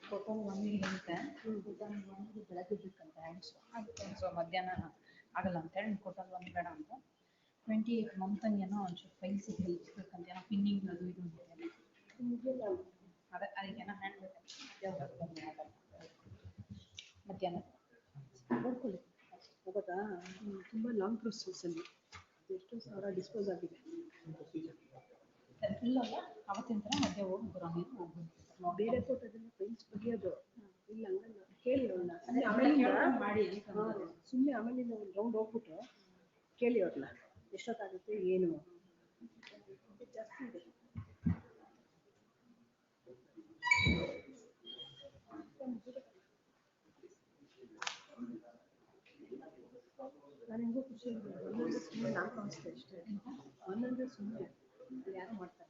Total 1 weak ಅಂತೆ total 1 weak ಬೆಳಗ್ಗೆ ಬೇಕಂತ ಹ್ಯಾಂಡ್ಸ್ ಅದಕ್ಕೆ ಸೊ ಮಧ್ಯಾಹ್ನ ಆಗಲ್ಲ ಅಂತೇಳಿ ಟೋಟಲ್ 1 ಬೇಡ ಅಂತ 28 ಮಂತಂಗೇನೋ ಒಂಚೂರು ಫೈಲ್ಸ್ ಇಟ್ಬೇಕಂತ ಏನೋ ಪಿನ್ನಿಂಗ್ ಅದು ಇದು ಅದೇ ಅದಕ್ಕೇನೋ ಹ್ಯಾಂಡ್ ಬೇಕಂತ ಮಧ್ಯಾಹ್ನ ನೋಡ್ಕೊಳ್ಳಿ ಹೋಗೋದಾ ತುಂಬ ಲಾಂಗ್ ಪ್ರೊಸೆಸಲ್ಲಿ ಎಷ್ಟು ಸಾವಿರ ಡಿಸ್ಪೋಸ್ ಆಗಿದೆ ಇಲ್ಲಲ್ಲ ಅವತ್ತಿನ ಥರ ಮಧ್ಯೆ ಹೋಗಿ ಬರೋಂಗೆ ಹೋಗ್ಬೋದು ಬೇರೆ ಫೋಟೋದೆಲ್ಲ ಫೈಲ್ಸ್ ಬರೆಯೋದು ಇಲ್ಲ ಹಂಗಲ್ಲ ಕೇಳಿ ಅವ್ರನ್ನ ಆಮೇಲಿಂದ ಮಾಡಿ ಸುಮ್ಮನೆ ಆಮೇಲಿಂದ ಒಂದು ರೌಂಡ್ ಹೋಗ್ಬಿಟ್ಟು ಕೇಳಿ ಅವ್ರನ್ನ ಎಷ್ಟೊತ್ತಾಗುತ್ತೆ ಏನು ಜಾಸ್ತಿ ಇದೆ ನಾನು ಹೆಂಗೋ ಖುಷಿ ಇದೆ ಒಂದೊಂದು ಸುಮ್ಮನೆ ನಾನು ಕಾಣಿಸ್ತೆ ಅಷ್ಟೇ ಒಂದೊಂದು ಸುಮ್ಮನೆ ಯಾರು ಮಾಡ್ತಾರೆ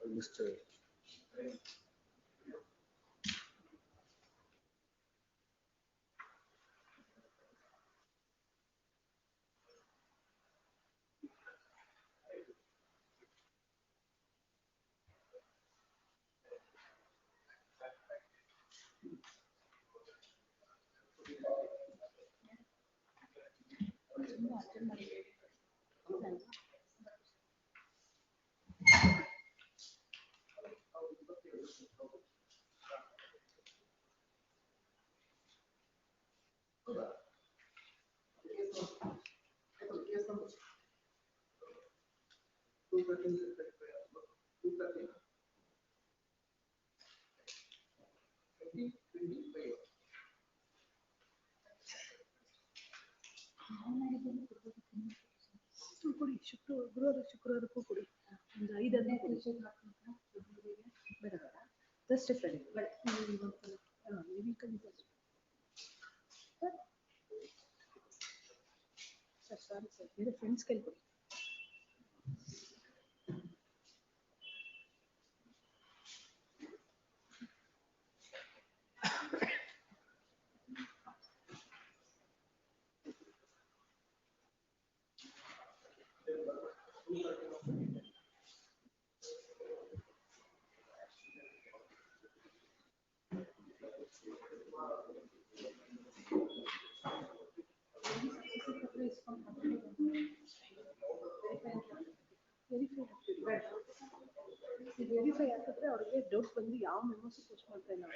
Mr. ಕೊಡಿ ಶುಕ್ರವಾರಕ್ಕೂ ಕೊಡಿ ಒಂದು 5 ಕೊಡಿ ಬೇಡ ಬೇಡ ಜಸ್ಟ್ ಫ್ರೈಡೆ ಈ ವೀಕಲ್ಲಿ ಸರ್ ಸಾರಿ ಸರ್ ಬೇರೆ ಫ್ರೆಂಡ್ಸ್ ಕೈಲಿ ಕೊಡಿ ವೆರಿಫೈ ಹಾಕಿದ್ರೆ ಅವ್ರಿಗೆ ಡೌಟ್ ಬಂದು ಯಾವ ಮೆಮೋಸ್ ಪೋಸ್ಟ್ ಮಾಡ್ತಾ ಇಲ್ಲ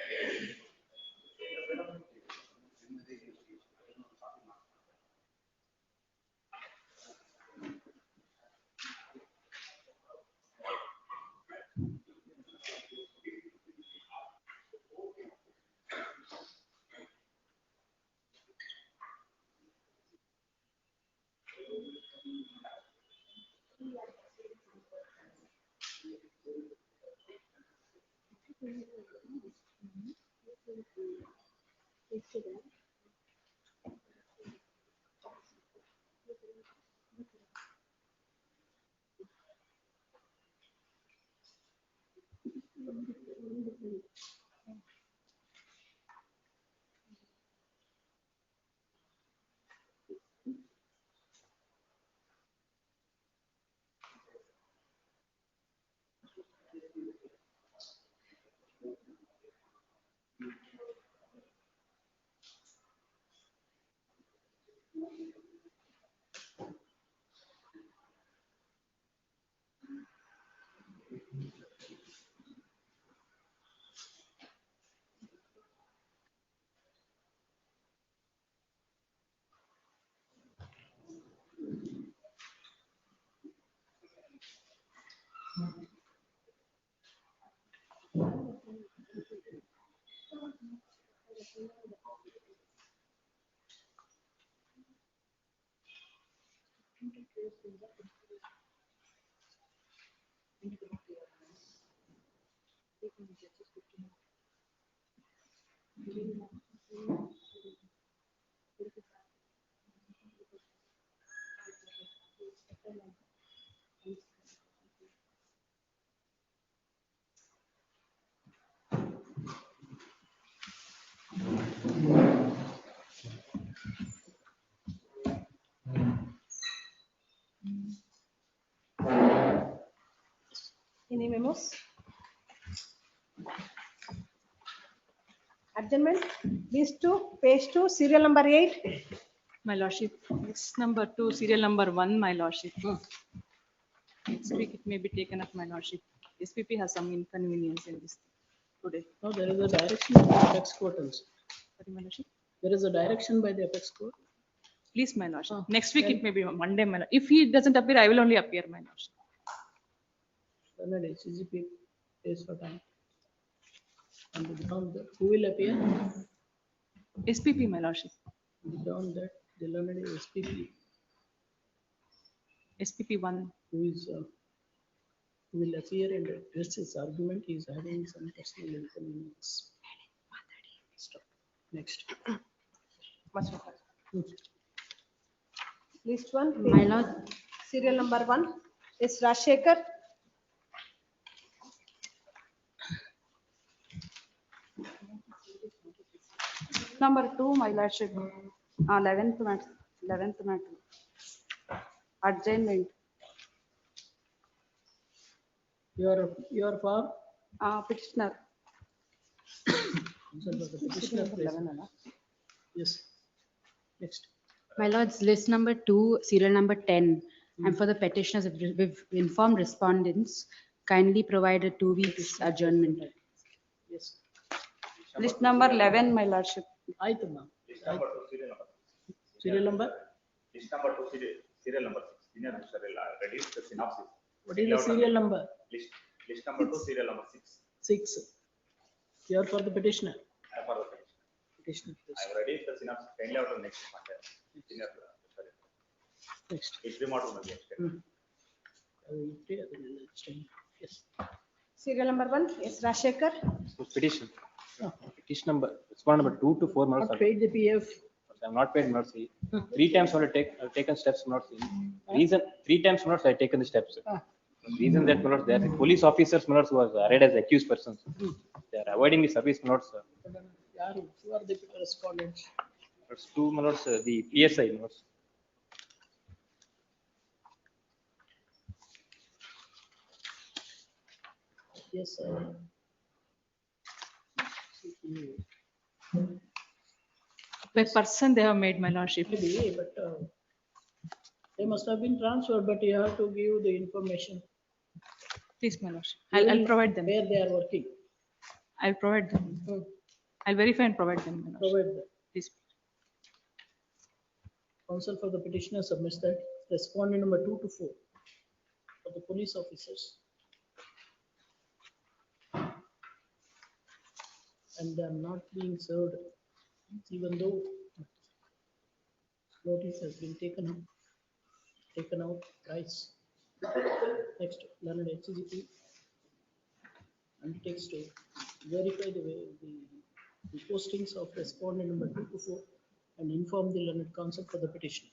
Any memos? Adjournment, list 2, page 2, serial number 8. My lordship, list number 2, serial number 1, my lordship. Next week it may be taken up, my lordship. SPP has some inconvenience in this today. No, there is a direction by the apex court also. Sorry, my lordship. There is a direction by the apex court. Please, my lordship. Oh, Next week then- it may be Monday, my lord. If he doesn't appear, I will only appear, my lordship. Then it is CGP pays for time. And beyond that, who will appear? SPP, my lordship. Beyond that, the learned SPP, SPP 1. who is, who will appear and address his argument, he is having some personal inconvenience. Stop. Next. List 1, My lord, serial number 1, is Rajshekhar. number 2, my lordship, 11th matter, 11th matter. Adjournment, You are for? petitioner. Answer for the petitioner, please. Yes. Next. My lords, list number 2, serial number 10, and for the petitioners, we've informed respondents, kindly provide a 2 weeks adjournment. Yes. List number 11, my lordship. Aitama. List number 2, serial number. Serial number? List number 2, serial number 6. Senior Mr. Reduce the synopsis. What is the serial number? List number 2, serial number 6. 6. You are for the petitioner. For the petition. Petitioner, I please. have reduced the synopsis. Kindly out of next matter. Senior Mr. Next. It's remote to the I will take the next time. Yes. Serial number 1 is Rajshekhar. Petition. Oh. Petition number, respond number 2 to 4 months. Not paid the PF. I'm not paid mercy. 3 times I've taken steps not seen. Reason, 3 times not I've taken the steps. Ah. Reason that not there, police officers not who was arrayed as accused persons. They are avoiding the service not sir. Yaru, who are the respondents? That's 2 minutes, the PSI notes. Yes. By person they have made, my lordship. Maybe, but they must have been transferred, but you have to give the information. Please, my lordship. I'll provide them. Where they are working. I'll provide them. I'll verify and provide them, my lordship. Provide them. Please. Counsel for the petitioner submits that respondent number 2 to 4 for the police officers. And they are not being served, even though notice has been taken out twice. Next, learned HCGP undertakes to verify the postings of respondent number 2 to 4 and inform the learned counsel for the petition.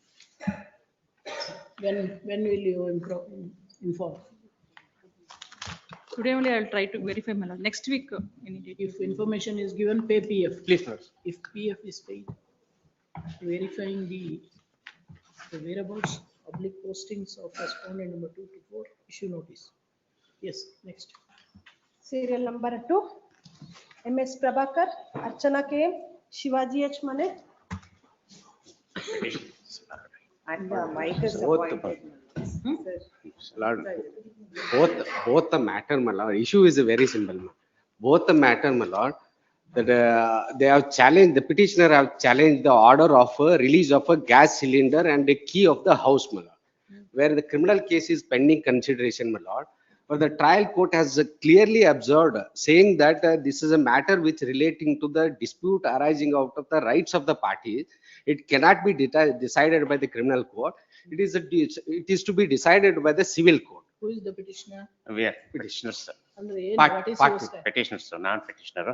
When will you inform? Today only I'll try to verify, my lord. Next week, any date. If information is given, pay PF. Please, Lord. If PF is paid, verifying the whereabouts, public postings of respondent number 2 to 4, issue notice. Yes, next. Serial number 2, MS Prabhakar, Archana KM, Shivaji H. Mane. And Mike is Both the appointed. Lord, both the matter, my lord, issue is very simple. Both the matter, my lord, that they have challenged, the petitioner have challenged the order of release of a gas cylinder and the key of the house, my lord, where the criminal case is pending consideration, my lord. But the trial court has clearly observed, saying that this is a matter which relating to the dispute arising out of the rights of the parties. It cannot be decided by the criminal court. It is to be decided by the civil court. Who is the petitioner? We are petitioners, sir. Under age, Part- what is part your two. stand? Petitioners, sir, non-petitioner.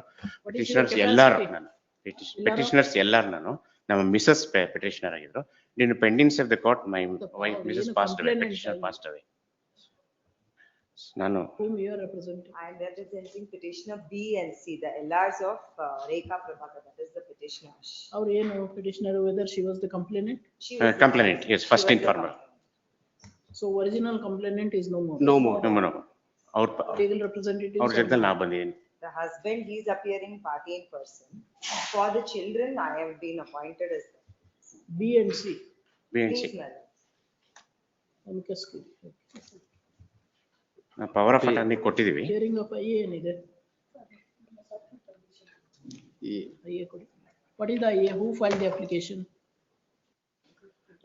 What is your Petitioners ಎಲ್ಲಾರು capacity? ನಾನು ಎಲ್ಲಾರು? petitioners ಎಲ್ಲಾರು ನಾನು ನಮ್ಮ Mrs petitioner ಆಗಿದ್ರು. In pending of the court, my wife, ಅವ್ರು Mrs. ಏನು passed away, complainant petitioner ಆಗಿ? passed away. ನಾನು Whom you are representing? I am representing petitioner B and C, the LRs of Rekha Prabhakar, that is the petitioner. Our ಏನು petitioner, whether she was the complainant? She was the complainant, yes, she first was the informer. complainant. So original complainant is no more. No more. No, no, no. Legal representatives. ಅವ್ರ ಜಗದಲ್ಲಿ ನಾ ಬಂದಿದ್ದೀನಿ. The husband, he is appearing party in person. For the children, I have been appointed as B and C. BNC. Please, madam. Amicus. Power of attorney ಕೊಟ್ಟಿದ್ದೀವಿ. Hearing of IA ಏನಿದೆ? IA ಕೊಡಿ. What is the IA? Who filed the application?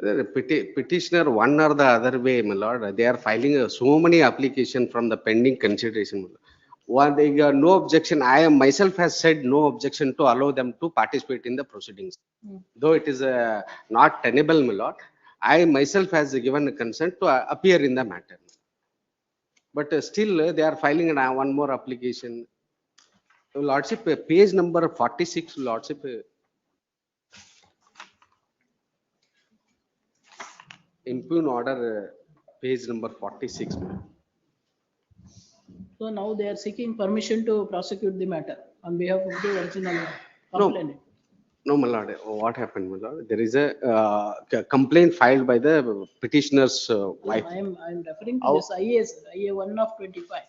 The petitioner one or the other way, my lord, they are filing so many application from the pending consideration. One, they got no objection. I am myself has said no objection to allow them to participate in the proceedings. Though it is not tenable, my lord, I myself has given a consent to appear in the matter. But still they are filing one more application. Lordship, page number 46, lordship. Impugn order, page number 46. So now they are seeking permission to prosecute the matter on behalf of the original complainant. No, my lord, what happened, my lord? There is a complaint filed by the petitioner's wife. I am referring to this IA 1 of 25.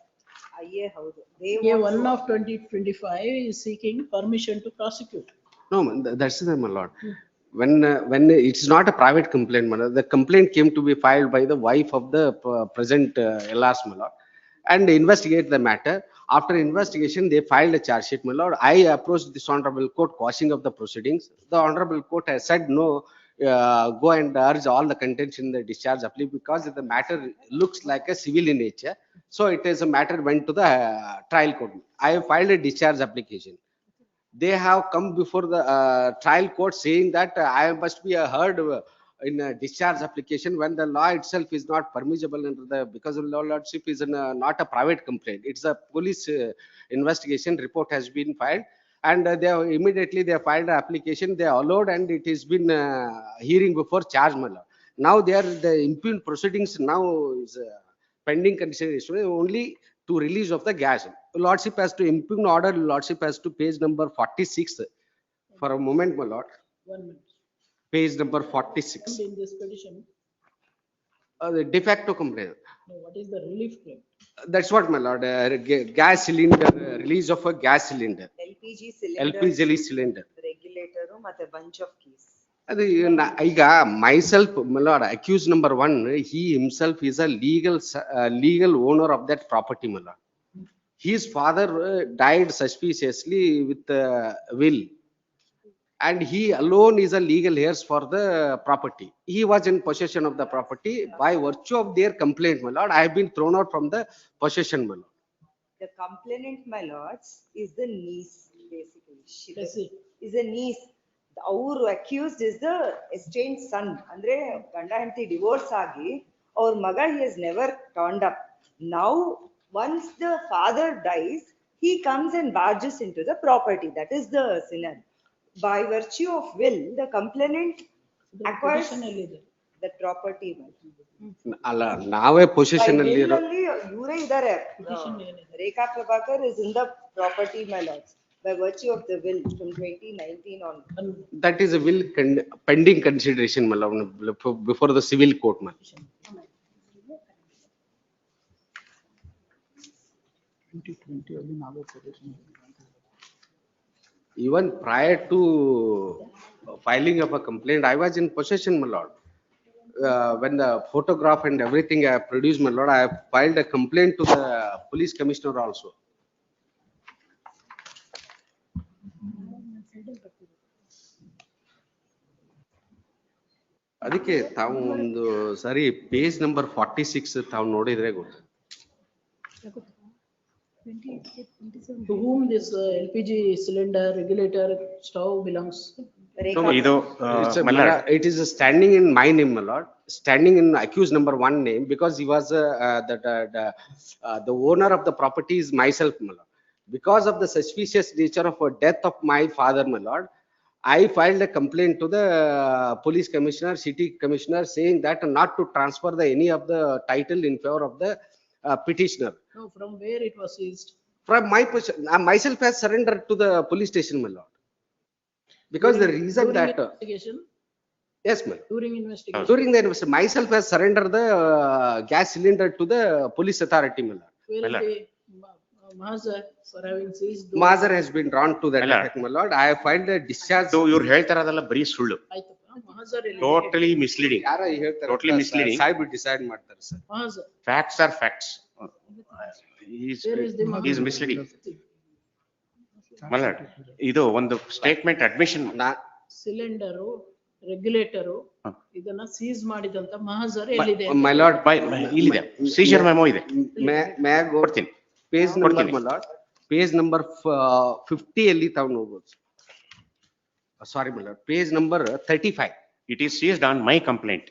IA, houdu. They IA want 1 of 2025 is seeking permission to prosecute. No, that's the, my lord. When it's not a private complaint, my lord, the complaint came to be filed by the wife of the present LRs, my lord, and investigate the matter. After investigation, they filed a charge sheet, my lord. I approached this honorable court quashing of the proceedings. The honorable court has said no, go and urge all the contents in the discharge plea because the matter looks like a civil in nature. So it is a matter went to the trial court. I have filed a discharge application. They have come before the trial court saying that I must be heard in a discharge application when the law itself is not permissible under the, because of lordship is not a private complaint. It's a police investigation report has been filed, and they have immediately they filed an application. They allowed, and it has been hearing before charge, my lord. Now they are the impugned proceedings now is pending consideration only to release of the gas. Lordship has to impugn order. Lordship has to page number 46. For a moment, my lord. 1 minute. Page number 46. And in this petition, The de facto complaint. no, what is the relief claim? That's what, my lord. Gas cylinder, release of a gas cylinder. LPG cylinder. LPG cylinder. Regulator ಮತ್ತೆ bunch of keys. ಅದು ಈಗ myself, my lord, accused number 1, he himself is a legal owner of that property, my lord. His father died suspiciously with will, and he alone is a legal heirs for the property. He was in possession of the property by virtue of their complaint, my lord. I have been thrown out from the possession, my lord. The complainant, my lords, is the niece, basically. She Yes, is a niece. Our accused is the estranged son. Andre ganda ಹೆಂಡತಿ divorce ಆಗಿ our maga, he has never turned up. Now, once the father dies, he comes and barges into the property. That is the sinner. By virtue of will, the complainant acquires the property. ಅಲ್ಲ ನಾವೇ position ಅಲ್ಲಿ ಇವರೇ ಇದ್ದಾರೆ. ರೇಖಾ Prabhakar is in the property, my lords, by virtue of the will from 2019 on. That is a will pending consideration, my lord, before the civil court, man. 2020 ಅಲ್ಲಿ ನಾವೇ petition. Even prior to filing of a complaint, I was in possession, my lord. When the photograph and everything I have produced, my lord, I have filed a complaint to the police commissioner also. ಅದಕ್ಕೆ ತಾವು ಒಂದು ಸರಿ page number 46 ತಾವು ನೋಡಿದ್ರೆ ಗೊತ್ತು. To whom this LPG cylinder regulator stove belongs? ಇದು It is standing in my name, my lord, standing in accused number 1 name, because he was the owner of the property is myself, my lord. Because of the suspicious nature of death of my father, my lord, I filed a complaint to the police commissioner, city commissioner, saying that not to transfer any of the title in favor of the petitioner. No, from where it was seized? From my position, myself has surrendered to the police station, my lord. Because the reason that investigation? Yes, ma'am. During investigation? During the investigation, myself has surrendered the gas cylinder to the police authority, my lord. Where is Well, the Mahazar for having seized? those- Mazar has been drawn to that Well, effect, my lord. I find the discharge. So ಇವ್ರು ಹೇಳ್ತಾರದಲ್ಲ ಬರೀ ಸುಳ್ಳು. ಆಯ್ತಪ್ಪ, Mahazar ಎಲ್ಲಿದೆ? Totally misleading. ಯಾರೋ ಹೇಳ್ತಾರೆ Totally misleading. Saheb decide ಮಾಡ್ತಾರೆ sir. Mahazar. Facts are facts. Where is the He is misleading. Malnad ಇದು ಒಂದು ಸ್ಟೇಟ್ಮೆಂಟ್ ಅಡ್ಮಿಷನ್. ಸಿಲಿಂಡರು, ರೆಗ್ಯುಲೇಟರು ಇದನ್ನ ಸೀಸ್ ಮಾಡಿದಂತ ಮಹಾಜರ್ ಎಲ್ಲಿದೆ? My lord, ಇಲ್ಲಿದೆ, ಸೀಜರ್ ಮೆಮೋ ಇದೆ. may I go ಕೊಡ್ತೀನಿ. page number, ಕೊಡ್ತೀನಿ. my lord, page number 50 ಅಲ್ಲಿ ತಾವು ನೋಡ್ಬೋದು. Sorry, my lord, page number 35. It is seized on my complaint.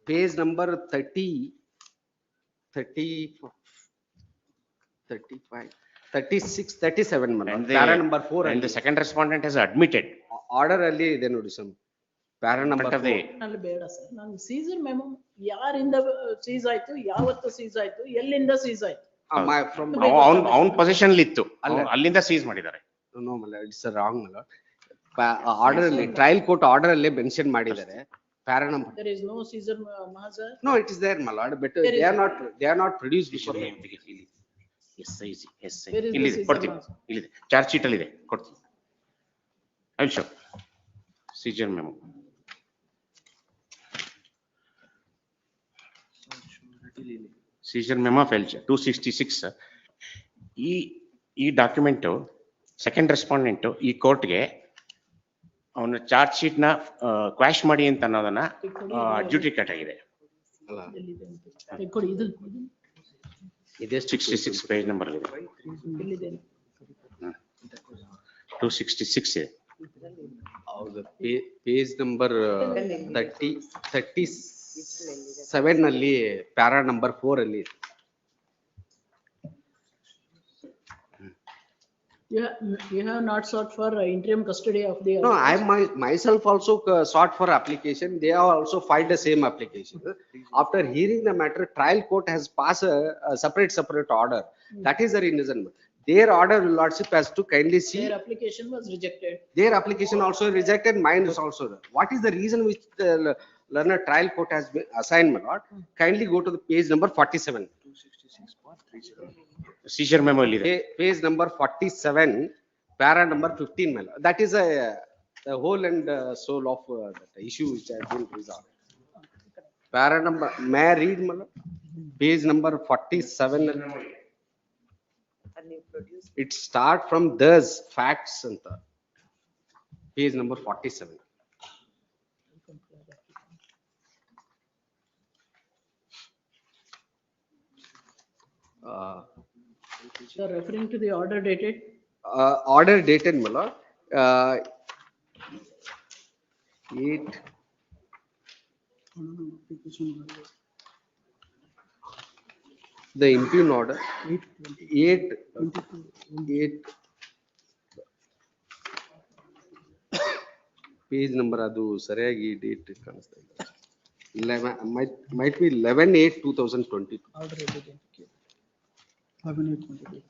Page number 35, 36, 37, my lord. And Para the, number 4 and the ಅಲ್ಲಿ. second respondent has admitted. Order ಅಲ್ಲಿ ಇದೆ ನೋಡಿ sir. Para number Front of the 4. ನಲ್ಲಿ ಬೇಡ sir, ನಾನು Caesar memo ಯಾರಿಂದ seize ಆಯ್ತು, ಯಾವತ್ತು ಸೀಸ್ ಆಯ್ತು, ಎಲ್ಲಿಂದ ಸೀಸ್ ಆಯ್ತು? From ಅವನ್ ಪೊಸಿಷನ್ ಇತ್ತು, ಅಲ್ಲಿಂದ ಸೀಸ್ ಮಾಡಿದ್ದಾರೆ. no, my lord, it's wrong, my lord. Order ಅಲ್ಲಿ ಟ್ರಯಲ್ ಕೋರ್ಟ್ ಆರ್ಡರ್ ಅಲ್ಲಿ ಮೆನ್ಷನ್ ಮಾಡಿದ್ದಾರೆ. Para number. There is no Caesar Mahazar. No, it is there, my lord, but they are not produced before. Where is ಇಲ್ಲಿದೆ, the ಕೊಡ್ತೀನಿ. Caesar Mahazar? ಇಲ್ಲಿದೆ, charge sheet ಅಲ್ಲಿ ಇದೆ, ಕೊಡ್ತೀನಿ. I will show scissor memo. Scissor memo file 266. ಈ document second respondent ಈ ಕೋರ್ಟ್ಗೆ ಅವನ ಚಾರ್ಜ್ ಶೀಟ್ ನ ಕ್ವಾಶ್ ಮಾಡಿ ಅಂತ ಅನ್ನೋದನ್ನ ಅಡ್ಜುಡಿಕೇಟ್ ಆಗಿದೆ. ಎಲ್ಲಿದೆ ಅಂತ? ಕೊಡಿ, ಇದು ಇದೆ 66 ಪೇಜ್ ನಂಬರ್ ಇದೆ. ಎಲ್ಲಿದೆ? 266 ಇದೆ. ಹೌದು, ಪೇಜ್ ನಂಬರ್ 37 ಅಲ್ಲಿ ಪ್ಯಾರಾ ನಂಬರ್ 4 ಅಲ್ಲಿ. You have not sought for interim custody of the. No, I myself also sought for application. They have also filed the same application. After hearing the matter, trial court has passed a separate order. That is the reason. Their order, lordship, has to kindly see. Their application was rejected. Their application also rejected, mine is also there. What is the reason which the learner trial court has been assigned, my lord? Kindly go to the page number 47. Scissor memo ಇಲ್ಲಿ ಇದೆ. Page number 47, para number 15, my lord. That is the whole and soul of the issue which has been resolved. Para number, may I read, my lord? Page number 47. It start from thus facts and page number 47. You are referring to the order dated. Order dated, my lord. 8. The impugn order. 8. Page number ಅದು ಸರಿಯಾಗಿ date ಕಾಣಿಸ್ತಾ ಇಲ್ಲ. 11 might be 11/8/2022. Order dated.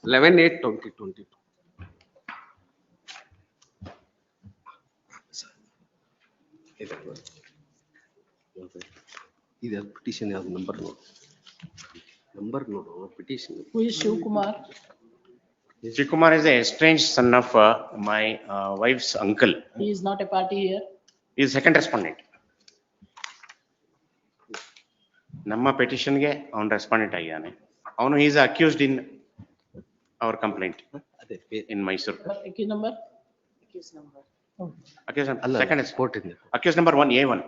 11/8/2022. ಇದು petition ಯಾವ್ದು number ನೋಡು petition. Who is Shiv Kumar? Shiv-Kumar is a estranged son of my wife's uncle. He is not a party here. He is second respondent. ನಮ್ಮ ಪೆಟಿಷನ್ಗೆ ಅವನು respondent ಆಗಿದ್ದಾನೆ. ಅವನು is accused in our complaint in Mysuru. Accused number? Second accused number 1A1.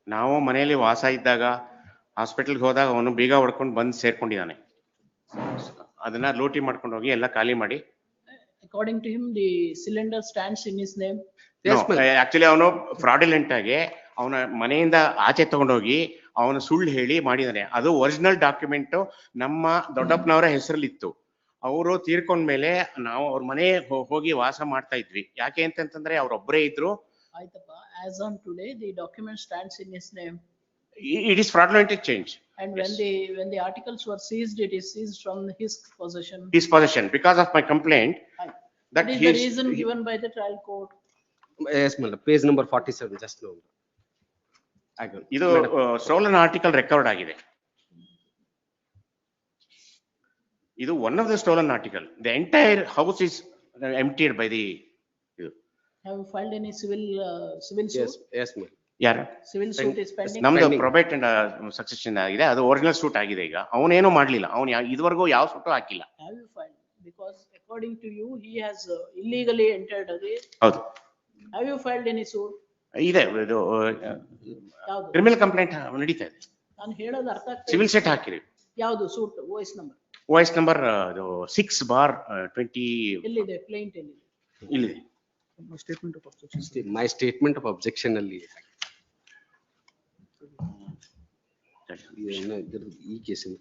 ನಾವು ಮನೆಯಲ್ಲಿ ವಾಸ ಇದ್ದಾಗ ಹಾಸ್ಪಿಟಲ್ಗೆ ಹೋದಾಗ ಅವನು ಬೀಗ ಹೊಡ್ಕೊಂಡು ಬಂದು ಸೇರ್ಕೊಂಡಿದ್ದಾನೆ. ಅದನ್ನ ಲೂಟಿ ಮಾಡ್ಕೊಂಡು ಹೋಗಿ ಎಲ್ಲ ಖಾಲಿ ಮಾಡಿ. According to him, the cylinder stands in his name. Actually ಅವನು ಫ್ರಾಡಿಲೆಂಟ್ ಆಗಿ ಅವನ ಮನೆಯಿಂದ ಆಚೆ ತಗೊಂಡೋಗಿ ಅವನು ಸುಳ್ಳು ಹೇಳಿ ಮಾಡಿದಾನೆ. ಅದು ಒರಿಜಿನಲ್ ಡಾಕ್ಯುಮೆಂಟ್ ನಮ್ಮ ದೊಡ್ಡಪ್ಪನವರ ಹೆಸರಲ್ಲಿತ್ತು. ಅವರು ತೀರ್ಕೊಂಡ್ಮೇಲೆ ನಾವು ಅವ್ರ ಮನೆ ಹೋಗಿ ವಾಸ ಮಾಡ್ತಾ ಇದ್ವಿ. ಯಾಕೆ ಅಂತಂದ್ರೆ ಅವ್ರೊಬ್ಬರೇ ಇದ್ರು. ಆಯ್ತಪ್ಪ, as on today, the document stands in his name. It is fraudulent change. And when the articles were seized, it is seized from his possession. His possession, because of my complaint. That is the reason given by the trial court. Yes, madam. Page number 47, just now. ಇದು stolen article record ಆಗಿದೆ. ಇದು one of the stolen article. The entire house is emptied by the. Have you filed any civil Yes, suit? yes, ma'am. ಯಾರ Civil suit is pending? ನಮ್ದು Pending. Probate and succession ಆಗಿದೆ, ಅದು original suit ಆಗಿದೆ. ಈಗ ಅವನೇನು ಮಾಡ್ಲಿಲ್ಲ, ಅವನು ಇದುವರೆಗೂ ಯಾವ ಸೂಟು ಹಾಕಿಲ್ಲ. Have you filed? Because according to you, he has illegally entered the. ಹೌದು, Have you filed any suit? ಇದೆ. ಇದು ಯಾವ್ದು? ಕ್ರಿಮಿನಲ್ ಕಂಪ್ಲೇಂಟ್ ನಡೀತಾ ಇದೆ. ನಾನು ಹೇಳೋದು ಅರ್ಥ ಆಗ್ತಾ ಸಿವಿಲ್ ಇಲ್ಲ. ಸೆಟ್ ಹಾಕಿರಿ. ಯಾವ್ದು suit? OS number voice number 6/20 ಎಲ್ಲಿದೆ? ಪ್ಲೇಂಟ್ ಎಲ್ಲಿದೆ? ಇಲ್ಲಿದೆ. Statement of objection. My statement of objection ಅಲ್ಲಿ ಈ ಕೇಸಿನ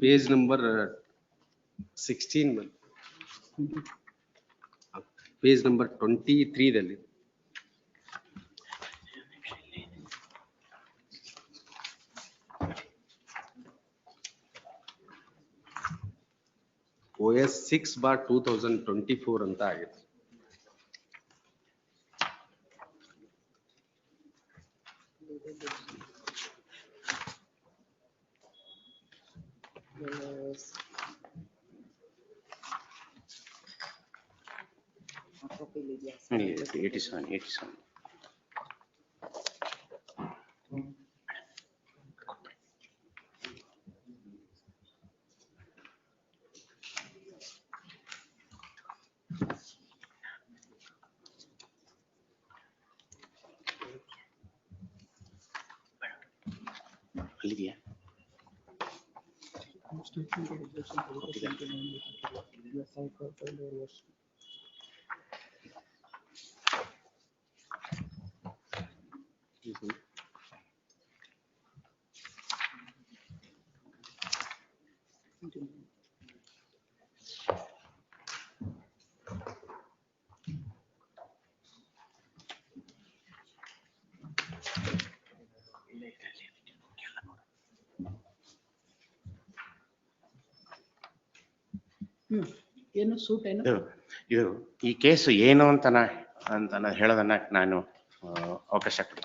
ಪೇಜ್ ನಂಬರ್ 16 ಪೇಜ್ ನಂಬರ್ 23 ದಲ್ಲಿ OS 6/2024 ಅಂತ ಆಗಿದೆ. ಇಲ್ಲಿದೆ, 87. ಅಲ್ಲಿದೆಯಾ? ಏನು ಸೂಟ್ ಏನು? ಇದು ಈ ಕೇಸ್ ಏನು ಅಂತ ಹೇಳೋದನ್ನ ನಾನು ಅವಕಾಶ ಕೊಡಿ.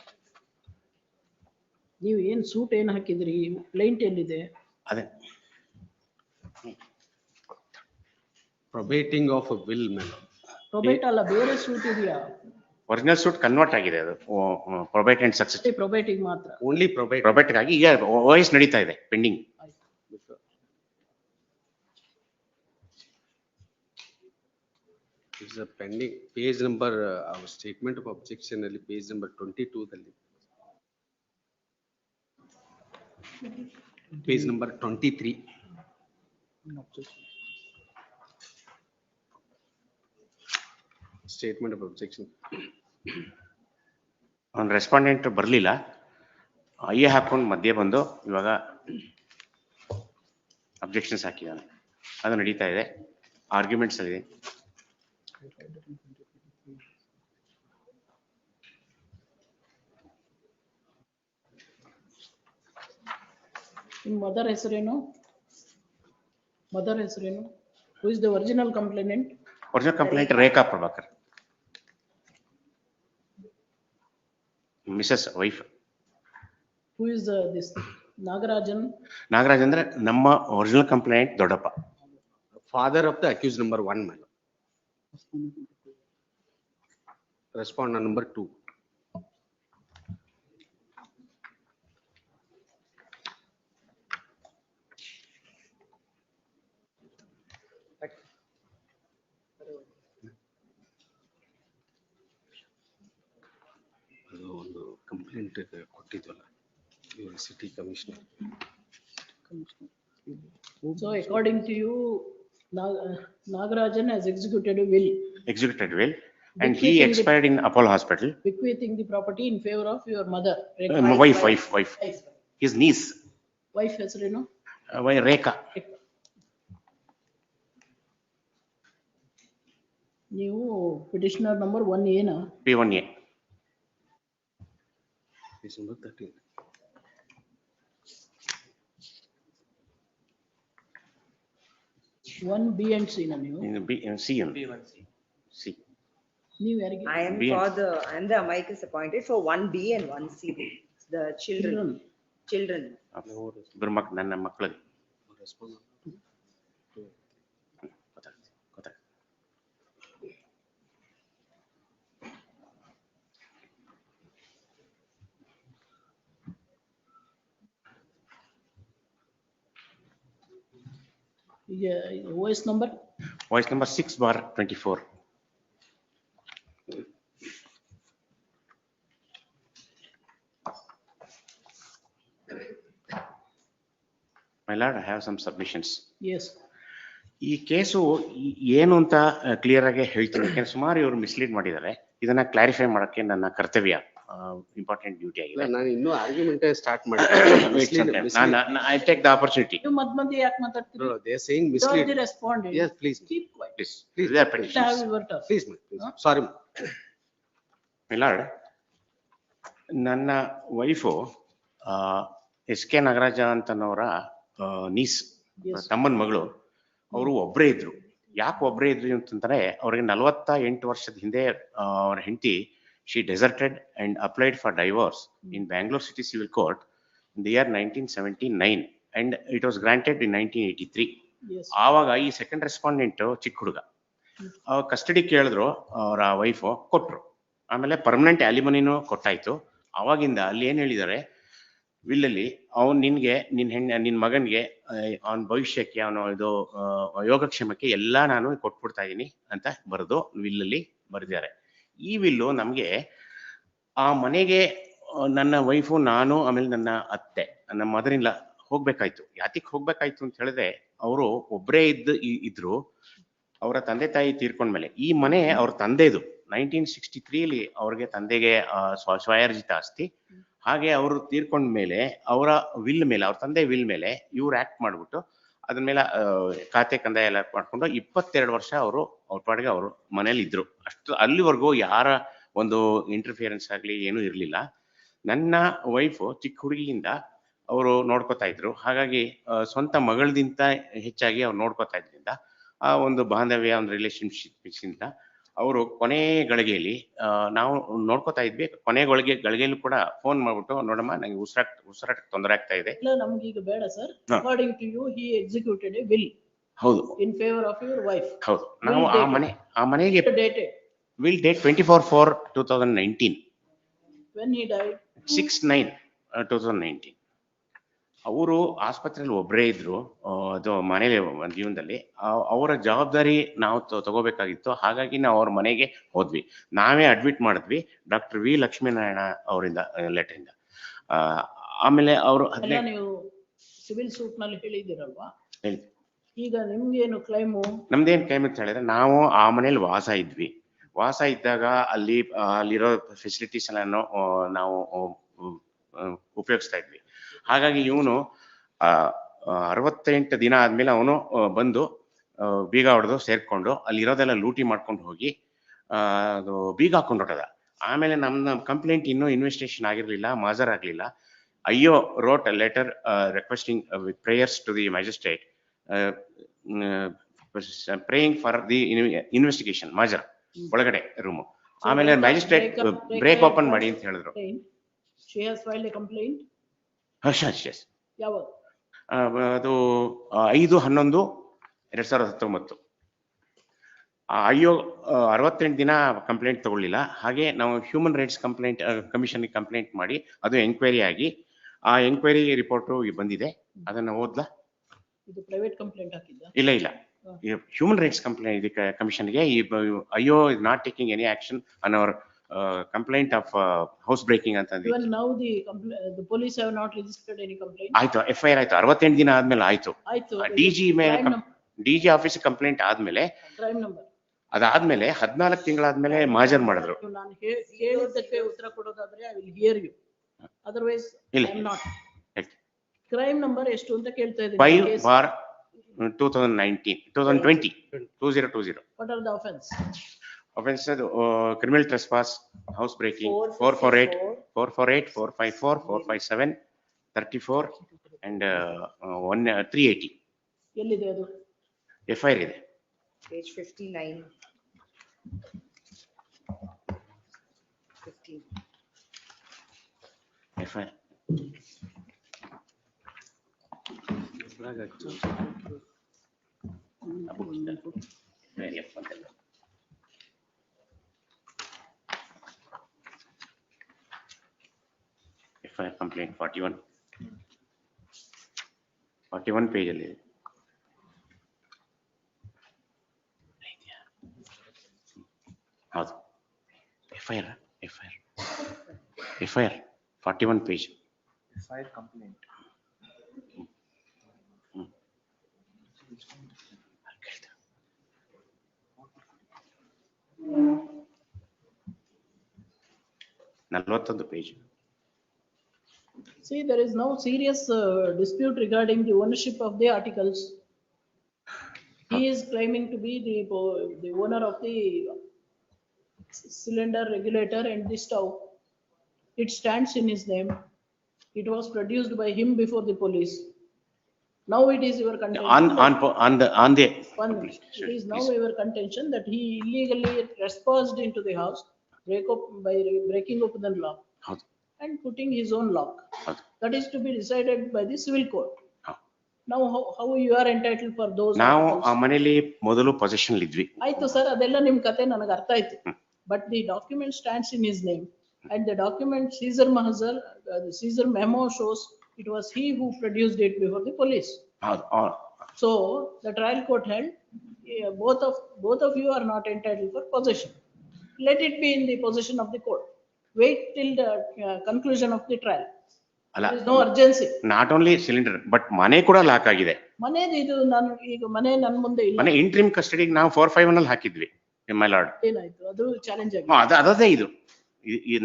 ನೀವು ಏನ್ ಸೂಟ್ ಏನ್ ಹಾಕಿದ್ರಿ? ಪ್ಲೇಂಟ್ ಎಲ್ಲಿದೆ? ಅದೇ ಪ್ರೊಬೇಟಿಂಗ್ ಆಫ್ ಅ ವಿಲ್ ಮೇಲೆ ಪ್ರೊಬೇಟ್ ಅಲ್ಲ, ಬೇರೆ ಸೂಟ್ ಇದೆಯಾ? ಒರಿಜಿನಲ್ ಸೂಟ್ ಕನ್ವರ್ಟ್ ಆಗಿದೆ, ಅದು ಪ್ರೊಬೇಟ್ ಅಂಡ್ ಸಕ್ಸೆಸ್. ಪ್ರೊಬೇಟಿಂಗ್ ಮಾತ್ರ. Only probate. ಪ್ರೊಬೇಟ್ಗಾಗಿ ಈಗ OS ನಡೀತಾ ಇದೆ, pending. It's a pending page number, our statement of objection ಅಲ್ಲಿ page number 22 ದಲ್ಲಿ page number 23 statement of objection. ಅವ್ನು ರೆಸ್ಪಾಂಡೆಂಟ್ ಬರಲಿಲ್ಲ, ಅಯ್ಯ ಹಾಕೊಂಡು ಮಧ್ಯೆ ಬಂದು ಇವಾಗ ಅಬ್ಜೆಕ್ಷನ್ಸ್ ಹಾಕಿದ್ದಾನೆ. ಅದು ನಡೀತಾ ಇದೆ, ಆರ್ಗ್ಯುಮೆಂಟ್ಸ್ ಅಲ್ಲಿ. ನಿಮ್ಮ ಮದರ್ ಹೆಸರೇನು? ಮದರ್ ಹೆಸರೇನು? Who is the original complainant? Original complaint Rekha Prabhakar, Mrs wife. Who is this Nagarajan? Nagaraj ಅಂದ್ರೆ ನಮ್ಮ ಒರಿಜಿನಲ್ ಕಂಪ್ಲೇಂಟ್ ದೊಡ್ಡಪ್ಪ. Father of the accused number 1 man. Respondent number 2. ಅದು ಒಂದು ಕಂಪ್ಲೇಂಟ್ ಕೊಟ್ಟಿದ್ವಲ್ಲ ಇವರು city commissioner. So according to you, Nagarajan has executed a will. Executed will and he expired in Apollo Hospital. Bequeathing the property in favor of your mother. Wife. His niece. Wife ಹೆಸರೇನು? ರೇಖಾ. ನೀವು petitioner number 1A ನಾ? P1A. December 13. One B and C na ನೀವು? C. ನೀವು ಯಾರಿಗೆ? I am B for and- the, I am the amicus appointed for 1B and 1C, the children. ಇಬ್ಬರು ನನ್ನ ಮಕ್ಕಳಿಗೆ OS number? Voice number 6/24. My lord, I have some submissions. Yes. ಈ case ಏನು ಅಂತ clear ಆಗಿ ಹೇಳ್ತೀನಿ, ಯಾಕಂದ್ರೆ ಸುಮಾರು ಇವರು ಮಿಸ್ಲೀಡ್ ಮಾಡಿದ್ದಾರೆ. ಇದನ್ನ ಕ್ಲಾರಿಫೈ ಮಾಡಕ್ಕೆ ನನ್ನ ಕರ್ತವ್ಯ, ಇಂಪಾರ್ಟೆಂಟ್ ಡ್ಯೂಟಿ ಆಗಿದೆ. ನಾನು ಇನ್ನೂ ಆರ್ಗ್ಯುಮೆಂಟ್ ಸ್ಟಾರ್ಟ್ ಮಾಡಿ ಐ ಟೇಕ್ ದ ಆಪರ್ಚುನಿಟಿ. ನೀವು ಮಧ್ಯ ಯಾಕೆ ಮಾತಾಡ್ತೀರಿ? They are saying mislead. Responded. Yes, please. Keep quiet. Please. They are petitions. Have your turn. Please, please. Sorry. My lord, ನನ್ನ ವೈಫು SK ನಾಗರಾಜ ಅಂತನವರ ನೀಸ್, ತಮ್ಮನ ಮಗಳು. ಅವರು ಒಬ್ಬರೇ ಇದ್ರು. ಯಾಕೆ ಒಬ್ಬರೇ ಇದ್ರು ಅಂತಂದ್ರೆ, ಅವ್ರಿಗೆ 48 ವರ್ಷದ ಹಿಂದೆ ಅವ್ರ ಹೆಂಡತಿ she deserted and applied for divorce in Bangalore City Civil Court in the year 1979 and it was granted in 1983. Yes. ಆವಾಗ ಈ ಸೆಕೆಂಡ್ ರೆಸ್ಪಾಂಡೆಂಟ್ ಚಿಕ್ಕ ಹುಡುಗ, ಕಸ್ಟಡಿ ಕೇಳಿದ್ರು, ಅವರ ವೈಫು ಕೊಟ್ರು. ಆಮೇಲೆ ಪರ್ಮನೆಂಟ್ ಆಲಿಮನಿನೂ ಕೊಟ್ಟಾಯ್ತು. ಅವಾಗಿಂದ ಅಲ್ಲಿ ಏನ್ ಹೇಳಿದ್ದಾರೆ, ವಿಲ್ಲಲ್ಲಿ ಅವನ್ ನಿನ್ ಮಗನ್ಗೆ ಅವನ ಭವಿಷ್ಯಕ್ಕೆ ಅವನು ಇದು ಯೋಗಕ್ಷೇಮಕ್ಕೆ ಎಲ್ಲಾ ನಾನು ಕೊಟ್ಬಿಡ್ತಾ ಇದೀನಿ ಅಂತ ಬರೆದು ವಿಲ್ಲಲ್ಲಿ ಬರೆದಿದ್ದಾರೆ. ಈ ವಿಲ್ಲು ನಮ್ಗೆ ಆ ಮನೆಗೆ ನನ್ನ ವೈಫು, ನಾನು, ಆಮೇಲೆ ನನ್ನ ಅತ್ತೆ, ನಮ್ಮ ಮದರ್ ಇನ್ ಲಾ ಹೋಗ್ಬೇಕಾಯ್ತು. ಯಾತಿಕ್ ಹೋಗ್ಬೇಕಾಯ್ತು ಅಂತ ಹೇಳಿದ್ರೆ, ಅವರು ಒಬ್ಬರೇ ಇದ್ರು. ಅವರ ತಂದೆ ತಾಯಿ ತೀರ್ಕೊಂಡ್ಮೇಲೆ ಈ ಮನೆ ಅವ್ರ ತಂದೆದು 1963 ಅವ್ರಿಗೆ ತಂದೆಗೆ ಸ್ವಯಾರ್ಜಿತ ಆಸ್ತಿ. ಹಾಗೆ ಅವರು ತೀರ್ಕೊಂಡ್ಮೇಲೆ ಅವರ ವಿಲ್ ಮೇಲೆ, ಅವ್ರ ತಂದೆ ವಿಲ್ ಮೇಲೆ ಇವ್ರು ಆಕ್ಟ್ ಮಾಡ್ಬಿಟ್ಟು ಅದ್ರ ಮೇಲೆ ಖಾತೆ ಕಂದಾಯ ಎಲ್ಲ ಮಾಡ್ಕೊಂಡು 22 ವರ್ಷ ಅವರು ಅವ್ರ ಪಾಡಿಗೆ ಅವರು ಮನೇಲಿ ಇದ್ರು. ಅಷ್ಟು ಅಲ್ಲಿವರೆಗೂ ಯಾರ ಒಂದು ಇಂಟರ್ಫಿಯರೆನ್ಸ್ ಆಗ್ಲಿ ಏನೂ ಇರ್ಲಿಲ್ಲ. ನನ್ನ ವೈಫು ಚಿಕ್ಕ ಹುಡುಗಿಯಿಂದ ಅವರು ನೋಡ್ಕೋತಾ ಇದ್ರು. ಹಾಗಾಗಿ ಸ್ವಂತ ಮಗಳದಿಂದ ಹೆಚ್ಚಾಗಿ ಅವ್ರು ನೋಡ್ಕೋತಾ ಇದ್ರಿಂದ ಆ ಒಂದು ಬಾಂಧವ್ಯ, ಒಂದು ರಿಲೇಶನ್ಶಿಪ್ ಇಂದ ಅವರು ಕೊನೆ ಗಳಿಗೆಯಲ್ಲಿ ನಾವು ನೋಡ್ಕೋತಾ ಇದ್ವಿ. ಕೊನೆ ಗಳಿಗೆಯಲ್ಲೂ ಕೂಡ ಫೋನ್ ಮಾಡ್ಬಿಟ್ಟು, ನೋಡಮ್ಮ ನಂಗೆ ಉಸಿರಾಟ ತೊಂದರೆ ಆಗ್ತಾ ಇದೆ. ನಮ್ಗೆ ಈಗ ಬೇಡ sir. According to you he executed a will. ಹೌದು, in favour of your wife. ಹೌದು. ನಾವು ಆ ಮನೆಗೆ dated will date 24/4/2019. when he died? 6/9/2019. ಅವರು ಆಸ್ಪತ್ರೆಯಲ್ಲಿ ಒಬ್ಬರೇ ಇದ್ರು. ಅದು ಮನೇಲಿ ಜೀವನದಲ್ಲಿ ಅವರ ಜವಾಬ್ದಾರಿ ನಾವು ತಗೋಬೇಕಾಗಿತ್ತು. ಹಾಗಾಗಿ ನಾವು ಅವ್ರ ಮನೆಗೆ ಹೋದ್ವಿ. ನಾವೇ ಅಡ್ಮಿಟ್ ಮಾಡಿದ್ವಿ ಡಾಕ್ಟರ್ ವಿ ಲಕ್ಷ್ಮೀನಾರಾಯಣ ಅವರಿಂದ ಲೆಟರಿಂದ. ಆಮೇಲೆ ಅವರು ನೀವು ಸಿವಿಲ್ ಸೂಟ್ ನಲ್ಲಿ ಹೇಳಿದಿರಲ್ವಾ? ಹೇಳಿ. ಈಗ ನಿಮ್ಗೇನು ಕ್ಲೈಮು? ನಮ್ದೇನ್ ಕ್ಲೈಮ್ ಅಂತ ಹೇಳಿದ್ರೆ, ನಾವು ಆ ಮನೇಲಿ ವಾಸ ಇದ್ದಾಗ ಅಲ್ಲಿರೋ ಫೆಸಿಲಿಟೀಸ್ ಎಲ್ಲ ನಾವು ಉಪಯೋಗಿಸ್ತಾ ಇದ್ವಿ. ಹಾಗಾಗಿ ಇವನು 68 ದಿನ ಆದ್ಮೇಲೆ ಅವನು ಬಂದು ಬೀಗ ಹೊಡೆದು ಸೇರ್ಕೊಂಡು ಅಲ್ಲಿರೋದೆಲ್ಲ ಲೂಟಿ ಮಾಡ್ಕೊಂಡು ಹೋಗಿ ಅದು ಬೀಗ ಹಾಕೊಂಡು ಹೊಟ್ಟದ. ಆಮೇಲೆ ನಮ್ಮ ಕಂಪ್ಲೇಂಟ್ ಇನ್ನೂ ಇನ್ವೆಸ್ಟಿಗೇಷನ್ ಆಗಿರ್ಲಿಲ್ಲ, ಮಾಜರ್ ಆಗ್ಲಿಲ್ಲ. ಅಯ್ಯೋ wrote a letter requesting with prayers to the magistrate, praying for the investigation ಮಾಜರ್ ಒಳಗಡೆ ರೂಮು. ಆಮೇಲೆ ಮ್ಯಾಜಿಸ್ಟ್ರೇಟ್ ಬ್ರೇಕ್ ಓಪನ್ ಮಾಡಿ ಅಂತ ಹೇಳಿದ್ರು. She has filed a complaint? Yes. ಯಾವಾಗ? ಅದು 5/11/2019. ಅಯ್ಯೋ 68 ದಿನ ಕಂಪ್ಲೇಂಟ್ ತಗೊಳ್ಳಿಲ್ಲ. ಹಾಗೆ ನಾವು ಹ್ಯೂಮನ್ ರೈಟ್ಸ್ ಕಮಿಷನ್ಗೆ ಕಂಪ್ಲೇಂಟ್ ಮಾಡಿ ಅದು ಎಂಕ್ವೈರಿ ಆಗಿ ಆ ಎಂಕ್ವೈರಿ ರಿಪೋರ್ಟ್ ಬಂದಿದೆ. ಅದನ್ನ ಓದ್ಲಾ? ಇದು ಪ್ರೈವೇಟ್ ಕಂಪ್ಲೇಂಟ್ ಹಾಕಿದ್ದ? ಇಲ್ಲ. ಹ್ಯೂಮನ್ ರೈಟ್ಸ್ ಕಮಿಷನ್ಗೆ ಅಯ್ಯೋ is not taking any action on our complaint of house breaking ಅಂತಂದ್ರೆ. Even now the police have not registered any complaint? ಆಯ್ತು, FIR ಆಯ್ತು. 68 ದಿನ ಆದ್ಮೇಲೆ ಆಯ್ತು. DG ಮೇಲೆ DG ಆಫೀಸ್ ಕಂಪ್ಲೇಂಟ್ ಆದ್ಮೇಲೆ, ಕ್ರೈಮ್ ನಂಬರ್ ಅದಾದ್ಮೇಲೆ 14 ತಿಂಗಳಾದ್ಮೇಲೆ ಮಾಜರ್ ಮಾಡಿದ್ರು. ನಾನು ಹೇಳಿದ್ದಕ್ಕೆ ಉತ್ತರ ಕೊಡೋದಾದ್ರೆ I will hear you, otherwise I am not. Crime number ಎಷ್ಟು ಅಂತ ಕೇಳ್ತಾ ಇದ್ದೀನಿ. 5/2020. What are the offense? Offense criminal trespass, house breaking, 448, 454, 457, 34 and 380. ಎಲ್ಲಿದೆ ಅದು? FIR ಇದೆ. Page 59. FIR. Very important. FIR complaint 41. 41 page ಅಲ್ಲಿ ಇದೆ. ಹೌದು. FIR 41 page. FIR complaint. ನಲವತ್ತೊಂದು page. See, there is no serious dispute regarding the ownership of the articles. He is claiming to be the owner of the cylinder regulator and the stove. It stands in his name. It was produced by him before the police. Now it is your contention. On the. One minute. It is now your contention that he illegally trespassed into the house, breaking open the lock and putting his own lock. That is to be decided by the civil court. Now how you are entitled for those? ನಾವು ಆ ಮನೆಯಲ್ಲಿ ಮೊದಲು position ಇದ್ವಿ. ಆಯ್ತು sir, ಅದೆಲ್ಲ ನಿಮ್ ಕತೆ ನನಗೆ ಅರ್ಥ ಆಯ್ತು. But the document stands in his name and the document the Caesar memo shows it was he who produced it before the police. So the trial court held both of you are not entitled for possession. Let it be in the possession of the court. Wait till the conclusion of the trial. There is no urgency. Not only cylinder but ಮನೆ ಕೂಡ lock ಆಗಿದೆ. ಮನೆದು ಇದು ನಾನು ಈಗ ಮನೆ ನನ್ನ ಮುಂದೆ ಇಲ್ಲ. ಮನೆ ಇಂಟ್ರಿಮ್ ಕಸ್ಟಡಿಗೆ ನಾವು 451 ಅಲ್ಲಿ ಹಾಕಿದ್ವಿ ಮೈ ಲಾರ್ಡ್. ಏನಾಯ್ತು ಅದು ಚಾಲೆಂಜ್ ಆಗಿದೆ. ಅದೇ ಇದು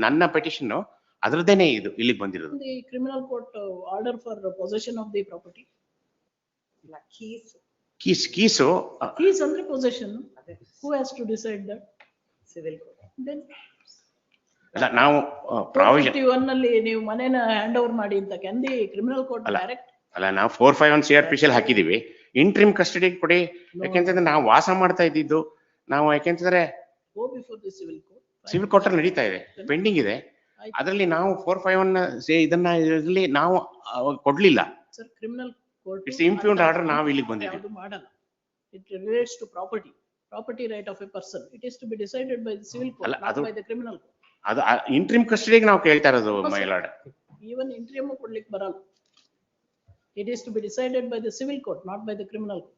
ನನ್ನ ಪೆಟಿಷನ್ ಅದರದೇನೆ ಇದು ಇಲ್ಲಿಗೆ ಬಂದಿರೋದು. The criminal court order for possession of the property. Keys ಅಂದ್ರೆ possession. Who has to decide that? Civil court. Then ಅಲ್ಲ ನಾವು ಪ್ರಾವಿಷನ್ 451 ನಲ್ಲಿ ನೀವು ಮನೆನ ಹ್ಯಾಂಡ್ ಓವರ್ ಮಾಡಿ ಅಂತ ಕ್ಯಾನ್ ಕ್ರಿಮಿನಲ್ ಕೋರ್ಟ್ ಡೈರೆಕ್ಟ್. ಅಲ್ಲ ನಾವು 451 CRPC ಅಲ್ಲಿ ಹಾಕಿದೀವಿ. ಇಂಟ್ರಿಮ್ ಕಸ್ಟಡಿಗೆ ಕೊಡಿ, ಯಾಕೆಂತಂದ್ರೆ ನಾವು ವಾಸ ಮಾಡ್ತಾ ಇದ್ದಿದ್ದು ನಾವು ಯಾಕೆಂತಂದ್ರೆ go before the civil court. Civil court ಅಲ್ಲಿ ನಡೀತಾ ಇದೆ, ಪೆಂಡಿಂಗ್ ಇದೆ. ಅದರಲ್ಲಿ ನಾವು 451 ಇದನ್ನ ಇದರಲ್ಲಿ ನಾವು ಕೊಡ್ಲಿಲ್ಲ. Sir, criminal court it's ಇಂಪ್ಯೂನ್ಡ್ order. ನಾವು ಇಲ್ಲಿಗೆ ಬಂದಿದ್ದೀವಿ. ಅದು ಮಾಡಲ್ಲ. It relates to property right of a person. It is to be decided by the civil court, not by the criminal court. ಅದು ಇಂಟ್ರಿಮ್ ಕಸ್ಟಡಿಗೆ ನಾವು ಕೇಳ್ತಾ ಇರೋದು ಮೈ ಲಾರ್ಡ್. Even interim ಕೊಡ್ಲಿಕ್ಕೆ ಬರಲ್ಲ. It is to be decided by the civil court, not by the criminal court.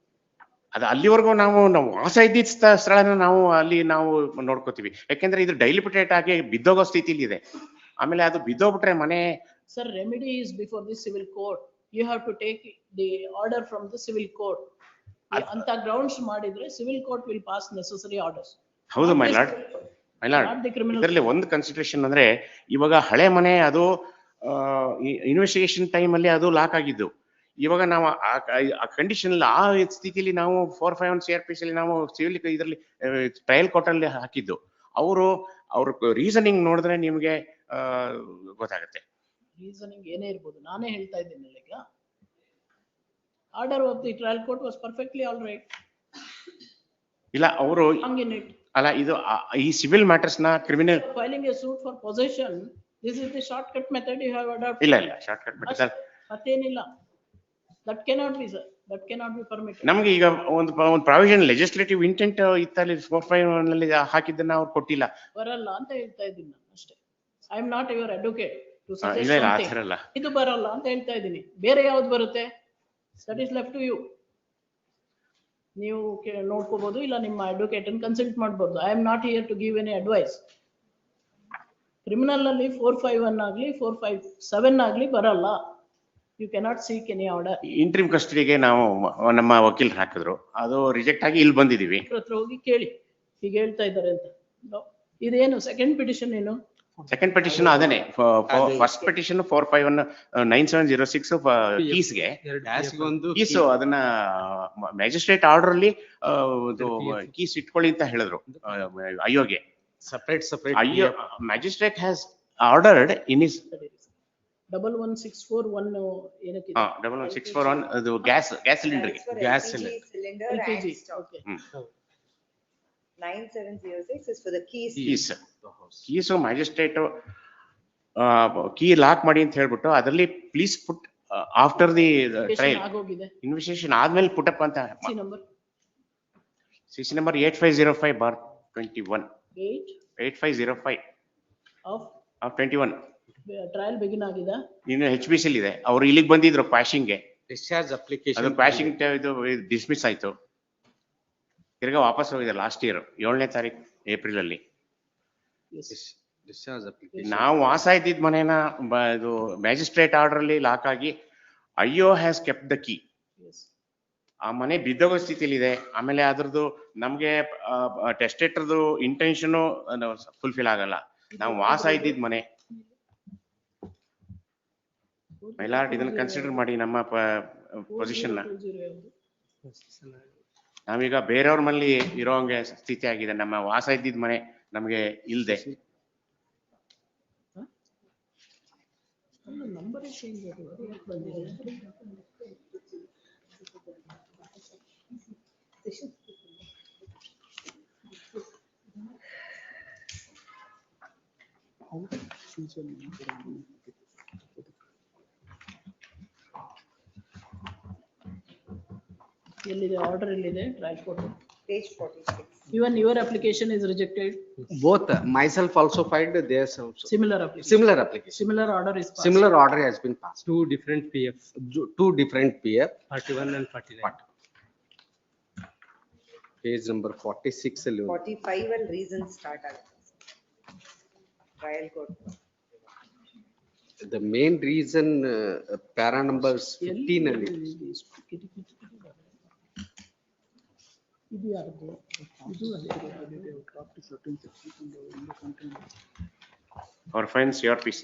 ಅದು ಅಲ್ಲಿವರೆಗೂ ನಾವು ವಾಸ ಇದ್ದಿದ್ದ ಸ್ಥಳನ ನಾವು ಅಲ್ಲಿ ನಾವು ನೋಡ್ಕೋತೀವಿ. ಯಾಕೆಂದ್ರೆ ಇದು ಡೈಲಿಪಿಟೇಟ್ ಆಗಿ ಬಿದ್ದೋಗೋ ಸ್ಥಿತಿಲಿ ಇದೆ. ಆಮೇಲೆ ಅದು ಬಿದ್ದೋಗ್ಬಿಟ್ರೆ ಮನೆ. Sir, remedy is before the civil court. You have to take the order from the civil court. ಅಂತ ಗ್ರೌಂಡ್ಸ್ ಮಾಡಿದ್ರೆ civil court will pass necessary orders. ಹೌದು ಮೈ ಲಾರ್ಡ್. ಇದರಲ್ಲಿ ಒಂದು ಕನ್ಸಿಡರೇಷನ್ ಅಂದ್ರೆ ಇವಾಗ ಹಳೆ ಮನೆ ಅದು ಇನ್ವೆಸ್ಟಿಗೇಷನ್ ಟೈಮ್ ಅಲ್ಲಿ ಅದು ಲಾಕ್ ಆಗಿದ್ದು. ಇವಾಗ ನಾವು ಆ ಕಂಡೀಷನ್ ಆ ಸ್ಥಿತಿಯಲ್ಲಿ ನಾವು 451 CRPC ಅಲ್ಲಿ ನಾವು ಸಿವಿಲ್ ಇದರಲ್ಲಿ ಟ್ರಯಲ್ ಕೋರ್ಟ್ ಅಲ್ಲಿ ಹಾಕಿದ್ದು. ಅವ್ರ ರೀಸನಿಂಗ್ ನೋಡಿದ್ರೆ ನಿಮ್ಗೆ ಗೊತ್ತಾಗುತ್ತೆ. ರೀಸನಿಂಗ್ ಏನೇ ಇರ್ಬೋದು, ನಾನೇ ಹೇಳ್ತಾ ಇದ್ದೀನಿ ಈಗ. Order of the trial court was perfectly all right. ಇಲ್ಲ ಅವರು ಅಲ್ಲ ಇದು ಈ ಸಿವಿಲ್ ಮ್ಯಾಟರ್ಸ್ ನ criminal filing a suit for possession, this is the shortcut method you have adopted. ಇಲ್ಲ ಶಾರ್ಟ್ಕಟ್ ಮೆಥಡ್ ಮತ್ತೇನಿಲ್ಲ. That cannot be, sir. That cannot be permitted. ನಮ್ಗೆ ಈಗ ಒಂದು ಪ್ರಾವಿಷನ್ ಲೆಜಿಸ್ಲೇಟಿವ್ ಇಂಟೆಂಟ್ ಇತ್ತಲ್ಲಿ 451 ನಲ್ಲಿ ಹಾಕಿದ್ದನ್ನ ಅವ್ರು ಕೊಟ್ಟಿಲ್ಲ. ಬರಲ್ಲ ಅಂತ ಹೇಳ್ತಾ ಇದ್ದೀನಿ ನಾನು ಅಷ್ಟೇ. I am not your advocate to ಇಲ್ಲ suggest ಇಲ್ಲ ಆ something. ಥರ ಇಲ್ಲ. ಇದು ಬರಲ್ಲ ಅಂತ ಹೇಳ್ತಾ ಇದ್ದೀನಿ. ಬೇರೆ ಯಾವ್ದು ಬರುತ್ತೆ? That is left to you. ನೀವು ನೋಡ್ಕೋಬಹುದು, ಇಲ್ಲ ನಿಮ್ಮ ಅಡ್ವೊಕೇಟ್ ಅನ್ನು ಕನ್ಸಲ್ಟ್ ಮಾಡಬಹುದು. I am not here to give any advice. Criminal ಅಲ್ಲಿ 451 ಆಗ್ಲಿ 457 ಆಗ್ಲಿ ಬರಲ್ಲ. You cannot seek any order. Interim ಕಸ್ಟಡಿಗೆ ನಾವು ನಮ್ಮ ವಕೀಲರು ಹಾಕಿದ್ರು, ಅದು ರಿಜೆಕ್ಟ್ ಆಗಿ ಇಲ್ಲಿ ಬಂದಿದೀವಿ. ಹತ್ರ ಹೋಗಿ ಕೇಳಿ ಹೀಗೆ ಹೇಳ್ತಾ ಇದ್ದಾರೆ ಅಂತ. ಇದೇನು ಸೆಕೆಂಡ್ ಪಿಟಿಷನ್ ಏನು? ಸೆಕೆಂಡ್ ಪೆಟಿಷನ್ ಅದೇನೆ. ಫಸ್ಟ್ ಪೆಟಿಷನ್ 4519706 ಕೀಸ್ಗೆ ಕೀಸ್ ಅದನ್ನ ಮ್ಯಾಜಿಸ್ಟ್ರೇಟ್ ಆರ್ಡರ್ ಅಲ್ಲಿ ಕೀಸ್ ಇಟ್ಕೊಳ್ಳಿ ಅಂತ ಹೇಳಿದ್ರು ಅಯ್ಯೋಗೆ. ಸಪರೇಟ್ ಅಯ್ಯೋ magistrate has ordered in is 11641 ಏನಕ್ಕೆ 11641 ಅದು ಗ್ಯಾಸ್ ಸಿಲಿಂಡರ್ಗೆ. Gas cylinder LPG okay. 9706 is for the keys. Keys magistrate key lock ಮಾಡಿ ಅಂತ ಹೇಳ್ಬಿಟ್ಟು ಅದರಲ್ಲಿ please put after the trial ಆಗೋಗಿದೆ. ಇನ್ವೆಸ್ಟಿಗೇಷನ್ ಆದ್ಮೇಲೆ ಪುಟಪ್ ಅಂತ number CC number 8505/21 8505 of 21 trial begin ಆಗಿದೆ. ಇನ್ನು HBC ಇದೆ. ಅವ್ರು ಇಲ್ಲಿಗೆ ಬಂದಿದ್ರು ಕ್ವಾಶಿಂಗ್ಗೆ. ಡಿಸ್ಚಾರ್ಜ್ ಅಪ್ಲಿಕೇಶನ್ ಅದು ಕ್ವಾಶಿಂಗ್ ಇದು ಡಿಸ್ಮಿಸ್ ಆಯ್ತು. ತಿರ್ಗಾ ವಾಪಸ್ ಹೋಗಿದೆ ಲಾಸ್ಟ್ ಇಯರ್ 7ನೇ ತಾರೀಕು ಏಪ್ರಿಲ್ ಅಲ್ಲಿ. ಡಿಸ್ಚಾರ್ಜ್ ಅಪ್ಲಿಕೇಶನ್ ನಾವು ವಾಸ ಇದ್ದಿದ್ ಮನೇನ ಇದು ಮ್ಯಾಜಿಸ್ಟ್ರೇಟ್ ಆರ್ಡರ್ ಅಲ್ಲಿ ಲಾಕ್ ಆಗಿ IO has kept the key. ಆ ಮನೆ ಬಿದ್ದೋಗೋ ಸ್ಥಿತಿಲಿದೆ. ಆಮೇಲೆ ಅದ್ರದ್ದು ನಮ್ಗೆ ಟೆಸ್ಟೇಟರ್ದು ಇಂಟೆನ್ಷನ್ ಫುಲ್ಫಿಲ್ ಆಗಲ್ಲ. ನಾವು ವಾಸ ಇದ್ದಿದ್ ಮನೆ. ಮೈಲಾರ್ಡ್ ಇದನ್ನ ಕನ್ಸಿಡರ್ ಮಾಡಿ ನಮ್ಮ ಪೊಸಿಷನ್ ನಾವೀಗ ಬೇರೆಯವ್ರ ಮನೇಲಿ ಇರೋ ಹಂಗೆ ಸ್ಥಿತಿ ಆಗಿದೆ. ನಮ್ಮ ವಾಸ ಇದ್ದಿದ್ ಮನೆ ನಮ್ಗೆ ಇಲ್ದೆ. ನಂಬರ್ ಚೇಂಜ್ ಬಂದಿದೆ. ಎಲ್ಲಿದೆ ಆರ್ಡರ್? ಎಲ್ಲಿದೆ trial court? Page 46. Even your application is rejected. both myself also filed theirs also. Similar application. Similar application. Similar order is passed. Similar order has been passed. Two different PF, Two different PF. 41 and 49. Page number 46 ಅಲ್ಲಿ 45 ಅಲ್ಲಿ reasons start ಆಗುತ್ತೆ. Trial court. The main reason para numbers 15 ಅಲ್ಲಿ ಇದು ಯಾರ್ದು? ಇದು Our friends CRPC.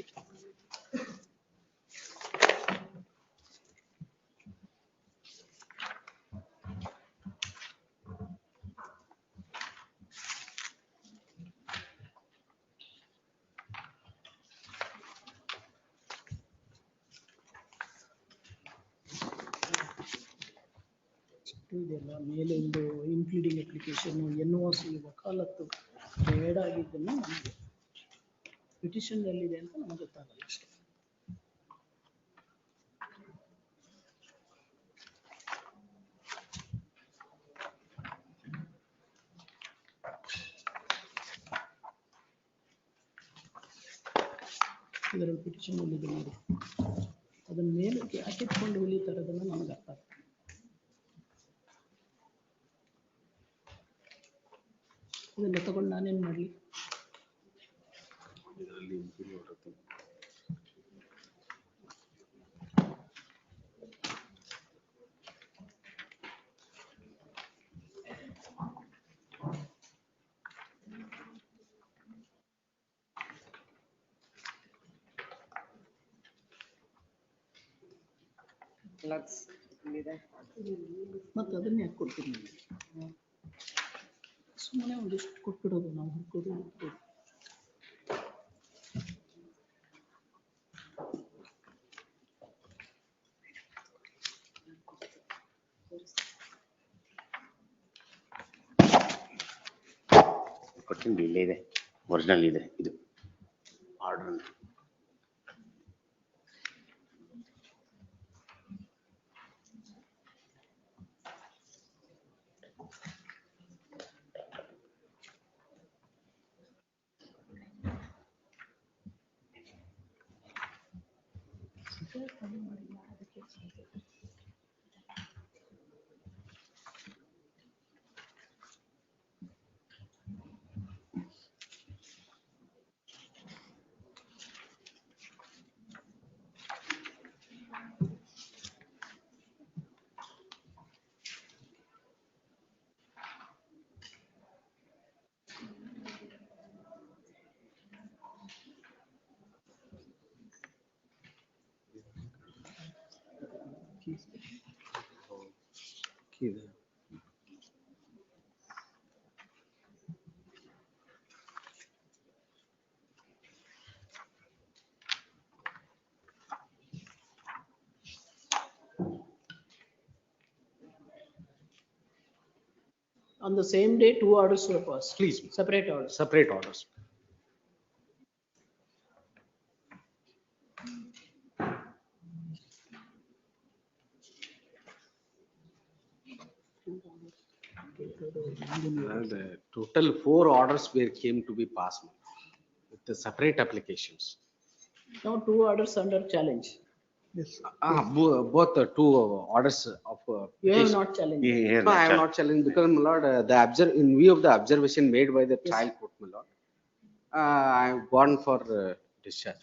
ಇದೆಲ್ಲ ಮೇಲೆ ಒಂದು ಇನ್ಕ್ಲೂಡಿಂಗ್ ಅಪ್ಲಿಕೇಶನ್ NOC ವಕಾಲತ್ತು ಬೇಡ ಆಗಿದ್ದನ್ನು ನಮಗೆ ಪಿಟಿಷನ್ ಎಲ್ಲಿದೆ ಅಂತ ನಮಗೆ ಗೊತ್ತಾಗಲ್ಲ ಅಷ್ಟೇ. ಇದರಲ್ಲಿ ಪಿಟಿಷನ್ ಎಲ್ಲಿದೆ ನೋಡಿ, ಅದನ್ನ ಮೇಲೆ ಹಾಕಿಟ್ಕೊಂಡು ಉಳಿತಾರೆ, ಅದನ್ನು ನಮಗೆ ಅರ್ಥ ಆಗ್ತದೆ. ಇದೆಲ್ಲ ತಗೊಂಡು ನಾನೇನು ಮಾಡಲಿ? Lux ಇಲ್ಲಿದೆ. ಮತ್ತೆ ಅದನ್ನೇ ಯಾಕೆ ಕೊಡ್ತೀವಿ? ಸುಮ್ಮನೆ ಒಂದಿಷ್ಟು ಕೊಟ್ಬಿಡೋದು, ನಾವು ಹುಡ್ಕೋದು. ಕೊಟ್ಟಿದ್ದು ಇಲ್ಲೇ ಇದೆ, ಒರಿಜಿನಲ್ ಇದೆ ಇದು order. On the same day, 2 orders were passed. Please. Separate orders. Separate orders. The total 4 orders were came to be passed with the separate applications. Now 2 orders under challenge. Both the 2 orders of. You have petition. not challenged. Here, No, I have not challenged because, my lord, in view of the observation made by the trial court, my lord, I have gone for discharge.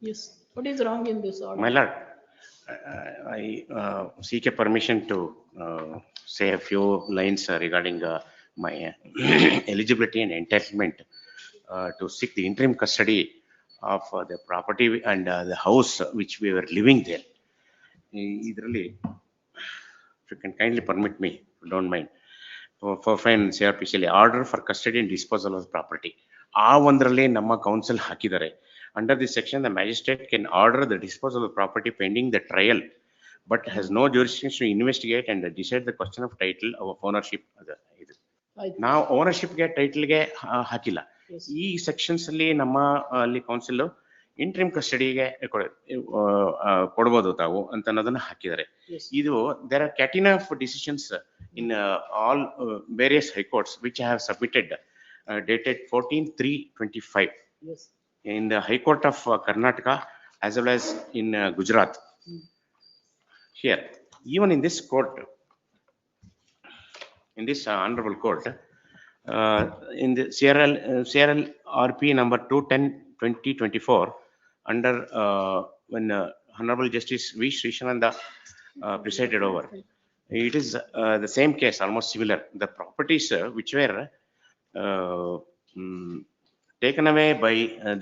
Yes. What is wrong in this order? My lord, I seek a permission to say a few lines regarding my eligibility and entitlement to seek the interim custody of the property and the house which we were living there. Idರಲ್ಲಿ, if you can kindly permit me, if you don't mind, for fine CRPC order for custody and disposal of property. ಆ ಒಂದರಲ್ಲಿ ನಮ್ಮ council ಹಾಕಿದ್ದಾರೆ. Under this section, the magistrate can order the disposal of property pending the trial, but has no jurisdiction to investigate and decide the question of title of ownership. ನಾವು ಓನರ್ಶಿಪ್ಗೆ ಟೈಟಲ್ಗೆ ಹಾಕಿಲ್ಲ. ಈ sections ಅಲ್ಲಿ ನಮ್ಮ ಅಲ್ಲಿ ಕೌನ್ಸಿಲ್ ಇಂಟ್ರಿಮ್ ಕಸ್ಟಡಿಗೆ ಕೊಡ್ಬೋದು ತಾವು ಅಂತ ಅನ್ನೋದನ್ನ ಹಾಕಿದ್ದಾರೆ. ಇದು there are catena of decisions in all various high courts which I have submitted dated 14/3/25 in the High Court of Karnataka as well as in Gujarat. Here, even in this court, in this honorable court, in the CRL-RP number 210/2024 under when Honorable Justice V. Srishananda presided over. It is the same case, almost similar. The properties which were taken away by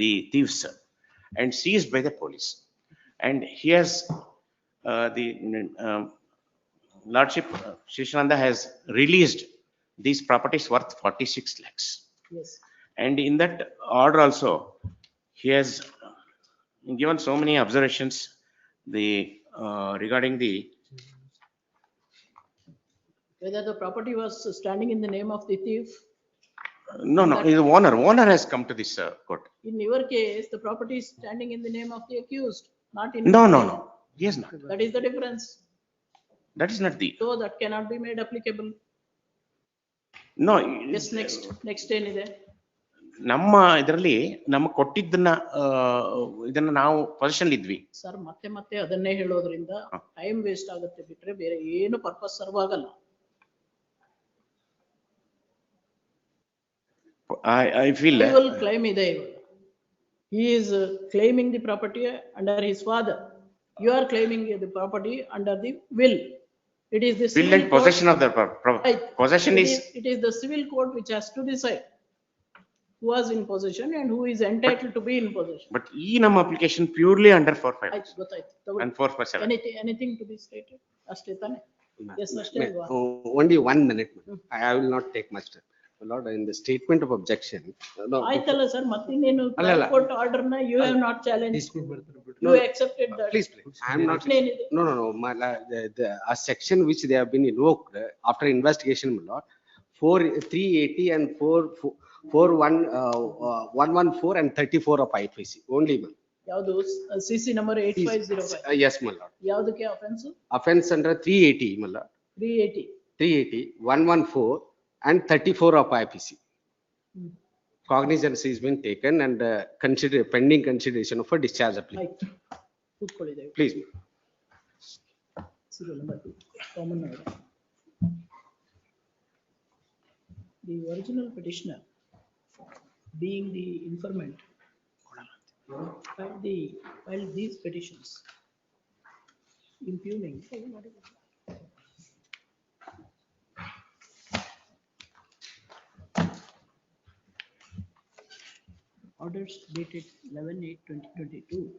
the thieves and seized by the police. And here's the Lordship Srishananda has released these properties worth 46 lakhs. Yes. And in that order also, he has given so many observations regarding the Whether the property was standing in the name of the thief. No, the owner has come to this court. In your case, the property is standing in the name of the accused, not in. No, yes, not. That is the difference. That is not the. So that cannot be made applicable. No. Yes, next ಏನಿದೆ? ನಮ್ಮ ಇದರಲ್ಲಿ ನಮಗೆ ಕೊಟ್ಟಿದ್ದನ್ನ ಇದನ್ನ ನಾವು position ಇದ್ವಿ. Sir ಮತ್ತೆ ಅದನ್ನೇ ಹೇಳೋದ್ರಿಂದ ಟೈಮ್ ವೇಸ್ಟ್ ಆಗುತ್ತೆ ಬಿಟ್ರೆ ಬೇರೆ ಏನು ಪರ್ಪಸ್ ಸರ್ವ್ ಆಗಲ್ಲ. I feel claim ಇದೆ ಇವಾಗ. He is claiming the property under his father. You are claiming the property under the will. It is the will and possession of the possession is. It is the civil court which has to decide who was in possession and who is entitled to be in possession. But ಈ ನಮ್ಮ application purely under 4/5 and 4/7. Anything to be stated? ಅಷ್ಟೇ ತಾನೆ? Yes, ಅಷ್ಟೇ ಅಲ್ವಾ? Only 1 minute. I will not take much time. my lord, in the statement of objection. No, ಆಯ್ತಲ್ಲ sir ಮತ್ತಿನ್ನೇನು ಅಲ್ಲ, ಅಲ್ಲ. ಕೋರ್ಟ್ ಆರ್ಡರ್ ನ you have not challenge No, you accepted that. please, I am not, ಮತ್ತೇನಿದೆ? no, my, a section which they have been invoked after investigation, my lord, 380 and 114 and 34 of IPC only, ma'am. ಯಾವುದು CC number 8505 Yes, my lord. ಯಾವ್ದಕ್ಕೆ offense? Offense under 380, my lord. 380. 380, 114 and 34 of IPC. Cognizance has been taken and pending consideration of a discharge application. ಆಯ್ತು ಕೂತ್ಕೊಳ್ಳಿ ದಯವಿಟ್ಟು. Please. Serial number 2, common order. The original petitioner, being the informant, filed these petitions impugning orders dated 11/8/2022.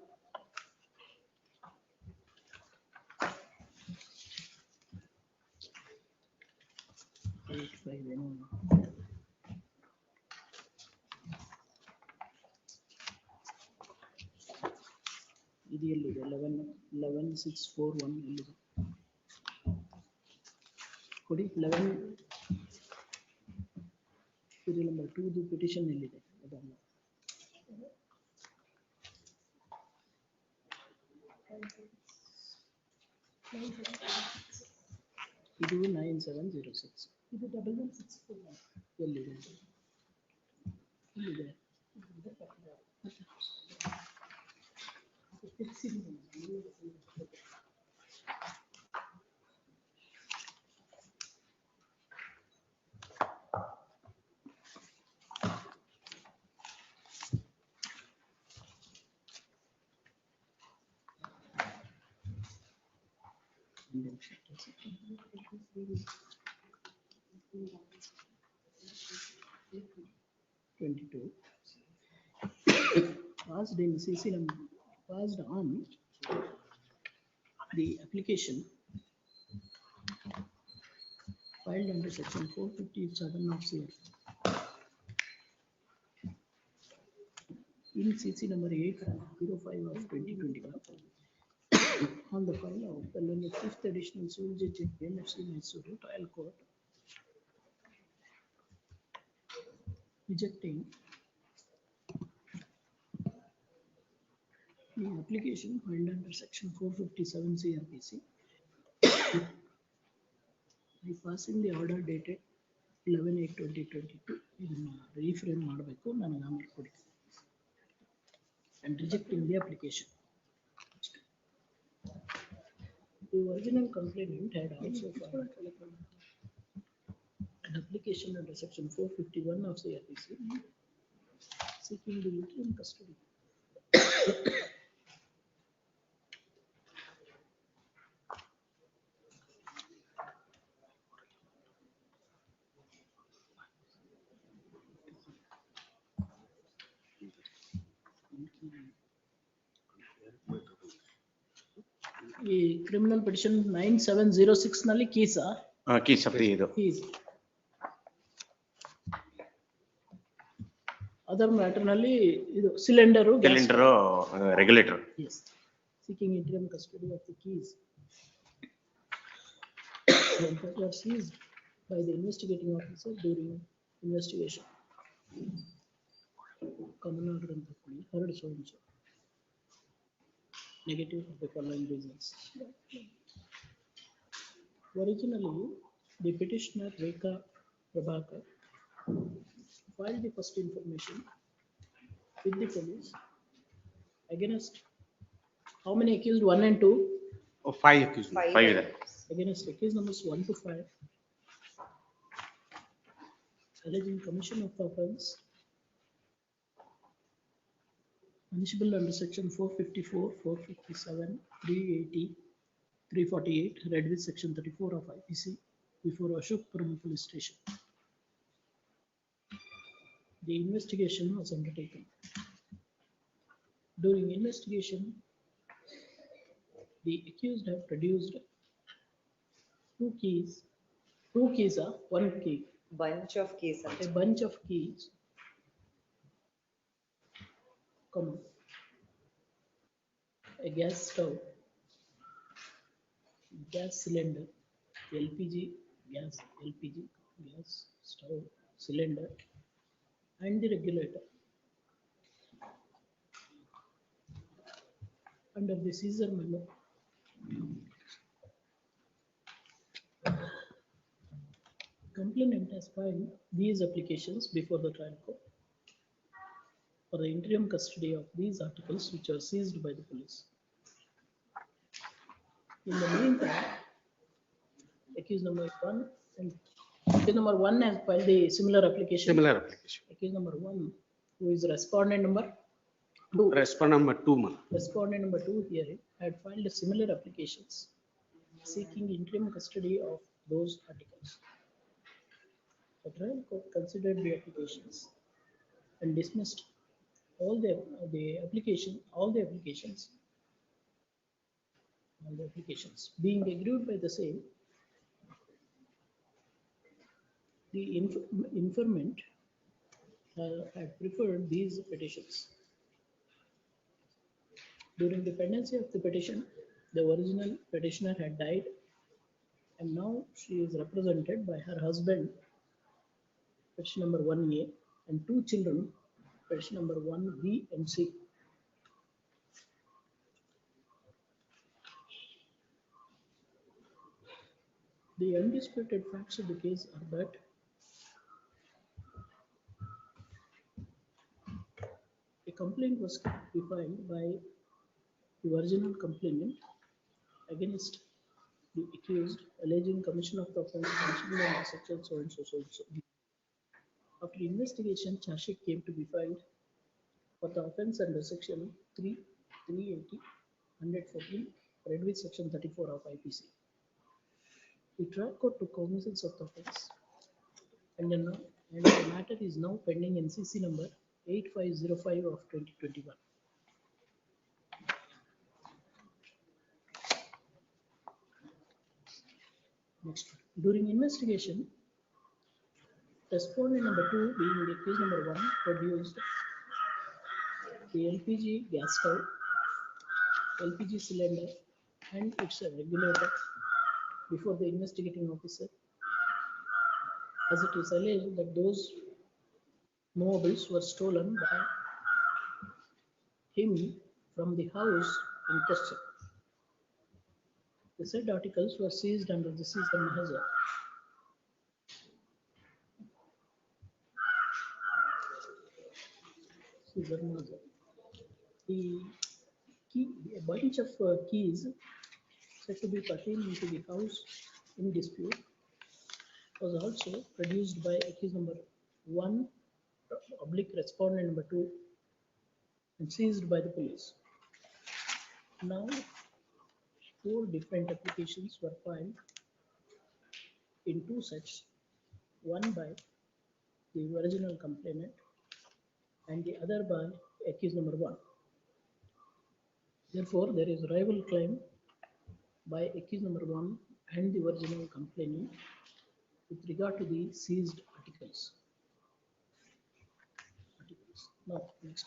ಇದು ಎಲ್ಲಿದೆ 11/6/41 ಎಲ್ಲಿದೆ ಕೊಡಿ 11 serial number 2 petition ಎಲ್ಲಿದೆ ಅದನ್ನ ಇದು 9706 ಇದು 11/6/41 ಎಲ್ಲಿದೆ ಎಲ್ಲಿದೆ passed in CC number, passed on the application filed under section 457 of CF in CC number 805 of 2021 on the file of the learned 5th additional civil judge in MFC Mysuru trial court, rejecting the application filed under section 457 CRPC by passing the order dated 11/8/2022 ಇದನ್ನ reframe ಮಾಡಬೇಕು ನನಗೆ ಆಮೇಲೆ ಕೊಡಿ and rejecting the application. The original complainant had also filed an application under section 451 of CRPC seeking the interim custody ಈ criminal petition 9706 ನಲ್ಲಿ ಕೀಸಾ ಕೀಸ್ of the ಇದು ಕೀಸ್ ಅದರ್ ಮ್ಯಾಟರ್ ನಲ್ಲಿ ಇದು ಸಿಲಿಂಡರ್ ರೆಗ್ಯುಲೇಟರ್ ಎಸ್ seeking interim custody of the keys that were seized by the investigating officer during investigation. Common order ಅಂತ ಕೊಡಿ heard so and so. Negative for the following reasons. Originally, the petitioner Rekha Prabhakar filed the first information with the police against how many accused? 1 and 2? Oh, 5 accused. 5 ಇದೆ Against accused numbers 1 to 5, alleging commission of offense punishable under section 454, 457, 380, 348, read with section 34 of IPC before Ashokpuram police station. The investigation was undertaken. During investigation, the accused have produced two keys are one key, bunch of keys. a bunch of keys, comma, a gas stove, gas cylinder, LPG gas stove cylinder, and the regulator. Under the Caesar memo, complainant has filed these applications before the trial court for the interim custody of these articles which are seized by the police. In the meantime, accused number one and accused number one has filed a similar application. Similar application. Accused number one, who is respondent number two. Respondent number two, man. Respondent number two hearing had filed similar applications seeking interim custody of those articles. The trial court considered the applications and dismissed all the applications being agreed by the same. The informant had preferred these petitions. During the pendency of the petition, the original petitioner had died, and now she is represented by her husband, petition number 1A, and two children, petition number 1B and C. The undisputed facts of the case are that a complaint was filed by the original complainant against the accused, alleging commission of the offence mentioned in section so and so so and so. After investigation, charge sheet came to be filed for the offence under section 380, 114, read with section 34 of IPC. The trial court took cognizance of the offence, and the matter is now pending in CC number 8505 of 2021. Next, during investigation, respondent number two, being the accused number one, produced the LPG gas stove, LPG cylinder, and its regulator before the investigating officer, as it is alleged that those movables were stolen by him from the house in question. The said articles were seized under the Caesar measure. The key, a bunch of keys said to be pertaining to the house in dispute was also produced by accused number 1 oblique respondent number 2 and seized by the police. Now, 4 different applications were filed in 2 sets, one by the original complainant and the other by accused number 1. Therefore, there is rival claim by accused number 1 and the original complainant with regard to the seized articles. Now, next.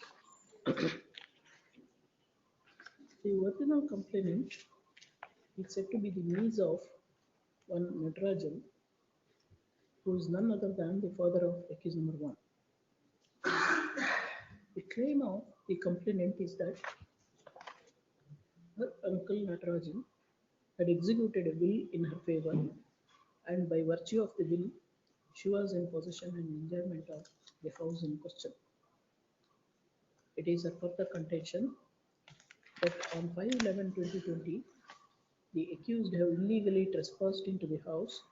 The original complainant is said to be the niece of one Natarajan, who is none other than the father of accused number 1. The claim of the complainant is that her uncle Natarajan had executed a will in her favor, and by virtue of the will, she was in possession and enjoyment of the house in question. It is a further contention that on 5/11/2020, the accused have illegally trespassed into the house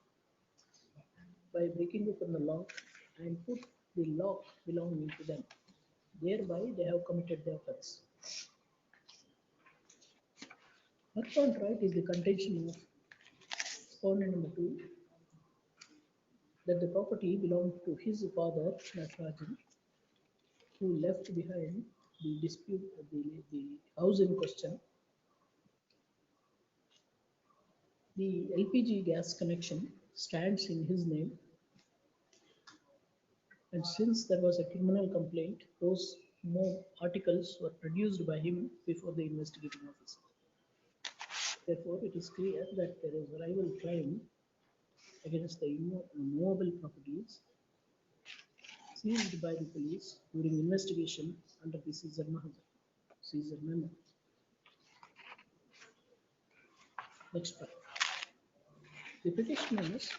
by breaking open the lock and put the lock belonging to them. Thereby, they have committed the offence. Her point right is the contention of respondent number 2 that the property belonged to his father, Natarajan, who left behind the dispute, the house in question. The LPG gas connection stands in his name, And since there was a criminal complaint, those more articles were produced by him before the investigating officer. Therefore, it is clear that there is a rival claim against the immovable properties seized by the police during investigation under the Caesar memo. Next part. The petitioners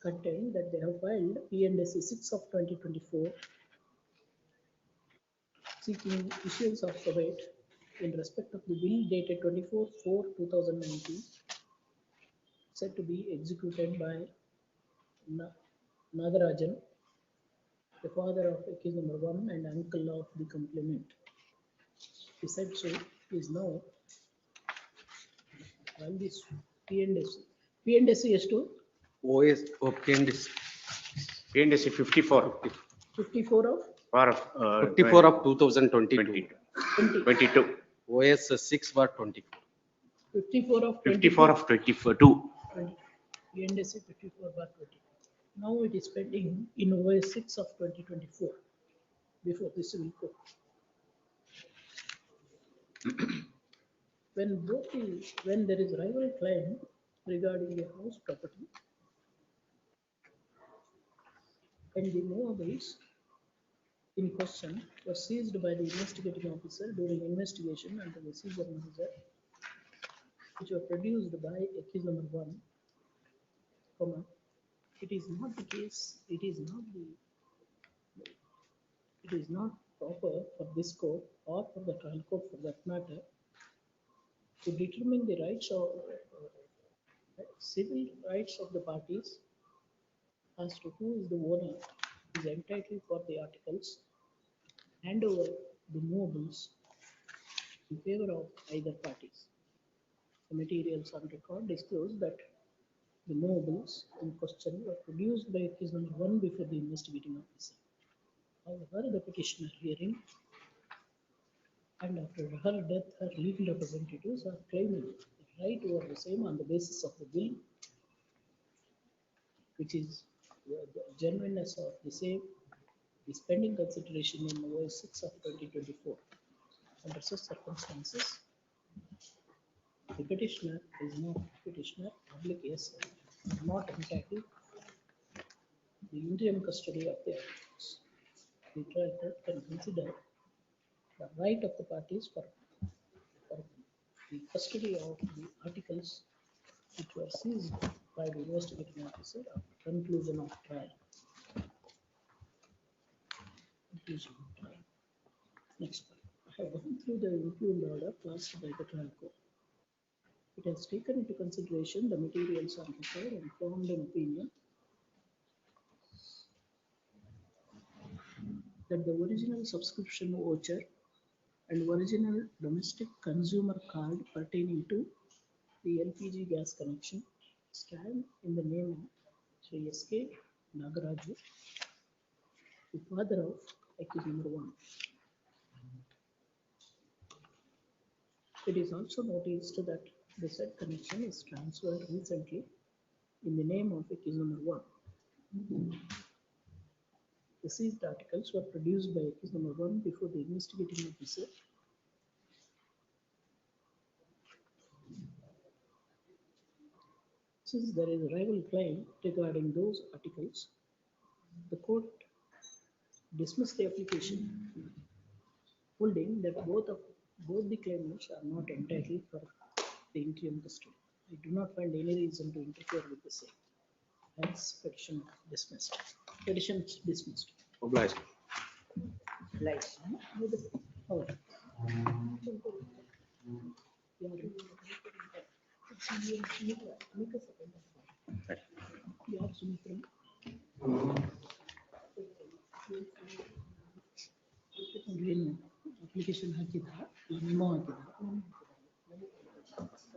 contain that they have filed P&SC 6 of 2024 seeking issuance of probate in respect of the bill dated 24/4/2019 said to be executed by Nagarajan, the father of accused number 1 and uncle of the complainant. The said suit is now while this P&SC is to OS, P&SC. P&SC 54 54 of for 54 of 2022. 22. OS 6 bar 24. 54 of 54 of 22. 20. P&SC 54/20. Now it is pending in OS 6 of 2024 before the civil court. When there is rival claim regarding a house property and the movables in question were seized by the investigating officer during investigation under the Caesar measure, which were produced by accused number 1, it is not the case, it is not proper for this court or for the trial court for that matter to determine the rights of civil rights of the parties as to who is the owner is entitled for the articles hand over the movables in favor of either parties. The materials on record disclose that the movables in question were produced by accused number 1 before the investigating officer. However, the petitioner hearing and after her death, her legal representatives are claiming the right over the same on the basis of the will, which is the genuineness of the same is pending consideration in OS 6 of 2024. Under such circumstances, the petitioner is not not entitled the interim custody of the articles. The trial court can consider the right of the parties for the custody of the articles which were seized by the investigating officer after conclusion of trial. Next part. I have gone through the impugned order passed by the trial court. It has taken into consideration the materials on record and formed an opinion that the original subscription voucher and original domestic consumer card pertaining to the LPG gas connection stand in the name of Sri S.K. Nagaraju, the father of accused number 1. It is also noticed that the said connection is transferred recently in the name of accused number 1. The seized articles were produced by accused number 1 before the investigating officer. Since there is a rival claim regarding those articles, the court dismissed the application, holding that both the claimants are not entitled for the interim custody. I do not find any reason to interfere with the same. Hence, petition dismissed. Petition dismissed. Obliged. Oh. ಯಾರು ಸುಮಿತ್ರ ಏನು application ಹಾಕಿದ memo ಹಾಕಿದ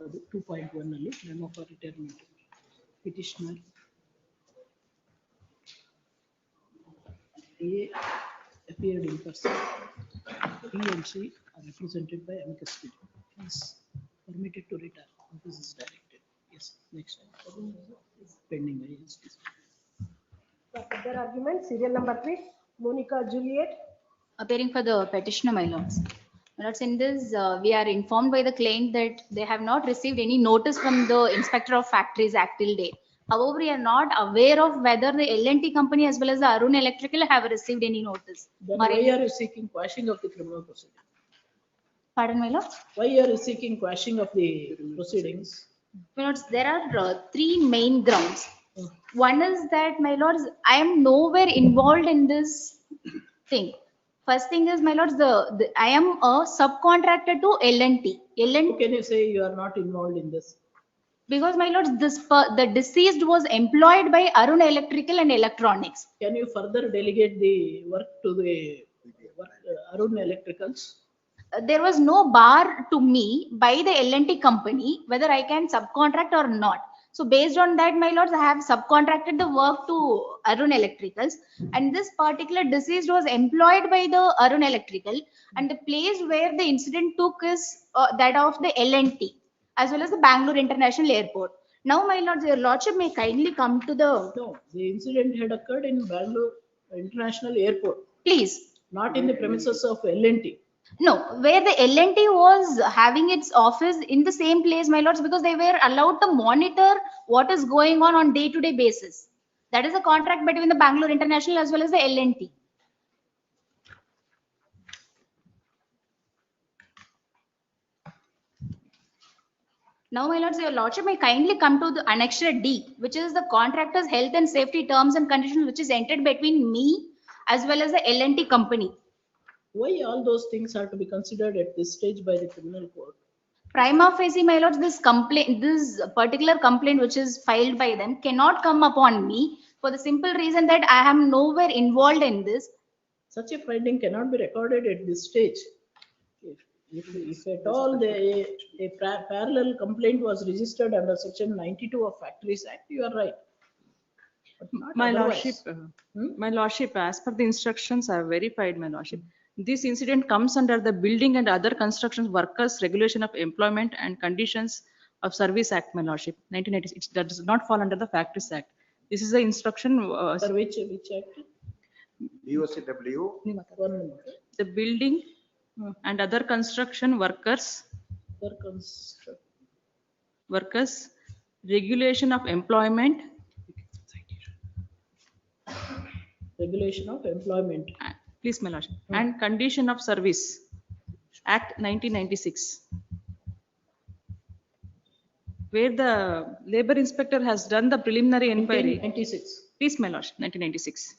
ಅದು 2.1 ಅಲ್ಲಿ memo for retirement petitioner A appeared in person. He and she are represented by amicus curiae. He is permitted to retire. This is directed. Yes, next time. Pending by his. Further argument, serial number 3. Monica Juliet. Appearing for the petitioner, my lords. My lords, in this, we are informed by the claimant that they have not received any notice from the Inspector of Factories Act till date. However, we are not aware of whether the L&T company as well as the Arun Electrical have received any notice. Then why are you seeking quashing of the criminal proceeding? Pardon, my lord? Why are you seeking quashing of the proceedings? My lords, there are three main grounds. One is that, my lords, I am nowhere involved in this thing. First thing is, my lords, I am a subcontractor to L&T. How can you say you are not involved in this? Because, my lords, the deceased was employed by Arun Electrical and Electronics. Can you further delegate the work to the Arun Electricals? There was no bar to me by the L&T company whether I can subcontract or not. So based on that, my lords, I have subcontracted the work to Arun Electricals, and this particular deceased was employed by the Arun Electrical, and the place where the incident took is that of the L&T as well as the Bangalore International Airport. Now, my lords, your lordship may kindly come to the... No, the incident had occurred in Bangalore International Airport. Please. Not in the premises of L&T. No, where the L&T was having its office in the same place, my lords, because they were allowed to monitor what is going on day-to-day basis. That is a contract between the Bangalore International as well as the L&T. Now, my lords, your lordship may kindly come to the Annexure D, which is the contractor's health and safety terms and conditions, which is entered between me as well as the L&T company. Why all those things are to be considered at this stage by the criminal court? Prima facie, my lords, this particular complaint which is filed by them cannot come upon me for the simple reason that I am nowhere involved in this. Such a finding cannot be recorded at this stage. If at all a parallel complaint was registered under section 92 of Factories Act, you are right. My otherwise. lordship, my lordship, as per the instructions I have verified, my lordship, this incident comes under the Building and Other Construction Workers Regulation of Employment and Conditions of Service Act, my lordship, 1996. That does not fall under the Factories Act. This is the instruction. For which act? BOCW. The Building and Other Construction Workers Regulation of Employment. Regulation of Employment. Please, my lordship. And Condition of Service Act 1996. Where the labor inspector has done the preliminary inquiry. 1996. Please, my lordship, 1996.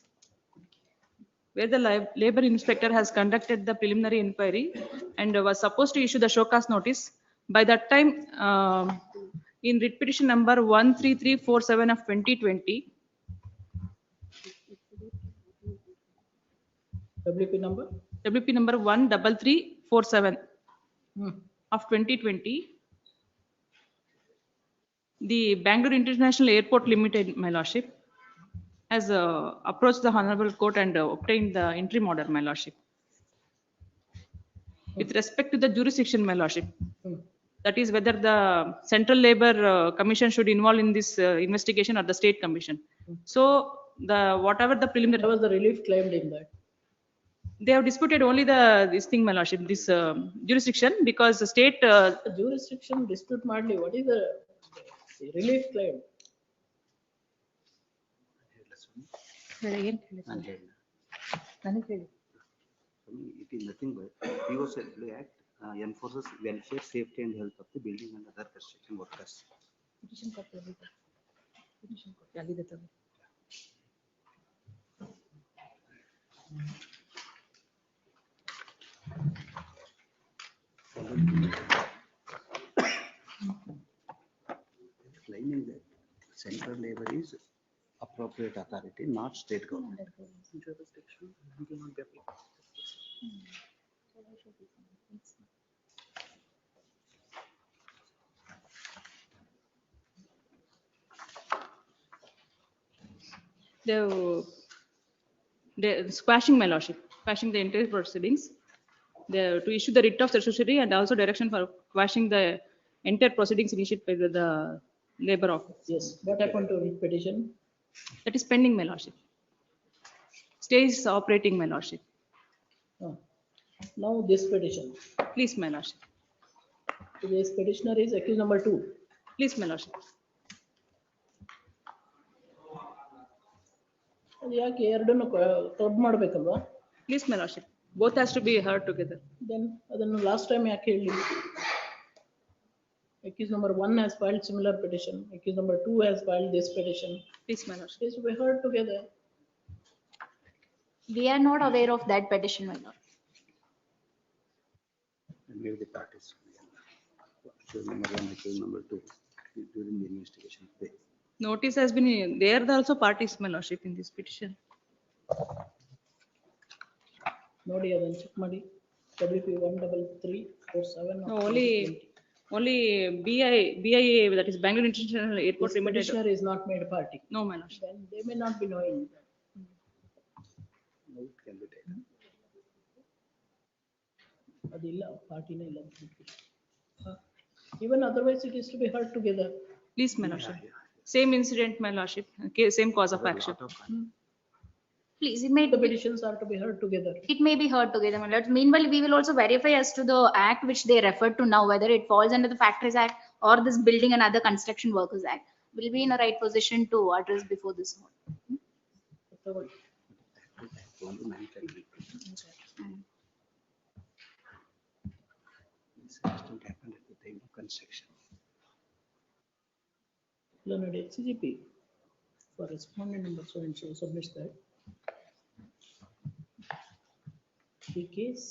Where the labor inspector has conducted the preliminary inquiry and was supposed to issue the show cause notice. By that time, in writ petition number 13347 of 2020, WP number? WP number 13347 of 2020, the Bangalore International Airport Limited, my lordship, has approached the Honorable Court and obtained the interim order, my lordship. With respect to the jurisdiction, my lordship, that is whether the Central Labor Commission should involve in this investigation or the State Commission. So whatever the preliminary. What was the relief claimed in that? They have disputed only this thing, my lordship, this jurisdiction, because the state. Jurisdiction dispute madly. What is the relief claim? It is nothing but POCW Act enforces welfare, safety and health of the building and other construction workers. Claiming that central labor is appropriate authority, not state government. They're squashing, my lordship, squashing the entire proceedings. To issue the writ of certiorari and also direction for quashing the entire proceedings initiated by the labor office. Yes. What happened to writ petition? That is pending, my lordship. Stay is operating, my lordship. Now this petition. Please, my lordship. This petitioner is accused number 2. Please, my lordship. ಅದು ಯಾಕೆ ಎರಡನ್ನು club ಮಾಡ್ಬೇಕಲ್ವಾ? Please, my lordship. Both has to be heard together. Then ಅದನ್ನು last time ಯಾಕೆ ಹೇಳಿ? Accused number 1 has filed similar petition. Accused number 2 has filed this petition. Please, my lordship. It is to be heard together. We are not aware of that petition, my lord. Maybe the parties. Accused number 1, accused number 2, during the investigation. Notice has been, they are also parties, my lordship, in this petition. ನೋಡಿ ಅದನ್ನು check ಮಾಡಿ. WP 13347. No, only BIA, that is Bangalore International Airport This Limited. petitioner is not made a party. No, my lordship. Then they may not be knowing. Note can be taken. ಅದಿಲ್ಲ ಪಾರ್ಟಿನೇ ಇಲ್ಲ. Even otherwise it is to be heard together. Please, my lordship. Same incident, my lordship. Okay, same cause of action. Please, it may, The petitions are to be heard together. it may be heard together, my lord. Meanwhile, we will also verify as to the act which they referred to now, whether it falls under the Factories Act or this Building and Other Construction Workers Act. We'll be in a right position to address before this one. Only man can read. This accident happened at the time of construction. Learned HCGP for respondent number so and so submits that the case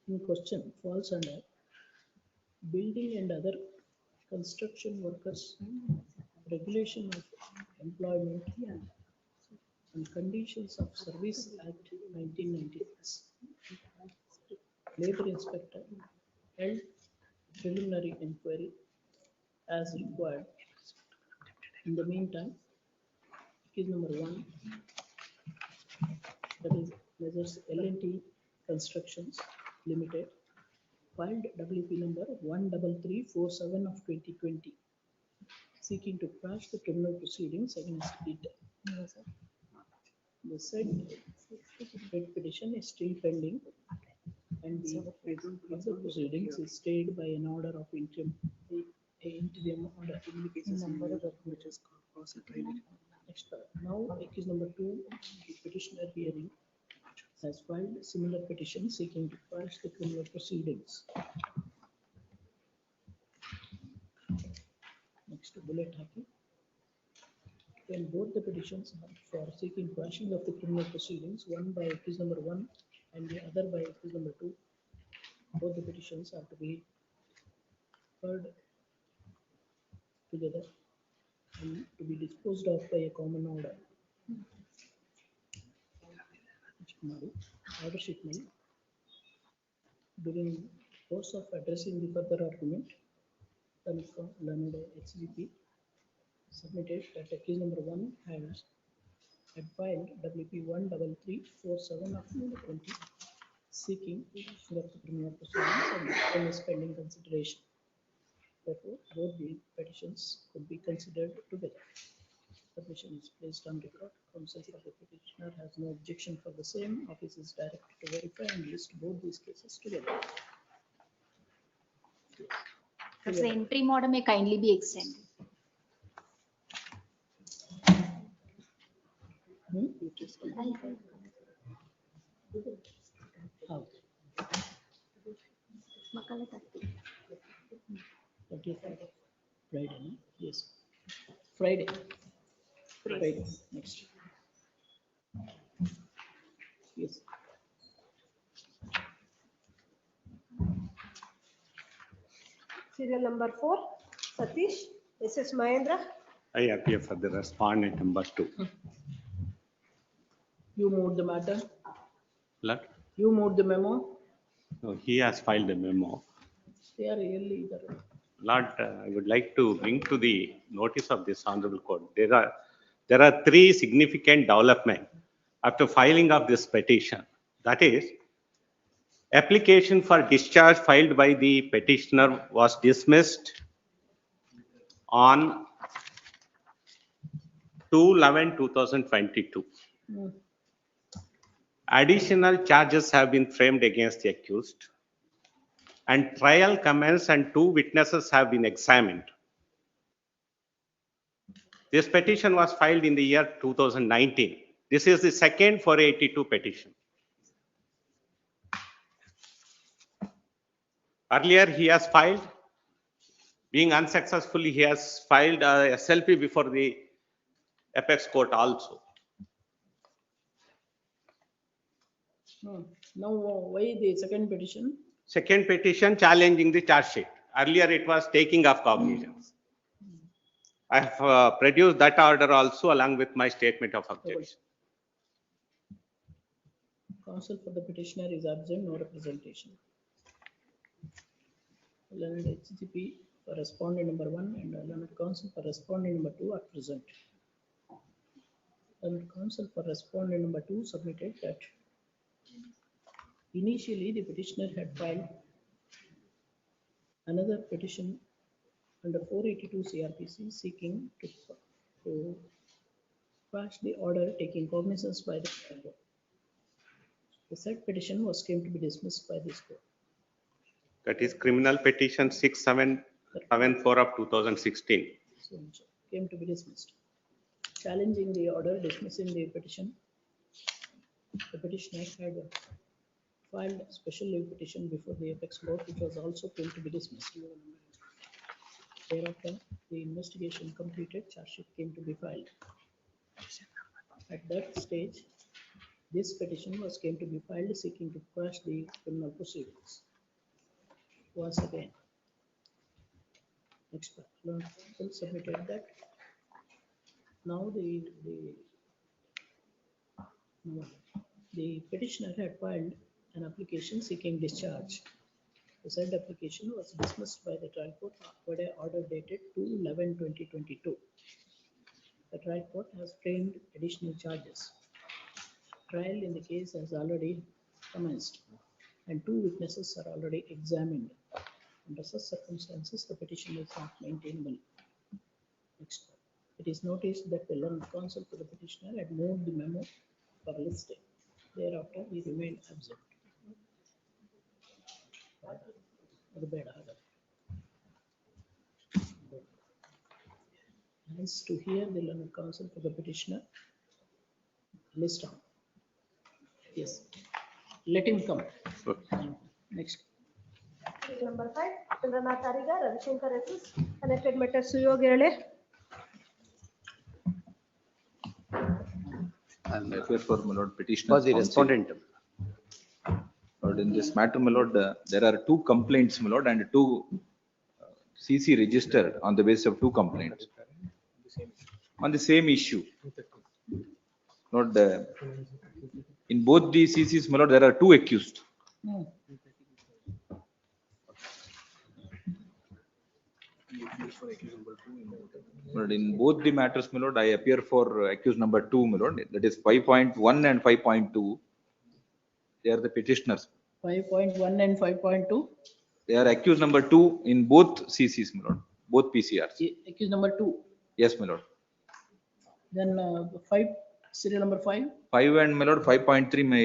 in question falls under Building and Other Construction Workers Regulation of Employment and Conditions of Service Act 1996. Labor Inspector held preliminary inquiry as required. In the meantime, case number 1, that is measures L&T Constructions Limited, filed WP number 13347 of 2020, seeking to quash the criminal proceedings against it. The said petition is still pending, and the other proceedings is stayed by an order of interim order. Next, now accused number 2, the petitioner hearing has filed a similar petition seeking to quash the criminal proceedings. Next, bullet haki. When both the petitions are for seeking quashing of the criminal proceedings, one by accused number 1 and the other by accused number 2, both the petitions are to be heard together and to be disposed of by a common order. Order sheet made. During course of addressing the further argument, learned HCGP submitted that accused number 1 had filed WP 13347 of 2020, seeking the criminal proceedings and is pending consideration. Therefore, both the petitions could be considered together. The petition is placed on record. Counsel for the petitioner has no objection for the same. Office is directed to verify and list both these cases together. But the interim order may kindly be extended. How? Friday, no? Yes. Friday. Friday, next. Yes. Serial number 4, Satish, SS Mahendra. I appear for the respondent number 2. You moved the matter. Lord, You moved the memo. no, he has filed a memo. They are really there. Lord, I would like to bring to the notice of this honorable court. There are 3 significant developments after filing of this petition. That is, application for discharge filed by the petitioner was dismissed on 2/11/2022. additional charges have been framed against the accused, and trial commenced and 2 witnesses have been examined. This petition was filed in the year 2019. This is the second 482 petition. Earlier, he has filed, being unsuccessful, he has filed a SLP before the apex court also. Now, why the second petition? Second petition challenging the charge sheet. Earlier, it was taking of cognizance. I have produced that order also along with my statement of objection. Counsel for the petitioner is absent, no representation. Learned HCP for respondent number 1 and learned counsel for respondent number 2 are present. Learned counsel for respondent number 2 submitted that initially the petitioner had filed another petition under 482 CRPC seeking to quash the order taking cognizance by the court. The said petition was came to be dismissed by this court. That is criminal petition 6774 of 2016. So came to be dismissed. Challenging the order dismissing the petition, the petitioner had filed a special leave petition before the apex court, which was also came to be dismissed. Thereafter, the investigation completed, charge sheet came to be filed. At that stage, this petition was came to be filed seeking to quash the criminal proceedings. Once again, expert counsel submitted that now the petitioner had filed an application seeking discharge. The said application was dismissed by the trial court by order dated 2/11/2022. The trial court has framed additional charges. Trial in the case has already commenced and 2 witnesses are already examined. Under such circumstances, the petition is not maintainable. Next, it is noticed that the learned counsel for the petitioner had moved the memo for listing. Thereafter, he remained absent. As to hear the learned counsel for the petitioner, list down. Yes, let him come. Next. Number 5, Chandranath Ariga, Ravishankar SS, connected matter Suyogirale. And appear for my lord petitioner. Was the respondent. Lord, in this matter, my lord, there are 2 complaints, my lord, and 2 CC registered on the basis of 2 complaints on the same issue. Lord, in both the CCs, my lord, there are 2 accused. Lord, in both the matters, my lord, I appear for accused number 2, my lord, that is 5.1 and 5.2. They are the petitioners. 5.1 and 5.2. They are accused number 2 in both CCs, my lord, both PCRs. Accused number 2. Yes, my lord. Then 5, serial number 5. 5 and my lord, 5.3, my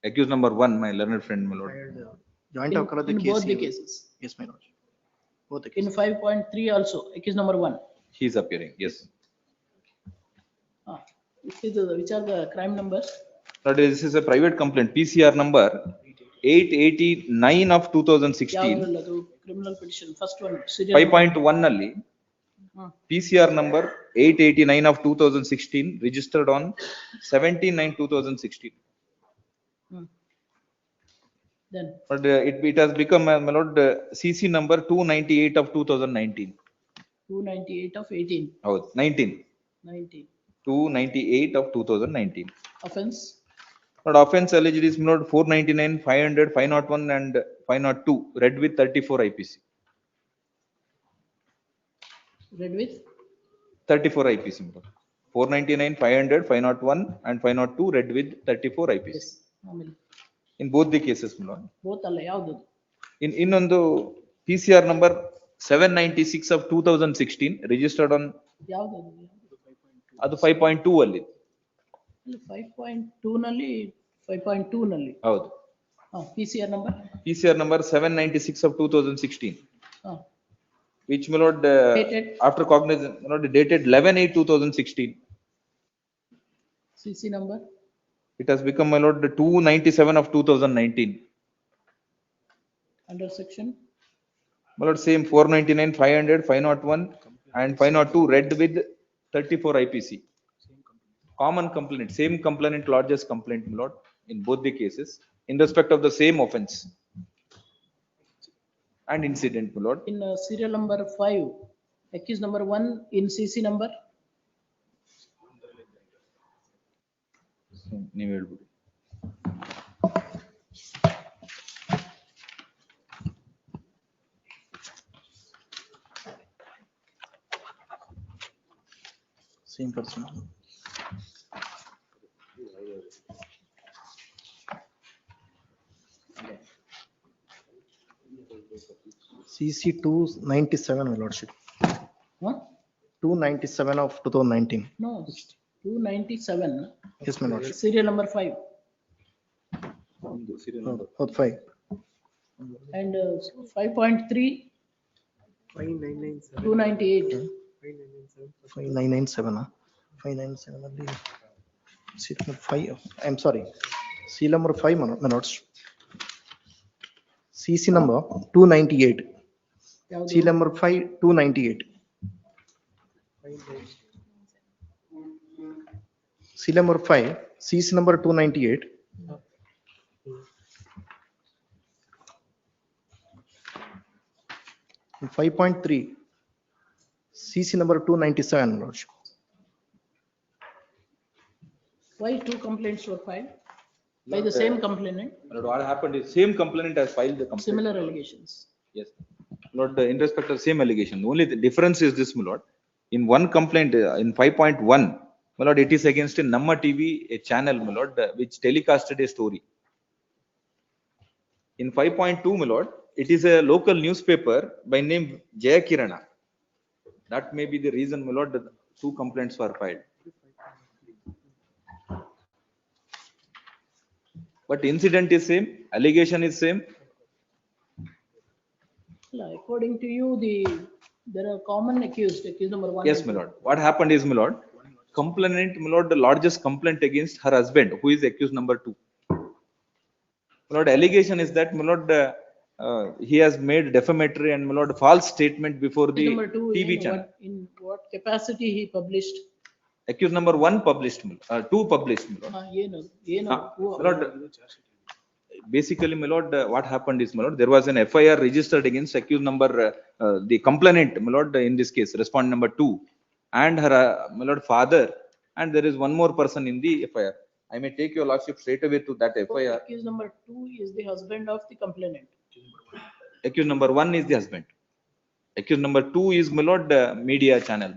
accused number 1, my learned friend, my lord. Joint In occur the in case. both the cases. Yes, my lord. Both the In cases. 5.3 also, accused number 1. He is appearing, yes. Which are the crime numbers? Lord, this is a private complaint, PCR number 889 of 2016. ಯಾವ್ದ್ರಲ್ಲಿ criminal petition, first one. serial 5.1 ನಲ್ಲಿ PCR number 889 of 2016 registered on 17/9/2016. Then But it has become, my lord, CC number 298 of 2019. 298 of 18. Oh, 19. 19. 298 of 2019. Offense. But offense alleged is, my lord, 499, 500, 501 and 502 read with 34 IPC. Read with 34 IPC. 499, 500, 501 and 502 read with 34 IPC. yes. ಆಮೇಲೆ In both the cases, my lord. both ಅಲ್ಲ ಯಾವುದು? In on the PCR number 796 of 2016 registered on ಯಾವುದು? ಅದು 5.2 ಅಲ್ಲಿ. 5.2 ನಲ್ಲಿ 5.2 ನಲ್ಲಿ ಹೌದು. PCR number PCR number 796 of 2016. Ah. Which my lord, Dated? after cognizance, my lord, dated 11/8/2016. CC number It has become, my lord, 297 of 2019. under section My lord, same 499, 500, 501 and 502 read with 34 IPC. Common complaint, same complainant lodges as complaint, my lord, in both the cases, in respect of the same offense and incident, my lord. in serial number 5, accused number 1 in CC number ನೀವು ಹೇಳ್ಬಿಡಿ. Same person. CC 297, my lordship. Huh? 297 of 2019. No, 297. Yes, my lordship. Serial number 5 Oh, 5. and 5.3 298. 5997. 597 ಅಲ್ಲಿ seal number 5. I'm sorry. Seal number 5, my lords. CC number 298. ಯಾವ್ದು? Seal number 5, 298. Seal number 5, CC number 298. And 5.3, CC number 297, my lordship. Why two complaints were filed by the same complainant? My lord, what happened is same complainant has filed the complaint. Similar allegations. Yes. Lord, in respect of same allegation, only the difference is this, my lord. In one complaint, in 5.1, my lord, it is against a Namma TV, a channel, my lord, which telecasted a story. In 5.2, my lord, it is a local newspaper by name Jayakirana. That may be the reason, my lord, that two complaints were filed. But incident is same, allegation is same. According to you, there are common accused number 1. Yes, my lord. What happened is, my lord, complainant, my lord, the largest complaint against her husband, who is accused number 2. My lord, allegation is that, my lord, he has made defamatory and, my lord, false statement before the Number 2 TV channel. in what capacity he published? Accused number 1 published, 2 published, my lord. My lord, basically, my lord, what happened is, my lord, there was an FIR registered against accused number, the complainant, my lord, in this case, respondent number 2, and her, my lord, father, and there is one more person in the FIR. I may take your lordship straight away to that FIR. Accused number 2 is the husband of the complainant. Accused number 1 is the husband. Accused number 2 is, my lord, media channel.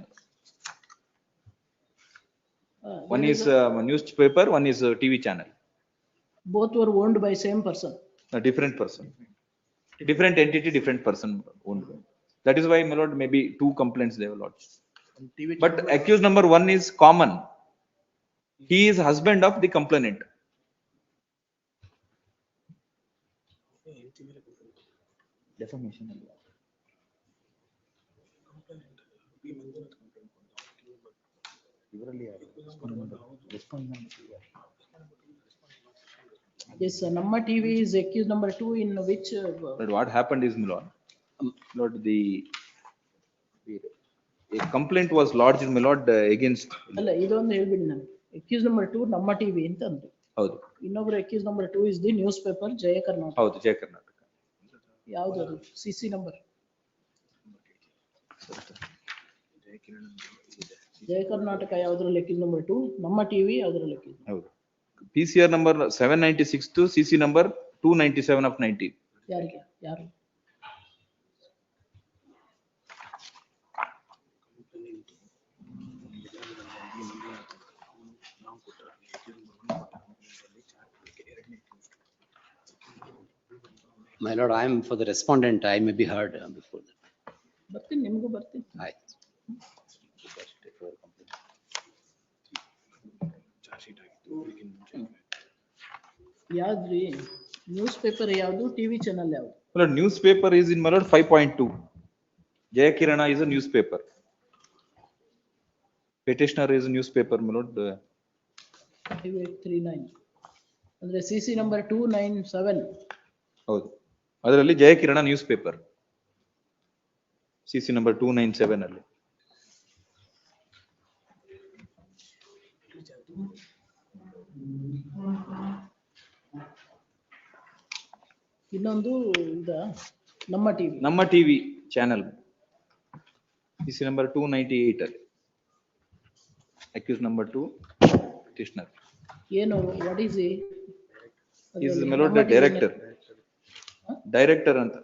One is newspaper, one is TV channel. Both were owned by same person. A different person. Different entity, different person owned by. That is why, my lord, maybe 2 complaints they have lodged. But accused number 1 is common. He is husband of the complainant. Defamation. Yes, Namma TV is accused number 2 in which? But what happened is, my lord, Lord, a complaint was lodged, my lord, against. ಅಲ್ಲ ಇದೊಂದು ಹೇಳ್ಬಿಡಿ ನಾನು accused number 2 Namma TV ಅಂತ ಅಂದ್ರು. ಹೌದು. ಇನ್ನೊಬ್ರು accused number 2 is the newspaper Jaya Karnataka. ಹೌದು, ಜಯ ಕರ್ನಾಟಕ. ಯಾವುದು ಅದು CC number? ಜಯ ಕರ್ನಾಟಕ ಯಾವ್ದ್ರಲ್ಲಿ accused number 2, Namma TV ಯಾವ್ದ್ರಲ್ಲಿ accused? ಹೌದು. PCR number 796 to CC number 297 of 19. ಯಾರಿಗೆ ಯಾರು? My lord, I am for the respondent. I may be heard before that. ಬರ್ತೀನಿ ನಿಮಗೂ ಬರ್ತೀನಿ. ಆಯ್ತು. ಯಾವ್ದ್ರಿ ನ್ಯೂಸ್ ಪೇಪರ್ ಯಾವ್ದು ಟಿವಿ ಚಾನಲ್ ಯಾವ್ದು? My lord, newspaper is in my lord 5.2. Jaya Kirana is a newspaper. Petitioner is a newspaper, my lord. 5839 ಅಂದ್ರೆ CC number 297. ಹೌದು, ಅದರಲ್ಲಿ ಜಯ ಕಿರಣ news paper CC number 297 ಅಲ್ಲಿ. ಇನ್ನೊಂದು ಇದ ನಮ್ಮ ಟಿವಿ ಚಾನೆಲ್ CC ನಂಬರ್ 298 ಅಲ್ಲಿ. Accused number 2 petitioner. ಏನು what is Is my lord the director ಅಂತ.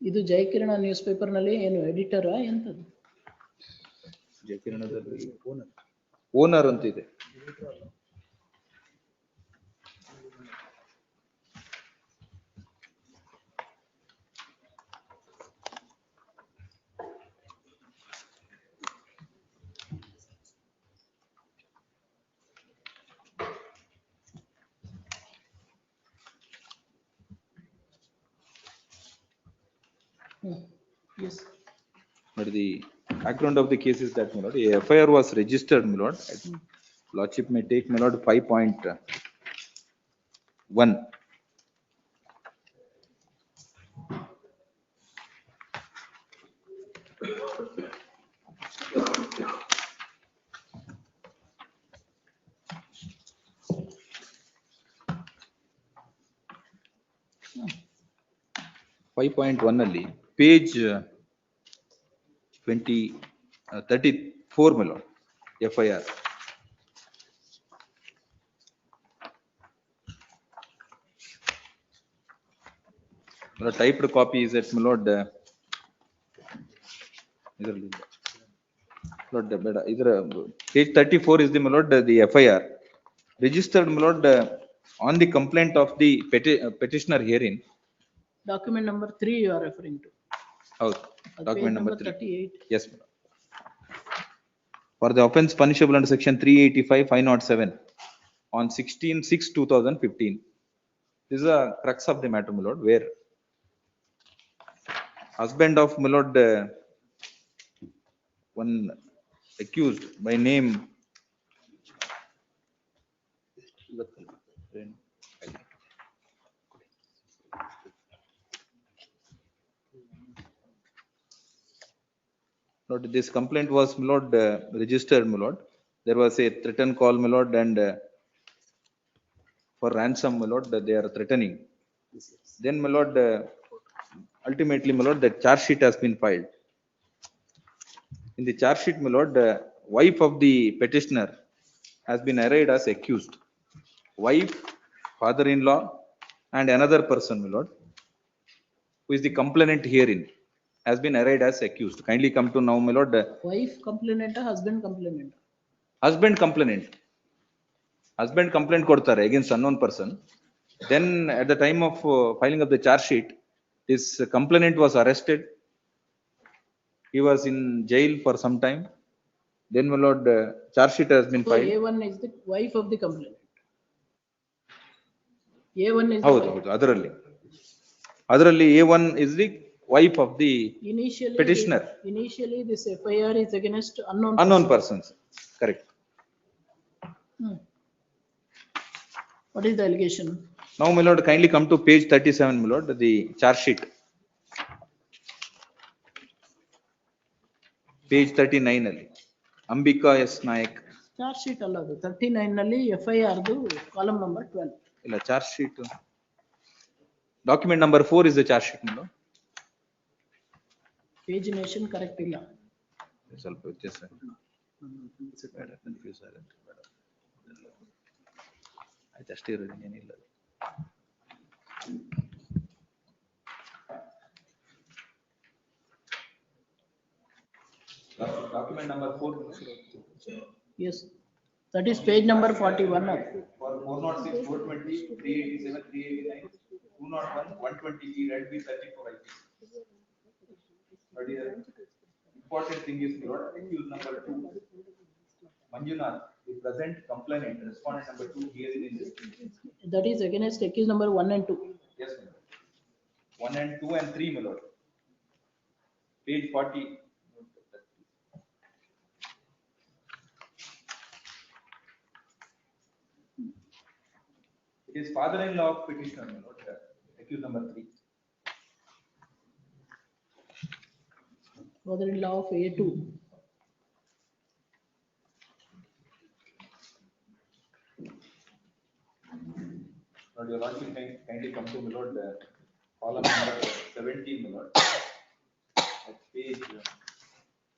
ಇದು ಜಯಕಿರಣ ನ್ಯೂಸ್ ಪೇಪರ್ ನಲ್ಲಿ ಏನು ಎಡಿಟರ್ ಎಂತದ್ದು? ಜಯಕಿರಣದಲ್ಲಿ ಓನರ್ ಅಂತ ಇದೆ. Yes. But the background of the case is that, my lord, a FIR was registered, my lord. Lordship may take, my lord, 5.1. ಅಲ್ಲಿ page 34 my lord, FIR. The typed copy is at my lord, page 34 is the, my lord, the FIR registered, my lord, on the complaint of the petitioner herein. Document number 3 you are referring to. Oh, document number 3. 38. Yes, madam. For the offence punishable under section 385 507 on 16/6/2015. This is a crux of the matter, my lord, where husband of my lord, one accused by name Lord, this complaint was, my lord, registered, my lord. There was a threaten call, my lord, and for ransom, my lord, they are threatening. Then, my lord, ultimately, my lord, the charge sheet has been filed. In the charge sheet, my lord, the wife of the petitioner has been arraigned as accused. Wife, father-in-law, and another person, my lord, who is the complainant herein, has been arraigned as accused. Kindly come to now, my lord. Wife complainant, husband complainant. Husband complainant. Husband complaint ಕೊಡ್ತಾರೆ against unknown person. Then at the time of filing of the charge sheet, this complainant was arrested. He was in jail for some time. Then, my lord, charge sheet has been So filed. A1 is the wife of the complainant. A1 is ಹೌದು ಹೌದು, ಅದರಲ್ಲಿ A1 is the wife of the petitioner. Initially this FIR is against Unknown persons. Correct. What is the allegation? Now, my lord, kindly come to page 37, my lord, the charge sheet. Page 39 ಅಲ್ಲಿ Ambika S Nayak. Charge sheet ಅಲ್ಲ ಅದು 39 ನಲ್ಲಿ FIR ದು column number 12. ಇಲ್ಲ, charge sheet document number 4 is the charge sheet, my lord. Pagination correct ಇಲ್ಲ. ಸ್ವಲ್ಪ ವ್ಯತ್ಯಾಸ. Confuse ಆಗುತ್ತೆ. ಆಯ್ತು, ಅಷ್ಟೇ ಇರೋದು, ಏನಿಲ್ಲ. Document number 4. Yes, that is page number 41. For 406, 420, 387, 389, 201, 120, read with 34 IPC. But here, important thing is, my lord, accused number 2, Manjunath, the present complainant, respondent number 2 hearing in this case. That is against accused number 1 and 2. Yes, my lord. 1 and 2 and 3, my lord. Page 40. It is father-in-law of petitioner, my lord, accused number 3. Father-in-law of A2. Lord, your lordship kindly come to, my lord, column number 17, my lord. At page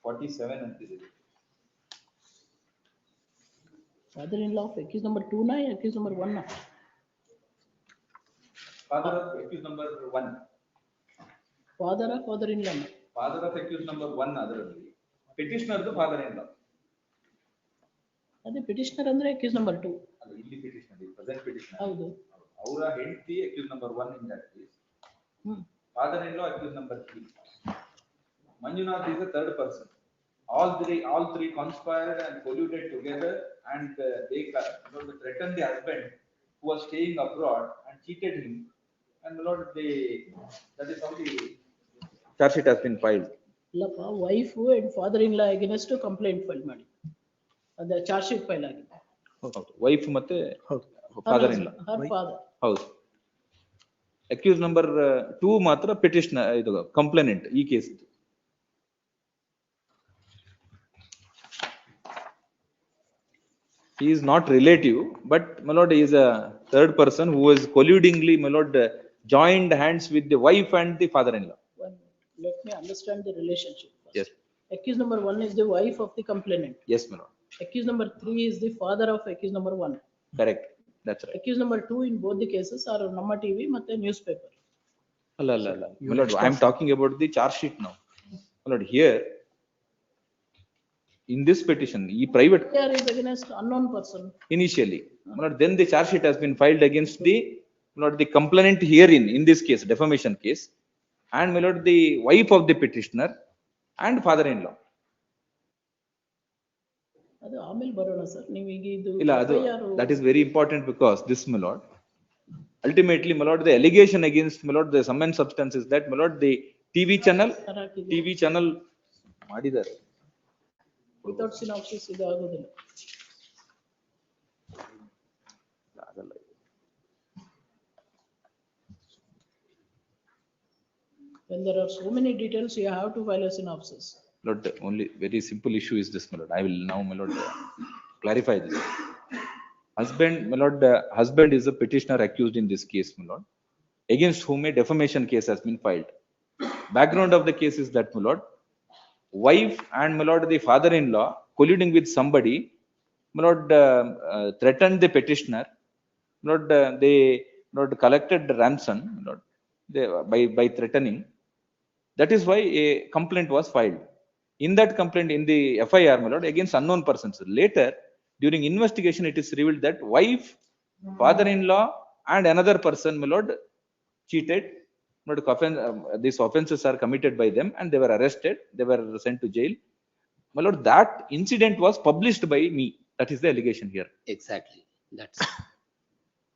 47 and 3. Father-in-law of accused number 2 na accused number 1 na? Father of accused number 1. Father or father-in-law na? Father of accused number 1 ಅದರಲ್ಲಿ petitioner ದು father-in-law. ಅದೇ petitioner ಅಂದ್ರೆ accused number 2. ಅಲ್ಲ ಇಲ್ಲಿ petitioner, present petitioner. ಹೌದು. ಅವರ ಹೆಂಡತಿ accused number 1 in that case. Father-in-law accused number 3. Manjunath is the third person. All three conspired and colluded together, and they threatened the husband who was staying abroad and cheated him. And Lord, that is how the charge sheet has been filed. ಇಲ್ಲಪ್ಪ wife and father-in-law against complaint file ಮಾಡಿ. ಅದ charge sheet file ಆಗಿದೆ. ಹೌದು, wife ಮತ್ತೆ father-in-law. Her father. ಹೌದು. Accused number 2 ಮಾತ್ರ petitioner, ಇದು complainant ಈ case. He is not relative, but my lord, he is a third person who is colludingly, my lord, joined hands with the wife and the father-in-law. Let me understand the relationship first. Yes. Accused number 1 is the wife of the complainant. Yes, my lord. Accused number 3 is the father of accused number 1. Correct. That's right. Accused number 2 in both the cases are Namma TV ಮತ್ತೆ newspaper. Allah. My lord, I am talking about the charge sheet now. My lord, here in this petition, private There is against unknown person. initially, my lord, then the charge sheet has been filed against the, my lord, the complainant herein in this case, defamation case, and my lord, the wife of the petitioner and father-in-law. ಅದು ಆಮೇಲೆ ಬರೋಣ sir. ನೀವು ಈಗ ಇದು ಇಲ್ಲ, ಅದು that is very important because this, my lord, ultimately, my lord, the allegation against, my lord, the sum and substance is that, my lord, the TV channel ಮಾಡಿದ್ದಾರೆ. Without synopsis ಇದು ಆಗೋದಿಲ್ಲ. When there are so many details, you have to file a synopsis. Lord, the only very simple issue is this, my lord. I will now, my lord, clarify this. Husband, my lord, husband is a petitioner accused in this case, my lord, against whom a defamation case has been filed. Background of the case is that, my lord, wife and, my lord, the father-in-law colluding with somebody, my lord, threatened the petitioner. My lord, they, my lord, collected ransom, my lord, by threatening. That is why a complaint was filed. In that complaint, in the FIR, my lord, against unknown persons. Later, during investigation, it is revealed that wife, father-in-law, and another person, my lord, cheated. My lord, these offences are committed by them, and they were arrested. They were sent to jail. My lord, that incident was published by me. That is the allegation here. Exactly. That's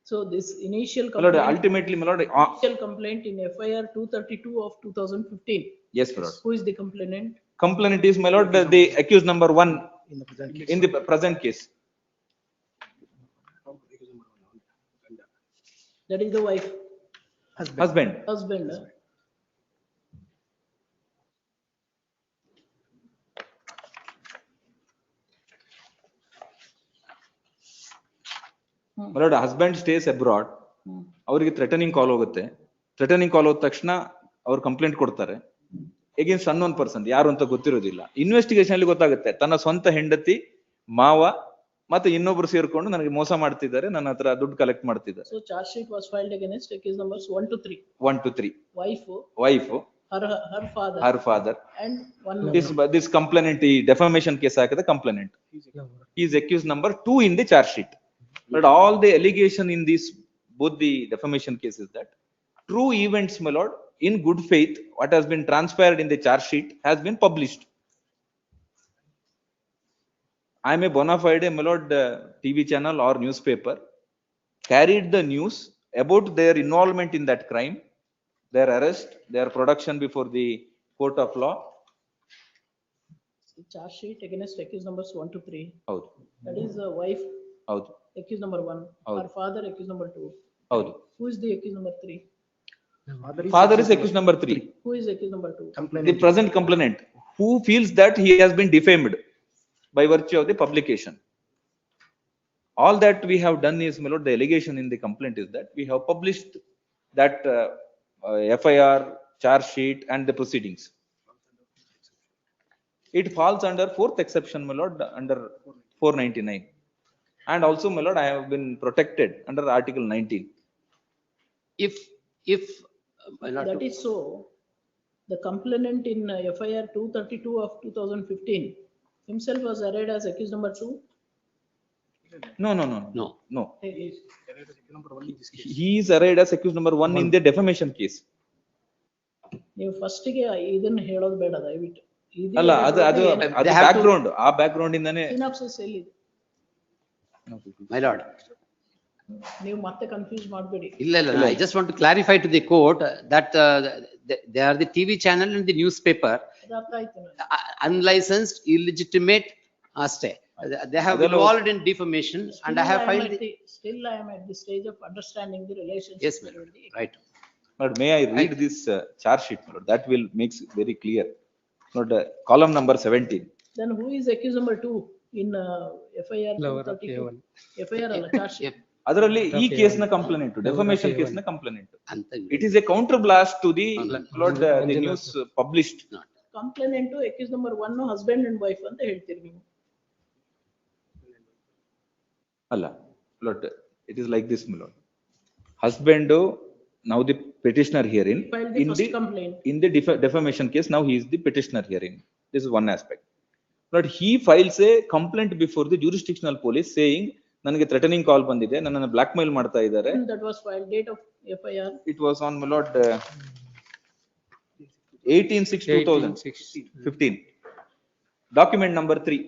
So this initial My lord, complaint, ultimately, my lord, initial complaint in FIR 232 of 2015. yes, my lord. Who is the complainant? Complainant is, my lord, the accused number 1 in the present case. That is the wife. Husband. Husband. My lord, husband stays abroad. ಅವರಿಗೆ threatening ಕಾಲ್ ಹೋಗುತ್ತೆ. Threatening ಕಾಲ್ ಹೋದ ತಕ್ಷಣ ಅವ್ರು complaint ಕೊಡ್ತಾರೆ against unknown person, ಯಾರು ಅಂತ ಗೊತ್ತಿರೋದಿಲ್ಲ. Investigation ಅಲ್ಲಿ ಗೊತ್ತಾಗುತ್ತೆ ತನ್ನ ಸ್ವಂತ ಹೆಂಡತಿ, ಮಾವ ಮತ್ತೆ ಇನ್ನೊಬ್ರು ಸೇರ್ಕೊಂಡು ನನಗೆ ಮೋಸ ಮಾಡ್ತಿದ್ದಾರೆ, ನನ್ನ ಹತ್ರ ದುಡ್ಡು ಕಲೆಕ್ಟ್ ಮಾಡ್ತಿದ್ದಾರೆ. So charge sheet was filed against accused numbers 1 to 3. 1 to 3. Wife, her father, and one this complainant, defamation case ಹಾಕಿದ complainant. He is accused number 2 in the charge sheet. But all the allegation in this, both the defamation cases, that true events, my lord, in good faith, what has been transpired in the charge sheet has been published. I am a bona fide, my lord, TV channel or newspaper, carried the news about their involvement in that crime, their arrest, their production before the court of law. Charge sheet against accused numbers 1 to 3. Houdu. That is the wife, Houdu. accused number 1, Houdu. her father, accused number 2. Houdu. Who is the accused number 3? Father is accused number 3. Who is accused number 2? The present complainant, who feels that he has been defamed by virtue of the publication. All that we have done is, my lord, the allegation in the complaint is that we have published that FIR, charge sheet and the proceedings. It falls under fourth exception, my lord, under 499. And also, my lord, I have been protected under Article 19. If my lord, That is so. The complainant in FIR 232 of 2015 himself was arraigned as accused number 2. No. No. He is arraigned as accused number 1 in the defamation case. ನೀವು ಫಸ್ಟಿಗೆ ಇದನ್ನ ಹೇಳೋದು ಬೇಡ ದಯವಿಟ್ಟು. ಅಲ್ಲ ಅದು background, ಆ background ಇಂದಾನೆ ಸಿನಾಪ್ಸಿಸ್ ಎಲ್ಲಿದೆ? My lord. ನೀವು ಮತ್ತೆ ಕನ್ಫ್ಯೂಸ್ ಮಾಡಬೇಡಿ. ಇಲ್ಲ, I just want to clarify to the court that they are the TV channel and the newspaper, ಅದು ಅರ್ಥ ಆಯ್ತು ನನಗೆ. unlicensed, illegitimate, ಅಷ್ಟೇ. They have involved in defamation and I have filed. Still I am at the stage of understanding the relationship. Yes, my lord. Right. Lord, may I read this charge sheet, Lord? That will makes very clear. Lord, column number 17. Then who is accused number 2 in FIR 232? FIR ಅಲ್ಲ, charge sheet. ಅದರಲ್ಲಿ ಈ case ನ complaint, ಡೆಫಮೇಶನ್ case ನ complaint. It is a counter blast to the Lord, the news published. Complainant accused number 1 husband and wife ಅಂತ ಹೇಳ್ತೀರಿ ನೀವು. ಅಲ್ಲ Lord, it is like this, my lord. Husband, now the petitioner herein, Filed the first complaint. in the defamation case, now he is the petitioner herein. This is one aspect. But he files a complaint before the jurisdictional police saying, ನನಗೆ threatening ಕಾಲ್ ಬಂದಿದೆ, ನನ್ನನ್ನು black mail ಮಾಡ್ತಾ ಇದ್ದಾರೆ. That was filed, date of FIR. It was on, my lord, 18/6/2015. Document number 3.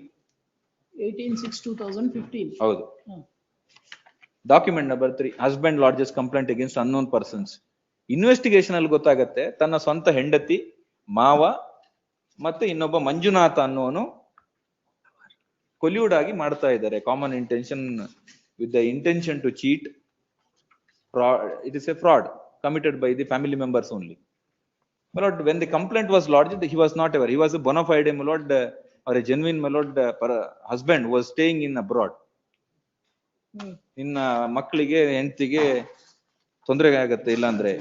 18/6/2015. ಹೌದು. Document number 3, husband lodges complaint against unknown persons. Investigation ಅಲ್ಲಿ ಗೊತ್ತಾಗತ್ತೆ ತನ್ನ ಸ್ವಂತ ಹೆಂಡತಿ, ಮಾವ ಮತ್ತೆ ಇನ್ನೊಬ್ಬ ಮಂಜುನಾಥ ಅನ್ನೋನು ಕೊಲ್ಯೂಡ್ ಆಗಿ ಮಾಡ್ತಾ ಇದ್ದಾರೆ. Common intention with the intention to cheat. It is a fraud committed by the family members only. My lord, when the complaint was lodged, he was not aware. He was a bona fide, my lord, or a genuine, my lord, husband was staying in abroad. ಇನ್ನ ಮಕ್ಕಳಿಗೆ ಹೆಂಡತಿಗೆ ತೊಂದರೆ ಆಗತ್ತೆ ಇಲ್ಲ ಅಂದ್ರೆ.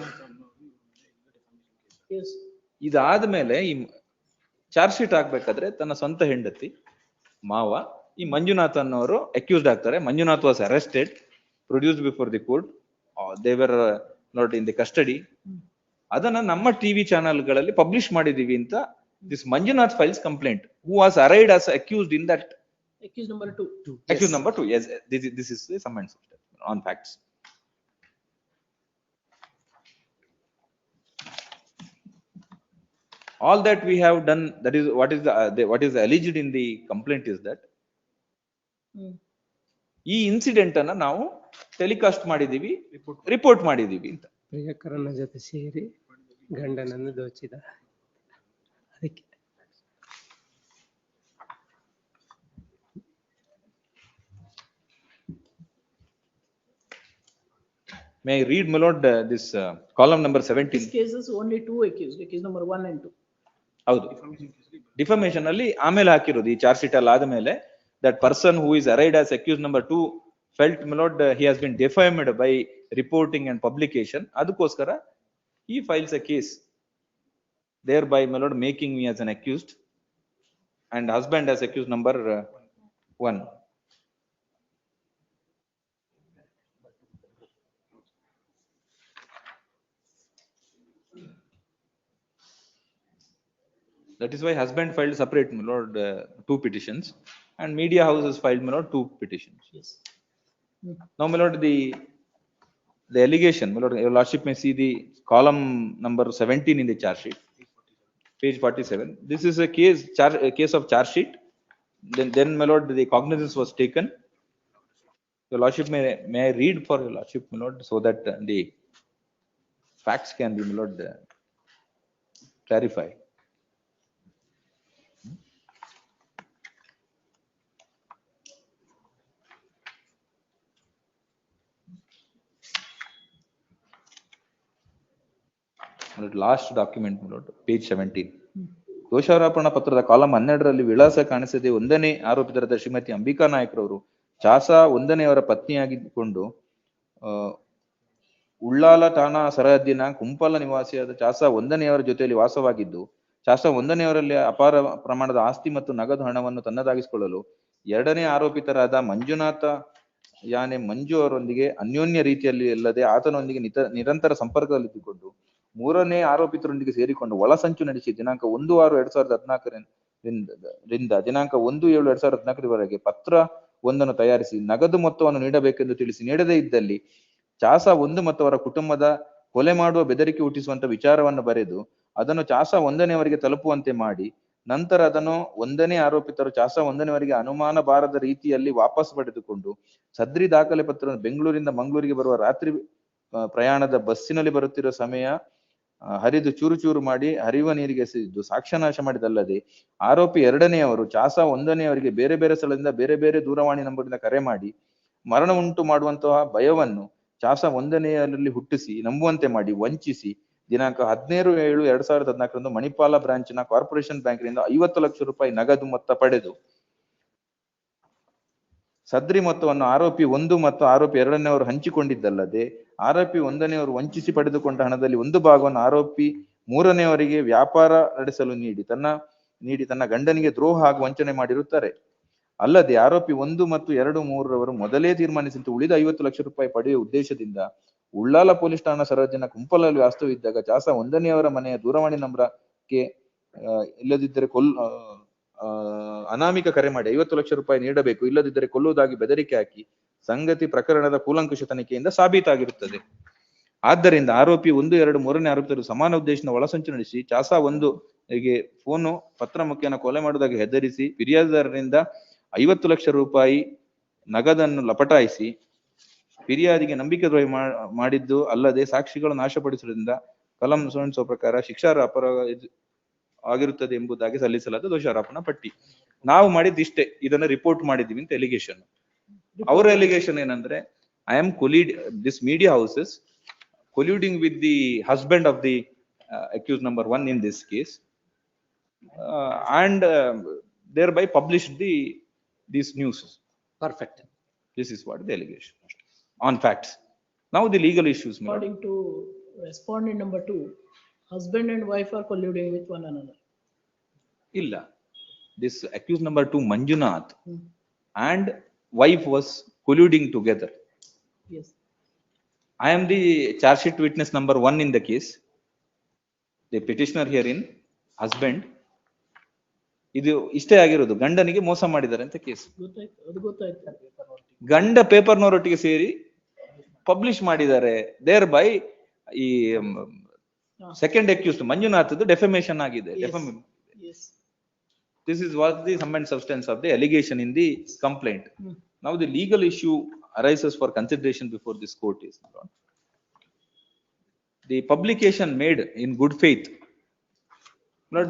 ಇದಾದ್ಮೇಲೆ ಈ charge sheet ಹಾಕ್ಬೇಕಾದ್ರೆ ತನ್ನ ಸ್ವಂತ ಹೆಂಡತಿ, ಮಾವ, ಈ ಮಂಜುನಾಥ್ ಅನ್ನೋರು ಅಕ್ಯೂಸ್ಡ್ ಆಗ್ತಾರೆ. Manjunath was arrested, produced before the court, they were not in the custody. ಅದನ್ನ ನಮ್ಮ ಟಿವಿ ಚಾನೆಲ್ ಗಳಲ್ಲಿ ಪಬ್ಲಿಷ್ ಮಾಡಿದೀವಿ ಅಂತ this Manjunath files complaint, who was arrayed as accused in that. Accused number 2. Accused number 2. Yes, this is the summons on facts. All that we have done, that is what is alleged in the complaint is that ಈ incident ಅನ್ನ ನಾವು telecast ಮಾಡಿದೀವಿ, report ಮಾಡಿದೀವಿ ಅಂತ. ಪ್ರಿಯಕರನ ಜೊತೆ ಸೇರಿ ಗಂಡನನ್ನು ದೋಚಿದ. ಅದಕ್ಕೆ May I read, my lord, this column number 17? This case is only 2 accused, accused number 1 and 2. ಹೌದು. ಡಿಫಮೇಶನ್ ಅಲ್ಲಿ ಆಮೇಲೆ ಹಾಕಿರೋದು ಈ ಚಾರ್ಜ್ ಶೀಟ್ ಅಲ್ಲಿ ಆದ್ಮೇಲೆ, that person who is arraigned as accused number 2 felt, my lord, he has been defamed by reporting and publication. ಅದಕ್ಕೋಸ್ಕರ he files a case, thereby, my lord, making me as an accused and husband as accused number 1. That is why husband filed separate, my lord, 2 petitions, and media house has filed, my lord, 2 petitions. Yes. Now, my lord, the allegation, my lord, your lordship may see the column number 17 in the charge sheet, page 47. This is a case of charge sheet then my lord, the cognizance was taken. Your lordship, may I read for your lordship, my lord, so that the facts can be, my lord, clarified. Last document, my lord, page 17. ದೋಷಾರೋಪಣ ಪತ್ರದ column 12ರಲ್ಲಿ ವಿಳಾಸ ಕಾಣಿಸದೆ 1ನೇ ಆರೋಪಿತರಾದ ಶ್ರೀಮತಿ ಅಂಬಿಕಾ ನಾಯ್ಕರವರು ಚಾಸಾ 1ನೇಯವರ ಪತ್ನಿಯಾಗಿದ್ದುಕೊಂಡು ಉಳ್ಳಾಲ ಠಾಣಾ ಸರಹದ್ದಿನ ಕುಂಪಲ ನಿವಾಸಿಯಾದ ಚಾಸಾ 1ನೇಯವರ ಜೊತೆಯಲ್ಲಿ ವಾಸವಾಗಿದ್ದು, ಚಾಸಾ 1ನೇಯವರಲ್ಲಿ ಅಪಾರ ಪ್ರಮಾಣದ ಆಸ್ತಿ ಮತ್ತು ನಗದು ಹಣವನ್ನು ತನ್ನದಾಗಿಸಿಕೊಳ್ಳಲು 2ನೇ ಆರೋಪಿತರಾದ ಮಂಜುನಾಥ ಯಾನೆ ಮಂಜು ಅವರೊಂದಿಗೆ ಅನ್ಯೋನ್ಯ ರೀತಿಯಲ್ಲಿ ಅಲ್ಲದೆ ಆತನೊಂದಿಗೆ ನಿರಂತರ ಸಂಪರ್ಕದಲ್ಲಿದ್ದುಕೊಂಡು 3ನೇ ಆರೋಪಿತರೊಂದಿಗೆ ಸೇರಿಕೊಂಡು ಒಳಸಂಚು ನಡೆಸಿ ದಿನಾಂಕ 1/6/2014ರಿಂದ ದಿನಾಂಕ 1/7/2014 ಪತ್ರ ಒಂದನ್ನು ತಯಾರಿಸಿ ನಗದು ಮೊತ್ತವನ್ನು ನೀಡಬೇಕೆಂದು ತಿಳಿಸಿ, ನೀಡದೇ ಇದ್ದಲ್ಲಿ ಚಾಸಾ 1 ಮತ್ತು ಅವರ ಕುಟುಂಬದ ಕೊಲೆ ಮಾಡುವ ಬೆದರಿಕೆ ಹುಟ್ಟಿಸುವಂತ ವಿಚಾರವನ್ನು ಬರೆದು ಅದನ್ನು ಚಾಸಾ 1ನೇಯವರಿಗೆ ತಲುಪುವಂತೆ ಮಾಡಿ, ನಂತರ ಅದನ್ನು 1ನೇ ಆರೋಪಿತರು ಚಾಸಾ 1ನೇಯವರಿಗೆ ಅನುಮಾನ ಬಾರದ ರೀತಿಯಲ್ಲಿ ವಾಪಸ್ ಪಡೆದುಕೊಂಡು ಸದ್ರಿ ದಾಖಲೆ ಪತ್ರವನ್ನು ಬೆಂಗಳೂರಿಂದ ಮಂಗಳೂರಿಗೆ ಬರುವ ರಾತ್ರಿ ಪ್ರಯಾಣದ ಬಸ್ಸಿನಲ್ಲಿ ಬರುತ್ತಿರುವ ಸಮಯ ಹರಿದು ಚೂರು ಚೂರು ಮಾಡಿ ಹರಿಯುವ ನೀರಿಗೆ ಎಸೆದಿದ್ದು ಸಾಕ್ಷ್ಯನಾಶ ಮಾಡಿದಲ್ಲದೆ, ಆರೋಪಿ 2ನೇಯವರು ಚಾಸಾ 1ನೇಯವರಿಗೆ ಬೇರೆ ಬೇರೆ ಸ್ಥಳದಿಂದ ಬೇರೆ ಬೇರೆ ದೂರವಾಣಿ ನಂಬರಿಂದ ಕರೆ ಮಾಡಿ ಮರಣ ಉಂಟು ಮಾಡುವಂತಹ ಭಯವನ್ನು ಚಾಸಾ 1ನೇಯವರಲ್ಲಿ ಹುಟ್ಟಿಸಿ ನಂಬುವಂತೆ ಮಾಡಿ ವಂಚಿಸಿ ದಿನಾಂಕ 17/7/2014 ಮಣಿಪಾಲ ಬ್ರಾಂಚಿನ ಕಾರ್ಪೊರೇಷನ್ ಬ್ಯಾಂಕಿನಿಂದ 50 ಲಕ್ಷ ರೂಪಾಯಿ ನಗದು ಮೊತ್ತ ಪಡೆದು ಸದ್ರಿ ಮೊತ್ತವನ್ನು ಆರೋಪಿ 1 ಮತ್ತು ಆರೋಪಿ 2ನೇವರು ಹಂಚಿಕೊಂಡಿದ್ದಲ್ಲದೆ, ಆರೋಪಿ 1ನೇವರು ವಂಚಿಸಿ ಪಡೆದುಕೊಂಡ ಹಣದಲ್ಲಿ 1 ಭಾಗವನ್ನು ಆರೋಪಿ 3ನೇಯವರಿಗೆ ವ್ಯಾಪಾರ ನಡೆಸಲು ನೀಡಿ ತನ್ನ ಗಂಡನಿಗೆ ದ್ರೋಹ ಹಾಗೂ ವಂಚನೆ ಮಾಡಿರುತ್ತಾರೆ. ಅಲ್ಲದೆ ಆರೋಪಿ 1 ಮತ್ತು 2, 3ರವರು ಮೊದಲೇ ತೀರ್ಮಾನಿಸಿದಂತೆ ಉಳಿದ 50 ಲಕ್ಷ ರೂಪಾಯಿ ಪಡೆಯುವ ಉದ್ದೇಶದಿಂದ ಉಳ್ಳಾಲ ಪೊಲೀಸ್ ಠಾಣಾ ಸರಹದ್ದಿನ ಕುಂಪಲಲ್ಲಿ ವಾಸ್ತವಿದ್ದಾಗ ಚಾಸಾ 1ನೇಯವರ ಮನೆಯ ದೂರವಾಣಿ ನಂಬರಕ್ಕೆ ಇಲ್ಲದಿದ್ದರೆ ಅನಾಮಿಕ ಕರೆ ಮಾಡಿ 50 ಲಕ್ಷ ರೂಪಾಯಿ ನೀಡಬೇಕು, ಇಲ್ಲದಿದ್ದರೆ ಕೊಲ್ಲುವುದಾಗಿ ಬೆದರಿಕೆ ಹಾಕಿ ಸಂಗತಿ ಪ್ರಕರಣದ ಕೂಲಂಕುಷ ತನಿಖೆಯಿಂದ ಸಾಬೀತಾಗಿರುತ್ತದೆ. ಆದ್ದರಿಂದ ಆರೋಪಿ 1, 2, 3ನೇ ಆರೋಪಿತರು ಸಮಾನ ಉದ್ದೇಶದಿಂದ ಒಳಸಂಚು ನಡೆಸಿ ಚಾಸಾ 1ಗೆ ಫೋನು ಪತ್ರ ಮುಖೇನ ಕೊಲೆ ಮಾಡುವುದಾಗಿ ಹೆದರಿಸಿ ಫಿರ್ಯಾದಿದಾರರಿಂದ 50 ಲಕ್ಷ ರೂಪಾಯಿ ನಗದನ್ನು ಲಪಟಾಯಿಸಿ ಫಿರ್ಯಾದಿಗೆ ನಂಬಿಕೆ ದ್ರೋಹಿ ಮಾಡಿದ್ದು ಅಲ್ಲದೆ ಸಾಕ್ಷಿಗಳು ನಾಶಪಡಿಸುವುದರಿಂದ ಕಲಂ 7 ಪ್ರಕಾರ ಶಿಕ್ಷಾರ್ಹ ಅಪರಾಧ ಆಗಿರುತ್ತದೆ ಎಂಬುದಾಗಿ ಸಲ್ಲಿಸಲಾದ ದೋಷಾರೋಪಣಾ ಪಟ್ಟಿ. ನಾವು ಮಾಡಿದ್ದು ಇಷ್ಟೇ, ಇದನ್ನ ರಿಪೋರ್ಟ್ ಮಾಡಿದೀವಿ ಅಂತ ಎಲಿಗೇಷನ್. ಅವರ ಎಲಿಗೇಷನ್ ಏನಂದ್ರೆ, I am this media houses colluding with the husband of the accused number 1 in this case and thereby published these news. Perfect. This is what the allegation on facts. Now the legal issues. According to respondent number 2, husband and wife are colluding with one another. Illa. This accused number 2, Manjunath, and wife was colluding together. Yes. I am the charge sheet witness number 1 in the case. The petitioner herein, husband, ಇದು ಇಷ್ಟೇ ಆಗಿರೋದು, ಗಂಡನಿಗೆ ಮೋಸ ಮಾಡಿದ್ದಾರೆ ಅಂತ case. ಗಂಡ ಪೇಪರ್ನವರೊಟ್ಟಿಗೆ ಸೇರಿ publish ಮಾಡಿದ್ದಾರೆ. ದೇರ್ ಬೈ ಈ ಸೆಕೆಂಡ್ ಅಕ್ಯೂಸ್ಡ್ ಮಂಜುನಾಥದ್ದು ಡೆಫಮೇಷನ್ ಆಗಿದೆ. This is what the sum and substance of the allegation in the complaint. Now the legal issue arises for consideration before this court is the publication made in good faith. Not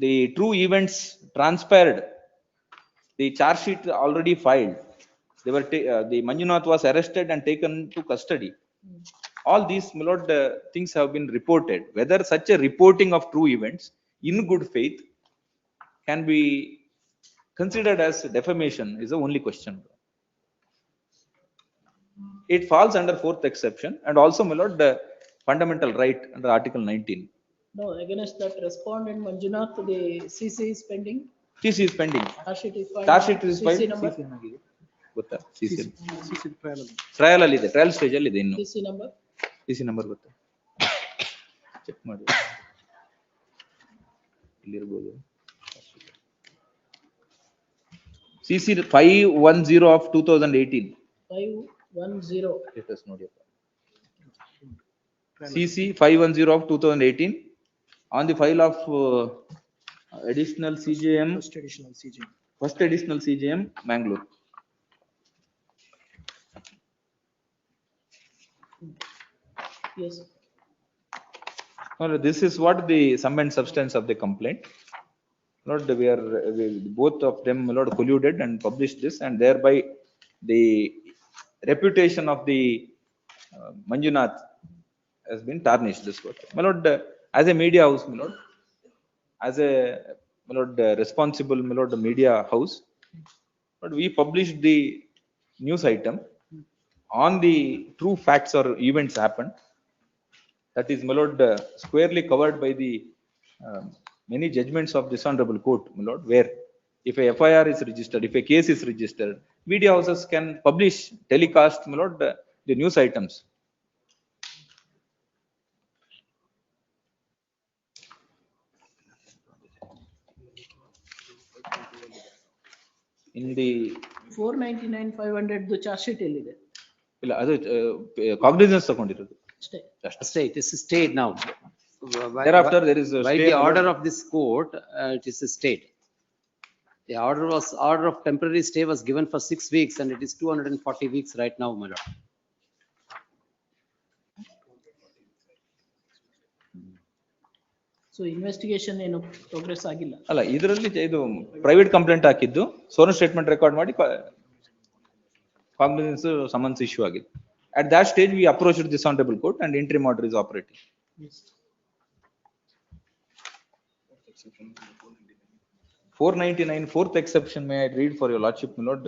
the true events transpired. The charge sheet already filed. They were the Manjunath was arrested and taken to custody. All these, my lord, things have been reported. Whether such a reporting of true events in good faith can be considered as defamation is the only question. It falls under 4th exception and also, my lord, the fundamental right under Article 19. No, against that respondent Manjunath, the CC is pending. CC is pending. Charge sheet is filed. Charge sheet is filed. CC number. ಗೊತ್ತಾ? CC trial ಅಲ್ಲಿ ಇದೆ, trial stage ಅಲ್ಲಿ ಇದೆ ಇನ್ನು. CC number. CC number ಗೊತ್ತಾ? Check ಮಾಡಿ. ಇಲ್ಲಿರಬಹುದು. CC 510 of 2018. 510. Let us ನೋಡಿ. CC 510 of 2018 on the file of additional CJM. Additional CJM. First additional CJM, Mangalore. Yes. Well, this is what the sum and substance of the complaint. Lord, both of them, Lord, colluded and published this, and thereby the reputation of the Manjunath has been tarnished. This work, my Lord, as a media house, my Lord, as a my Lord, responsible, my Lord, media house, but we published the news item on the true facts or events happened. That is, my Lord, squarely covered by the many judgments of this honorable court, my Lord, where if a FIR is registered, if a case is registered, media houses can publish, telecast, my Lord, the news items. In the 499, 500 the charge sheet ಎಲ್ಲಿದೆ? ಇಲ್ಲ ಅದು cognizance ತಗೊಂಡಿರೋದು ಅಷ್ಟೇ. Stay, it is stayed now. Thereafter, there is a by stay the allowed. order of this court, it is stayed. The order of temporary stay was given for 6 weeks and it is 240 weeks right now, my lord. So investigation ಏನು progress ಆಗಿಲ್ಲ. ಅಲ್ಲ ಇದರಲ್ಲಿ ಇದು private complaint ಹಾಕಿದ್ದು ಸೋರ್ನ್ statement record ಮಾಡಿ cognisance summons issue ಆಗಿದೆ. At that stage, we approached this honorable court and interim order is operating. Yes. 499, fourth exception, may I read for your lordship, my lord?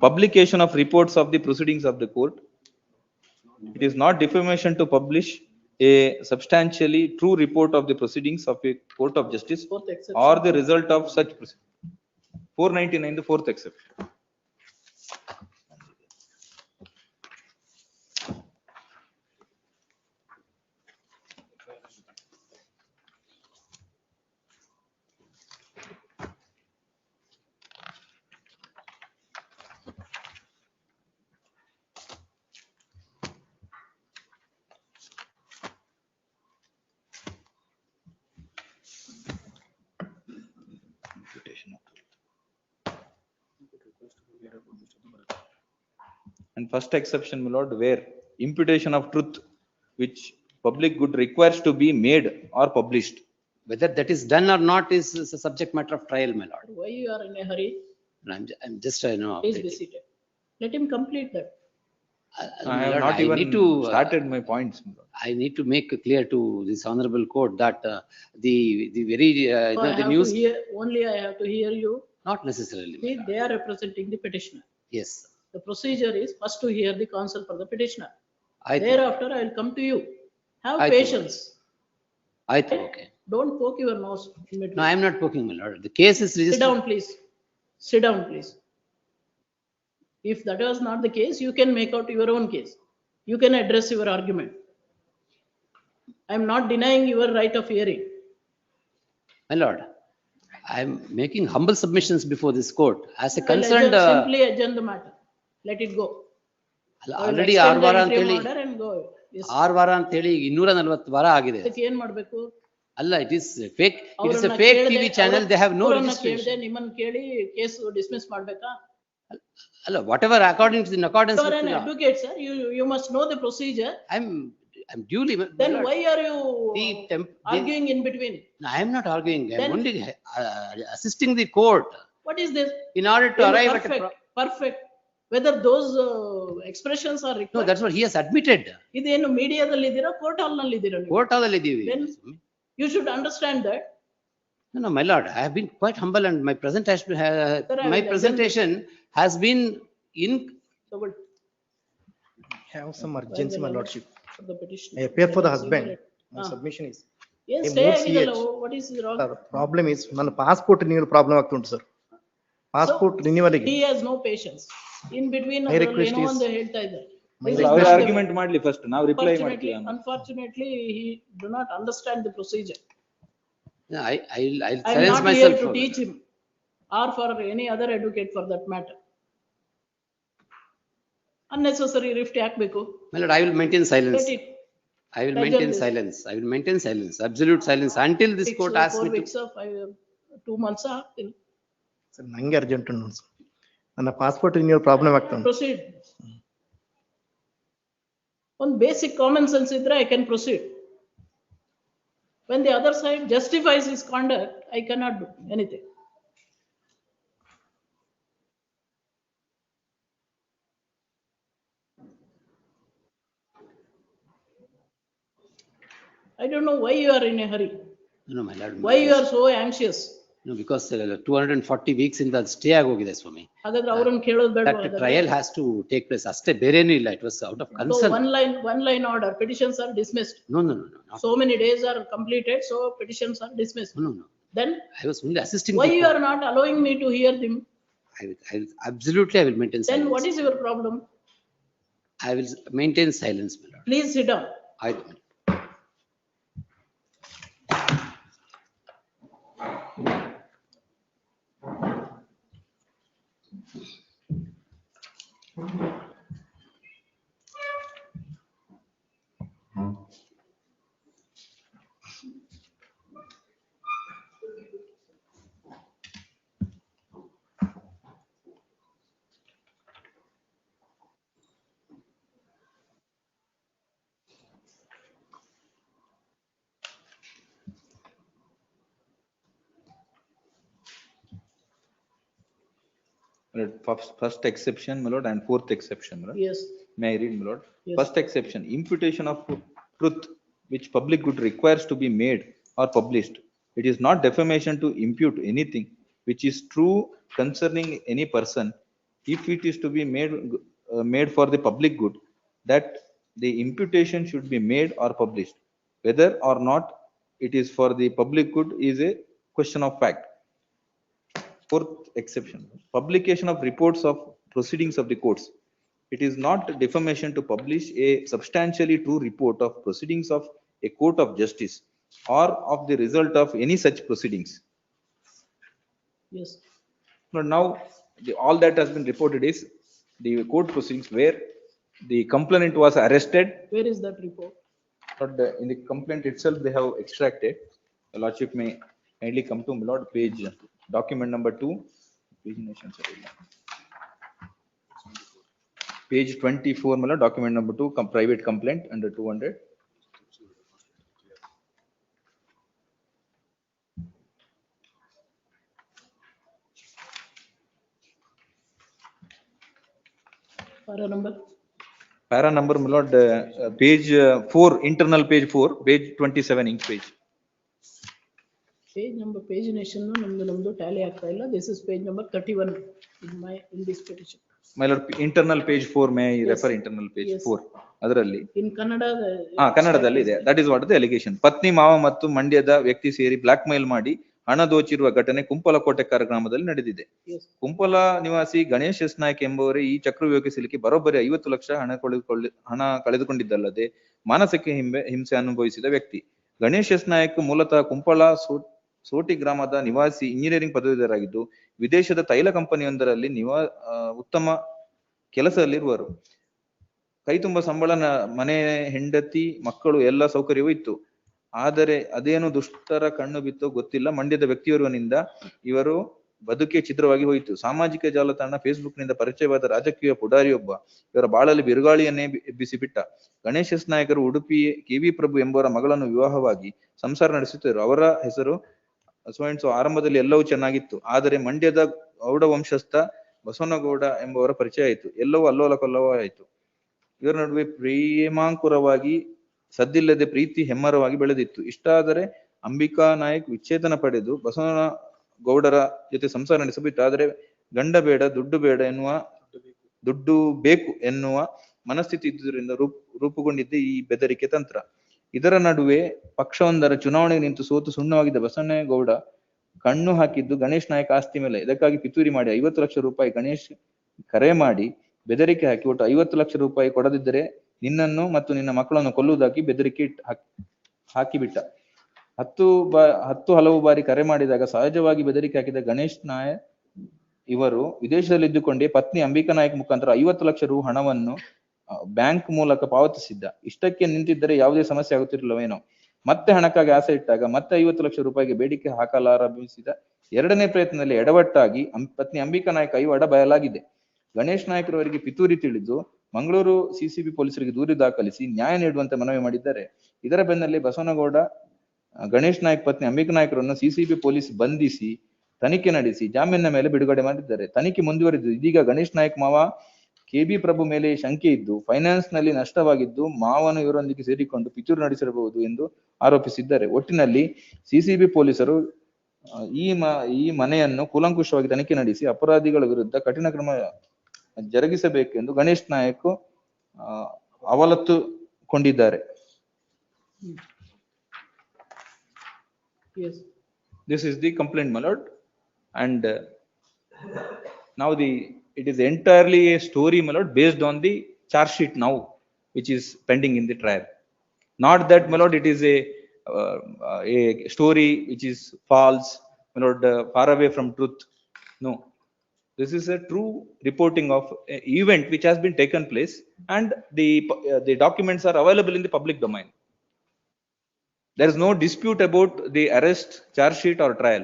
Publication of reports of the proceedings of the court. It is not defamation to publish a substantially true report of the proceedings of a court of justice or the result of such proceedings. 499, the fourth exception. And first exception, my lord, where imputation of truth which public good requires to be made or published. Whether that is done or not is a subject matter of trial, my lord. Why you are in a hurry? I'm just, I know. Please be seated. Let him complete that. I have not even started my points. I need to make clear to this honorable court that the very, the news. Only I have to hear you. Not necessarily. See, they are representing the petitioner. Yes. The procedure is first to hear the counsel for the petitioner. Thereafter, I will come to you. Have patience. Okay. Don't poke your nose in between. No, I am not poking, my lord. The case is registered. Sit down, please. Sit down, please. If that was not the case, you can make out your own case. You can address your argument. I am not denying your right of hearing. My lord, I am making humble submissions before this court as a concerned. Simply adjourn the matter. Let it go. Already 6 ವಾರ ಅಂತ ಹೇಳಿ and go. Yes. 6 ವಾರ ಅಂತ ಹೇಳಿ 240 ವಾರ ಆಗಿದೆ. ಅದಕ್ಕೆ ಏನು ಮಾಡಬೇಕು? ಅಲ್ಲ, it is fake TV channel. They have no registration. ನಿಮ್ಮನ್ನ ಕೇಳಿ ಕೇಸ್ ಡಿಸ್ಮಿಸ್ ಮಾಡಬೇಕಾ? ಅಲ್ಲ, whatever according to the accordance you are an advocate, sir. You must know the procedure. I'm duly. Then why are you arguing in between? No, I am not arguing. I am only assisting the court. What is this? In order to arrive at perfect. Whether those expressions are required. No, that's what he has admitted. ಇದೇನು ಮೀಡಿಯಾದಲ್ಲಿ ಇದ್ದೀರಾ, court hall ನಲ್ಲಿ ಇದ್ದೀರಾ? Court hall ಅಲ್ಲಿ ಇದ್ದೀವಿ. Then you should understand that. No, my lord, I have been quite humble and my presentation has been in. Have some urgency, my lordship. For the petition. I appear for the husband. My submission is. Yes, stay agidalla. What is wrong? Sir, problem is, ನನ್ನ passport renewal problem ಆಗ್ತುಂಟು sir. Passport renewal ಗೆ. He has no patience. In between, ಏನೋ ಒಂದು ಹೇಳ್ತಾ ಇದ್ದಾರೆ. ಅವರ argument ಮಾಡ್ಲಿ first, ನಾವು reply ಮಾಡ್ತೀವಿ. Unfortunately, he do not understand the procedure. I'll silence myself. I'm not here to teach him or for any other advocate for that matter. Unnecessary rift ಯಾಕಬೇಕು? My lord, I will maintain silence. Let it. I will maintain silence. I will maintain silence, absolute silence until this court asks me to. 4 weeks of 2 months ಆಗ್ತೀನಿ. Sir ನಂಗೆ urgent ಉಂಟು sir. ನನ್ನ passport renewal problem ಆಗ್ತದೆ. Proceed. One basic common sense idre I can proceed. When the other side justifies his conduct, I cannot do anything. I don't know why you are in a hurry. No, my lord. Why you are so anxious? No, because 240 weeks in the stay agogide Swami. ಹಾಗಾದ್ರೆ ಅವರನ್ನು ಕೇಳೋದು ಬೇಡ. That trial has to take place. ಅಷ್ಟೇ ಬೇರೇನೂ ಇಲ್ಲ. It was out of So concern. one line order, petitions are dismissed. No. So many days are completed, so petitions are dismissed. No. Then I was only assisting. why you are not allowing me to hear them? Absolutely, I will maintain silence. Then what is your problem? I will maintain silence, my lord. Please sit down. First exception, my lord, and fourth exception, my lord. Yes. May I read, my lord? Yes. First exception, imputation of truth which public good requires to be made or published. It is not defamation to impute anything which is true concerning any person if it is to be made for the public good, that the imputation should be made or published. Whether or not it is for the public good is a question of fact. Fourth exception, publication of reports of proceedings of the courts. It is not defamation to publish a substantially true report of proceedings of a court of justice or of the result of any such proceedings. Yes. But now all that has been reported is the court proceedings where the complainant was arrested. Where is that report? But in the complaint itself they have extracted. The lordship may kindly come to, my lord, page document number 2, page 24, my lord, document number 2, private complaint under 200. Para number, my lord, page 4, internal page 4, page 27 inch page. Page number, page nation namdu tally ಆಗ್ತಾ ಇಲ್ಲ. This is page number 31 in this petition. My lord, internal page 4, may I refer internal page 4 ಅದರಲ್ಲಿ In Kannada. ಕನ್ನಡದಲ್ಲಿ ಇದೆ. That is what the allegation. ಪತ್ನಿ ಮಾವ ಮತ್ತು ಮಂಡ್ಯದ ವ್ಯಕ್ತಿ ಸೇರಿ ಬ್ಲಾಕ್ ಮೇಲ್ ಮಾಡಿ ಹಣ ದೋಚಿರುವ ಘಟನೆ ಕುಂಪಲಕೋಟೆಕಾರ ಗ್ರಾಮದಲ್ಲಿ ನಡೆದಿದೆ. ಕುಂಪಲ ನಿವಾಸಿ ಗಣೇಶ್ ಎಸ್ ನಾಯ್ಕ್ ಎಂಬುವರೇ ಈ ಚಕ್ರವ್ಯೂಹಕ್ಕೆ ಸಿಲುಕಿ ಬರೋಬ್ಬರಿ 50 ಲಕ್ಷ ಹಣ ಕಳೆದುಕೊಂಡಿದ್ದಲ್ಲದೆ ಮಾನಸಿಕ ಹಿಂಸೆ ಅನುಭವಿಸಿದ ವ್ಯಕ್ತಿ. ಗಣೇಶ್ ಎಸ್ ನಾಯ್ಕ್ ಮೂಲತಃ ಕುಂಪಲ ಸೋಟಿ ಗ್ರಾಮದ ನಿವಾಸಿ, ಇಂಜಿನಿಯರಿಂಗ್ ಪದವೀಧರರಾಗಿದ್ದು ವಿದೇಶದ ತೈಲ ಕಂಪನಿಯೊಂದರಲ್ಲಿ ಉತ್ತಮ ಕೆಲಸದಲ್ಲಿರುವರು. ಕೈ ತುಂಬ ಸಂಬಳ, ಮನೆ, ಹೆಂಡತಿ, ಮಕ್ಕಳು ಎಲ್ಲ ಸೌಕರ್ಯವೂ ಇತ್ತು. ಆದರೆ ಅದೇನು ದುಷ್ಟರ ಕಣ್ಣು ಬಿತ್ತೋ ಗೊತ್ತಿಲ್ಲ, ಮಂಡ್ಯದ ವ್ಯಕ್ತಿಯೋರ್ವನಿಂದ ಇವರು ಬದುಕೆ ಛಿದ್ರವಾಗಿ ಹೋಯಿತು. ಸಾಮಾಜಿಕ ಜಾಲತಾಣ ಫೇಸ್ಬುಕ್ ನಿಂದ ಪರಿಚಯವಾದ ರಾಜಕೀಯ ಪುಡಾರಿಯೊಬ್ಬ ಇವರ ಬಾಳಲ್ಲಿ ಬಿರುಗಾಳಿಯನ್ನೇ ಎಬ್ಬಿಸಿ ಬಿಟ್ಟ. ಗಣೇಶ್ ಎಸ್ ನಾಯಕರು ಉಡುಪಿ KV ಪ್ರಭು ಎಂಬುವರ ಮಗಳನ್ನು ವಿವಾಹವಾಗಿ ಸಂಸಾರ ನಡೆಸುತ್ತಿದ್ದರು. ಅವರ ಹೆಸರು ಆರಂಭದಲ್ಲಿ ಎಲ್ಲವೂ ಚೆನ್ನಾಗಿತ್ತು. ಆದರೆ ಮಂಡ್ಯದ ಗೌಡ ವಂಶಸ್ಥ ಬಸವನಗೌಡ ಎಂಬುವರ ಪರಿಚಯ ಆಯಿತು. ಎಲ್ಲವೂ ಅಲ್ಲೋಲ ಕಲ್ಲೋಲವಾಯಿತು. ಇವರ ನಡುವೆ ಪ್ರೇಮಾಂಕುರವಾಗಿ ಸದ್ದಿಲ್ಲದೆ ಪ್ರೀತಿ ಹೆಮ್ಮರವಾಗಿ ಬೆಳೆದಿತ್ತು. ಇಷ್ಟಾದರೆ ಅಂಬಿಕಾ ನಾಯಕ್ ವಿಚ್ಛೇದನ ಪಡೆದು ಬಸವನಗೌಡರ ಜೊತೆ ಸಂಸಾರ ನಡೆಸಬಿಟ್ಟು. ಆದರೆ ಗಂಡ ಬೇಡ, ದುಡ್ಡು ಬೇಕು ಎನ್ನುವ ಮನಸ್ಥಿತಿ ಇದ್ದುದರಿಂದ ರೂಪುಗೊಂಡಿದ್ದೆ ಈ ಬೆದರಿಕೆ ತಂತ್ರ. ಇದರ ನಡುವೆ ಪಕ್ಷವೊಂದರ ಚುನಾವಣೆಗೆ ನಿಂತು ಸೋತು ಸುಣ್ಣವಾಗಿದ್ದ ಬಸವನಗೌಡ ಕಣ್ಣು ಹಾಕಿದ್ದು ಗಣೇಶ್ ನಾಯಕ್ ಆಸ್ತಿ ಮೇಲೆ. ಇದಕ್ಕಾಗಿ ಪಿತೂರಿ ಮಾಡಿ 50 ಲಕ್ಷ ರೂಪಾಯಿ ಗಣೇಶ್ ಕರೆ ಮಾಡಿ ಬೆದರಿಕೆ ಹಾಕಿ ಒಟ್ಟು 50 ಲಕ್ಷ ರೂಪಾಯಿ ಕೊಡದಿದ್ದರೆ ನಿನ್ನನ್ನು ಮತ್ತು ನಿನ್ನ ಮಕ್ಕಳನ್ನು ಕೊಲ್ಲುವುದಾಗಿ ಬೆದರಿಕೆ ಹಾಕಿಬಿಟ್ಟ. 10 ಹಲವು ಬಾರಿ ಕರೆ ಮಾಡಿದಾಗ ಸಹಜವಾಗಿ ಬೆದರಿಕೆ ಹಾಕಿದ ಗಣೇಶ್ ನಾಯಕ್ ಇವರು ವಿದೇಶದಲ್ಲಿದ್ದುಕೊಂಡೇ ಪತ್ನಿ ಅಂಬಿಕಾ ನಾಯಕ್ ಮುಖಾಂತರ 50 ಲಕ್ಷ ರು ಹಣವನ್ನು ಬ್ಯಾಂಕ್ ಮೂಲಕ ಪಾವತಿಸಿದ್ದ. ಇಷ್ಟಕ್ಕೆ ನಿಂತಿದ್ದರೆ ಯಾವುದೇ ಸಮಸ್ಯೆ ಆಗುತ್ತಿರಲಿಲ್ಲವೇನೋ. ಮತ್ತೆ ಹಣಕ್ಕಾಗಿ ಆಸೆ ಇಟ್ಟಾಗ ಮತ್ತೆ 50 ಲಕ್ಷ ರೂಪಾಯಿಗೆ ಬೇಡಿಕೆ ಹಾಕಲಾರಂಭಿಸಿದ ಎರಡನೇ ಪ್ರಯತ್ನದಲ್ಲಿ ಎಡವಟ್ಟಾಗಿ ಪತ್ನಿ ಅಂಬಿಕಾ ನಾಯ್ಕ ಕೈವಾಡ ಬಯಲಾಗಿದೆ. ಗಣೇಶ್ ನಾಯ್ಕರವರಿಗೆ ಪಿತೂರಿ ತಿಳಿದು ಮಂಗಳೂರು ಸಿಸಿಬಿ ಪೊಲೀಸರಿಗೆ ದೂರು ದಾಖಲಿಸಿ ನ್ಯಾಯ ನೀಡುವಂತೆ ಮನವಿ ಮಾಡಿದ್ದಾರೆ. ಇದರ ಬೆನ್ನಲ್ಲೇ ಬಸವನಗೌಡ ಗಣೇಶ್ ನಾಯ್ಕ್ ಪತ್ನಿ ಅಂಬಿಕಾ ನಾಯ್ಕರನ್ನು ಸಿಸಿಬಿ ಪೊಲೀಸ್ ಬಂಧಿಸಿ ತನಿಖೆ ನಡೆಸಿ ಜಾಮೀನಿನ ಮೇಲೆ ಬಿಡುಗಡೆ ಮಾಡಿದ್ದಾರೆ. ತನಿಖೆ ಮುಂದುವರಿದು ಇದೀಗ ಗಣೇಶ್ ನಾಯ್ಕ್ ಮಾವ ಕೆಬಿ ಪ್ರಭು ಮೇಲೆ ಶಂಕೆ ಇದ್ದು ಫೈನಾನ್ಸ್ ನಲ್ಲಿ ನಷ್ಟವಾಗಿದ್ದು ಮಾವನು ಇವರೊಂದಿಗೆ ಸೇರಿಕೊಂಡು ಪಿತೂರು ನಡೆಸಿರಬಹುದು ಎಂದು ಆರೋಪಿಸಿದ್ದಾರೆ. ಒಟ್ಟಿನಲ್ಲಿ ಸಿಸಿಬಿ ಪೊಲೀಸರು ಈ ಮನೆಯನ್ನು ಕೂಲಂಕುಷವಾಗಿ ತನಿಖೆ ನಡೆಸಿ ಅಪರಾಧಿಗಳ ವಿರುದ್ಧ ಕಠಿಣ ಕ್ರಮ ಜರುಗಿಸಬೇಕೆಂದು ಗಣೇಶ್ ನಾಯಕ್ ಅವಲತ್ತುಕೊಂಡಿದ್ದಾರೆ. Yes. This is the complaint, my lord, and now it is entirely a story, my lord, based on the charge sheet now, which is pending in the trial. Not that, my lord, it is a story which is false, my lord, far away from truth. No, this is a true reporting of an event which has been taken place, and the documents are available in the public domain. There is no dispute about the arrest, charge sheet or trial.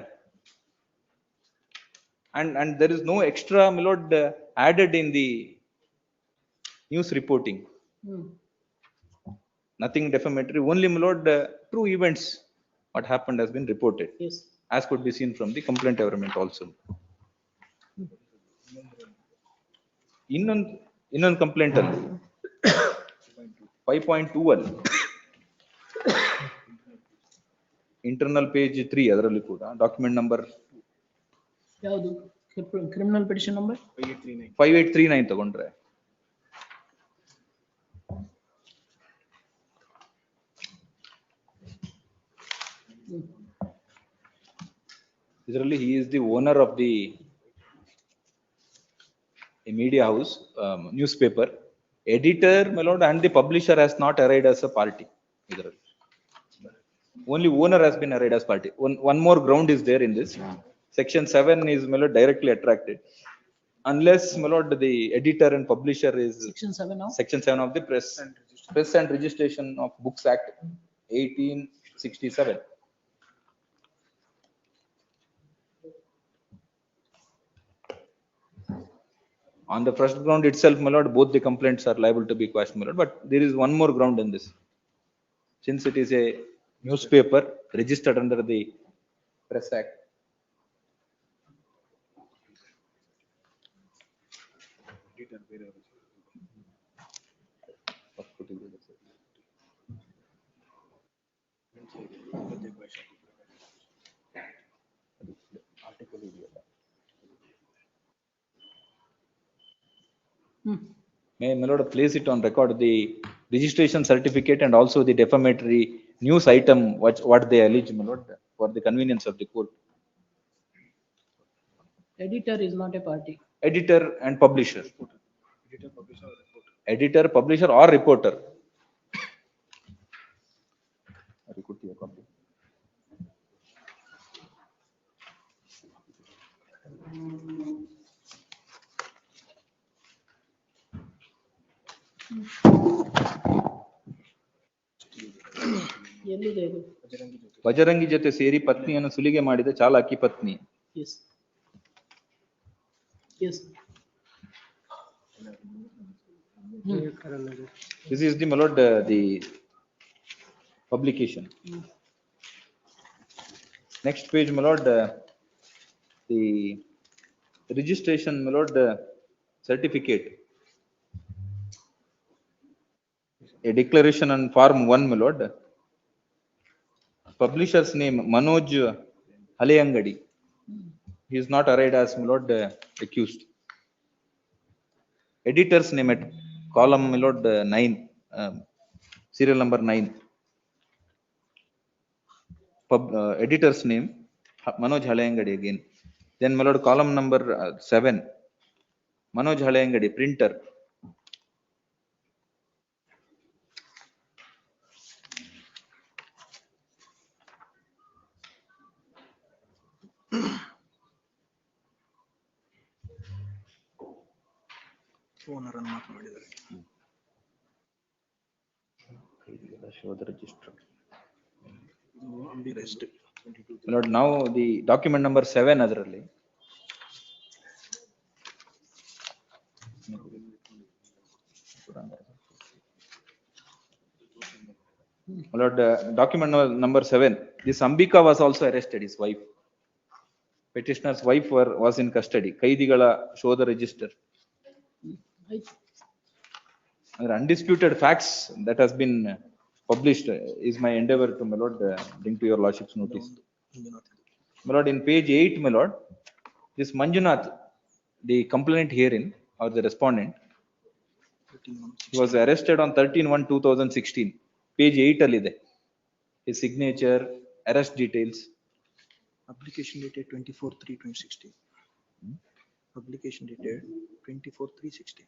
And there is no extra, my lord, added in the news reporting. Nothing defamatory, only, my lord, true events, what happened has been reported. Yes. As could be seen from the complaint environment also. ಇನ್ನೊಂದು complaint ಅಲ್ಲಿ 5.2 ಅಲ್ಲಿ internal page 3 ಅದರಲ್ಲಿ ಕೂಡ document number ಯಾವುದು criminal petition number 5839 ತಗೊಂಡ್ರೆ ಇದರಲ್ಲಿ he is the owner of the a media house, newspaper, editor, my lord, and the publisher has not arrived as a party. Only owner has been arrived as party. One more ground is there in this. Section 7 is, my lord, directly attracted. Unless, my lord, the editor and publisher is Section 7 now? Section 7 of the Press and Registration of Books Act 1867. On the first ground itself, my lord, both the complaints are liable to be quashed, my lord. But there is one more ground in this. Since it is a newspaper registered under the Press Act. May my lord place it on record the registration certificate and also the defamatory news item what they allege, my lord, for the convenience of the court. Editor is not a party. Editor and publisher. Editor, publisher or reporter. ಎಲ್ಲಿದೆ ಇದು? ಬಜರಂಗಿ ಜೊತೆ ಸೇರಿ ಪತ್ನಿಯನ್ನು ಸುಲಿಗೆ ಮಾಡಿದ ಚಾಲಾಕಿ ಪತ್ನಿ. Yes. Yes. This is the, my lord, the publication. Next page, my lord, the registration, my lord, certificate. A declaration on form 1, my lord. Publisher's name Manoj Haleyangadi. He is not arrayed as, my lord, accused. Editor's name at column, my lord, 9, serial number 9. Editor's name Manoj Haleyangadi again. Then, my lord, column number 7, Manoj Haleyangadi, printer. ಓನರನ್ನು ಮಾತ್ರ ಮಾಡಿದ್ದಾರೆ. ಶೋಧ register. Lord, now the document number 7 ಅದರಲ್ಲಿ Lord, document number 7, this Ambika was also arrested, his wife. Petitioner's wife was in custody. ಕೈದಿಗಳ ಶೋಧ register. Undisputed facts that has been published is my endeavor to, my lord, bring to your lordship's notice. My lord, in page 8, my lord, this Manjunath, the complainant herein, or the respondent, he was arrested on 13/1/2016. Page 8 allide. His signature, arrest details. Application dated 24/3/2016. Publication dated 24/3/16.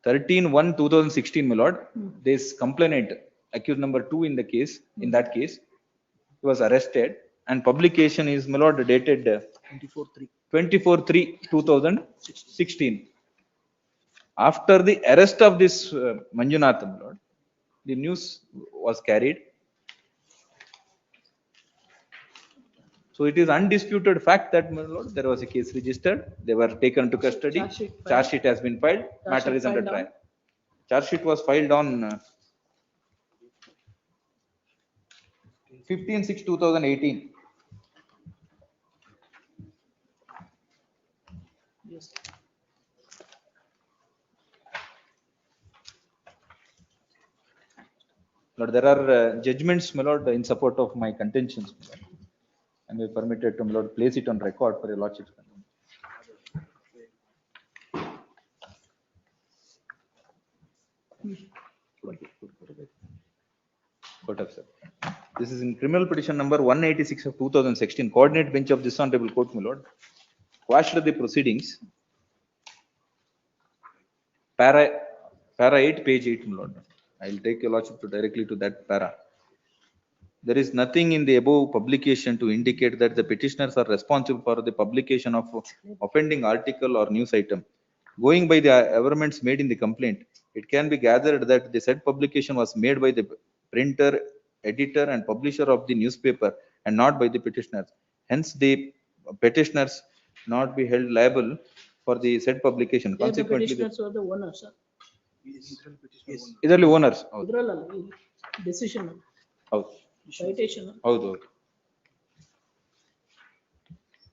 13/1/2016, my lord, this complainant, accused number 2 in the case, in that case, he was arrested, and publication is, my lord, dated 24/3/2016. After the arrest of this Manjunath, my lord, the news was carried. So it is undisputed fact that, my lord, there was a case registered, they were taken to custody, charge sheet has been filed, matter is under trial. Charge sheet was filed on 15/6/2018. Yes. Lord, there are judgments, my lord, in support of my contentions, my lord. I may permitted to, my lord, place it on record for your lordship's convenience. Court of, sir. This is in criminal petition number 186/2016. Coordinate bench of this honorable court, my lord, quashed the proceedings. Para 8, page 8, my lord. I will take your lordship to directly to that para. There is nothing in the above publication to indicate that the petitioners are responsible for the publication of offending article or news item. Going by the averments made in the complaint, it can be gathered that the said publication was made by the printer, editor, and publisher of the newspaper and not by the petitioners. Hence, the petitioners not be held liable for the said publication. They are the Consequently, petitioners or the owners, sir. ಇದರಲ್ಲಿ owners. ಇದ್ರಲ್ಲ, decision, ಹೌದು. citation. ಹೌದು.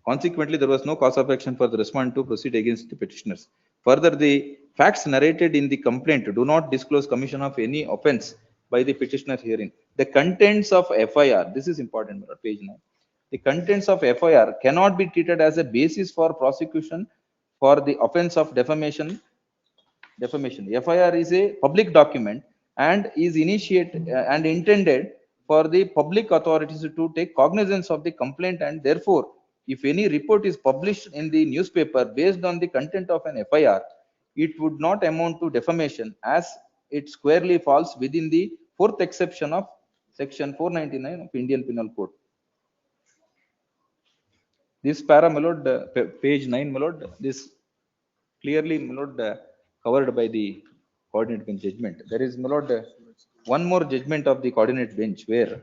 Consequently, there was no cause of action for the respondent to proceed against the petitioners. Further, the facts narrated in the complaint do not disclose commission of any offense by the petitioner herein. The contents of FIR, this is important, page 9. The contents of FIR cannot be treated as a basis for prosecution for the offense of defamation. FIR is a public document and is initiated and intended for the public authorities to take cognizance of the complaint, and therefore, if any report is published in the newspaper based on the content of an FIR, it would not amount to defamation, as it squarely falls within the fourth exception of section 499 of Indian Penal Code. This para, my lord, page 9, my lord, this clearly, my lord, covered by the coordinate bench judgment. There is, my lord, one more judgment of the coordinate bench where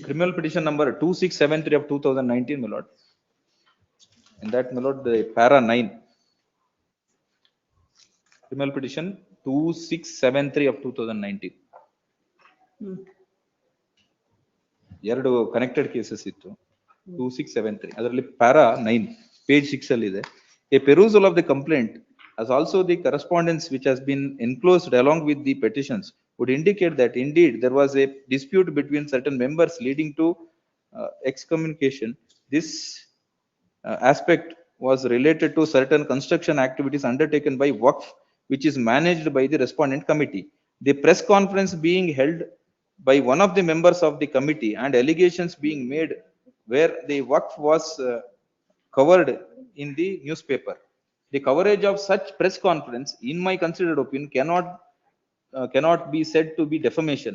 criminal petition number 2673 of 2019, my lord. In that, my lord, the para 9, criminal petition 2673 of 2019. ಎರಡು connected cases ಇತ್ತು. 2673 ಅದರಲ್ಲಿ para 9 page 6 ಅಲ್ಲಿ ಇದೆ. A perusal of the complaint as also the correspondence which has been enclosed along with the petitions would indicate that indeed there was a dispute between certain members leading to excommunication. This aspect was related to certain construction activities undertaken by Waqf, which is managed by the respondent committee. The press conference being held by one of the members of the committee and allegations being made where the Waqf was covered in the newspaper. The coverage of such press conference, in my considered opinion, cannot be said to be defamation.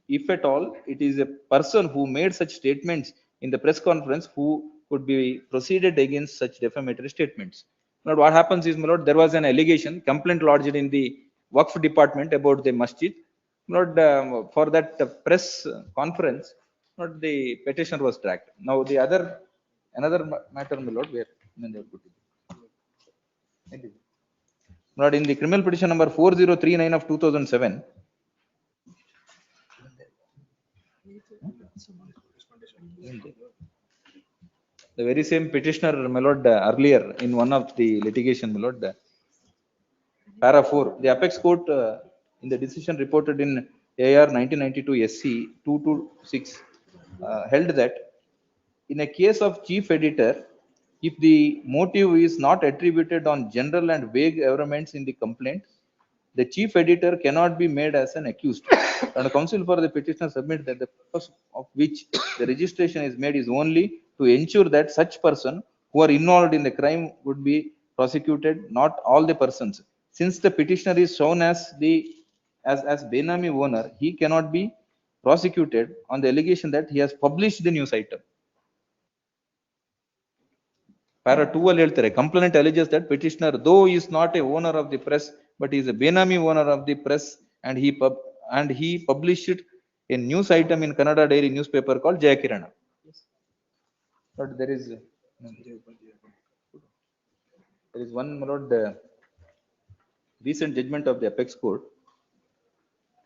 If at all, it is a person who made such statements in the press conference who could be proceeded against such defamatory statements. My lord, what happens is, my lord, there was an allegation, complaint lodged in the Waqf department about the masjid. My lord, for that press conference, my lord, the petitioner was tracked. Now the another matter, my lord, where when they put it. My lord, in the criminal petition number 4039 of 2007. The very same petitioner, my lord, earlier in one of the litigation, my lord, para 4, the apex court in the decision reported in AR 1992 SC 226 held that in a case of chief editor, if the motive is not attributed on general and vague averments in the complaint, the chief editor cannot be made as an accused. And the counsel for the petitioner submit that the purpose of which the registration is made is only to ensure that such person who are involved in the crime would be prosecuted, not all the persons. Since the petitioner is shown as as Benami owner, he cannot be prosecuted on the allegation that he has published the news item. Para 2 ಅಲ್ಲಿ ಹೇಳ್ತಾರೆ, complainant alleges that petitioner, though he is not a owner of the press, but he is a Benami owner of the press, and he published a news item in Kannada daily newspaper called Jayakirana. But there is one, my lord, recent judgment of the apex court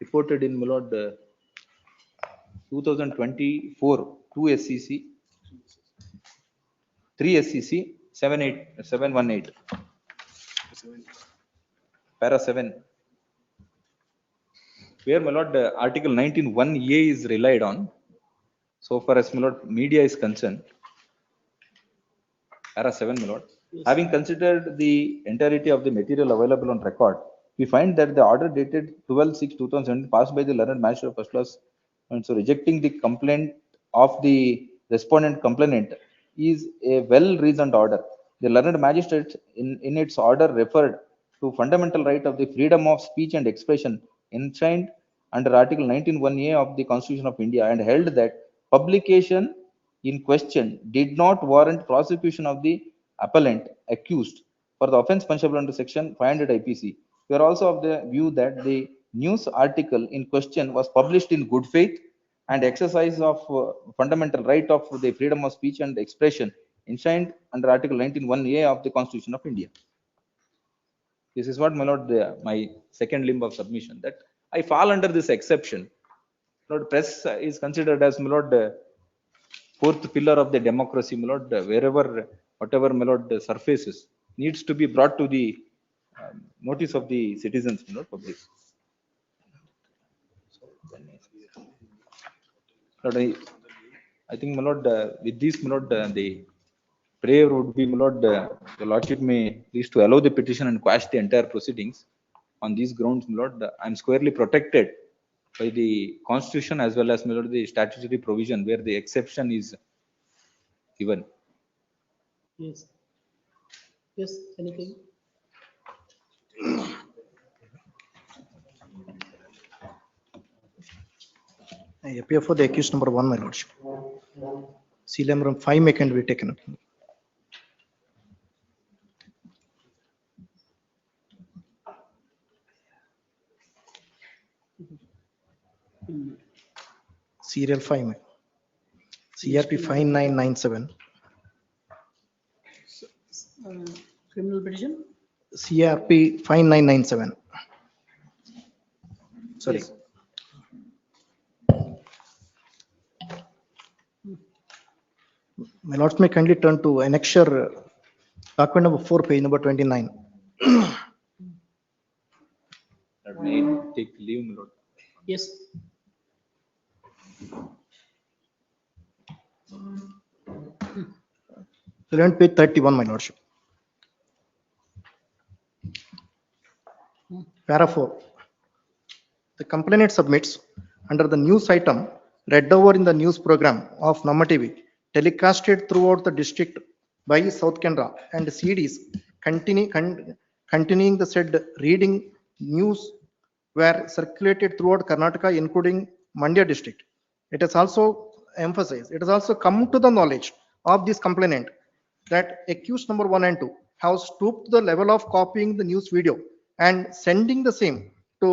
reported in, my lord, 2024 2 SCC 3 SCC 718 para 7, where, my lord, article 19(1)(a) is relied on so far as, my lord, media is concerned. Para 7, my lord, having considered the entirety of the material available on record, we find that the order dated 12/6/2007 passed by the learned magistrate of first class, and so rejecting the complaint of the respondent complainant is a well-reasoned order. The learned magistrate in its order referred to fundamental right of the freedom of speech and expression enshrined under Article 19(1)(a) of the Constitution of India, and held that publication in question did not warrant prosecution of the appellant accused for the offence punishable under section 500 IPC. We are also of the view that the news article in question was published in good faith and exercise of fundamental right of the freedom of speech and expression enshrined under Article 19(1)(a) of the Constitution of India. This is what, my lord, my second limb of submission, that I fall under this exception. Lord, press is considered as, my lord, fourth pillar of the democracy, my lord, wherever, whatever, my lord, surfaces needs to be brought to the notice of the citizens, my lord, public. Lord, I think, my lord, with this, my lord, the prayer would be, my lord, the lordship may please to allow the petition and quash the entire proceedings. On these grounds, my lord, I am squarely protected by the constitution as well as, my lord, the statutory provision where the exception is given. Yes. Yes, anything? I appear for the accused number 1, my lordship. Seal number 5 may can be taken up. Serial 5, may. CRP 5997. Criminal petition? CRP 5997. Sorry. Yes. My lords may kindly turn to annexure document number 4, page number 29. That may take leave, my lord. Yes. Relevant page 31, my lordship. Para 4. The complainant submits under the news item read over in the news program of Namma TV, telecasted throughout the district by South Canara and CDs continuing the said reading news were circulated throughout Karnataka, including Mandya district. It is also emphasized, it has also come to the knowledge of this complainant that accused number 1 and 2 have stooped to the level of copying the news video and sending the same to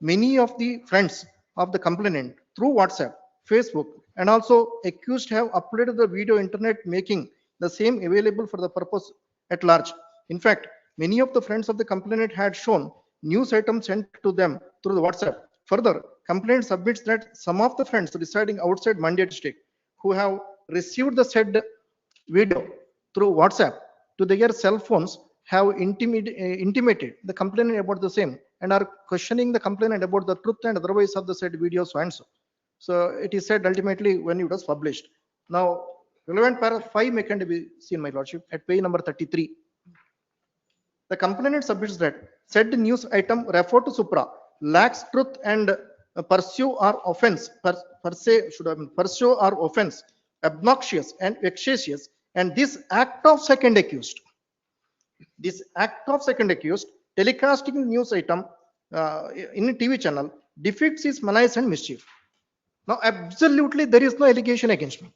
many of the friends of the complainant through WhatsApp, Facebook, and also accused have uploaded the video internet, making the same available for the purpose at large. In fact, many of the friends of the complainant had shown news items sent to them through the WhatsApp. Further, complaint submits that some of the friends residing outside Mandya district who have received the said video through WhatsApp to their cell phones have intimated the complainant about the same and are questioning the complainant about the truth and otherwise of the said video so and so. So it is said ultimately when it was published. Now, relevant paragraph 5 may can be seen, my lordship, at page number 33. The complainant submits that said news item referred to Supra lacks truth and pursue or offense, per se should have been pursue or offense, obnoxious and vexatious, and this act of second accused, telecasting news item in a TV channel defeats his malice and mischief. Now, absolutely, there is no allegation against me.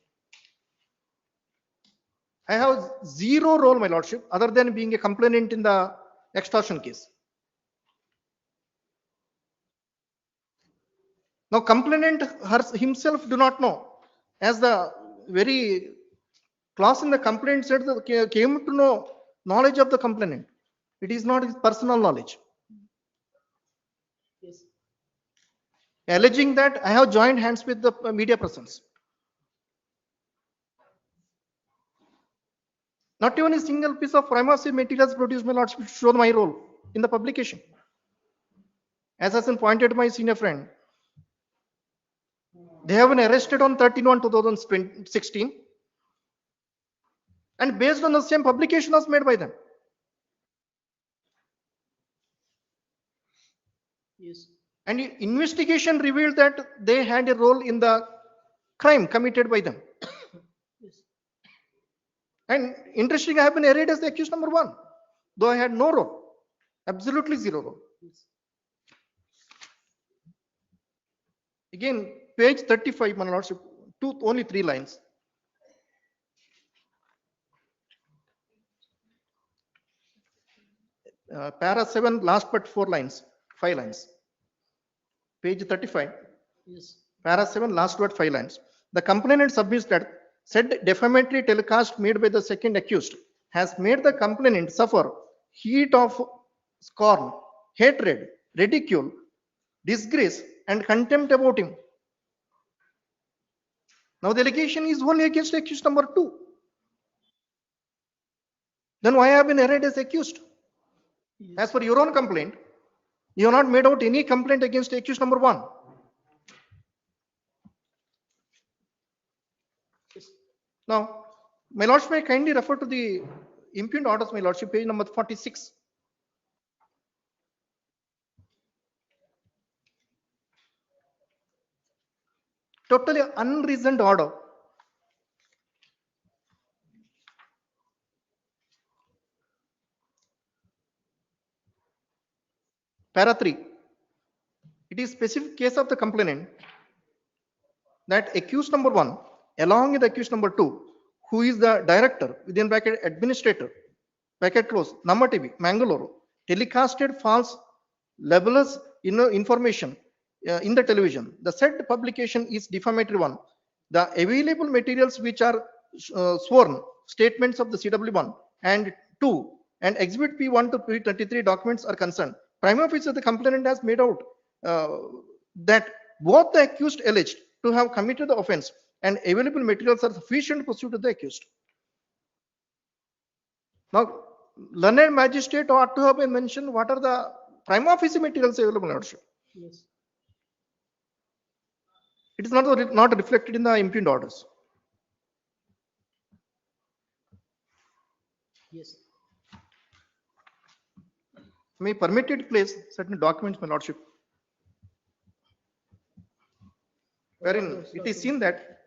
I have zero role, my lordship, other than being a complainant in the extortion case. Now, complainant himself do not know, as the very clause in the complaint said that came to know knowledge of the complainant. It is not his personal knowledge. Yes. Alleging that I have joined hands with the media persons. Not even a single piece of prima facie materials produced, my lordship, to show my role in the publication. As has been pointed my senior friend, they have been arrested on 13/1/2016, and based on the same publication was made by them. Yes. And investigation revealed that they had a role in the crime committed by them. Yes. And interesting, I have been arraigned as the accused number 1, though I had no role, absolutely zero role. Yes. Again, page 35, my lordship, only 3 lines. Para 7, last but 4 lines, 5 lines. Page 35. Yes. Para 7, last but 5 lines. The complainant submits that said defamatory telecast made by the second accused has made the complainant suffer heat of scorn, hatred, ridicule, disgrace, and contempt about him. Now the allegation is only against accused number 2. Then why have been arraigned as accused? Yes. As per your own complaint, you have not made out any complaint against accused number 1. Now, my lordship, may kindly refer to the impugned orders, my lordship, page number 46. Totally unreasoned order. Para 3. It is specific case of the complainant that accused number 1, along with accused number 2, who is the director, within bracket administrator, bracket close, Nama TV, Mangalore, telecasted false libelous information in the television. The said publication is defamatory one. The available materials which are sworn statements of the CW1 and 2 and exhibit P1 to P33 documents are concerned. Prima facie, the complainant has made out that both the accused alleged to have committed the offense and available materials are sufficient to pursue to the accused. Now, learned magistrate ought to have been mentioned what are the prima facie materials available, lordship. Yes. It is not reflected in the impugned orders. Yes. May permitted place certain documents, my lordship, wherein it is seen that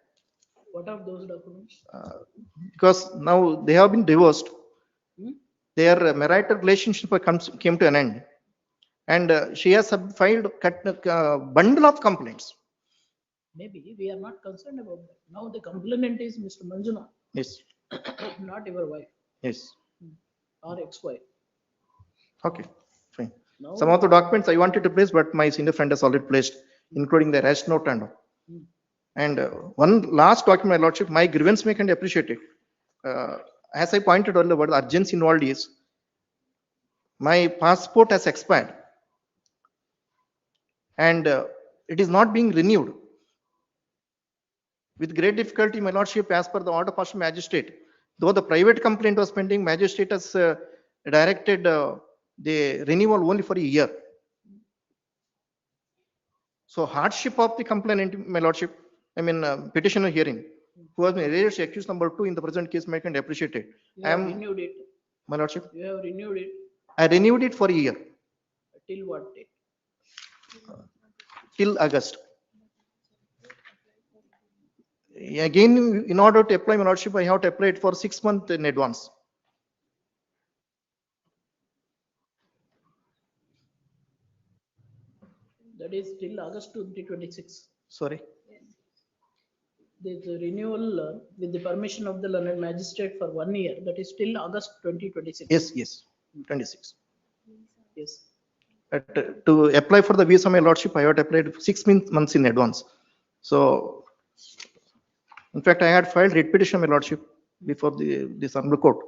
What are those documents? because now they have been divorced, Hmm? their marital relationship came to an end, and she has filed a bundle of complaints. Maybe we are not concerned about that. Now the complainant is Mr. Manjuna. Yes. Not your wife. Yes. or XY. Okay, fine. Now- Some of the documents I wanted to place, but my senior friend has already placed, including the rest note and all. And one last document, my lordship, my grievance may can appreciate it. As I pointed earlier, what the urgency involved is, my passport has expired and it is not being renewed. With great difficulty, my lordship, as per the order passed magistrate, though the private complaint was pending, magistrate has directed the renewal only for a year. So hardship of the complainant, my lordship, I mean petitioner hearing, who has been raised accused number 2 in the present case, may can appreciate it. You I have am, renewed it. my lordship, You have renewed it I renewed it for a year till what date? till August. Again, in order to apply my lordship, I have to apply it for 6 months in advance. That is till August 2026. Sorry. There's a renewal with the permission of the learned magistrate for 1 year. That is till August 2026. Yes, 26. Yes. But to apply for the visa, my lordship, I had applied 6 months in advance. So, in fact, I had filed writ petition, my lordship, before this honorable court,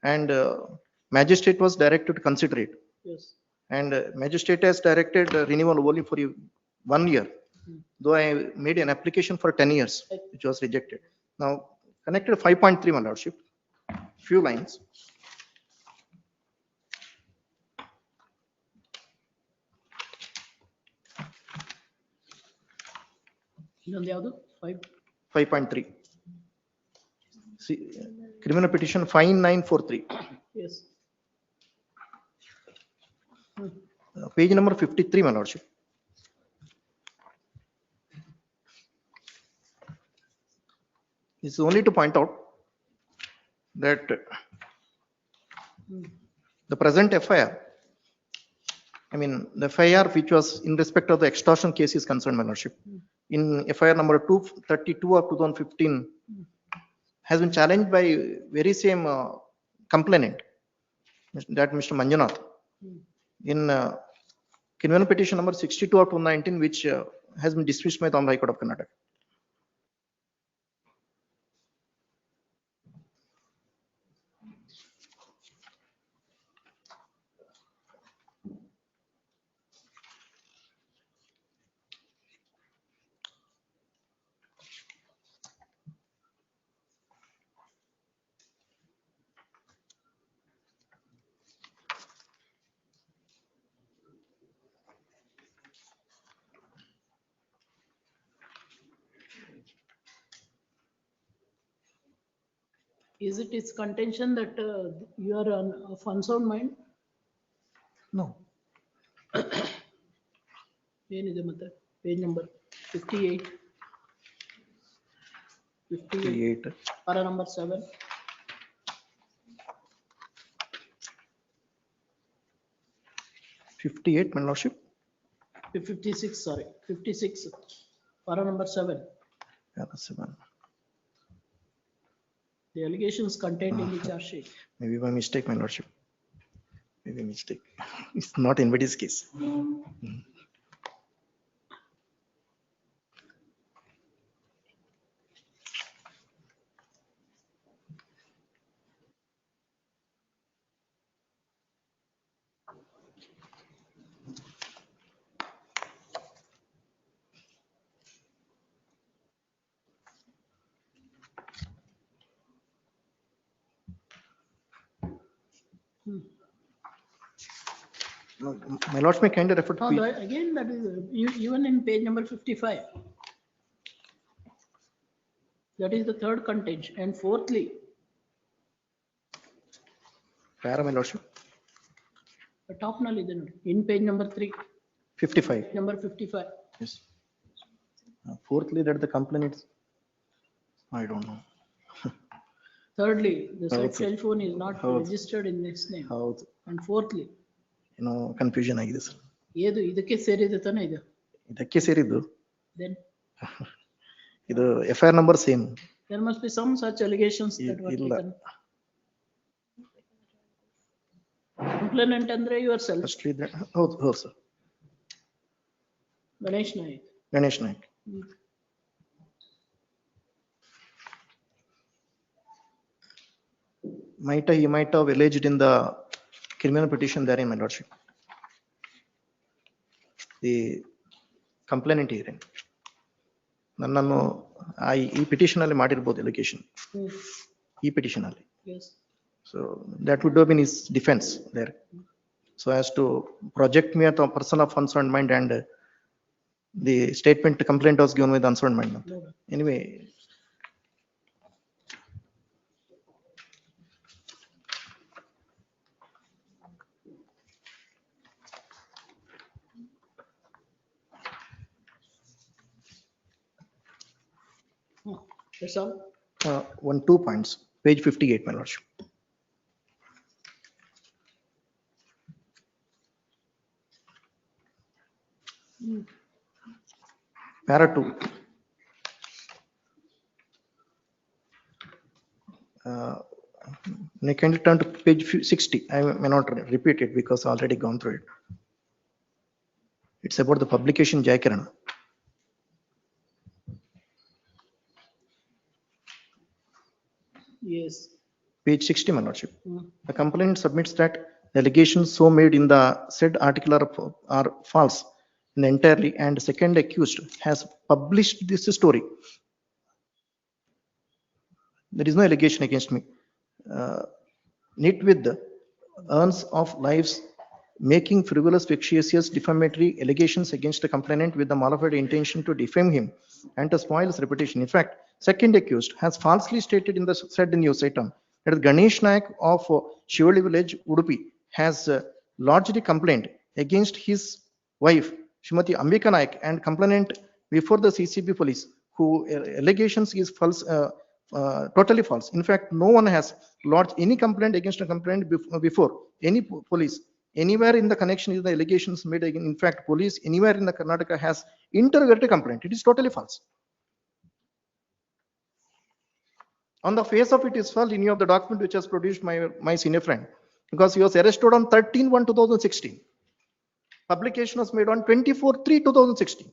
and magistrate was directed to consider it. Yes. And magistrate has directed renewal only for 1 year, though I made an application for 10 years, which was rejected. Now, connected 5.3, my lordship, few lines. ಇನ್ನೊಂದು ಯಾವುದು? 5.3. See, criminal petition 5943. Yes. Page number 53, my lordship. It's only to point out that the present FIR, I mean, the FIR which was in respect of the extortion case is concerned, my lordship. In FIR number 232 of 2015 has been challenged by very same complainant, that Mr. Manjunath, in criminal petition number 62 of 2019, which has been dismissed by the Honorable High Court of Karnataka. Is it its contention that you are of unsound mind? No. ಏನಿದೆ ಮತ್ತೆ? Page number 58. 58. Para number 7. 58, my lordship. 56, sorry, 56. Para number 7. Yeah, that's the one. The allegations contained in the charge sheet. Maybe by mistake, my lordship. Maybe mistake. It's not anybody's case. No, my lords may kind of refer to. No, again, that is even in page number 55. That is the third contention. And fourthly, Where, my lordship? the top null is in page number 3. 55. Number 55. Yes. Fourthly, that the complaint is, I don't know. Thirdly, the How said to- cell phone is not how to- registered in this name. How, And fourthly, confusion ಆಗಿದೆ sir. ಏದು ಇದಕ್ಕೆ ಸೇರಿದೆ ತಾನೇ ಇದು? ಇದಕ್ಕೆ ಸೇರಿದ್ದು Then ಇದು FIR number same. there must be some such allegations that were ಇಲ್ಲ. taken. Complainant andre yourself. Firstly, ಹೌದು sir. Ganesh Naik. Ganesh Naik. He might have alleged in the criminal petition therein, my lordship. The complainant hearing. ನನ್ನನ್ನು ಈ petition ಅಲ್ಲಿ ಮಾಡಿರಬಹುದು allegation. ಈ petition ಅಲ್ಲಿ. Yes. So that would have been his defense there. So as to project me as a person of unsound mind, and the statement complaint was given with unsound mind. Anyway. That's all. 2 points, page 58, my lordship. Para 2. Can you turn to page 60? I may not repeat it because I already gone through it. It's about the publication Jaikirana. Yes. Page 60, my lordship. The complainant submits that the allegations so made in the said article are false entirely, and the second accused has published this story. There is no allegation against me. Knit with the earns of lives, making frivolous, vexatious, defamatory allegations against the complainant with the malified intention to defame him and to spoil his reputation. In fact, second accused has falsely stated in the said news item that Ganesh Naik of Shivali village, Udupi, has lodged a complaint against his wife, Shrimati Ambika Naik, and complainant before the CCB police, who allegations is false, totally false. In fact, no one has lodged any complaint against a complainant before any police anywhere in the connection is the allegations made. In fact, police anywhere in the Karnataka has interrogated complaint. It is totally false. On the face of it is false in any of the document which has produced my senior friend, because he was arrested on 13/1/2016. Publication was made on 24/3/2016.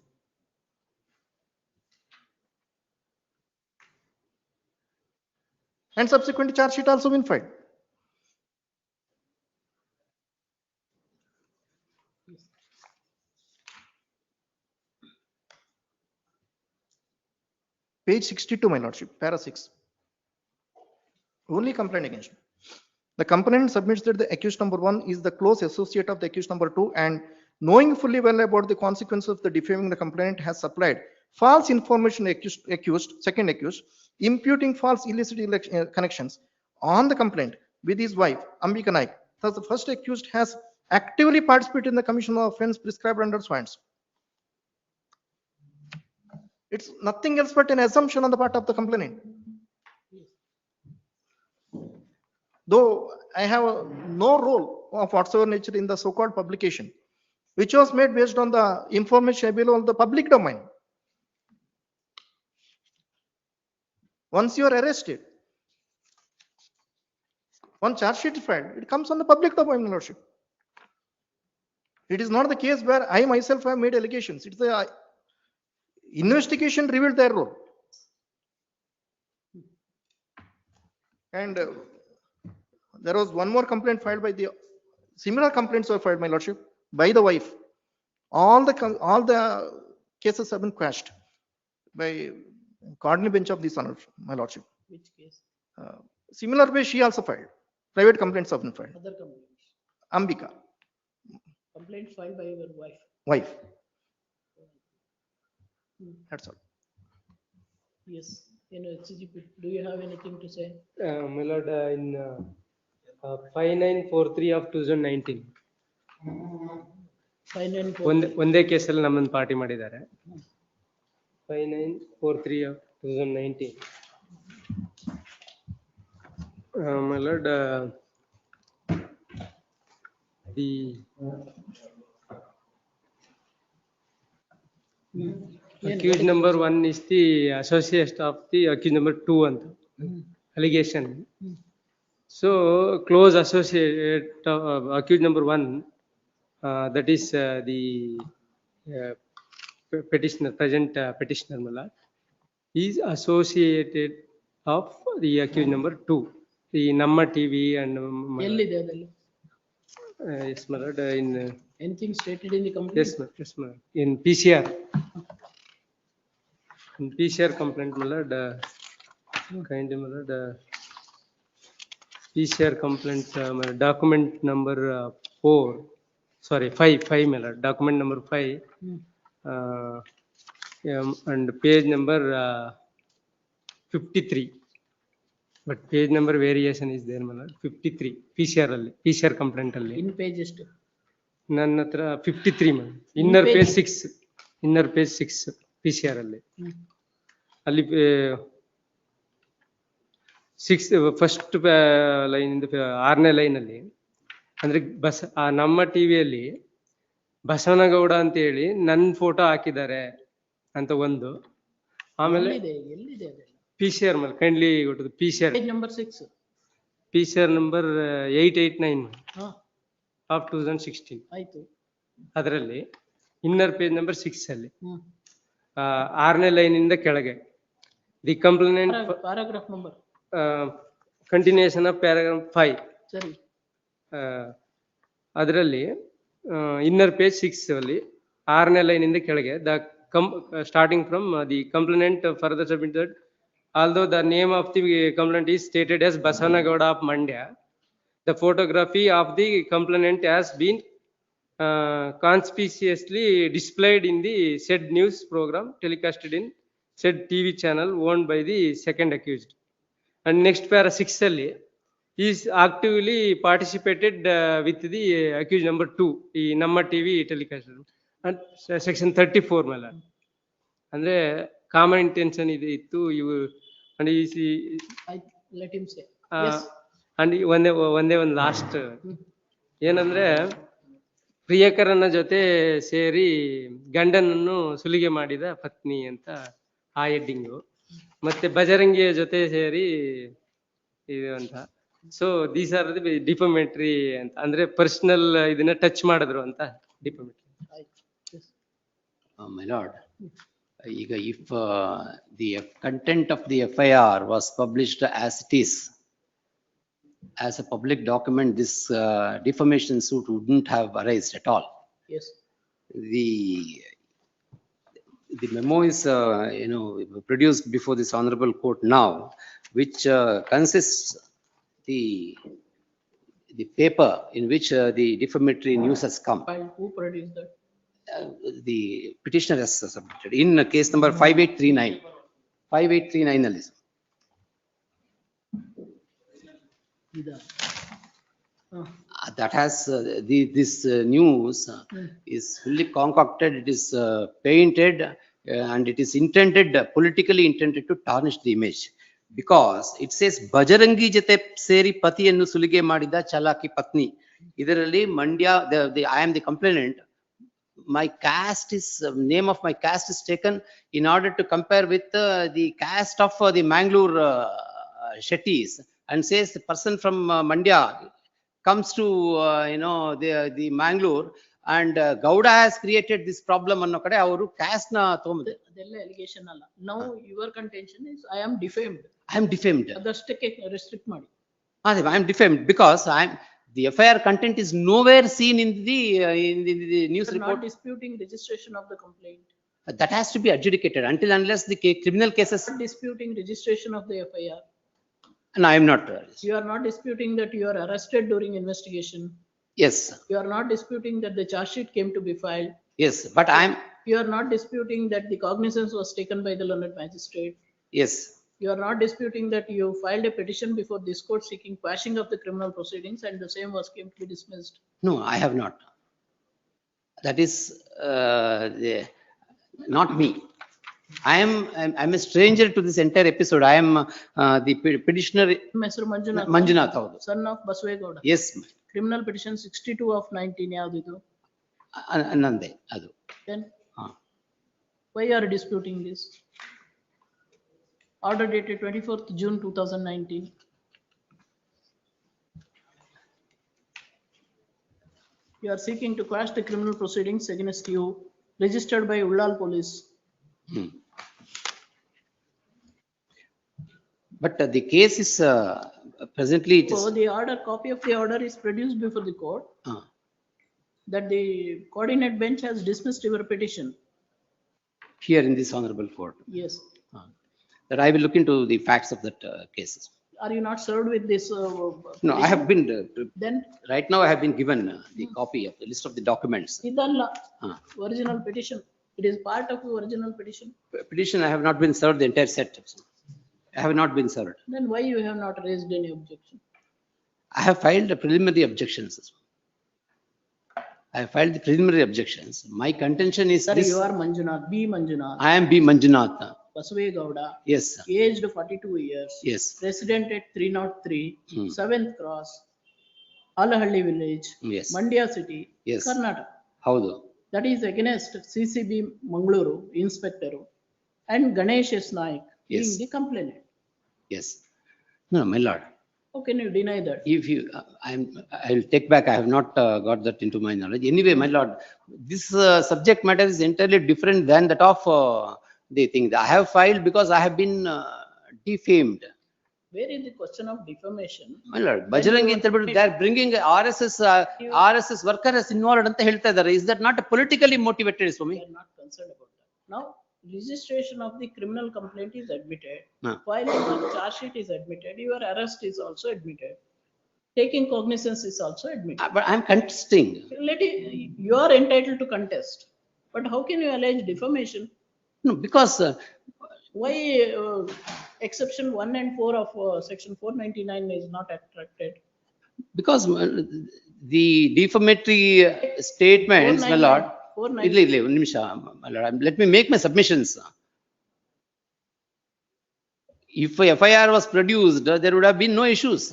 And subsequent charge sheet also been filed. Page 62, my lordship, para 6. Only complaint against me. The complainant submits that the accused number 1 is the close associate of the accused number 2, and knowing fully well about the consequences of the defaming, the complainant has supplied false information second accused, imputing false illicit connections on the complaint with his wife, Ambika Naik. Thus, the first accused has actively participated in the commission of offense prescribed under SWANS. It's nothing else but an assumption on the part of the complainant. Though I have no role of whatsoever nature in the so-called publication, which was made based on the information available on the public domain. Once you are arrested, one charge sheet is filed, it comes on the public domain, lordship. It is not the case where I myself have made allegations. It's the investigation revealed their role. And there was one more complaint filed by the similar complaints were filed, my lordship, by the wife. All the cases have been quashed by cardinal bench of this honor, my lordship. Which case? Similar way she also filed. Private complaints have been filed. Other complaints. Ambika. Complaint filed by your wife. Wife. That's all. Yes. CGP, do you have anything to say? My lord, in 5943 of 2019. ಒಂದೇ ಕೇಸಲ್ಲಿ ನಮ್ಮನ್ನು party ಮಾಡಿದ್ದಾರೆ. 5943 of 2019. My lord, the accused number 1 is the associate of the accused number 2 and allegation. So close associate accused number 1, that is the uh, petitioner, present petitioner, my lord, is associated of the accused number 2, the Namma TV and ಎಲ್ಲಿದೆ ಅದೆಲ್ಲ? yes, my lord, in Anything stated in the complaint? yes, yes, my lord, in PCR. In PCR complaint, my lord, kindly, my lord, PCR complaint, my lord, document number 4, sorry, 5, my lord, document number 5, and page number 53. But page number variation is there, my lord, 53, PCR ಅಲ್ಲಿ, PCR complaint ಅಲ್ಲಿ. In page ಎಷ್ಟು? ನನ್ನ ಹತ್ರ 53 man. Inner page? page 6. Inner page 6 PCR ಅಲ್ಲಿ. ಅಲ್ಲಿ 6 first line ಇಂದ 6ನೇ line ಅಲ್ಲಿ ಅಂದ್ರೆ ಆ ನಮ್ಮ ಟಿವಿಯಲ್ಲಿ ಬಸವನಗೌಡ ಅಂತ ಹೇಳಿ ನನ್ನ ಫೋಟೋ ಹಾಕಿದ್ದಾರೆ ಅಂತ ಒಂದು. ಆಮೇಲೆ ಎಲ್ಲಿದೆ ಅದೆಲ್ಲ? PCR ಮೇಲೆ ಕೈಂಡ್ಲಿ ಕೊಟ್ಟದ್ದು PCR. Page number 6. PCR number 889 of 2016. ಆಯ್ತು. ಅದರಲ್ಲಿ ಇನ್ನರ್ ಪೇಜ್ ನಂಬರ್ 6 ಅಲ್ಲಿ 6ನೇ ಲೈನ್ ಇಂದ ಕೆಳಗೆ the complaint paragraph number continuation of paragraph 5. ಸರಿ. ಅದರಲ್ಲಿ ಇನ್ನರ್ ಪೇಜ್ 6 ಅಲ್ಲಿ 6ನೇ ಲೈನ್ ಇಂದ ಕೆಳಗೆ the starting from the complainant further submitted, although the name of the complainant is stated as Basanagowda of Mandya, the photography of the complainant has been conspicuously displayed in the said news program telecasted in said TV channel owned by the second accused. And next para 6 alli is actively participated with the accused number 2, the Namma TV telecast. And section 34 ಮೇಲೆ ಅಂದ್ರೆ common intention ಇದೆ ಇತ್ತು ಇವು and let him say. And ಒಂದೇ ಒಂದು last ಏನಂದ್ರೆ ಪ್ರಿಯಕರನ ಜೊತೆ ಸೇರಿ ಗಂಡನನ್ನು ಸುಲಿಗೆ ಮಾಡಿದ ಪತ್ನಿ ಅಂತ ಆ ಹೆಡ್ಡಿಂಗು, ಮತ್ತೆ ಬಜರಂಗಿಯ ಜೊತೆ ಸೇರಿ ಇದು ಅಂತ. ಸೊ ದೀಸ್ ಆರ್ ದಿ ಡಿಫಮೆಟ್ರಿ ಅಂತ ಅಂದ್ರೆ ಪರ್ಸನಲ್ ಇದನ್ನ ಟಚ್ ಮಾಡಿದ್ರು ಅಂತ ಡಿಫಮೆಟ್ರಿ. My lord, if the content of the FIR was published as it is, as a public document, this defamation suit wouldn't have arisen at all. Yes. The memo is, produced before this honorable court now, which consists the paper in which the defamatory news has come. Who produced that? The petitioner has submitted in case number 5839. 5839 alli. That has this news is fully concocted, it is painted, and it is intended, politically intended to tarnish the image, because it says Bajarangi jate seri patiyannu sulige madida chalaki patni. Idaralli Mandya, I am the complainant. My caste is name of my caste is taken in order to compare with the caste of the Mangalore Shetties, and says the person from Mandya comes to the Mangalore, and Gowda has created this problem anno kade avaru caste na tomide. Adella allegation alla. Now your contention is I am defamed. I am defamed. Adastake restrict ಮಾಡಿ. I am defamed because the FIR content is nowhere seen in the news You are report. not disputing registration of the complaint. That has to be adjudicated until unless the criminal cases. Not disputing registration of the FIR. And I am not. You are not disputing that you are arrested during investigation. Yes. You are not disputing that the charge sheet came to be filed. Yes, but I am. You are not disputing that the cognizance was taken by the learned magistrate. Yes. You are not disputing that you filed a petition before this court seeking quashing of the criminal proceedings and the same was came to be dismissed. No, I have not. That is not me. I'm a stranger to this entire episode. I am the petitioner. Mr. Manjunath. Manjunath. Son of Baswegowda. Yes. Criminal petition 62 of 19 ಯಾವ್ದಿದು? Nande adu. Then why are you disputing this? Order dated 24th June 2019. You are seeking to quash the criminal proceedings against you registered by Ullal Police. But the case is presently it So is the order, copy of the order is produced before the court that the coordinate bench has dismissed your petition. here in this honorable court. Yes. That I will look into the facts of that case. Are you not served with this? No, I have been, Then right now I have been given the copy of the list of the documents. idalla original petition. It is part of the original petition. Petition, I have not been served the entire set. I have not been served. Then why you have not raised any objection? I have filed the preliminary objections. I have filed the preliminary objections. My contention is Sir, this. you are Manjunath, B. Manjunath, I am B. Manjunath. Basave Gowda, Yes, sir. aged 42 years. Yes. Resident at 303, 7th Cross, Alahalli Village, Yes. Mandya City, Yes. Karnataka. Howdo? That is against CCB Mangaluru Inspector and Ganesh S. Naik being Yes. the complainant. Yes. No, my lord. How can you deny that? If you, I will take back, I have not got that into my knowledge. Anyway, my lord, this subject matter is entirely different than that of the thing. I have filed because I have been defamed. Where is the question of defamation? My lord, Bajrangi ಅಂತ ಹೇಳ್ಬಿಟ್ಟು they are bringing RSS worker as involved ಅಂತ ಹೇಳ್ತಾ ಇದ್ದಾರೆ. Is that not politically motivated, Swami? We are not concerned about that. Now, registration of the criminal complaint is admitted. Huh. Filing of charge sheet is admitted. Your arrest is also admitted. Taking cognizance is also admitted. But I am contesting. You are entitled to contest. But how can you allege defamation? No, because Why exception 1 and 4 of section 499 is not attracted? because the defamatory statements, my lord. 499. My lord, let me make my submissions. If a FIR was produced, there would have been no issues.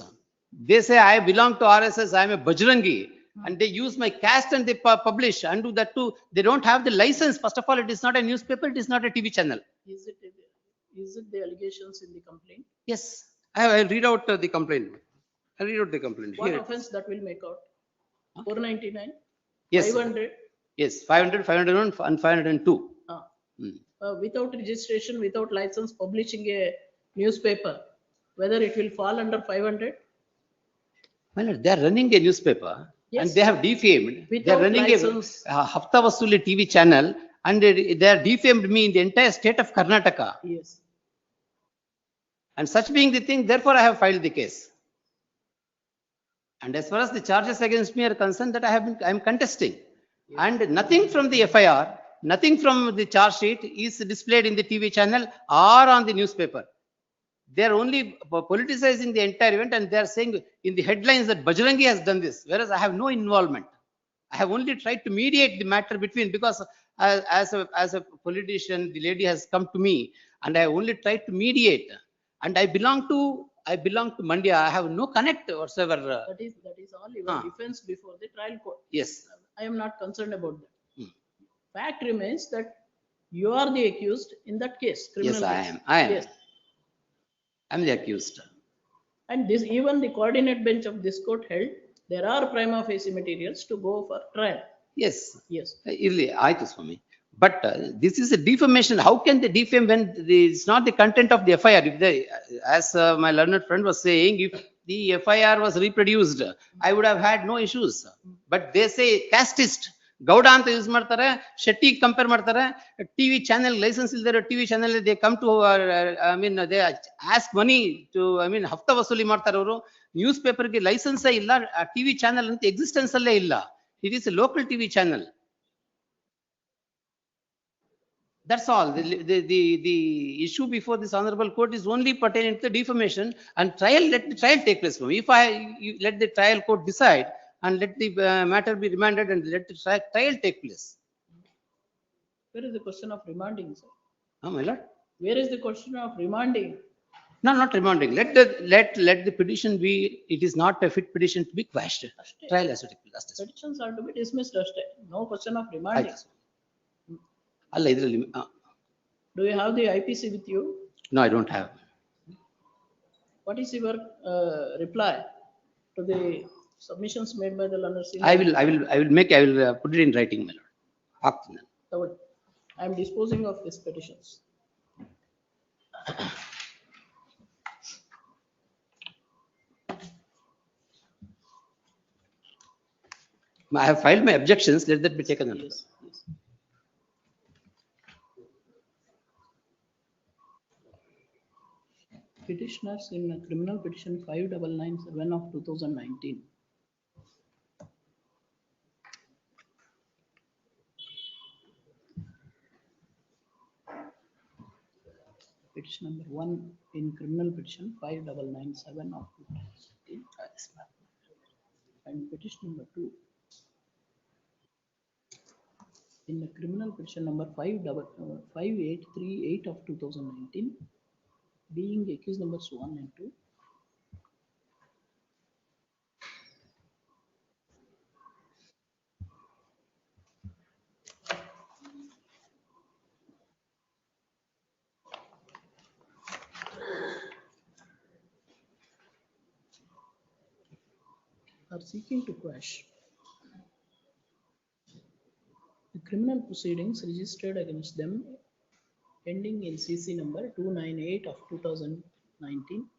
They say I belong to RSS, I am a Bajrangi, and they use my caste and they publish and do that too. They don't have the license. First of all, it is not a newspaper, it is not a TV channel. Is it the allegations in the complaint? Yes, I will read out the complaint. I'll read out the complaint. What Here. offense that will make out? 499? Yes. 500? Yes, 500, 501 and 502. Without registration, without license, publishing a newspaper, whether it will fall under 500? Well, they are running a newspaper and Yes. they have defamed. They are Without running license. a Hafta Vasuli TV channel and they are defamed me in the entire state of Karnataka. Yes. And such being the thing, therefore I have filed the case. And as far as the charges against me are concerned, that I am contesting. And nothing from the FIR, nothing from the charge sheet is displayed in the TV channel or on the newspaper. They are only politicizing the entire event and they are saying in the headlines that Bajrangi has done this, whereas I have no involvement. I have only tried to mediate the matter between, because as a politician, the lady has come to me and I only tried to mediate. And I belong to Mandya. I have no connect whatsoever. That is all your defense before the trial court. Yes. I am not concerned about that. Fact remains that you are the accused in that case. Criminal Yes, case. I am. Yes. I am the accused. And this, even the coordinate bench of this court held, there are prima facie materials to go for trial. Yes. Yes. Aitu Swami. But this is a defamation. How can they defame when it's not the content of the FIR? If they, as my learned friend was saying, if the FIR was reproduced, I would have had no issues. But they say casteist. Gowda anta use ಮಾಡ್ತಾರೆ, Shetty compare ಮಾಡ್ತಾರೆ, TV channel license ಇಲ್ಲದೆ TV channel they come to they ask money to ಹಫ್ತಾ ವಸೂಲಿ ಮಾಡ್ತಾರೆ ಅವರು. News ಪೇಪರ್ಗೆ licence ಇಲ್ಲ, TV channel ಅಂತ existence ಅಲ್ಲೇ ಇಲ್ಲ. It is a local TV channel. That's all. The issue before this honorable court is only pertaining to the defamation, and let the trial take place. If you let the trial court decide and let the matter be remanded and let the trial take place. Where is the question of remanding, sir? My lord. Where is the question of remanding? No, not remanding. Let the petition be. It is not a fit petition to be quashed. Trial has to take place. Petitions are to be dismissed. No question of remanding. Do you have the IPC with you? No, I don't have. What is your reply to the submissions made by the learner senior. I will put it in writing, my lord. I am disposing of these petitions. I have filed my objections, let that be taken under. Yes, yes. Petitioners in a criminal petition 5997 of 2019. Petition number 1 in criminal petition 5997 of 2019. And petition number 2 in the criminal petition number 5838 of 2019, being accused numbers 1 and 2. Are seeking to quash the criminal proceedings registered against them ending in CC number 298 of 2019.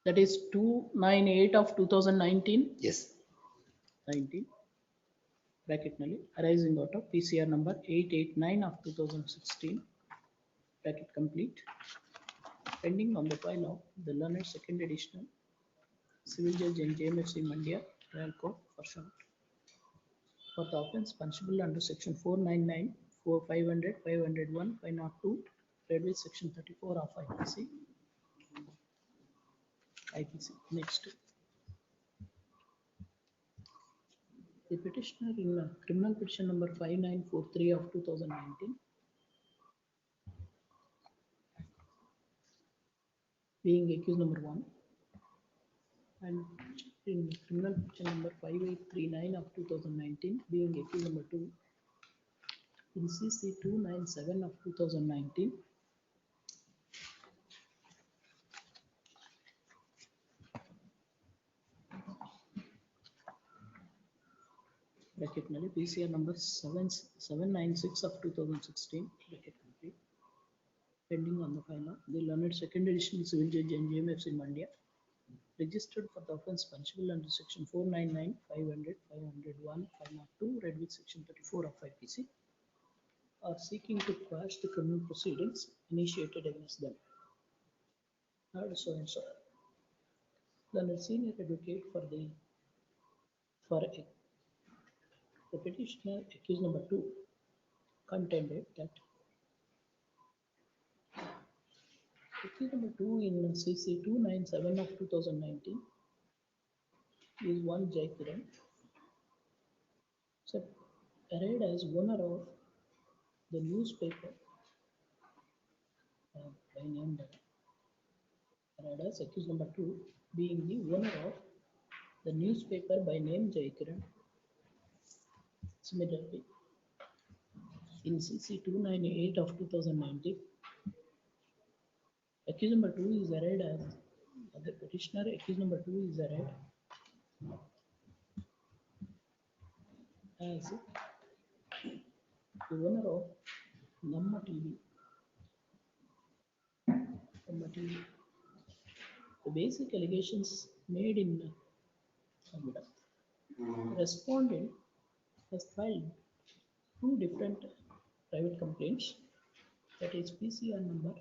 That is 298 of 2019. Yes. 19. Bracket nully arising out of PCR number 889 of 2016. Bracket complete. Pending on the file of the learned second additional civil judge in JMFC Mandya trial court for short. For the offence punishable under section 499, 500, 501, 502, read with section 34 of IPC. Next. The petitioner in criminal petition number 5943 of 2019, being accused number 1, and in criminal petition number 5839 of 2019, being accused number 2, in CC 297 of 2019, bracket nully PCR number 796 of 2016, bracket complete. Pending on the file of the learned second additional civil judge and JMFC Mandya, registered for the offence punishable under section 499, 500, 501, 502, read with section 34 of IPC, are seeking to quash the criminal proceedings initiated against them. So and so. Learned senior advocate for the petitioner accused number 2 contended that accused number 2 in CC 297 of 2019 is one Jai Kiran, so arrayed as owner of the newspaper by name arrayed as accused number 2 being the owner of the newspaper by name Jai Kiran. Similarly, in CC 298 of 2019, accused number 2 is arrayed as the petitioner. Accused number 2 is arrayed as the owner of Namma TV. The basic allegations made in respondent has filed 2 different private complaints, that is PCR number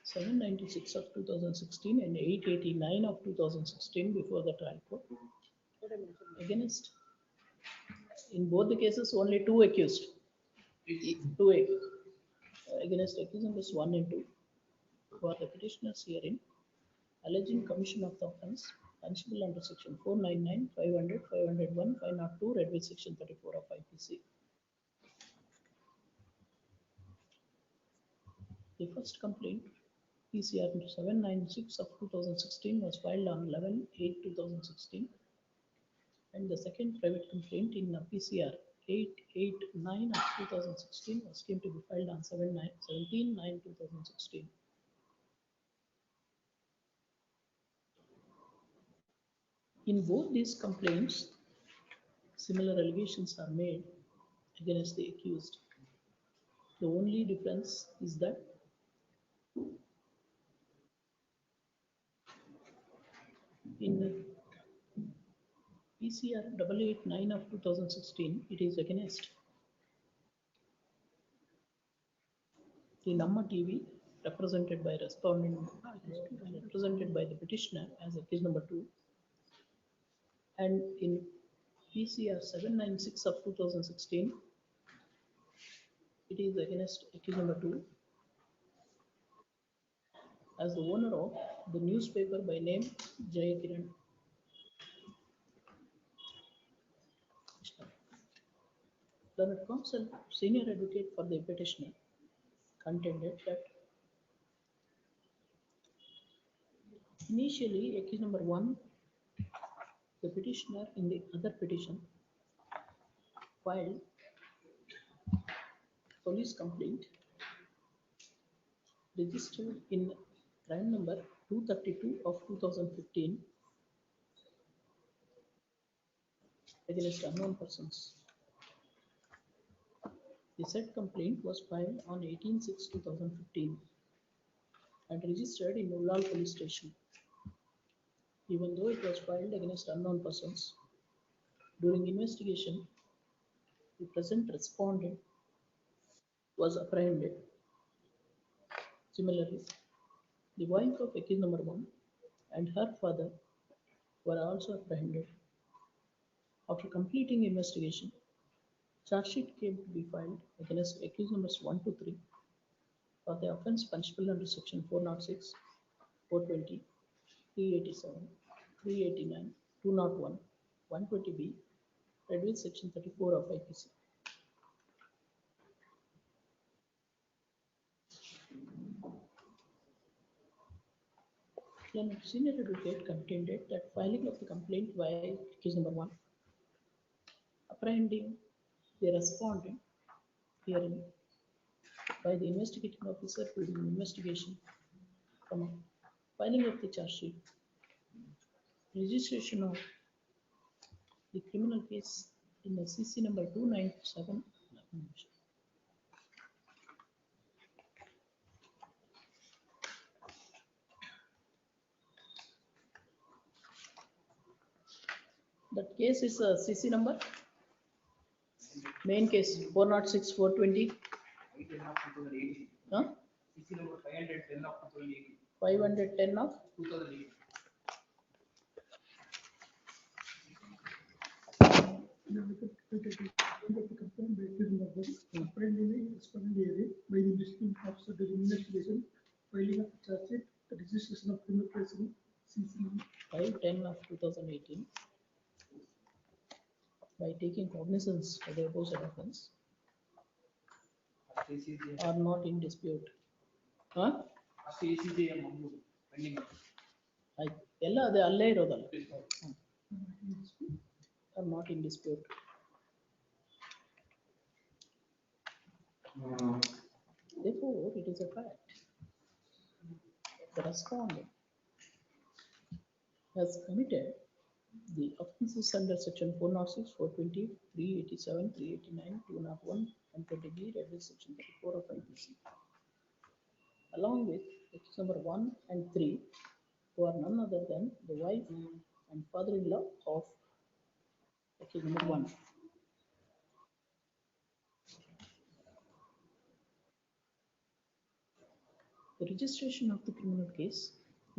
796 of 2016 and 889 of 2016 before the trial court against, in both the cases, only 2 accused. 2 against accused numbers 1 and 2 for the petitioners herein alleging commission of the offence punishable under section 499, 500, 501, 502, read with section 34 of IPC. The first complaint, PCR 796 of 2016, was filed on 11/8/2016, and the second private complaint in PCR 889 of 2016 was came to be filed on 17/9/2016. In both these complaints, similar allegations are made against the accused. The only difference is that in PCR 889 of 2016, it is against the Namma TV represented by the petitioner as accused number 2, and in PCR 796 of 2016, it is against accused number 2 as the owner of the newspaper by name Jayakiran. Learned counsel, senior advocate for the petitioner, contended that initially accused number 1, the petitioner in the other petition filed police complaint registered in crime number 232 of 2015 against unknown persons. The said complaint was filed on 18/6/2015 and registered in Ullal police station. Even though it was filed against unknown persons, during investigation, the present respondent was apprehended. Similarly, the wife of accused number 1 and her father were also apprehended. After completing investigation, charge sheet came to be filed against accused numbers 1 to 3 for the offence punishable under section 406, 420, 387, 389, 201, 120B, read with section 34 of IPC. Then senior advocate contended that filing of the complaint by accused number 1, apprehending the respondent hearing by the investigating officer during investigation, filing of the charge sheet, registration of the criminal case in the CC number 297. That case is a CC number. Main case 406 420. Huh? CC number 510 of 2018. 510 of 2018. Apparently, responded by the investigating officer during investigation, filing of charge sheet, registration of criminal case in CC 510 of 2018 by taking cognizance of the opposed offence are not in dispute. Huh? ಎಲ್ಲ ಅದೇ ಅಲ್ಲೇ ಇರೋದಲ್ಲ are not in dispute. Therefore, it is a fact. The respondent has committed the offences under section 406, 420, 387, 389, 201, and 20B, read with section 34 of IPC, along with accused number 1 and 3, who are none other than the wife and father-in-law of accused number 1. The registration of the criminal case,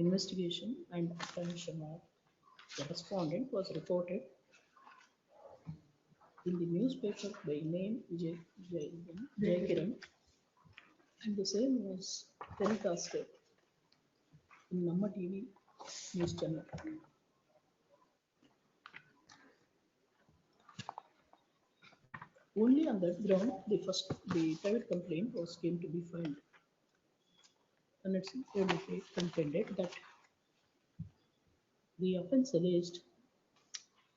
investigation, and apprehension of the respondent was reported in the newspaper by name Jayakiran, and the same was telecasted in Namma TV news channel. Only on that ground, the private complaint came to be filed. And its advocate contended that the offence alleged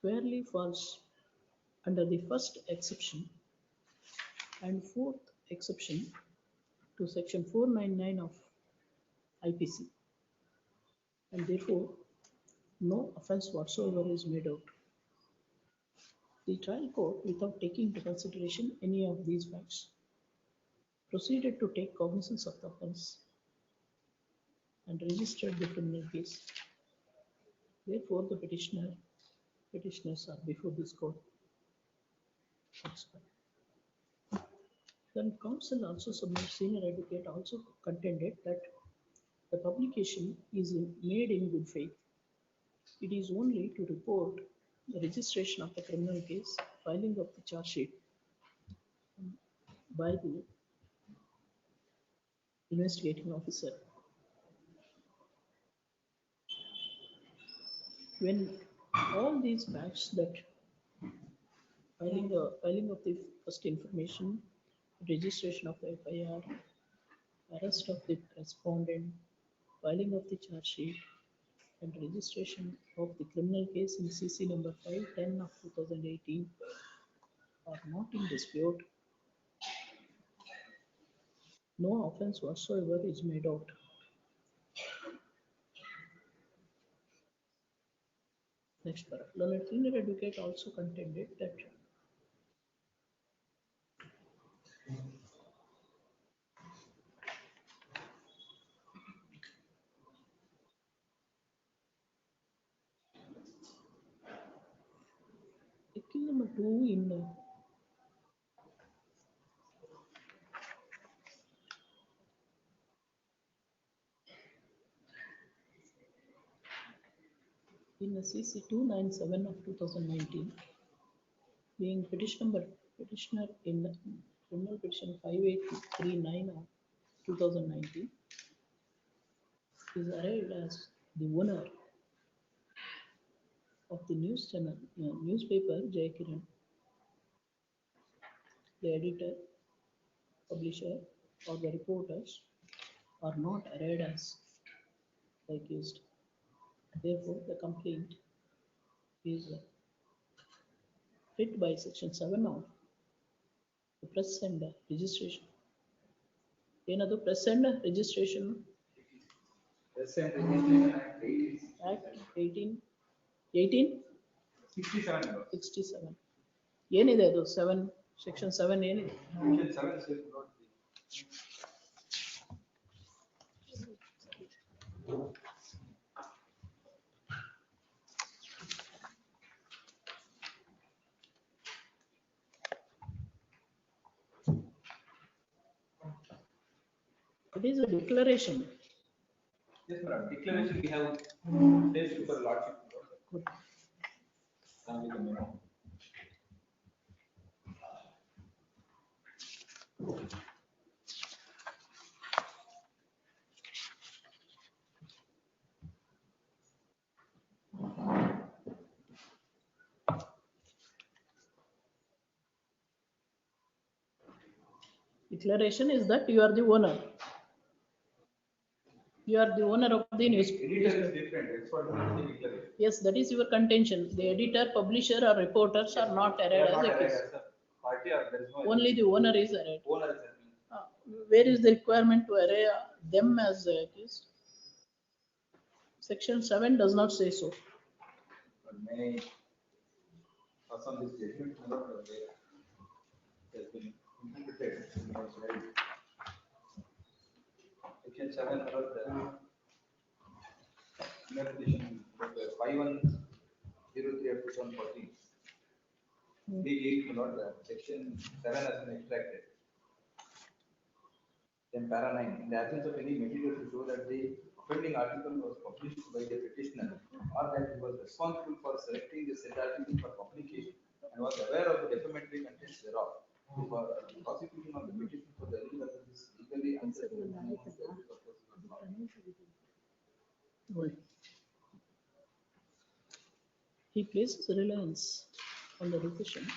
fairly falls under the first exception and fourth exception to section 499 of IPC, and therefore no offense whatsoever is made out. The trial court, without taking into consideration any of these facts, proceeded to take cognizance of the offense and registered the criminal case. Therefore, the petitioners are before this court. Then counsel also senior advocate also contended that the publication is made in good faith. It is only to report the registration of the criminal case, filing of the charge sheet by the investigating officer. When all these facts, that filing of the first information, registration of the FIR, arrest of the respondent, filing of the charge sheet, and registration of the criminal case in CC number 510 of 2018 are not in dispute, no offense whatsoever is made out. Next paragraph. Learned senior advocate also contended that accused number 2 in CC 297 of 2019, being petitioner in criminal petition 5839 of 2019, is arrived as the owner of the news channel, newspaper Jai Kiran. The editor, publisher, or the reporters are not arrayed as the accused. Therefore, the complaint is fit by section 7 of the press and registration. Another press and registration Act 1867. ಏನಿದೆ ಅದು 7 section 7 ಏನಿದೆ? It is a declaration. Yes, madam. Declaration we have placed before Lordship. Good. With the memo. Declaration is that you are the owner. You are the owner of the newspaper. Editor is different. It's for the declaration. Yes, that is your contention. The editor, publisher, or reporters are not arrayed as accused. Party or there is no. Only the owner is arrayed. Owner is arrayed. Where is the requirement to array them as accused? Section 7 does not say so. But many for some this judgment has been interpreted. Section 7 about the interpretation 5103 of 2014. Big 8 not the section 7 has been extracted. Then para 9, in the absence of any material to show that the offending article was published by the petitioner or that he was responsible for selecting the said article for publication and was aware of the defamatory contents thereof. The prosecution of the petition for the illegal is legally He places reliance on the decision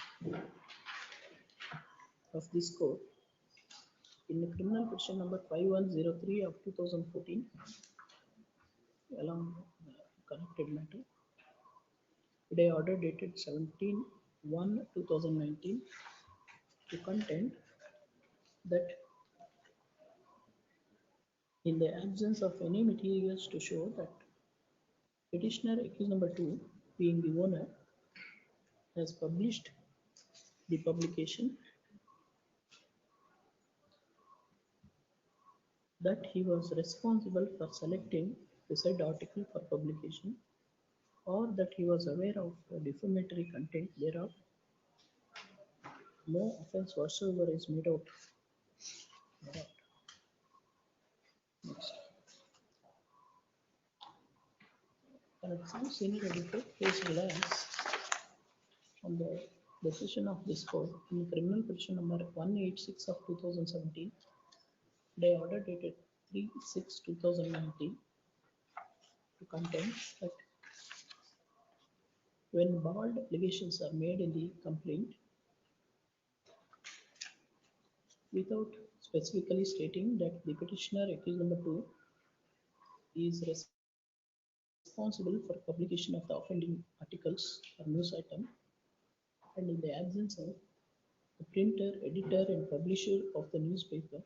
of this court in the criminal petition number 5103 of 2014, along the connected matter. Today order dated 17 1/2019 to contend that in the absence of any materials to show that petitioner accused number 2, being the owner, has published the publication, that he was responsible for selecting the said article for publication, or that he was aware of the defamatory content thereof, no offense whatsoever is made out. Next. Some senior advocate placed reliance on the decision of this court in criminal petition number 186 of 2017, by order dated 3/6/2019, to contend that when bald allegations are made in the complaint without specifically stating that the petitioner accused number 2 is responsible for publication of the offending articles or news item, and in the absence of the printer, editor, and publisher of the newspaper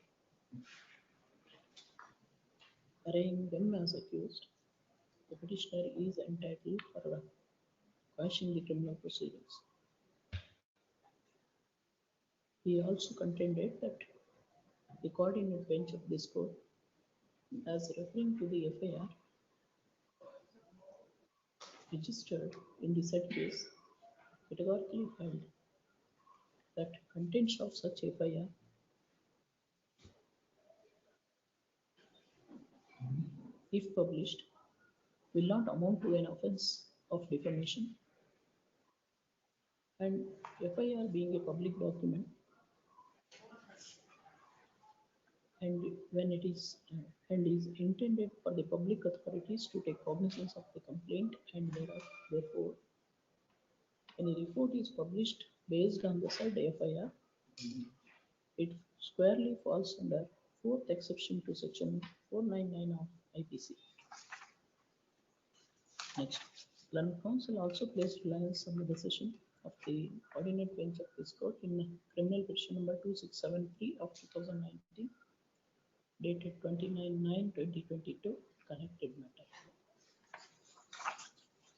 arraying them as accused, the petitioner is entitled for quashing the criminal proceedings. He also contended that the coordinate bench of this court, as referring to the FIR registered in the said case, categorically held that contents of such FIR if published will not amount to an offense of defamation, and FIR being a public document, and when it is and is intended for the public authorities to take cognizance of the complaint, and thereof, therefore any report is published based on the said FIR, it squarely falls under fourth exception to section 499 of IPC. Next, learned counsel also placed reliance on the decision of the coordinate bench of this court in criminal petition number 2673 of 2019, dated 29/9/2022, connected matter.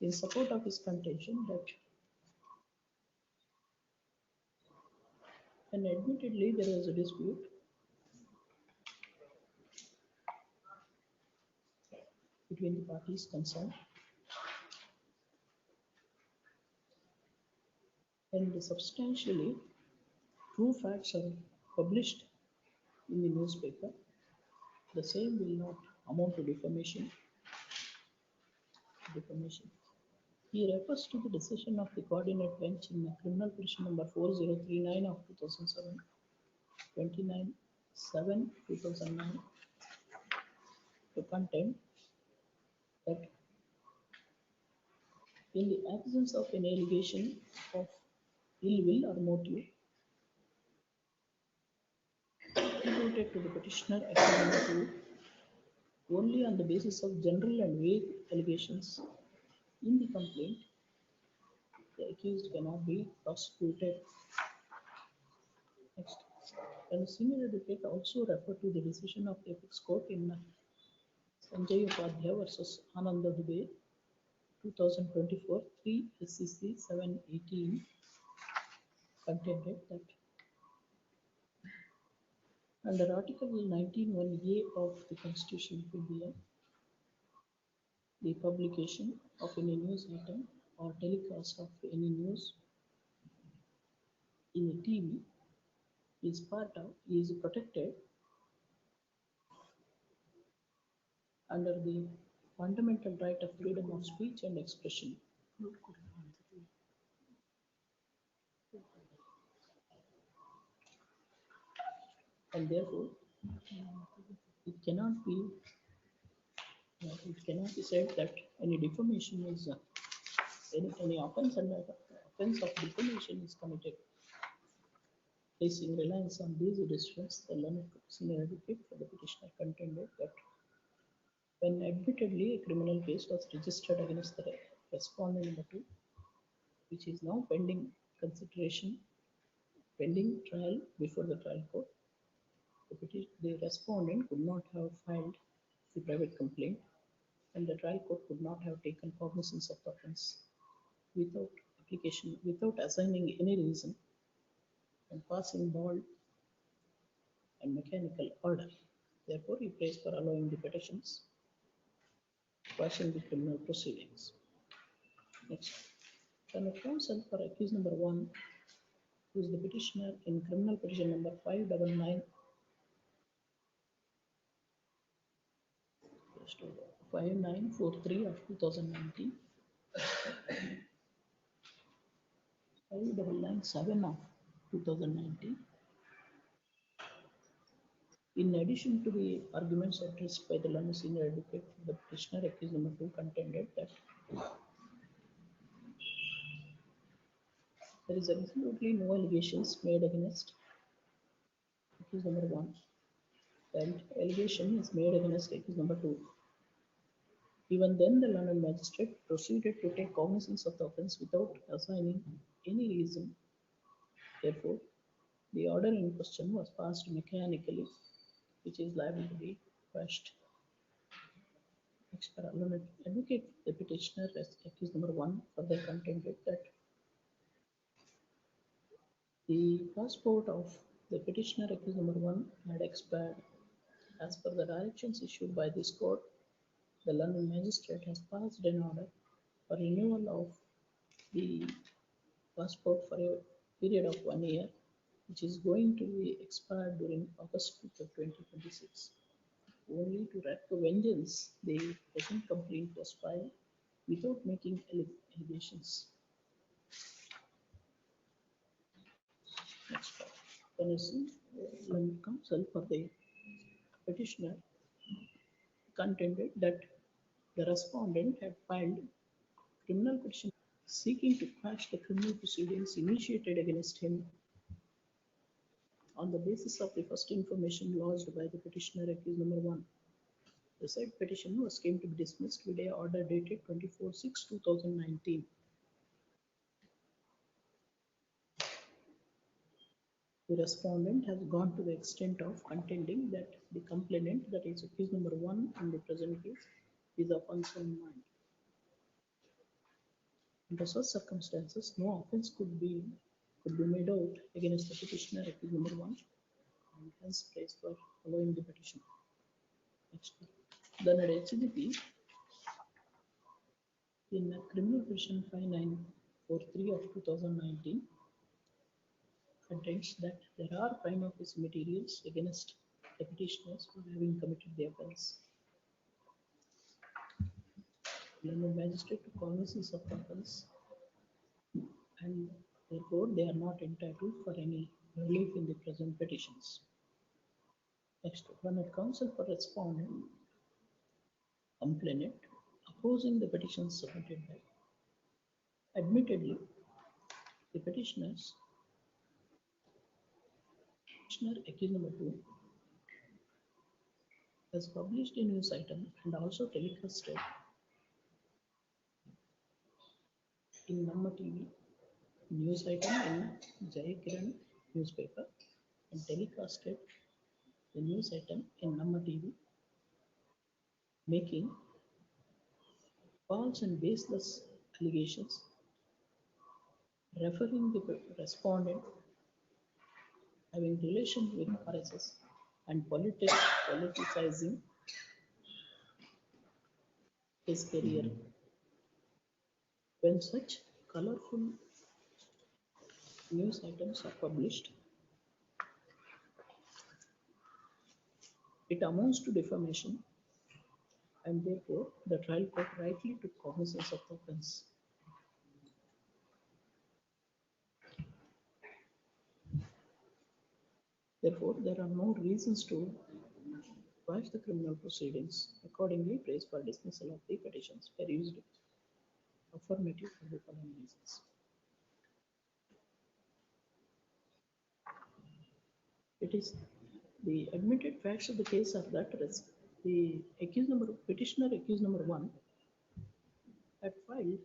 In support of his contention that, and admittedly there was a dispute between the parties concerned, and substantially true facts are published in the newspaper, the same will not amount to defamation. He refers to the decision of the coordinate bench in the criminal petition number 4039 of 2007, 29/7/2009, to contend that in the absence of an allegation of ill will or motive attributed to the petitioner according to only on the basis of general and vague allegations in the complaint, the accused cannot be prosecuted. Next, and the senior advocate also referred to the decision of the apex court in Sanjay Upadhyay versus Ananda Dubey, 2024, 3 SCC 718, contended that under Article 19(1)(a) of the Constitution of India, the publication of any news item or telecast of any news in a TV is protected under the fundamental right of freedom of speech and expression. And therefore, it cannot be said that any defamation is any offense of defamation is committed. Placing reliance on these decisions, the learned senior advocate for the petitioner contended that when admittedly a criminal case was registered against the respondent number 2, which is now pending consideration pending trial before the trial court. The respondent could not have filed the private complaint, and the trial court could not have taken cognizance of the offence without application, without assigning any reason, and passing bald and mechanical order. Therefore, he prays for allowing the petitions, quashing the criminal proceedings. Next, the counsel for accused number 1, who is the petitioner in criminal petition number 599 5943 of 2019, 5997 of 2019. In addition to the arguments addressed by the learned senior advocate, the petitioner accused number 2 contended that there is absolutely no allegations made against accused number 1, and allegation is made against accused number 2. Even then, the learned magistrate proceeded to take cognizance of the offence without assigning any reason. Therefore, the order in question was passed mechanically, which is liable to be quashed. Next, learned advocate, the petitioner accused number 1 further contended that the passport of the petitioner accused number 1 had expired. As per the directions issued by this court, the learned magistrate has passed an order for renewal of the passport for a period of 1 year, which is going to be expired during August 2026. Only to wreak vengeance, the present complaint was filed without making allegations. Next, learned counsel for the petitioner contended that the respondent had filed criminal petition seeking to quash the criminal proceedings initiated against him on the basis of the first information lodged by the petitioner accused number 1. The said petition was came to be dismissed with a order dated 24/6/2019. The respondent has gone to the extent of contending that the complainant, that is accused number 1 in the present case, is of unsound mind. Under such circumstances, no offence could be made out against the petitioner accused number 1, and hence prays for following the petition. Next, then at HCGP in criminal petition 5943 of 2019 contains that there are prima facie materials against the petitioners for having committed the offence. The magistrate took cognizance of the offence, and therefore they are not entitled for any relief in the present petitions. Next, learned counsel for respondent complainant opposing the petitions submitted by. Admittedly, the petitioner accused number 2 has published a news item and also telecasted in Namma TV news item in Jayakiran newspaper, and telecasted the news item in Namma TV, making false and baseless allegations, referring the respondent having relation with RSS and politicizing his career. When such colorful news items are published, it amounts to defamation, and therefore the trial court rightly took cognizance of the offence. Therefore, there are no reasons to quash the criminal proceedings. Accordingly, prays for dismissal of the petitions perused affirmative for the following reasons. It is the admitted facts of the case are that the petitioner accused number 1 had filed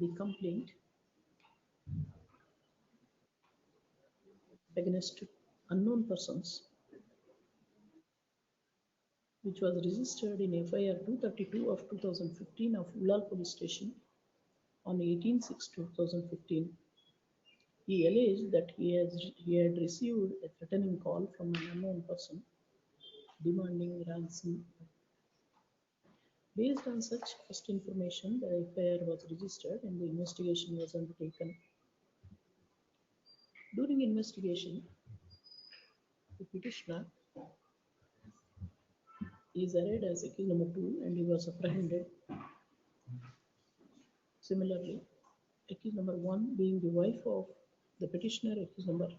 the complaint against unknown persons, which was registered in FIR 232 of 2015 of Ulal Police Station on 18/6/2015. He alleged that he had received a threatening call from an unknown person demanding ransom. Based on such first information, the FIR was registered and the investigation was undertaken. During investigation, the petitioner is arraigned as accused number 2 and he was apprehended. Similarly, accused number 1 being the wife of the petitioner, accused number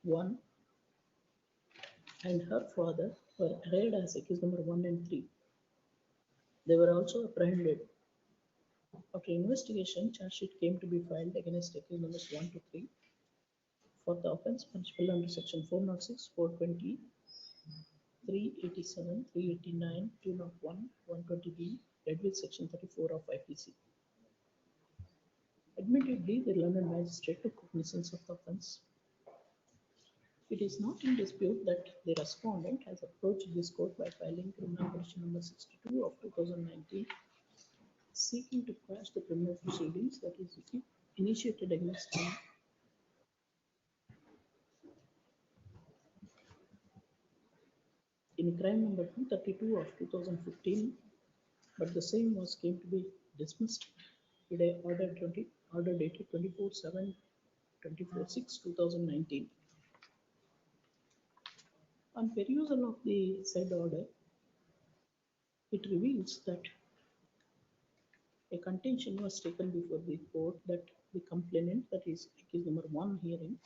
1, and her father were arraigned as accused number 1 and 3. They were also apprehended. After investigation, charge sheet came to be filed against accused numbers 1 to 3 for the offence punishable under section 406, 420, 387, 389, 201, 120B, read with section 34 of IPC. Admittedly, the London magistrate took cognizance of the offence. It is not in dispute that the respondent has approached this court by filing criminal petition number 62 of 2019, seeking to quash the criminal proceedings that is initiated against him in crime number 232 of 2015, but the same was came to be dismissed with a order dated 24/7/2019. On perusal of the said order, it reveals that a contention was taken before the court that the complainant, that is accused number 1 hearing,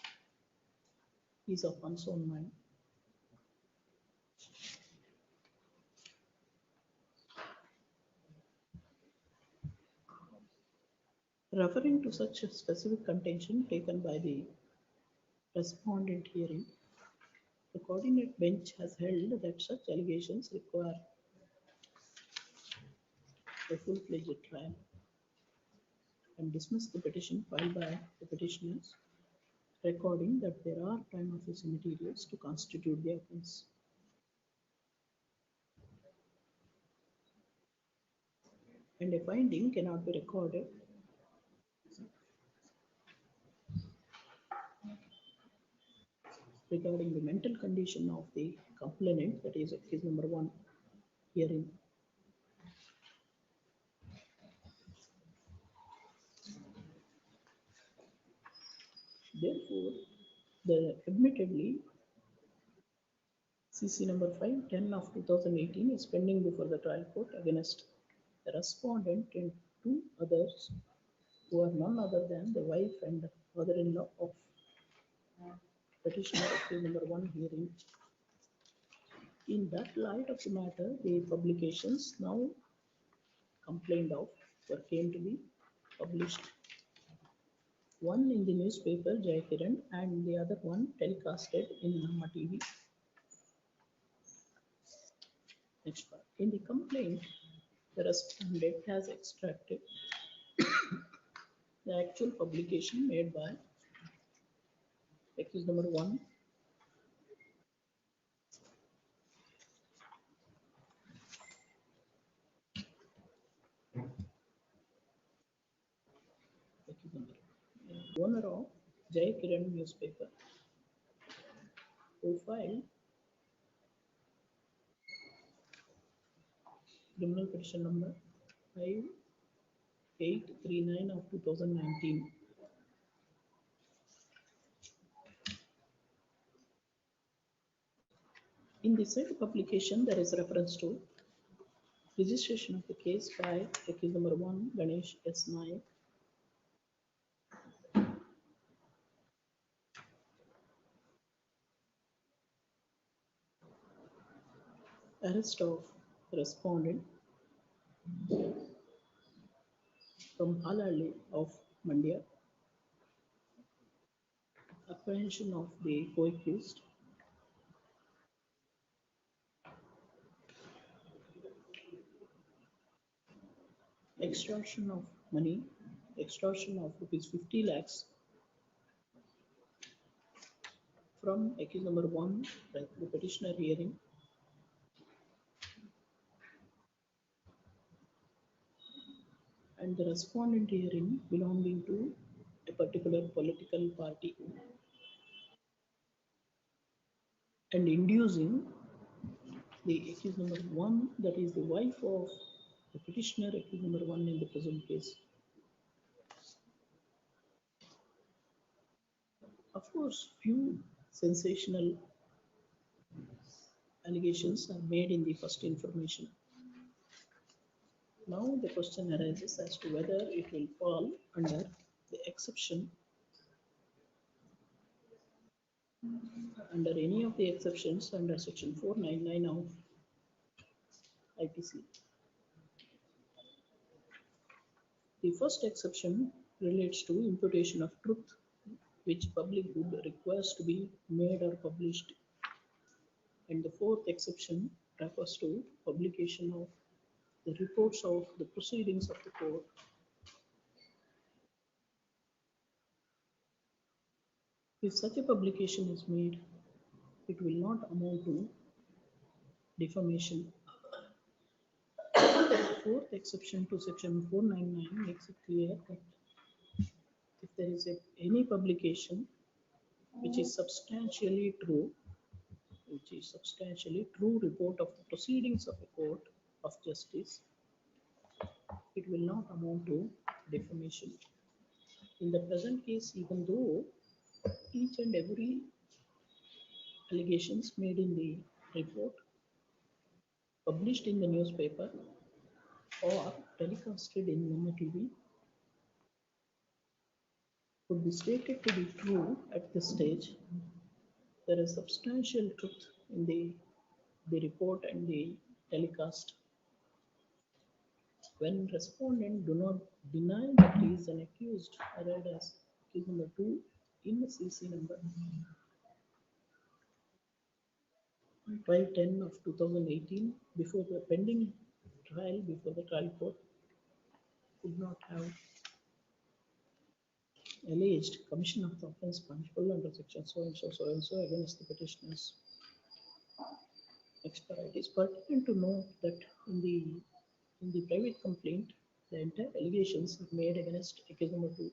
is of unsound mind. Referring to such a specific contention taken by the respondent hearing, the coordinate bench has held that such allegations require a full-fledged trial and dismissed the petition filed by the petitioners, recording that there are prima facie materials to constitute the offence. And a finding cannot be recorded regarding the mental condition of the complainant, that is case number 1 herein. Therefore, admittedly, CC number 510 of 2018 is pending before the trial court against the respondent and 2 others who are none other than the wife and mother-in-law of petitioner of case number 1 hearing. In that light of the matter, the publications now complained of came to be published. One in the newspaper Jai Kiran and the other one telecasted in Nama TV. Next part. In the complaint, the respondent has extracted the actual publication made by accused number 1, owner of Jai Kiran newspaper, who filed criminal petition number 5839 of 2019. In the said publication, there is reference to registration of the case by accused number 1, Ganesh S. Nayak, arrest of respondent from Halali of Mandya, apprehension of the co-accused, extortion of money extortion of rupees 50 lakhs from accused number 1, right, the petitioner hearing, and the respondent hearing belonging to a particular political party, and inducing the accused number 1, that is the wife of the petitioner, accused number 1 in the present case. Of course, few sensational allegations are made in the first information. Now the question arises as to whether it will fall under the exception, under any of the exceptions under section 499 of IPC. The first exception relates to imputation of truth, which public good requires to be made or published. And the fourth exception refers to publication of the reports of the proceedings of the court. If such a publication is made, it will not amount to defamation. The fourth exception to section 499 makes it clear that if there is any publication which is substantially true report of the proceedings of a court of justice, it will not amount to defamation. In the present case, even though each and every allegations made in the report, published in the newspaper or telecasted in Nama TV, could be stated to be true at this stage, there is substantial truth in the report and the telecast. When respondent do not deny that he is an accused, read as accused number 2 in the CC number 510 of 2018, before the pending trial before the trial court, could not have alleged commission of the offence punishable under section so and so against the petitioners. Next, it is pertinent to note that in the private complaint, the entire allegations are made against accused number 2.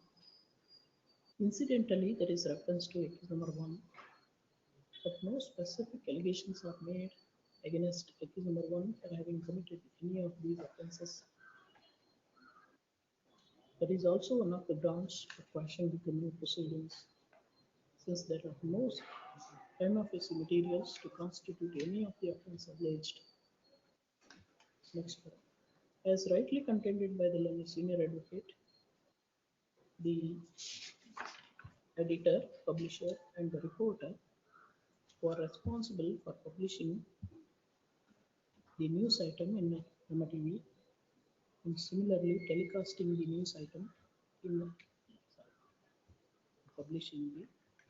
Incidentally, there is reference to accused number 1, but no specific allegations are made against accused number 1 for having committed any of these offences. That is also one of the grounds for quashing the criminal proceedings, since there are no prima facie materials to constitute any of the offence alleged. Next one. As rightly contended by the learned senior advocate, the editor, publisher, and the reporter were responsible for publishing the news item in Nama TV, and similarly telecasting the news item in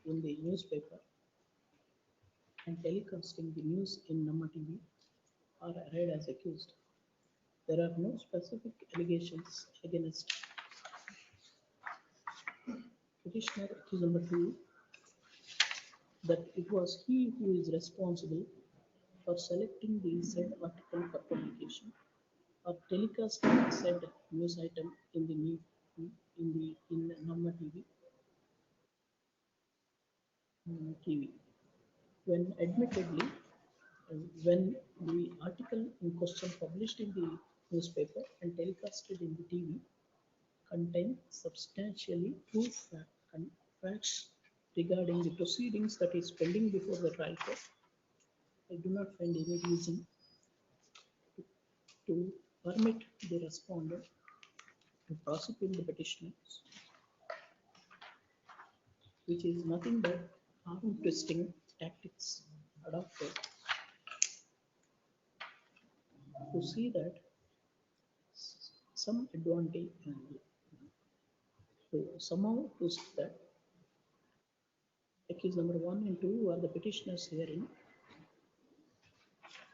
in the newspaper and telecasting the news in Nama TV are arrayed as accused. There are no specific allegations against petitioner accused number 2 that it was he who is responsible for selecting the said article for publication or telecasting the said news item in the in Nama TV. When admittedly, when the article in question published in the newspaper and telecasted in the TV contain substantially true facts regarding the proceedings that is pending before the trial court, I do not find any reason to permit the respondent to prosecute the petitioners, which is nothing but arm twisting tactics adopted to see that some advantage, to somehow to see that accused number 1 and 2 are the petitioners herein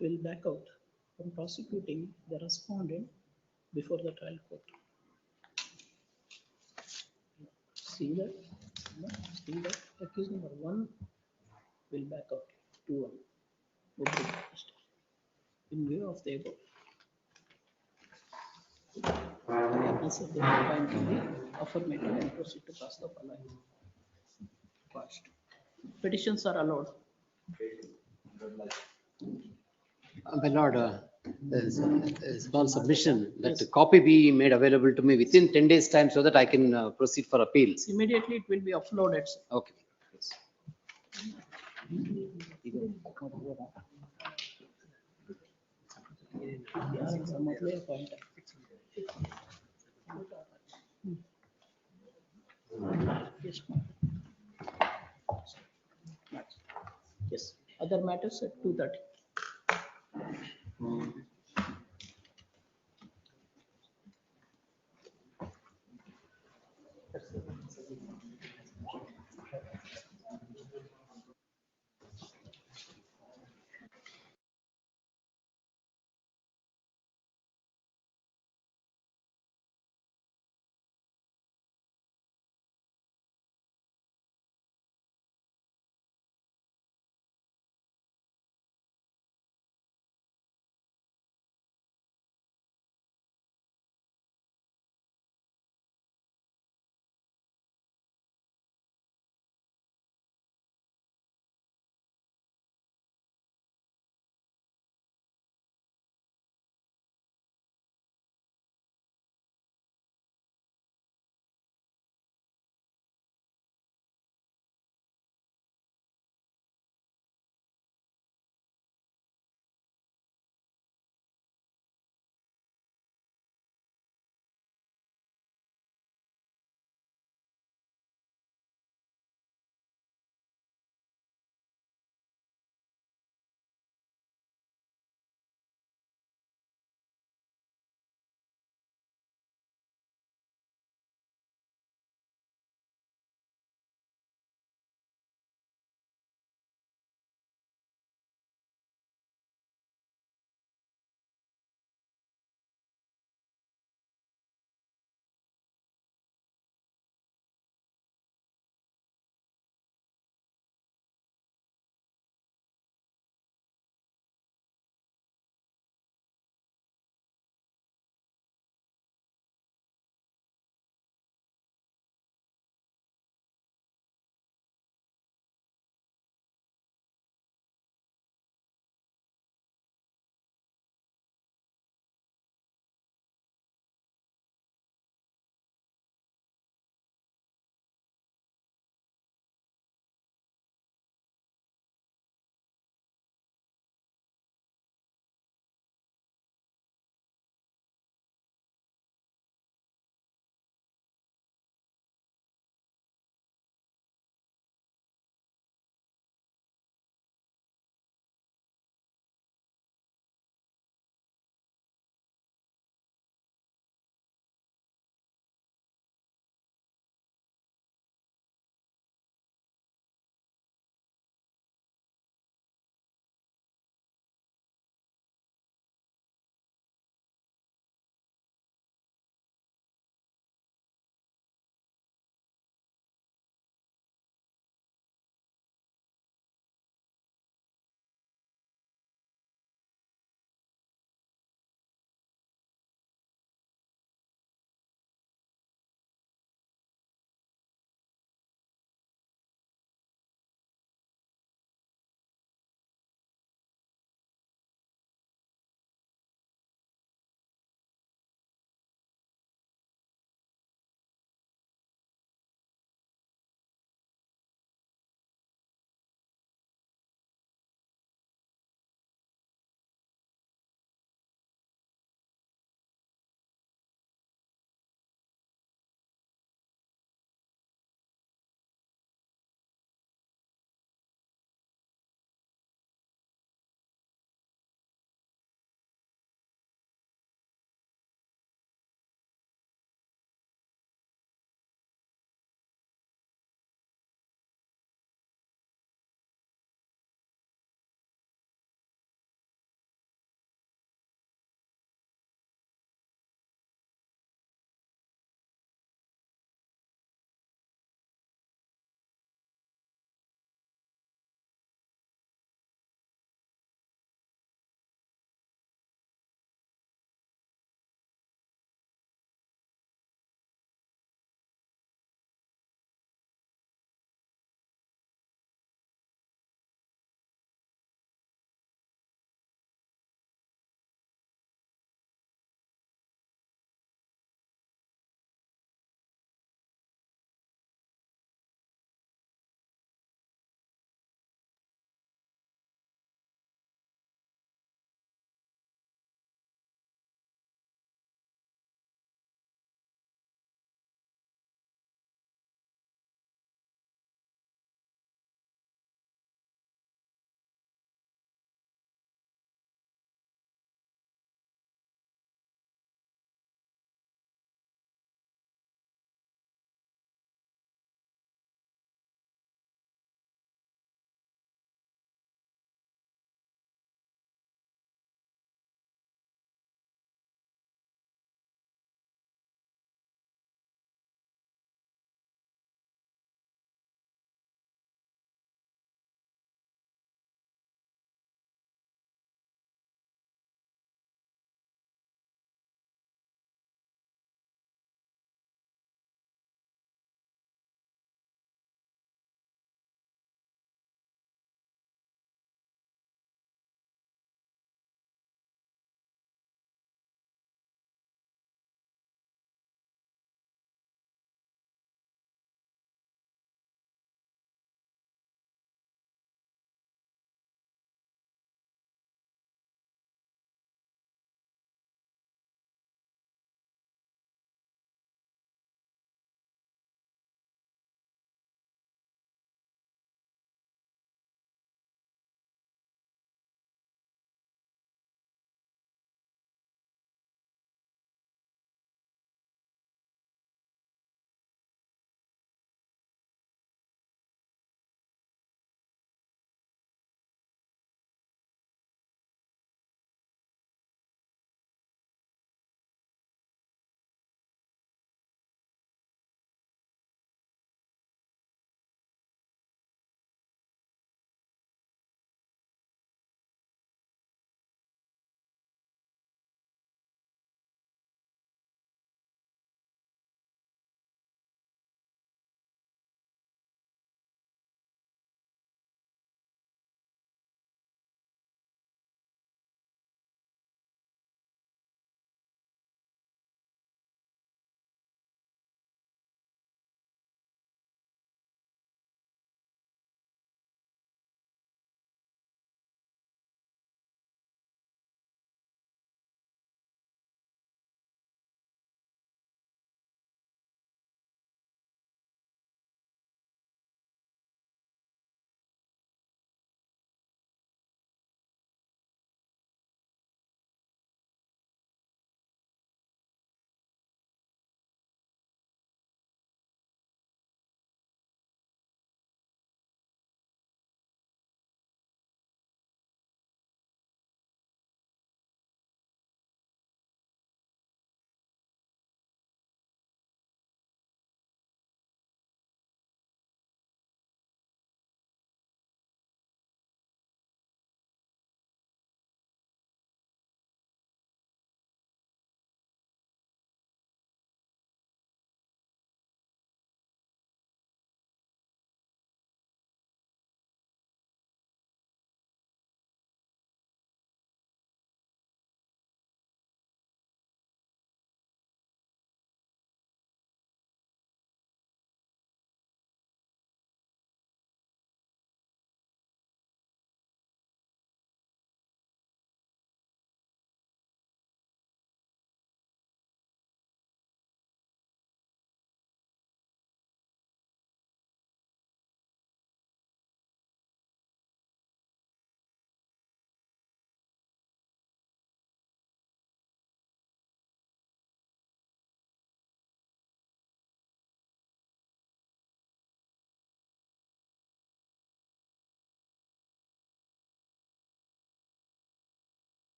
will back out from prosecuting the respondent before the trial court. See that? No, see that? Accused number 1 will back out to 1. Open first. In view of the above. I answer the point to the affirmative and proceed to pass the following. First, petitions are allowed. My lord, there's a small submission that the copy be made available to me within 10 days' time so that I can proceed for appeals. Immediately it will be uploaded. Sir. Okay. Yes, other matters at 2:30.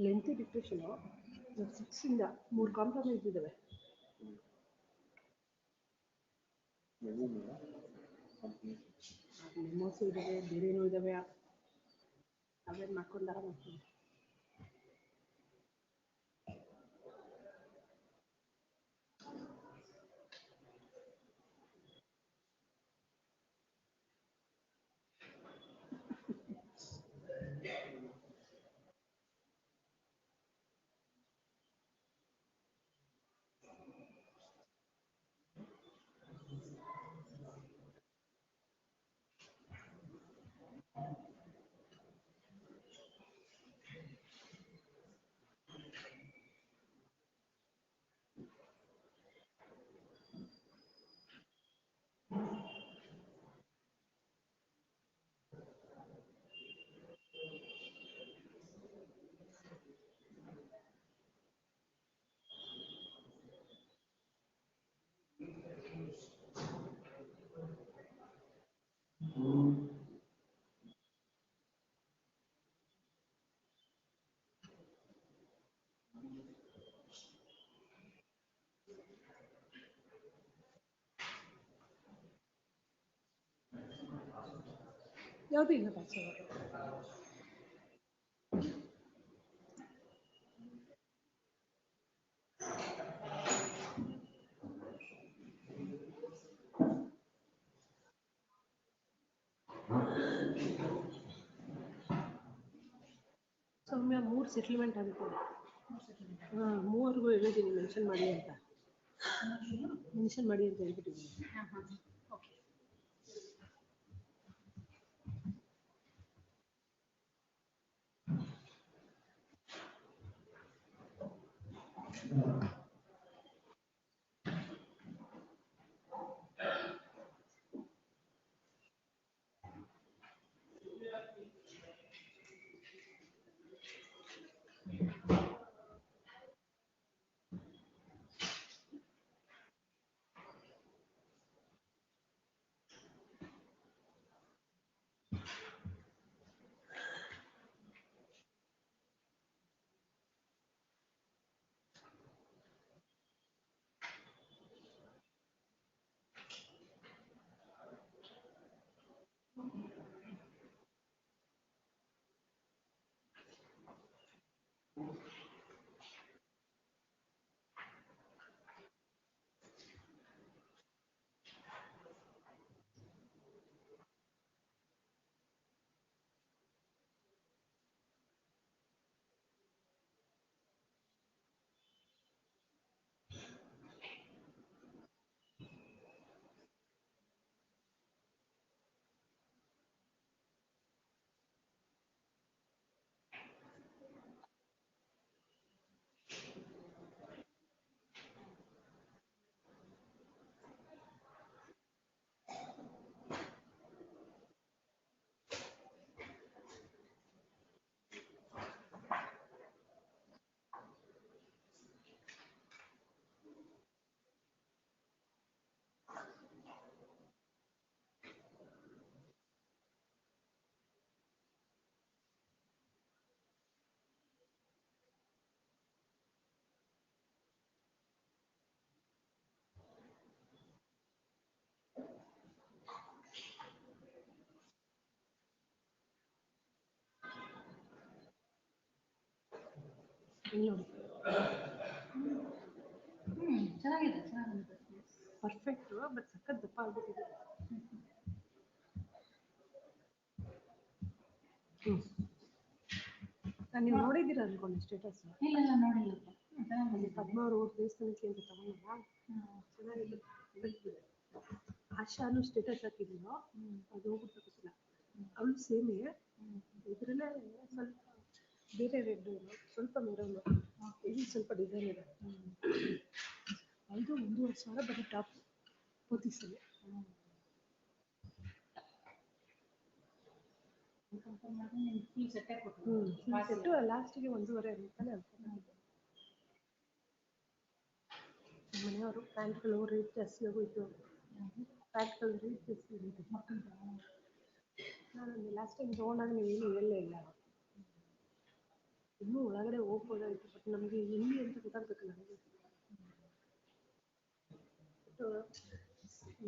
Lengthy dictation 6 ಇಂದ 3 compromise ಇದಾವೆ. ಮೆಮೋಸ್ ಇದಾವೆ, ಬೇರೆನೂ ಇದಾವೆ. ಅವೇನ್ ಮಾಡ್ಕೊಂಡಾರ ಮಾಡ್ತೀನಿ. ಯಾವುದು ಇಲ್ಲ pass ಸೌಮ್ಯ 3 settlement ಆಗುತ್ತೆ. ಮೂವರೆಗೂ ಹೇಳಿದ್ದೀನಿ mention ಮಾಡಿ ಅಂತ ಹೇಳ್ಬಿಟ್ಟಿದ್ದೀನಿ. ಚೆನ್ನಾಗಿದೆ ಪರ್ಫೆಕ್ಟ್ ಬಟ್ ಸಖತ್ ದಪ್ಪ ಆಗ್ಬಿಟ್ಟಿದೆ. ನೀವು ನೋಡಿದ್ದೀರ ಅನ್ಕೊಂಡು ಸ್ಟೇಟಸ್? ಇಲ್ಲ ನೋಡಿಲ್ಲ. ಪದ್ಮ ಅವರು ದೇವಸ್ಥಾನಕ್ಕೆ ಅಂತ ತಗೊಂಡಲ್ಲ, ಚೆನ್ನಾಗಿದೆ. ಆಶಾನು ಸ್ಟೇಟಸ್ ಹಾಕಿದ್ರು, ಅದು ಹೋಗ್ಬಿಟ್ಟು ಗೊತ್ತಿಲ್ಲ. ಅವಳು ಸೇಮೆ ಇದ್ರಲ್ಲೇ ಸ್ವಲ್ಪ ಬೇರೆ ರೆಡ್ ಸ್ವಲ್ಪ ಮೆರೂನ್, ಇಲ್ಲಿ ಸ್ವಲ್ಪ ಡಿಸೈನ್ ಇದೆ. ಅದು 1,500 ಬರೀ ಟಾಪ್ ಪೋತಿಸಲ್ಲಿ. ಸೆಟ್ಟು ಲಾಸ್ಟಿಗೆ 1,500 ಅಂತಾನೆ ಅನ್ಕೊಂಡಿದ್ದೆ. ಮನೆಯವರು ಪ್ಯಾಂಟ್ಗಳು ರೇಟ್ ಜಾಸ್ತಿ ಆಗೋಯ್ತು, ಪ್ಯಾಂಟ್ಗಳು ರೇಟ್ ಜಾಸ್ತಿ ಆಗೋಯ್ತು. ನಾನು ಲಾಸ್ಟ್ ಟೈಮ್ ತೊಗೊಂಡಾಗ ನೀವೇನು ಹೇಳಲೇ ಇಲ್ಲ. ಇನ್ನೂ ಒಳಗಡೆ ಹೋಗ್ಬೋದಾಯ್ತು ಬಟ್ ನಮ್ಗೆ ಎಲ್ಲಿ ಅಂತ ಗೊತ್ತಾಗ್ಬೇಕಲ್ಲ ನಮಗೆ.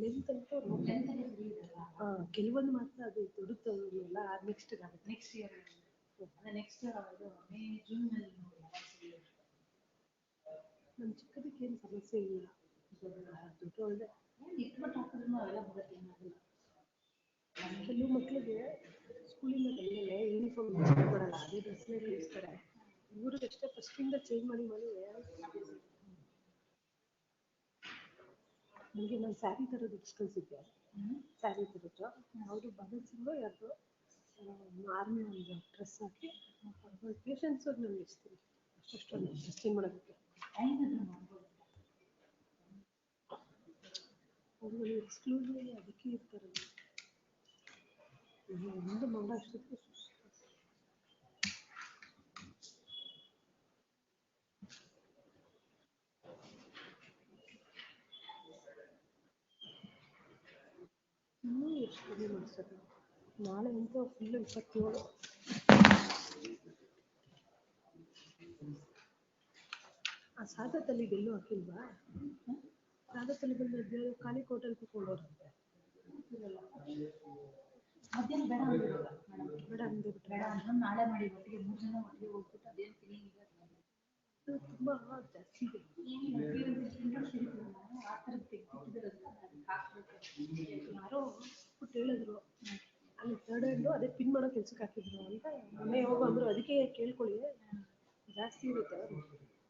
ಲೆಂತ್ ಅಂತೂ ಕೆಲವೊಂದು ಮಾತ್ರ ಅದು ದೊಡ್ಡದಲ್ಲ ನೆಕ್ಸ್ಟ್ ಆಗುತ್ತೆ. Next year next May June ನಲ್ಲಿ ನಮ್ಮ ಚಿಕ್ಕದಕ್ಕೆ ಏನು ಸಮಸ್ಯೆ ಇಲ್ಲ. ದೊಡ್ಡವಳದೆ ಇಟ್ಬಿಟ್ಟು ಹಾಕಿದ್ರು ಅವೆಲ್ಲ ಬರುತ್ತೆ, ಏನಾಗಲ್ಲ. ಕೆಲವು ಮಕ್ಕಳಿಗೆ ಸ್ಕೂಲಿಂದ ಬಂದಮೇಲೆ ಯೂನಿಫಾರ್ಮ್ ಕೊಡಲ್ಲ, ಅದೇ ಡ್ರೆಸ್ನೇ ಕಳಿಸ್ತಾರೆ. ಇವ್ರಿಗಷ್ಟೇ ಫಸ್ಟಿಂದ ಚೇಂಜ್ ಮಾಡಿ ನನಗೆ ನಾನು ಸ್ಯಾರಿ ತರೋದು ಕಳಿಸಿದ್ದೆ. ಸ್ಯಾರಿ ತರೋದು ಅವರು ಭಗತ್ ಸಿಂಗ್ ಯಾರ್ದು ಆರ್ಮಿ ಒಂದು ಡ್ರೆಸ್ ಹಾಕಿ ಪೇಷನ್ಸ್ ಅವ್ರು ನಾನು ಇಸ್ತೀನಿ ಅಷ್ಟು ಡ್ರೆಸ್ ಚೇಂಜ್ ಮಾಡೋದಕ್ಕೆ. ಅವರು ಎಕ್ಸ್ಕ್ಲೂಸಿವ್ ಅದಕ್ಕೆ ಇರ್ತಾರಲ್ಲ. ಒಂದು ಮಗ ಅಷ್ಟೊತ್ತಿಗೆ ಇನ್ನೂ ಎಷ್ಟು ಕಮ್ಮಿ ಮಾಡಿಸೋದು. ನಾಳೆ ಅಂತೂ ಫುಲ್ಲು 27. ಆ ಸಾಧತಲ್ಲಿ ಎಲ್ಲೂ ಹಾಕಿಲ್ವಾ? ಸಾಧತಲ್ಲಿ ಬಂದು ಖಾಲಿ ಕೋಟಲ್ಲಿ ಕೂತ್ಕೊಂಡವ್ರಂತೆ. ಮಧ್ಯಾಹ್ನ ಬೇಡ ಅಂದಿರಲ್ಲ ಬೇಡ ಅಂದಿರು ಬೇಡ ಅಂದ್ರೆ ನಾಳೆ ಮಾಡಿ ಒಟ್ಟಿಗೆ 3 ಜನ ಒಟ್ಟಿಗೆ ಹೋಗ್ಬಿಟ್ಟು ಅದೇನು ಫೀಲಿಂಗ್ ಇದೆ ತುಂಬಾ ಜಾಸ್ತಿ ಇದೆ. ಆ ಥರ ತೆಗ್ದಿರೋದನ್ನ ಹಾಕ್ಬೇಕು. ಯಾರೋ ಬಿಟ್ಟು ಹೇಳಿದ್ರು ಅಲ್ಲಿ ಥರ್ಡ್ ಹ್ಯಾಂಡು ಅದೇ ಪಿನ್ ಮಾಡೋ ಕೆಲ್ಸಕ್ಕೆ ಹಾಕಿದ್ರು ಅಂತ ಮೊನ್ನೆ ಹೋಗೋ ಅಂದ್ರು. ಅದಕ್ಕೆ ಕೇಳ್ಕೊಳ್ಳಿ ಜಾಸ್ತಿ ಇರುತ್ತೆ.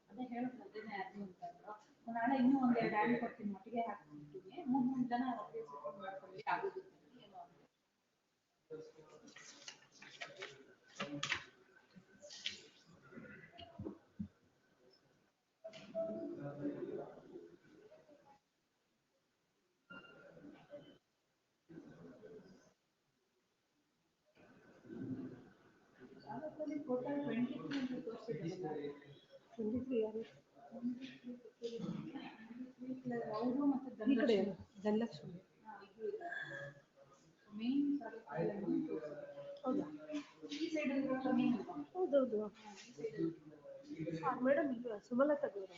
ಅದೇ ಹೇಳಿದ್ರು ಅದೇನೇ ಅದು ಅಂತಂದ್ರು. ನಾಳೆ ಇನ್ನೂ 1-2 ಹ್ಯಾಂಡ್ ಕೊಡ್ತೀನಿ, ಒಟ್ಟಿಗೆ ಹಾಕ್ಬಿಡ್ತೀನಿ, 3 ಜನ ಒಟ್ಟಿಗೆ ಸೇರ್ಕೊಂಡು ಮಾಡ್ಕೊಳ್ಳಿ ಆಗೋದು. ಟೋಟಲ್ 23 ಅಂತ ತೋರಿಸಿದ್ರಲ್ಲ, 23 ಯಾರು ಅವರು ಮತ್ತೆ ಈ ಕಡೆ ಧನಲಕ್ಷ್ಮಿ ಮೇನ್ ಹೌದಾ? ಈ ಸೈಡಲ್ಲಿ ಮೇನ್ ಅಲ್ವಾ? ಹೌದೌದು. ಮೇಡಮ್ ಇಲ್ವಾ Sumalatha Gowda?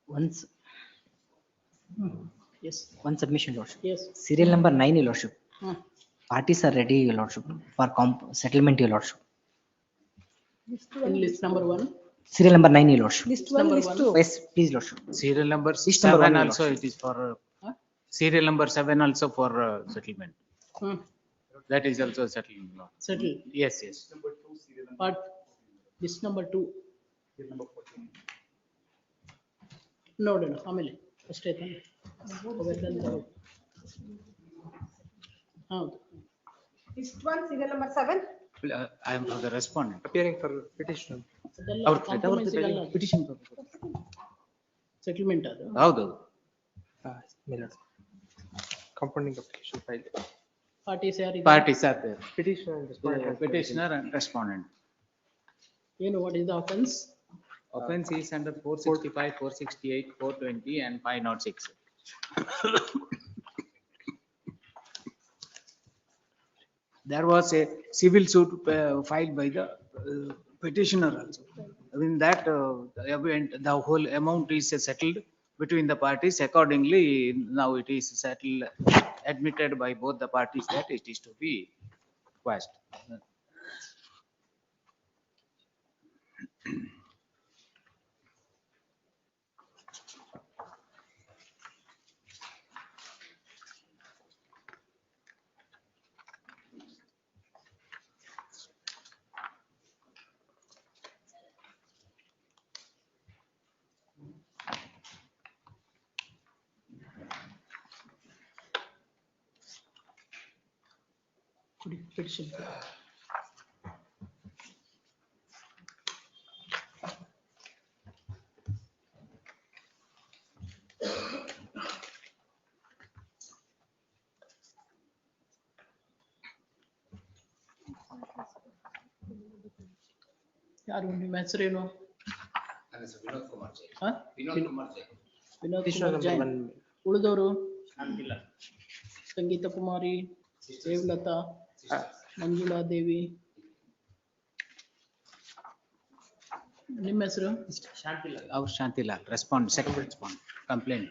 Once, Yes. one submission, Lordship. Yes. Serial number 9, Your Lordship. Hmm. Parties are ready, Your Lordship, for settlement, Your Lordship. In list number 1. Serial number 9, Your Lordship. List 1, list 2. Yes, please, Lordship. Serial number List number 7 1, also Lordship. it is for, serial number 7 also for settlement. Hmm. That is also settlement. Lord. Settle. Yes, yes. But list number 2. ನೋಡೋಣ ಆಮೇಲೆ ಅಷ್ಟೇ ತಾನೆ. ಹೌದು. List one, serial number 7. I am for the respondent. Appearing for petitioner. ಅವ್ರ compromise ಸಿಗಲ್ಲ petition settlement ಅದು ಹೌದು Compounding application file. Parties ಯಾರಿಗೆ parties are there. Petitioner and respondent. Petitioner and respondent. ಏನು what is the offence Offense is under 465, 468, 420 and 506. There was a civil suit filed by the petitioner also. In that event, the whole amount is settled between the parties. Accordingly, now it is settled, admitted by both the parties that it is to be quashed. petition ಯಾರು ನಿಮ್ಮ ಹೆಸರೇನು ವಿನೋದ್ ಕುಮಾರ್ ಜೈನ್. ಹಾ? Vinod Kumar Jain. Vinod Petitioner Kumar number Jain 1. ಉಳಿದವರು ಸಂಗೀತ ಕುಮಾರಿ ದೇವಲತಾ ಮಂಜುಳಾ ದೇವಿ ನಿಮ್ಮ ಹೆಸರು Our Shantilal, second respond, complaint.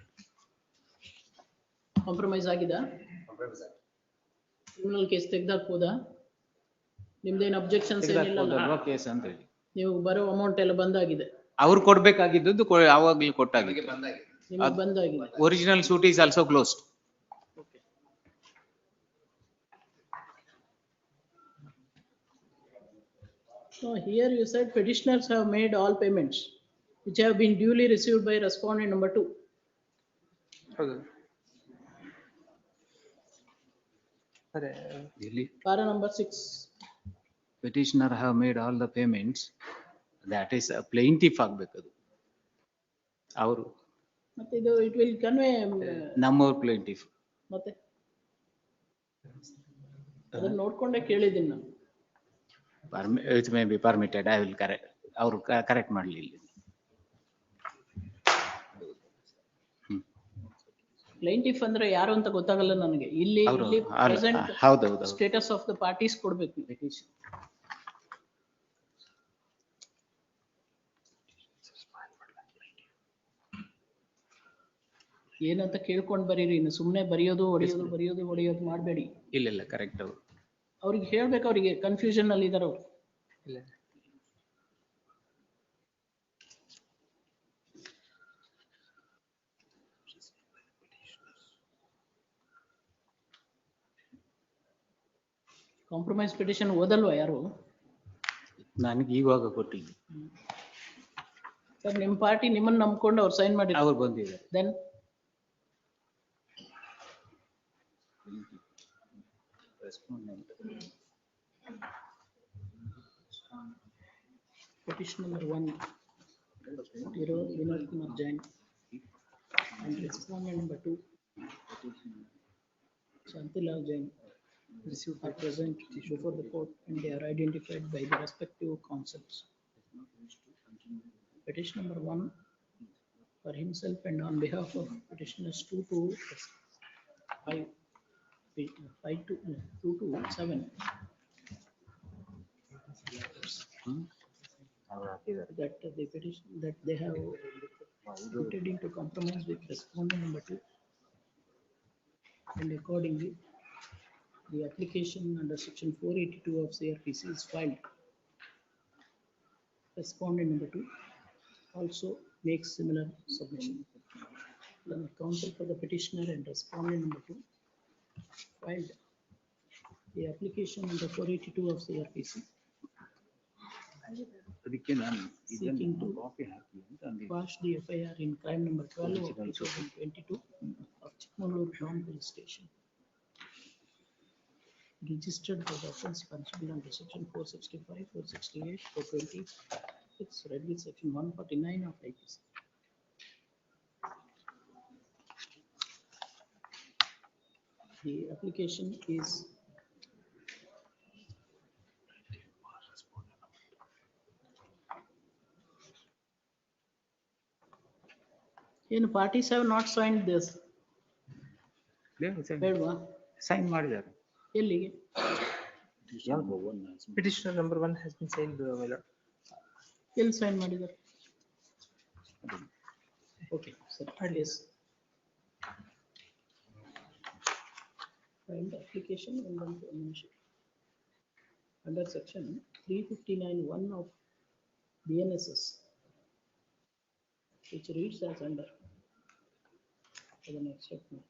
Compromise ಆಗಿದ criminal case ತೆಗ್ದಾಕ್ಬೋದಾ ನಿಮ್ದೇನು objections ಏನಿಲ್ಲ ಕೇಸ್ ಅಂತ ಹೇಳಿ ನೀವು ಬರೋ ಅಮೌಂಟ್ ಎಲ್ಲ ಬಂದಾಗಿದೆ ಅವ್ರು ಕೊಡ್ಬೇಕಾಗಿದ್ದು ಆವಾಗ್ಲೇ ಕೊಟ್ಟಾಗಿದೆ. ನಿಮಗೆ ಬಂದಾಗಿದೆ Original suit is also closed. So here you said petitioners have made all payments which have been duly received by respondent number 2. ಹೌದು ಅದೇ Para number 6. Petitioner have made all the payments. That is a plaintiff ಆಗ್ಬೇಕದು. ಅವರು ಮತ್ತೆ ಇದು it will convey ನಮ್ಮವ್ರ plaintiff. ಮತ್ತೆ ಅದನ್ನ ನೋಡ್ಕೊಂಡೇ ಕೇಳಿದ್ದೀನಿ ನಾನು. It may be permitted, I will correct. ಅವರು ಕರೆಕ್ಟ್ ಮಾಡಲಿಲ್ಲ. ಪ್ಲೇಂಟಿಫ್ ಅಂದ್ರೆ ಯಾರು ಅಂತ ಗೊತ್ತಾಗಲ್ಲ ನನಗೆ. ಇಲ್ಲಿ ಪ್ರೆಸೆಂಟ್ ಹೌದೌದು ಸ್ಟೇಟಸ್ ಆಫ್ ದ ಪಾರ್ಟೀಸ್ ಕೊಡ್ಬೇಕು. ಏನಂತ ಕೇಳ್ಕೊಂಡ್ ಬರೀರಿ, ಇನ್ನು ಸುಮ್ನೆ ಬರೆಯೋದು ಹೊಡೆಯೋದು ಮಾಡಬೇಡಿ. ಇಲ್ಲ ಕರೆಕ್ಟ್ ಅವರು ಅವ್ರಿಗೆ ಹೇಳ್ಬೇಕು, ಅವರಿಗೆ ಕನ್ಫ್ಯೂಷನ್ ಅಲ್ಲಿ ಇದಾರೆ ಅವರು. ಕಾಂಪ್ರಮೈಸ್ ಪಿಟಿಷನ್ ಓದಲ್ವಾ ಯಾರು? ನನಗೆ ಇವಾಗ ಕೊಟ್ಟಿದ್ದು. ಸರ್ ನಿಮ್ಮ ಪಾರ್ಟಿ ನಿಮ್ಮನ್ನ ನಂಬ್ಕೊಂಡು ಅವ್ರು ಸೈನ್ ಮಾಡಿ ಅವ್ರು ಬಂದಿದ್ದಾರೆ. Then petition number 1 Vinod Kumar Jain and respondent number 2 Shantilal Jain are present before the court and they are identified by the respective counsels. Petition number 1 for himself and on behalf of petitioners 2 to 5 to 2 to 7 that the petition that they have entered into compromise with respondent number 2 and accordingly the application under section 482 of CRPC is filed. Respondent number 2 also makes similar submission. The counsel for the petitioner and respondent number 2 filed the application under 482 of CRPC seeking to quash the FIR in crime number 12 of 2022 of Chikmagalur Town Police Station. registered for the offence punishable under section 465, 468, 420. It's read with section 149 of IPC. The application is parties have not signed this. ಬೇಡ್ವಾ? Sign ಮಾಡಿದ್ದಾರೆ. ಎಲ್ಲಿಗೆ? Petitioner number 1 has been signed, my lord. ಎಲ್ಲಿ sign ಮಾಡಿದ್ದಾರೆ? Okay, sir, please. Find the application and then to mention. Under section 359(1) of BNSS, which reads as under. For the next statement.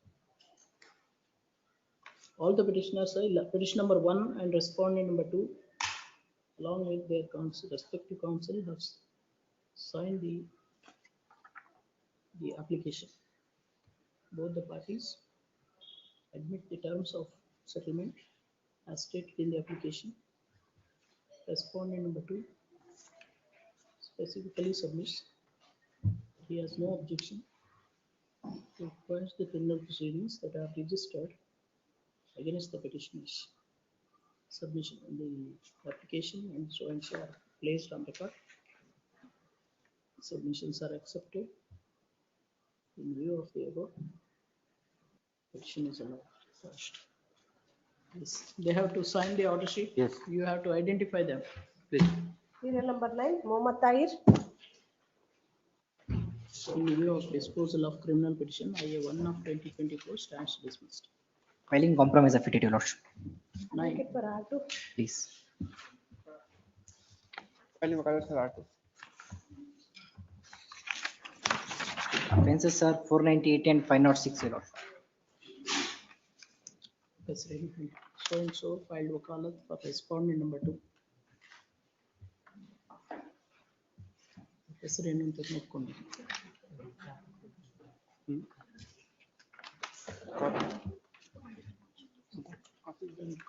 All the petitioners, petition number 1 and respondent number 2, along with their counsel, respective counsel, have signed the application. Both the parties admit the terms of settlement as stated in the application. Respondent number 2 specifically submits he has no objection to quash the criminal proceedings that are registered against the petitioner's submission in the application, and so are placed on record. Submissions are accepted in view of the above. Petition is allowed first. Yes, they have to sign the order sheet. Yes. You have to identify them. Please. Serial number 9, Mohammed Tahir. In view of disposal of criminal petition, IA 1 of 2024 stands dismissed. Filing compromise affidavit, your lordship. 9. Please. Offences are 498 and 506, your lordship. That's ready. So and so filed wakalat for respondent number 2. ಹೆಸರು ಏನು ಅಂತ ನೋಡ್ಕೊಂಡು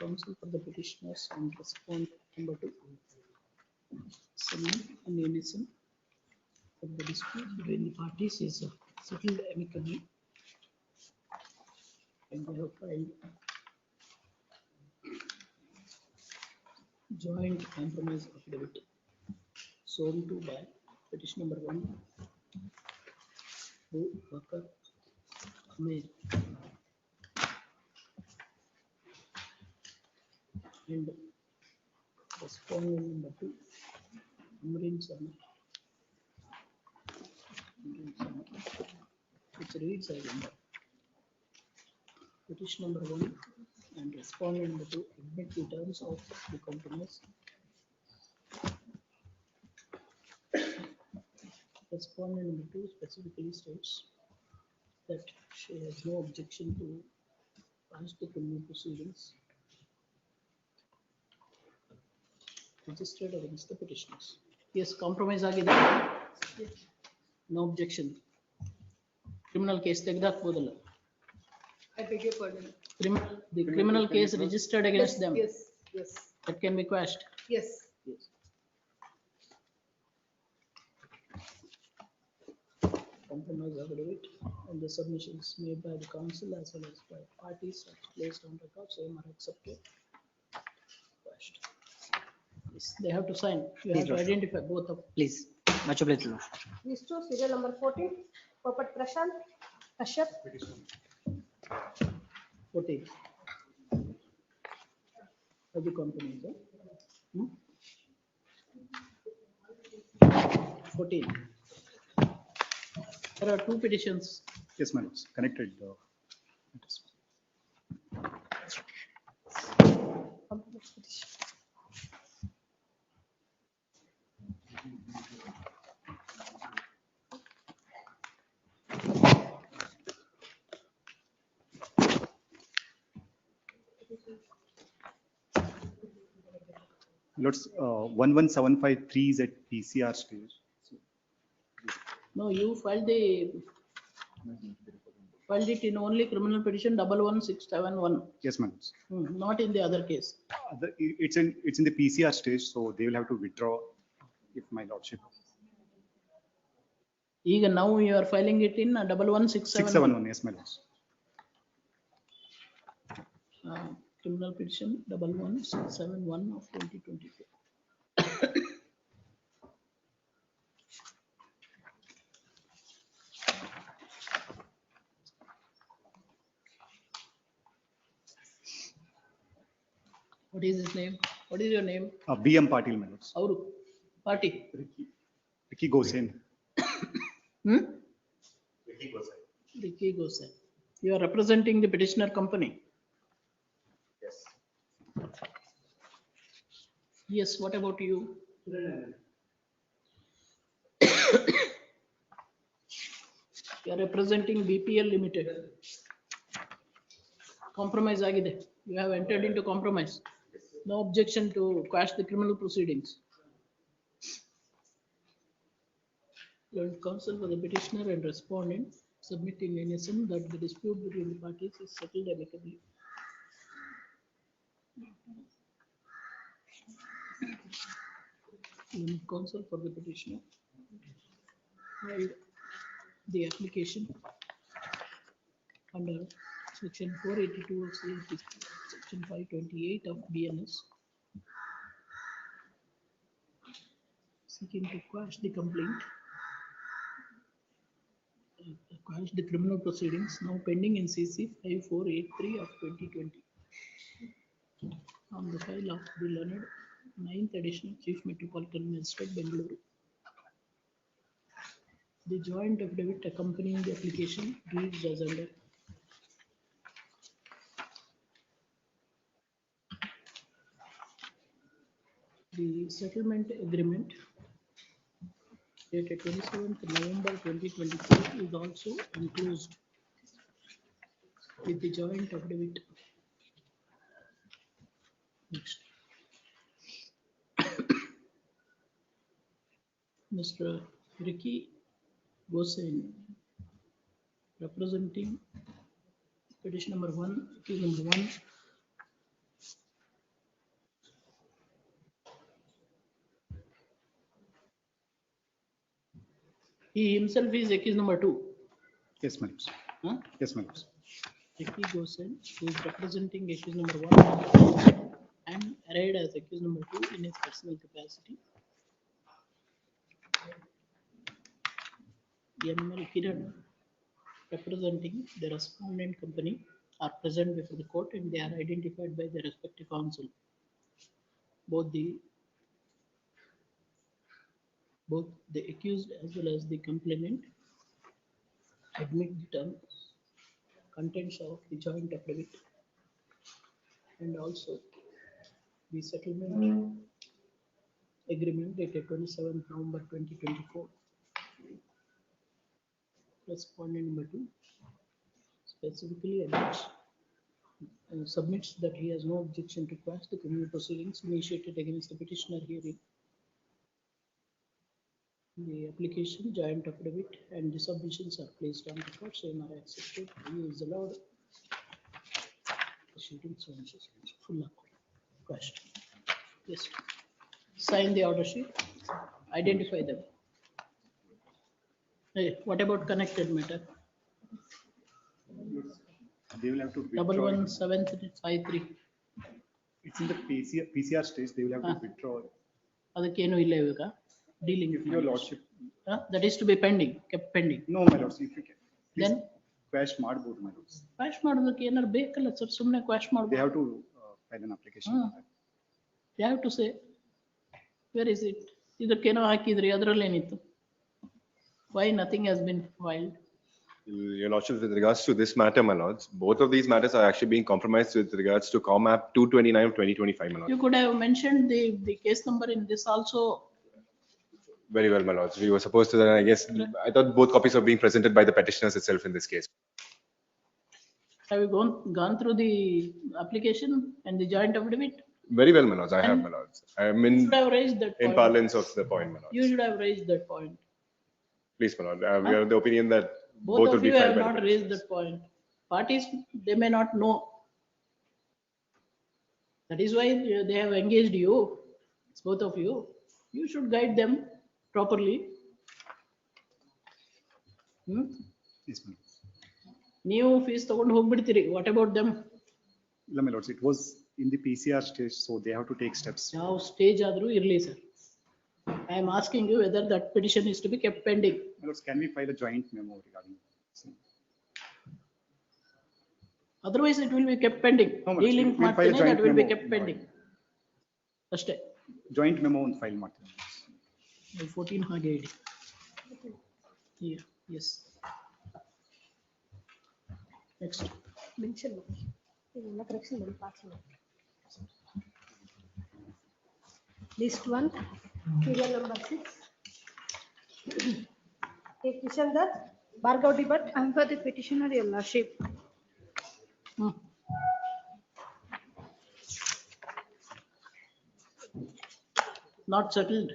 counsel for the petitioners and respondent number 2 submit in unison that the dispute between the parties is settled amicably, and they have filed joint compromise affidavit sold to by petition number 1 who Bakar Amir and respondent number 2 Amrin Sarma, which reads as under. Petition number 1 and respondent number 2 admit the terms of the compromise. Respondent number 2 specifically states that she has no objection to pass the criminal proceedings registered against the petitioners. Yes, compromise agide. No objection. Criminal case ತೆಗೆದಾಕಬಹುದಲ್ಲ. I beg your pardon. The criminal case registered against them. Yes, yes, That can be quashed. yes. Yes. Compromise affidavit and the submissions made by the council as well as by parties placed on record, same are accepted. Quashed. Yes, they have to sign. You have to identify both of. Please. Much obliged, your lordship. These two, serial number 14, Popat Prashant Kashyap. 14. Of the compromise. 14. There are two petitions. Yes, madam, it's connected. Lots, 11753 is at PCR stage. No, you filed Filed it in only criminal petition 11671. Yes, my lords. Not in the other case. It's in the PCR stage, so they will have to withdraw if my lordship. Even now you are filing it in 11671. 671, yes, my lords. Criminal petition 11671 of 2022. What is his name? What is your name? BM Patil, my lords. Auru. Party. Ricky Gosen. Ricky Gosen. You are representing the petitioner company. Yes. Yes, what about you? You are representing BPL Limited. Compromise agide. You have entered into compromise. No objection to quash the criminal proceedings. Learned counsel for the petitioner and respondent submitting in essence that the dispute between the parties is settled amicably. Learned counsel for the petitioner filed the application under section 482 of CH-20, section 528 of BNS, seeking to quash the complaint, quash the criminal proceedings now pending in CC 5483 of 2020 on the file of the learned 9th Additional Chief Metropolitan Magistrate, Bengaluru. The joint affidavit accompanying the application reads as under. The settlement agreement dated 27th November 2023 is also enclosed with the joint affidavit. Next. Mr. Ricky Gosen, representing petition number 1, accused number 1. He himself is accused number 2. Yes, my lords. Yes, my lords. Ricky Gosen, who is representing accused number 1 and arraigned as accused number 2 in his personal capacity. Yammal Kiran, representing the respondent company, are present before the court and they are identified by their respective counsel. Both the accused as well as the complainant admit the terms, contents of the joint affidavit and also the settlement agreement dated 27th November 2024. Respondent number 2 specifically admits and submits that he has no objection to quash the criminal proceedings initiated against the petitioner herein. The application, joint affidavit, and the submissions are placed on record, same are accepted. He is allowed proceedings on full question. Yes. Sign the order sheet. Identify them. Hey, what about connected matter? They will have to withdraw. 11753. It's in the PCR stage. They will have to withdraw. ಅದಕ್ಕೇನು ಇಲ್ಲ ಇವಾಗ dealing If your lordship. That is to be pending, kept pending. No, my lords, if you can. Then Quash ಮಾಡಬಹುದು, my lords. Quash ಮಾಡೋದಕ್ಕೆ ಏನಾರು ಬೇಕಲ್ಲ sir, ಸುಮ್ಮನೆ quash They ಮಾಡಬಹುದು. have to file an application. You have to say, where is it? ಇದಕ್ಕೇನೋ ಹಾಕಿದ್ರಿ, ಅದರಲ್ಲಿ ಏನಿತ್ತು? Why nothing has been filed? Your lordship, with regards to this matter, my lords, both of these matters are actually being compromised with regards to COMAP 229 of 2025, my lords. You could have mentioned the case number in this also. Very well, my lords. We were supposed to, I guess, I thought both copies are being presented by the petitioners itself in this case. Have you gone through the application and the joint affidavit? Very well, my lords. I have, my lords. I am in, You should have raised that in point. parlance of the point, my lords. You should have raised that point. Please, my lord. We are of the opinion that Both would of be you filed have by the not raised that point. Parties, they may not know. That is why they have engaged you. It's both of you. You should guide them properly. Yes, ma'am. ನೀವು fees ತಗೊಂಡು ಹೋಗ್ಬಿಡ್ತೀರಿ. What about them? No, my lords, it was in the PCR stage, so they have to take steps. ಯಾವ stage ಆದ್ರೂ ಇರ್ಲಿ sir. I am asking you whether that petition is to be kept pending. My lords, can we file a joint memo regarding? Otherwise it will be kept pending. No, my lords, Dealing we'll file a ಮಾಡ್ತೀನಿ, joint that will be memo. kept pending. ಅಷ್ಟೇ. Joint memo on file ಮಾಡ್ತೀನಿ. 14 ಹಾಗೆ ಇಡಿ. Yeah, yes. Next. Mention. ಇದೆಲ್ಲ correction ಮಾಡಿ pass ಮಾಡಿ. List 1, serial number 6. A Kishan Das, Bhargav Dibat. I'm for the petitioner, Your Lordship. Not settled.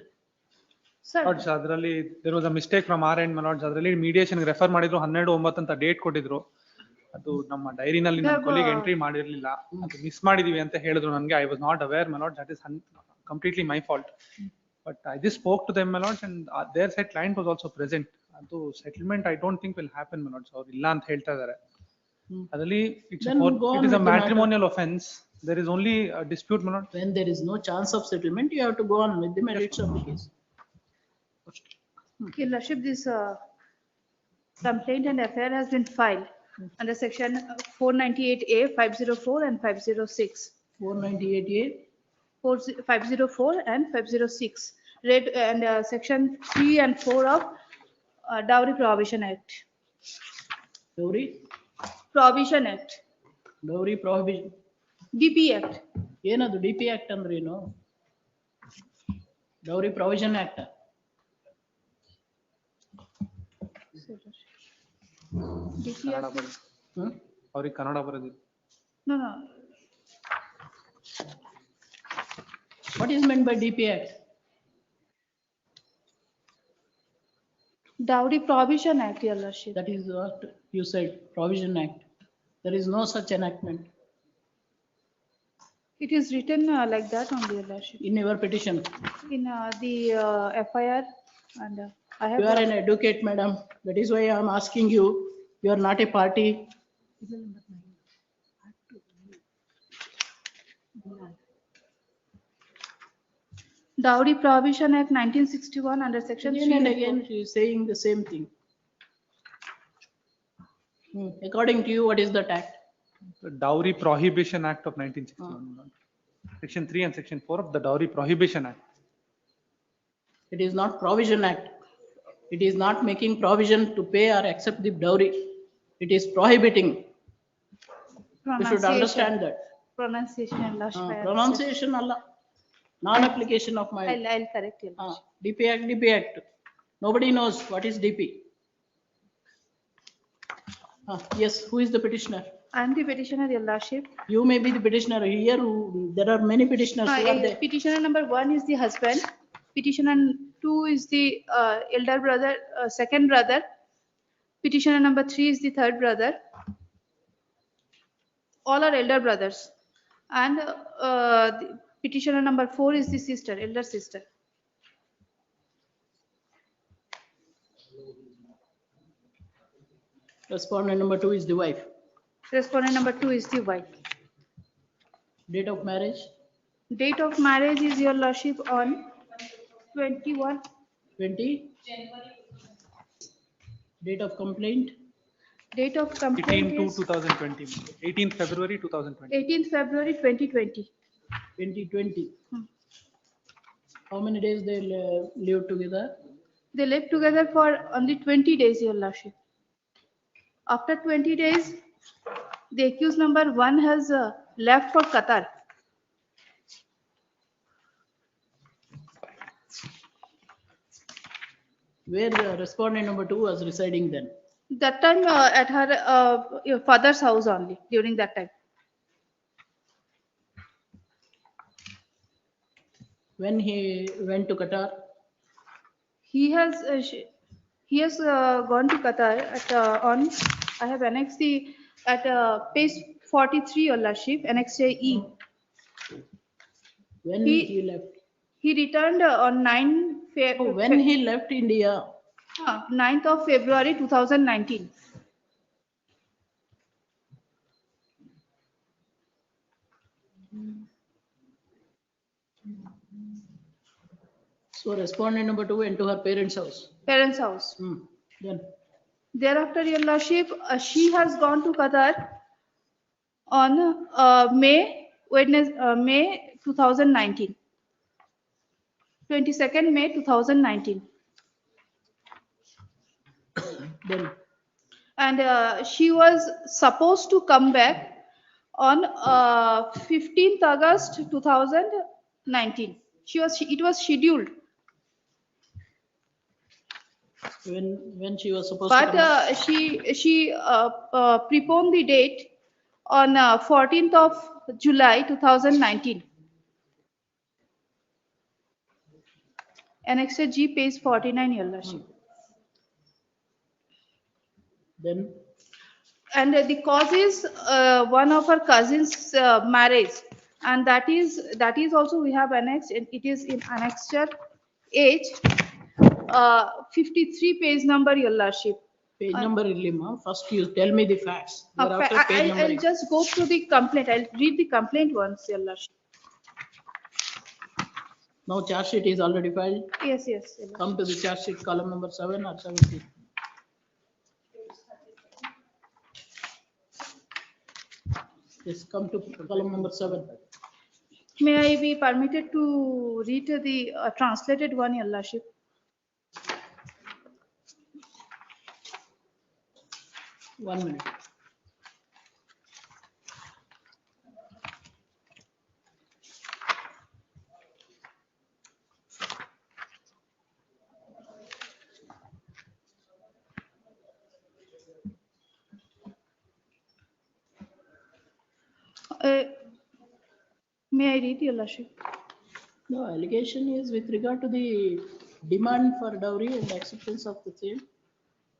Sir, Lords, ಅದರಲ್ಲಿ there was a mistake from our end, my lords. ಅದರಲ್ಲಿ mediation refer ಮಾಡಿದ್ರು 12/9 ಅಂತ date ಕೊಟ್ಟಿದ್ರು. ಅದು ನಮ್ಮ ಡೈರಿನಲ್ಲಿ ನನ್ನ ಕೊಲಿಗ್ entry ಮಾಡಿರ್ಲಿಲ್ಲ. ಅದು miss ಮಾಡಿದೀವಿ ಅಂತ ಹೇಳಿದ್ರು ನನಗೆ. I was not aware, my lord. That is completely my fault. But I just spoke to them, my lords, and their said client was also present. ಅದು settlement I don't think will happen, my lords. ಅವ್ರು ಇಲ್ಲ ಅಂತ ಹೇಳ್ತಾ ಇದ್ದಾರೆ. ಅದರಲ್ಲಿ it is a matrimonial offense. There is only a dispute, my lord. When there is no chance of settlement, you have to go on with the merits of the case. Your Lordship, this complaint and FIR has been filed under section 498A, 504 and 506. 498A, 504 and 506. Read and section 3 and 4 of Dowry Prohibition Act. Dowry? Prohibition Act. Dowry Prohibition. DP Act. ಏನದು DP Act ಅಂದ್ರೆ ಏನು? Dowry Provision Act. DP Act. ಅವ್ರಿಗೆ ಕನ್ನಡ ಬರೋದಿಲ್ಲ. No, no. What is meant by DP Act? Dowry Prohibition Act, Your Lordship. That is what you said, Provision Act. There is no such enactment. It is written like that only, Your Lordship. In your petition. In the FIR and I have. You are an advocate, madam. That is why I am asking you. You are not a party. Dowry Prohibition Act 1961 under section 3 Again and and again, she is saying the same thing. According to you, what is that act? The Dowry Prohibition Act of 1961. Section 3 and Section 4 of the Dowry Prohibition Act. It is not Provision Act. It is not making provision to pay or accept the dowry. It is prohibiting. You should understand that. Pronunciation, Your Lordship. I Pronunciation Allah. Non-application of my. I'll correct you. DP Act, DP Act. Nobody knows what is DP. Yes, who is the petitioner? I am the petitioner, Your Lordship. You may be the petitioner here. There are many petitioners. Who are there? Petitioner number 1 is the husband. Petitioner 2 is the elder brother, second brother. Petitioner number 3 is the third brother. All are elder brothers. And the petitioner number 4 is the sister, elder sister. Respondent number 2 is the wife. Respondent number 2 is the wife. Date of marriage? Date of marriage is, Your Lordship, on 21. 20? Date of complaint? Date of complaint 18/2/2020. 18th February 2020. 18th February 2020. 2020. How many days they live together? They lived together for only 20 days, Your Lordship. After 20 days, the accused number 1 has left for Qatar. Where respondent number 2 was residing then? That time at her your father's house only, during that time. When he went to Qatar? He has He has gone to Qatar at, I have annexed the, at page 43, Your Lordship, Annex E. When he left? He returned on 9 Oh, when he left India? 9th of February 2019. So respondent number 2 went to her parents' house. Parents' house. Then Thereafter, Your Lordship, she has gone to Qatar on May 2019. 22nd May 2019. Then And she was supposed to come back on 15th August 2019. It was scheduled. when she was supposed But to come? she preponed the date on 14th of July 2019. Annex G, page 49, Your Lordship. Then And the cause is one of her cousins' marriage, and that is also we have annexed. And it is in annexure H, 53 page number, Your Lordship. Page number illima. First you tell me the facts. Thereafter page number. I'll just go through the complaint. I'll read the complaint once, Your Lordship. Now charge sheet is already filed. Yes, yes. Your Lordship. Come to the charge sheet column number 7 or 17. Yes, come to column number 7. May I be permitted to read the translated one, Your Lordship? One minute. May I read, Your Lordship? No, allegation is with regard to the demand for dowry and acceptance of the same.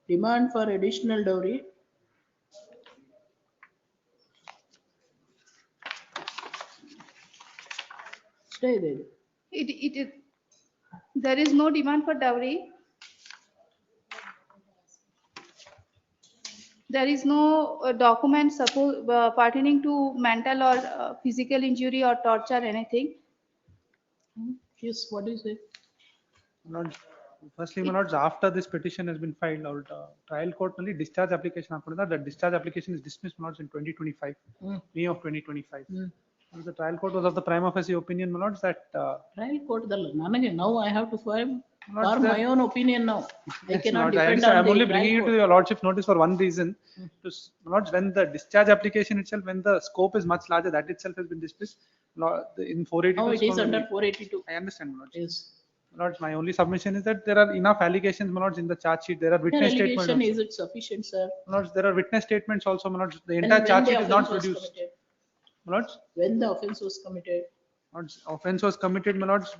Demand for additional dowry. Stay there. There is no demand for dowry. There is no document pertaining to mental or physical injury or torture, anything. Yes, what is it? Firstly, my lords, after this petition has been filed, our trial court only discharge application hakonida. That discharge application is dismissed, my lords, in 2025, May of 2025. And the trial court was of the prima facie opinion, my lords, that trial court now I have to form Lords, for my own opinion now. I yes, cannot Lords, depend I'm on only the bringing you trial to court. your lordship's notice for one reason. Lords, when the discharge application itself, when the scope is much larger, that itself has been dismissed in 482. Now it is under 482. I understand, my lords. Yes. Lords, my only submission is that there are enough allegations, my lords, in the charge sheet. There are Your witness statements. allegation, Also. is it sufficient, sir? Lords, there are witness statements also, my lords. The And entire when charge the sheet is not offence was produced. committed? My lords, When the offence was committed? lords, offence was committed, my lords,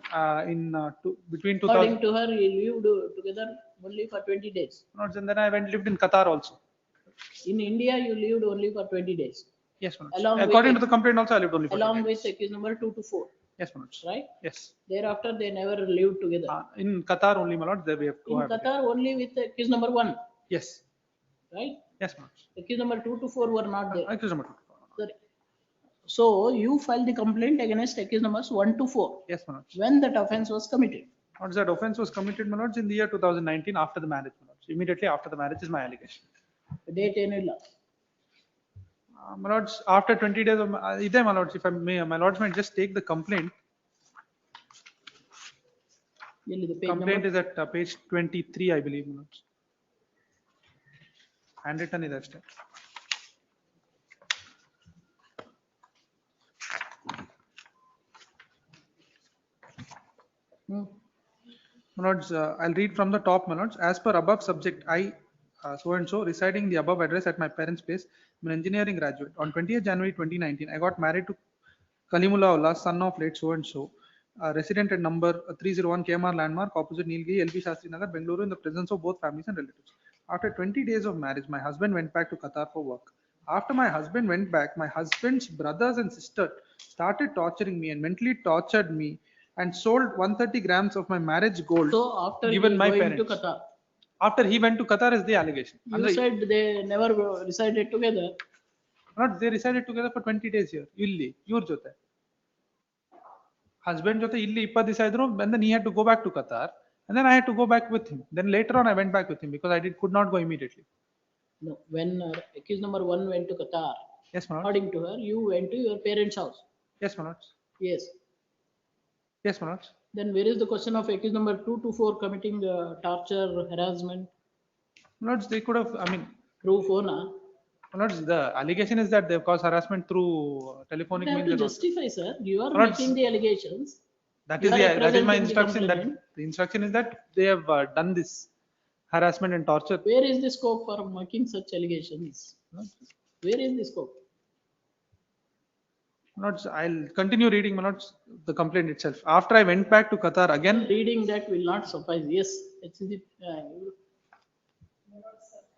between 2000. According to her, you lived together only for 20 days. Lords, and then I lived in Qatar also. In India, you lived only for 20 days. Yes, my lords. Along According with to the complaint also, I lived only for 20 along days. with accused number 2 to 4. Yes, my lords. Right? Yes. Thereafter, they never lived together. In Qatar only, my lords, there we have In Qatar, only with accused number 1. Yes. Right? Yes, my lords. Accused number 2 to 4 were not there. Accused number 2 to 4. Sorry. So you filed the complaint against accused numbers 1 to 4. Yes, my lords. When that offence was committed? Lords, that offence was committed, my lords, in the year 2019 after the marriage, my lords. Immediately after the marriage is my allegation. Date any My lords, after 20 days of either, my lords, if I may, my lords might just take the complaint. The page Complaint number? is at page 23, I believe, my lords. Handwritten is that. My lords, I'll read from the top, my lords. As per above subject, I so and so residing the above address at my parents' place. I'm an engineering graduate. On 20th January 2019, I got married to Kalimullah Allah, son of late so and so. resident at number 301 KMR landmark opposite Nilgiri, LB Shastri Nagar, Bengaluru, in the presence of both families and relatives. After 20 days of marriage, my husband went back to Qatar for work. After my husband went back, my husband's brothers and sister started torturing me and mentally tortured me and sold 130 grams of my marriage gold So after given he my going parents. to Qatar, After he went to Qatar is the allegation. you said they never resided together. Not they resided together for 20 days here. Illi, your jote. Husband jote illi 20 ದಿವಸ ಇದ್ರು, and then he had to go back to Qatar, and then I had to go back with him. Then later on I went back with him because I could not go immediately. No, when accused number 1 went to Qatar, Yes, my lord. according to her, you went to your parents' house. Yes, my lord. Yes. Yes, my lord. Then where is the question of accused number 2 to 4 committing torture, harassment? My lords, they could have, I mean, Through phone? my lords, the allegation is that they've caused harassment through telephonic You have means. to and all. justify, sir. You are My lords, making the allegations. That You is are that is my representing the instruction. That complainant. the instruction is that they have done this harassment and torture. Where is the scope for making such allegations? Where is the scope? My lords, I'll continue reading, my lords, the complaint itself. After I went back to Qatar again. Reading that will not suffice. Yes, it's the.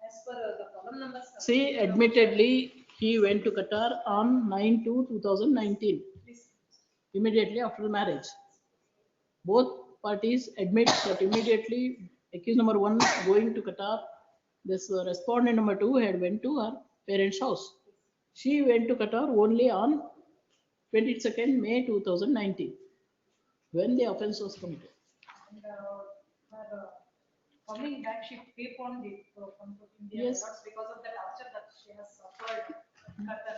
As per the column number. See, admittedly, he went to Qatar on 9/2/2019, immediately after the marriage. Both parties admit that immediately accused number 1 going to Qatar, this respondent number 2 had went to her parents' house. She went to Qatar only on 22nd May 2019, when the offense was committed. And her coming back, she preponed it from India. Yes. Not because of the torture that she has suffered in Qatar.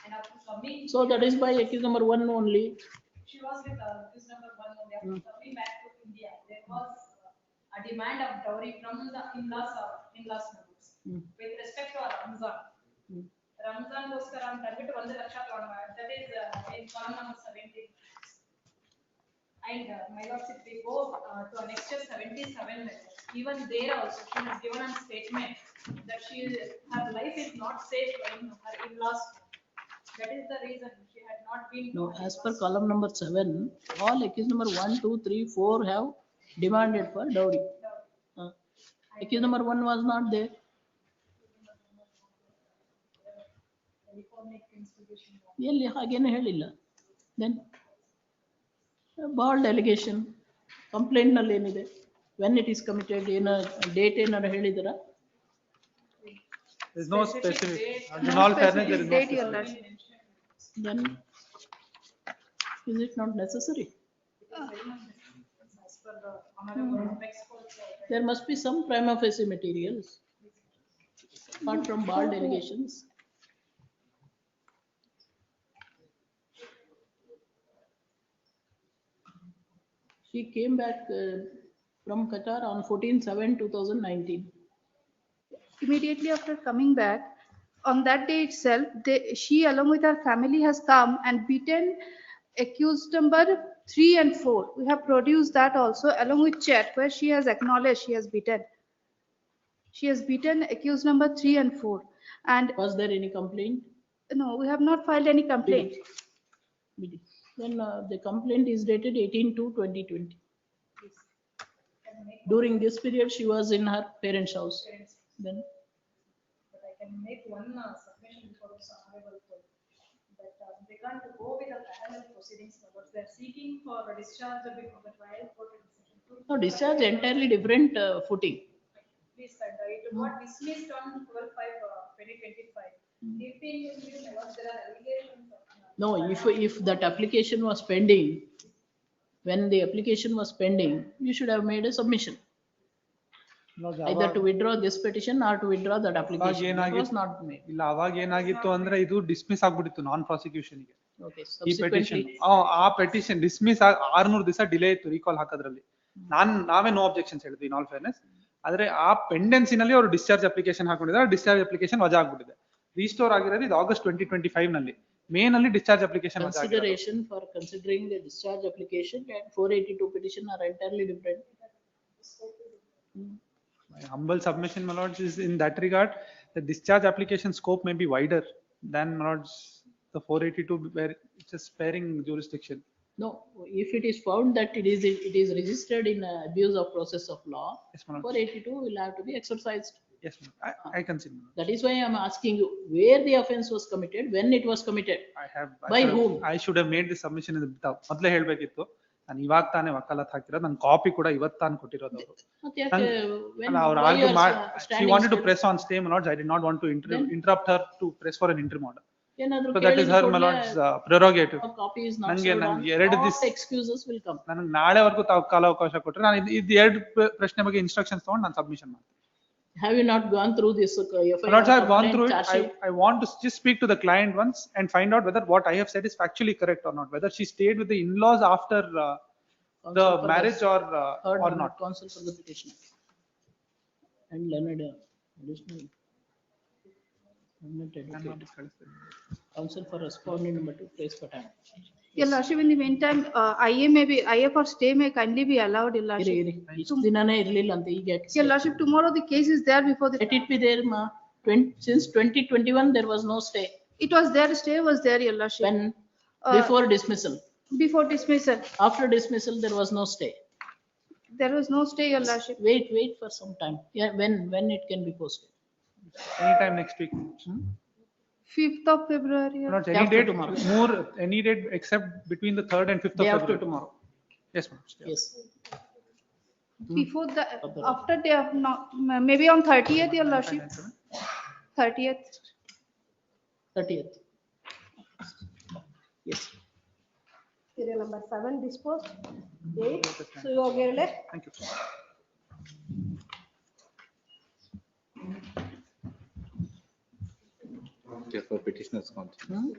And after coming. So that is by accused number 1 only. She was with accused number 1 only. After coming back to India, there was a demand of dowry from the in-laws members. With respect to Ramzan. Ramzan goskar ಅಂತ ಅಂದ್ಬಿಟ್ಟು 1 ಲಕ್ಷ ತಗೊಂಡು, that is in column number 17. And my lords, if we go to annexure 77, even there also she has given a statement that her life is not safe in her in-laws. That is the reason she had not been. No, as per column number 7, all accused number 1, 2, 3, 4 have demanded for dowry. Accused number 1 was not there. ಎಲ್ಲಿ ಹಾಗೇನು ಹೇಳಿಲ್ಲ. Then bald allegation, complaint ನಲ್ಲಿ ಏನಿದೆ, when it is committed, ಏನ date ಏನಾರು ಹೇಳಿದರ? There is no specific. In all fairness, there is no specific. Then is it not necessary? As per the honorable apex court. There must be some prima facie materials apart from bald allegations. She came back from Qatar on 14/7/2019. Immediately after coming back, on that day itself, she along with her family has come and beaten accused number 3 and 4. We have produced that also along with chat where she has acknowledged she has beaten. She has beaten accused number 3 and 4. And was there any complaint? No, we have not filed any complaint. Then the complaint is dated 18/2/2020. During this period, she was in her parents' house. Then. But I can make one submission before this honorable court that they can't go with the parallel proceedings. What they are seeking for a discharge before the trial court decision. No, discharge entirely different footing. Please, sir, it got dismissed on 12/5/2025. If there are allegations. No, if that application was pending, when the application was pending, you should have made a submission. Either to withdraw this petition or to withdraw that application. That was not made. ಇಲ್ಲ ಅವಾಗ ಏನಾಗಿತ್ತು ಅಂದ್ರೆ ಇದು dismiss ಆಗ್ಬಿಟ್ಟಿತ್ತು non prosecution ಗೆ. Okay, ಈ petition subsequently. ಆ petition dismiss 600 ದಿವಸ ಡಿಲೇ ಇತ್ತು ರೀಕಾಲ್ ಹಾಕೋದ್ರಲ್ಲಿ. ನಾವೇ ನೋ ಅಬ್ಜೆಕ್ಷನ್ಸ್ ಹೇಳಿದ್ವಿ ಇನ್ ಆಲ್ ಫೇರ್ನೆಸ್. ಆದ್ರೆ ಆ ಪೆಂಡೆನ್ಸಿನಲ್ಲಿ ಅವರು ಡಿಸ್ಚಾರ್ಜ್ ಅಪ್ಲಿಕೇಶನ್ ಹಾಕೊಂಡಿದ್ದಾರೆ. ಡಿಸ್ಚಾರ್ಜ್ ಅಪ್ಲಿಕೇಶನ್ ವಜಾ ಆಗ್ಬಿಟ್ಟಿದೆ. ರೀಸ್ಟೋರ್ ಆಗಿರೋದು ಇದು ಆಗಸ್ಟ್ 2025 ನಲ್ಲಿ. ಮೇ ನಲ್ಲಿ ಡಿಸ್ಚಾರ್ಜ್ ಅಪ್ಲಿಕೇಶನ್ ವಜಾ ಆಗಿದೆ. Consideration for considering the discharge application and 482 petition are entirely different. My humble submission, my lords, is in that regard, the discharge application scope may be wider than, my lords, the 482 where it's a sparing jurisdiction. No, if it is found that it is registered in abuse of process of law, Yes, my lord. 482 will have to be exercised. Yes, ma'am. I concede. Ma'am. That is why I am asking you where the offense was committed, when it was committed, by whom? I should have made the submission in the ಮೊದಲೇ ಹೇಳ್ಬೇಕಿತ್ತು. ನಾನು ಇವಾಗ ತಾನೇ ವಕಾಲತ್ ಹಾಕಿರೋದು. ನನ್ನ copy ಕೂಡ ಇವತ್ತು ತಾನು ಕೊಟ್ಟಿರೋದು ಅವರು. ಮತ್ತೆ ಯಾಕೆ when ಅವ್ರು why argue you are she standing wanted to still? press on stay, my lords. I did not want to interrupt her to press for an interim order. ಏನಾದ್ರು So that is her, my ಕೇಳಿದ lords, prerogative. ಕೂಡಲೇ copy is not ನಂಗೆ served on, ಎರಡು what ದಿವಸ excuses will come? ನನಗೆ ನಾಳೆವರೆಗೂ ತಾವು ಕಾಲಾವಕಾಶ ಕೊಟ್ಟರೆ ನಾನು ಇದು ಎರಡು ಪ್ರಶ್ನೆ ಬಗ್ಗೆ ಇನ್ಸ್ಟ್ರಕ್ಷನ್ಸ್ ತಗೊಂಡು ನಾನು ಸಬ್ಮಿಷನ್ ಮಾಡ್ತೀನಿ. Have you not gone through this FIR? Lords, I have gone complaint, through it. charge sheet? I want to just speak to the client once and find out whether what I have said is factually correct or not, whether she stayed with the in-laws after the Counsel for marriage heard or not. Counsel for the petitioner. And Leonard, additional. Counsel for respondent number 2, place for time. Your Lordship, in the meantime, IA may be, IA for stay may kindly be allowed, Your Lordship. ದಿನನೇ ಇರ್ಲಿಲ್ಲ ಅಂತ ಈಗ ಯಾಕೆ? Your Lordship, tomorrow the case is there before the. Let it be there, ma. Since 2021, there was no stay. It was there, stay was there, Your Lordship. When? Before dismissal. Before dismissal. After dismissal, there was no stay. There was no stay, Your Lordship. Wait for some time. Yeah, when it can be posted? Anytime next week. 5th of February. Not any date, more, any date except between the 3rd and 5th of Day after February. tomorrow. Yes, ma'am. Yes. Before the, after day of, no, maybe on 30th, Your Lordship. 30th. 30th. Yes. Serial number 7 disposed. 8. Suyogirle. Thank you. For petitioner's counsel.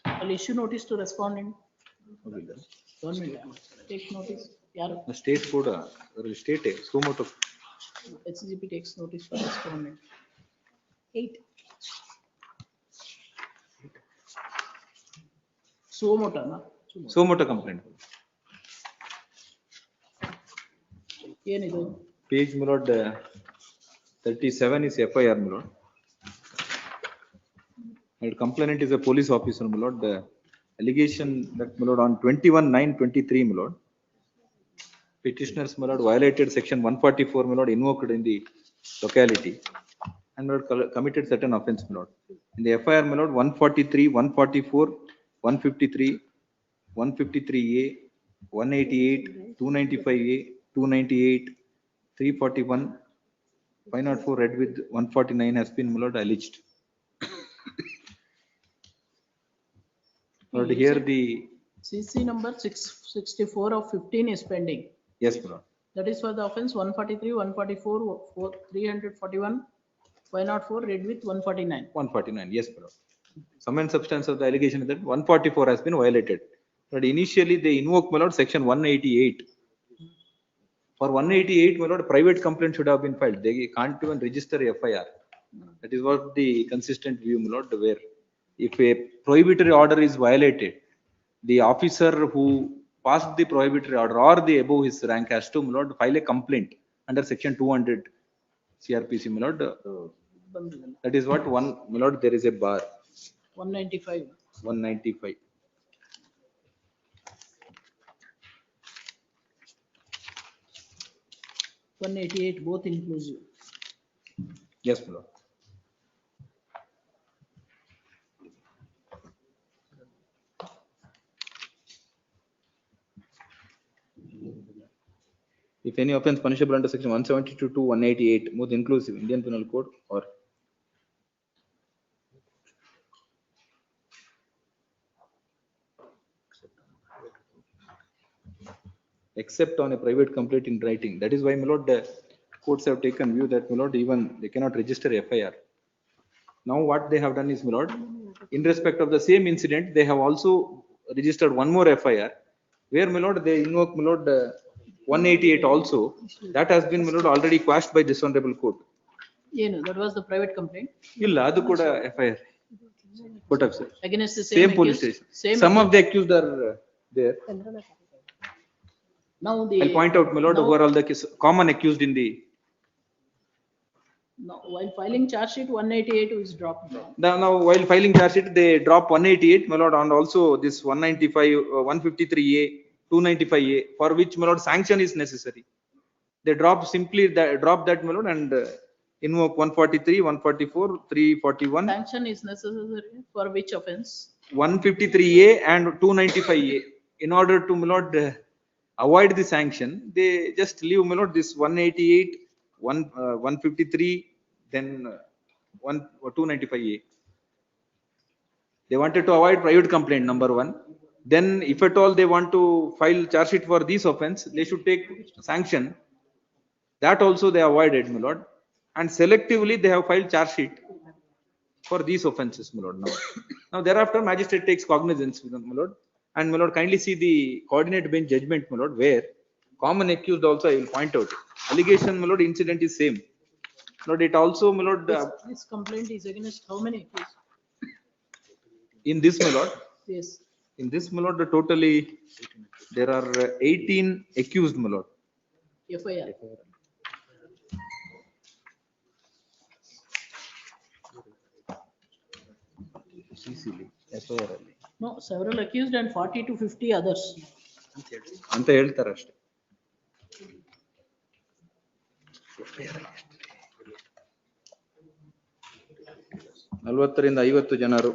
I'll issue notice to respondent. ಹೋಗಿಲ್ಲ. Government take notice. ಯಾರು? State ಕೂಡ state sumoto. HCGP takes notice for respondent. 8. Suomota. Sumoto complaint. ಏನಿದು? Page my lord 37 is FIR my lord. And complainant is a police officer my lord. The allegation that my lord on 21/9/23 my lord. Petitioners my lord violated section 144 my lord invoked in the locality and my lord committed certain offence my lord. In the FIR my lord 143, 144, 153, 153A, 188, 295A, 298, 341, 504 read with 149 has been my lord alleged. Lord, here the CC number 664 of 15 is pending. yes my lord. That is for the offense 143, 144, 341, 504 read with 149. 149 yes my lord. Sum and substance of the allegation is that 144 has been violated. But initially they invoke my lord section 188. For 188 my lord private complaint should have been filed. They can't even register FIR. That is what the consistent view my lord, where if a prohibitory order is violated, the officer who passed the prohibitory order or the above his rank has to my lord file a complaint under section 200 CRPC my lord. That is what one my lord there is a bar 195. 195. $188 both inclusive. Yes my lord. If any offense punishable under section 172 to 188, both inclusive Indian Penal Code or except on a private complaint in writing. That is why my lord the courts have taken view that my lord even they cannot register FIR. Now what they have done is my lord, in respect of the same incident, they have also registered one more FIR where my lord they invoke my lord 188 also. That has been my lord already quashed by this honorable court. That was the private complaint. ಇಲ್ಲ ಅದು ಕೂಡ FIR. Court of sir. Against the Same police accused? station. Same Some of the accused are there. Now the. I'll point out my lord now- who are all the common accused in the No, while filing charge sheet, 188 is dropped down. Now while filing charge sheet, they drop 188, my lord, and also this 195, 153A, 295A, for which, my lord, sanction is necessary. They drop simply that, drop that, my lord, and invoke 143, 144, 341. Sanction is necessary for which offense? 153A and 295A. In order to, my lord, avoid the sanction, they just leave, my lord, this 188, 153, then 295A. They wanted to avoid private complaint, number one. Then if at all they want to file charge sheet for this offense, they should take sanction. That also they avoided, my lord. And selectively they have filed charge sheet for these offenses, my lord. Now thereafter magistrate takes cognizance, my lord. And my lord, kindly see the coordinate bench judgment, my lord, where common accused also I will point out. Allegation, my lord, incident is same. Lord, it also, my lord, This complaint is against how many accused? in this, my lord, Yes. in this, my lord, totally there are 18 accused, my lord. FIR. No, several accused and 40 to 50 others. ಅಂತ ಹೇಳ್ತಾರೆ ಅಷ್ಟೇ. 40 ರಿಂದ 50 ಜನರು.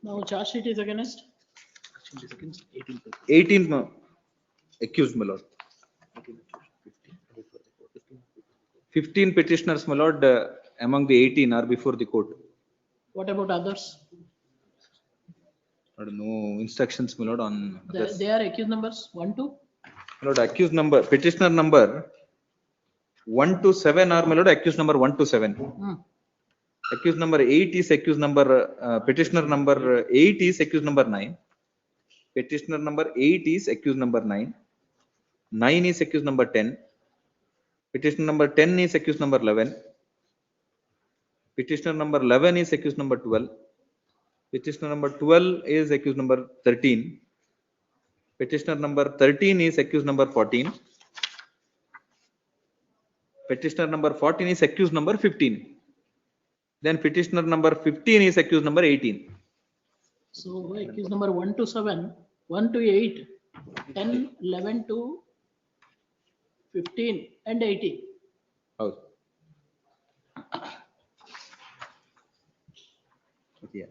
Now charge sheet is against? 18 accused, my lord. 15 petitioners, my lord, among the 18 are before the court. What about others? No instructions, my lord, on others. They are accused numbers 1 to? My lord, accused number, petitioner number 1 to 7 are, my lord, accused number 1 to 7. Accused number 8 is accused number, petitioner number 8 is accused number 9. Petitioner number 8 is accused number 9. 9 is accused number 10. Petitioner number 10 is accused number 11. Petitioner number 11 is accused number 12. Petitioner number 12 is accused number 13. Petitioner number 13 is accused number 14. Petitioner number 14 is accused number 15. Then petitioner number 15 is accused number 18. So accused number 1 to 7, 1 to 8, 10, 11 to 15 and 18. Oh. Yeah.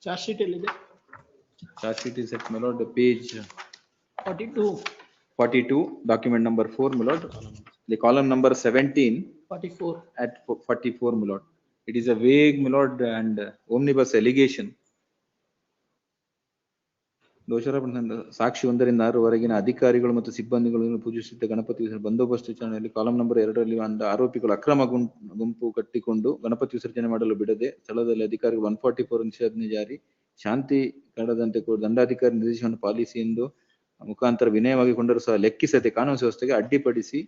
Charge sheet ಎಲ್ಲಿದೆ? Charge sheet is at, my lord, page 42. 42, document number 4, my lord. The column number 17 44. at 44, my lord. It is a vague, my lord, and omnibus allegation. ದೋಷಾರೋಪಣೆ ಸಾಕ್ಷಿ 1 ರಿಂದ 6 ವರೆಗಿನ ಅಧಿಕಾರಿಗಳು ಮತ್ತು ಸಿಬ್ಬಂದಿಗಳನ್ನು ಪೂಜಿಸುತ್ತಿದ್ದ ಗಣಪತಿ ವಿಸರ್ಜನೆ ಬಂದೋಬಸ್ತ್ ವಿಚಾರಣೆಯಲ್ಲಿ column number 2 ರಲ್ಲಿ ಆರೋಪಿಗಳು ಅಕ್ರಮ ಗುಂಪು ಕಟ್ಟಿಕೊಂಡು ಗಣಪತಿ ವಿಸರ್ಜನೆ ಮಾಡಲು ಬಿಡದೆ ಸ್ಥಳದಲ್ಲಿ ಅಧಿಕಾರಿಗಳು 144 ನಿಷೇಧಾಜ್ಞೆ ಜಾರಿ ಶಾಂತಿ ಕಳೆದಂತೆ ದಂಡಾಧಿಕಾರಿ ನಿರ್ದೇಶನವನ್ನು ಪಾಲಿಸಿ ಎಂದು ಮುಖಾಂತರ ವಿನಯವಾಗಿ ಕೊಂಡರೂ ಸಹ ಲೆಕ್ಕಿಸದೆ ಕಾನೂನು ವ್ಯವಸ್ಥೆಗೆ ಅಡ್ಡಿಪಡಿಸಿ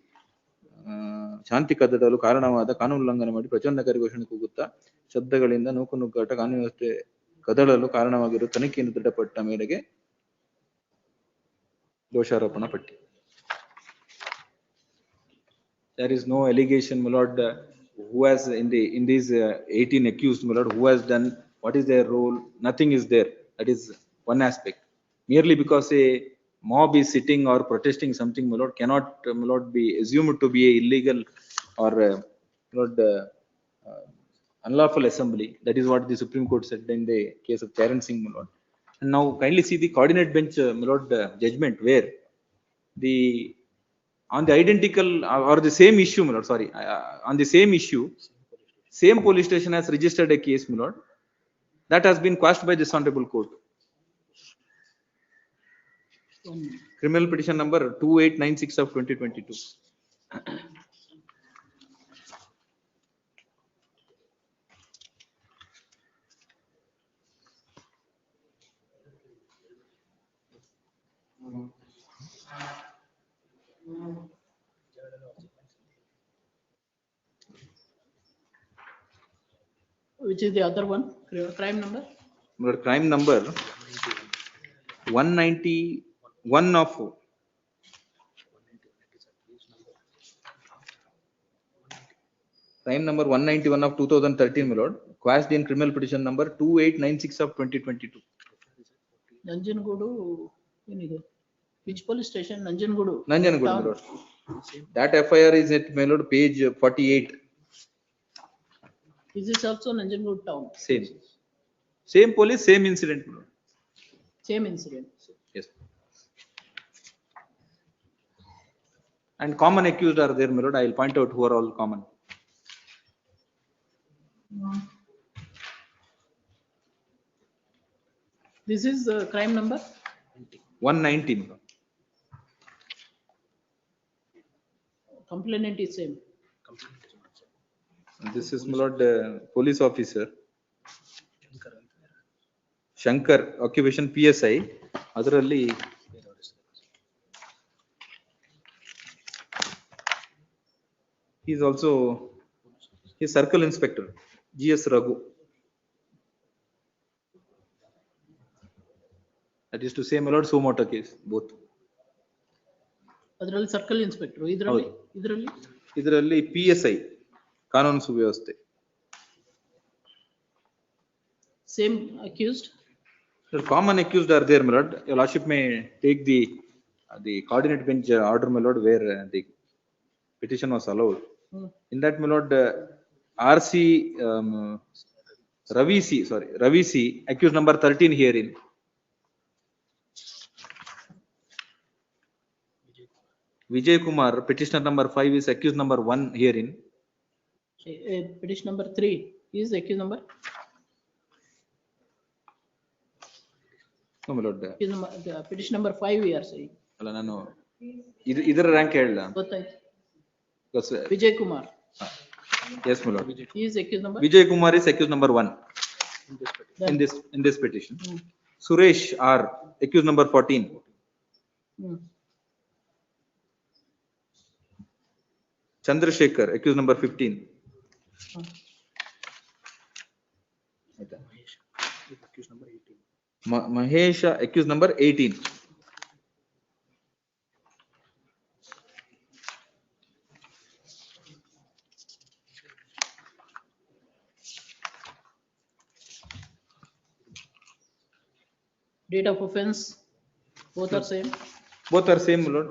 ಶಾಂತಿ ಕದಡಲು ಕಾರಣವಾದ ಕಾನೂನು ಉಲ್ಲಂಘನೆ ಮಾಡಿ ಪ್ರಚೋದನಕಾರಿ ಘೋಷಣೆ ಕೂಗುತ್ತಾ ಶಬ್ದಗಳಿಂದ ನೂಕುನುಗ್ಗಾಟ ಕಾನೂನು ವ್ಯವಸ್ಥೆ ಕದಡಲು ಕಾರಣವಾಗಿರುವ ತನಿಖೆಯನ್ನು ದೃಢಪಟ್ಟ ಮೇರೆಗೆ ದೋಷಾರೋಪಣಾ ಪಟ್ಟಿ. There is no allegation, my lord, who has in these 18 accused, my lord, who has done, what is their role, nothing is there. That is one aspect. Merely because a mob is sitting or protesting something, my lord, cannot, my lord, be assumed to be a illegal or my lord, unlawful assembly. That is what the Supreme Court said in the case of Charan Singh, my lord. And now kindly see the coordinate bench, my lord, judgment, where the on the identical or the same issue, my lord, sorry, on the same issue, same police station has registered a case, my lord, that has been quashed by this honorable court. Criminal petition number 2896 of 2022. Which is the other one, crime number? My lord, crime number 191 of crime number 191 of 2013, my lord, quashed in criminal petition number 2896 of 2022. Nanjangoodu, ಏನಿದೆ? Which police station? Nanjangoodu. Nanjangoodu, my Town. lord. That FIR is at, my lord, page 48. Is this also Nanjangoodu town? Same. Same police, same incident, my lord. Same incident. Yes. And common accused are there, my lord. I will point out who are all common. This is crime number? 190, my lord. Complainant is same. This is, my lord, police officer Shankar, occupation PSI. ಅದರಲ್ಲಿ he is also his circle inspector GS Raghu. That is to say, my lord, suo motu case both. ಅದರಲ್ಲಿ circle inspector, ಇದರಲ್ಲಿ PSI ಕಾನೂನು ಸುವ್ಯವಸ್ಥೆ. Same accused? The common accused are there, my lord. Your lordship may take the coordinate bench order, my lord, where the petition was allowed. In that, my lord, RC Ravi C, accused number 13 herein. Vijay Kumar, petitioner number 5 is accused number 1 herein. Petition number 3 is accused number? No, my lord. Petition number 5 we are saying. ಅಲ್ಲ ನಾನು ಇದರ rank ಹೇಳಲ್ಲ. ಗೊತ್ತಾಯ್ತು. Because Vijay Kumar. Yes, my lord. He is accused number? Vijay Kumar is accused number 1 in this petition. Suresh R, accused number 14. Chandrasekhar, accused number 15. Mahesh, accused number 18. Date of offense, both are same? Both are same, my lord.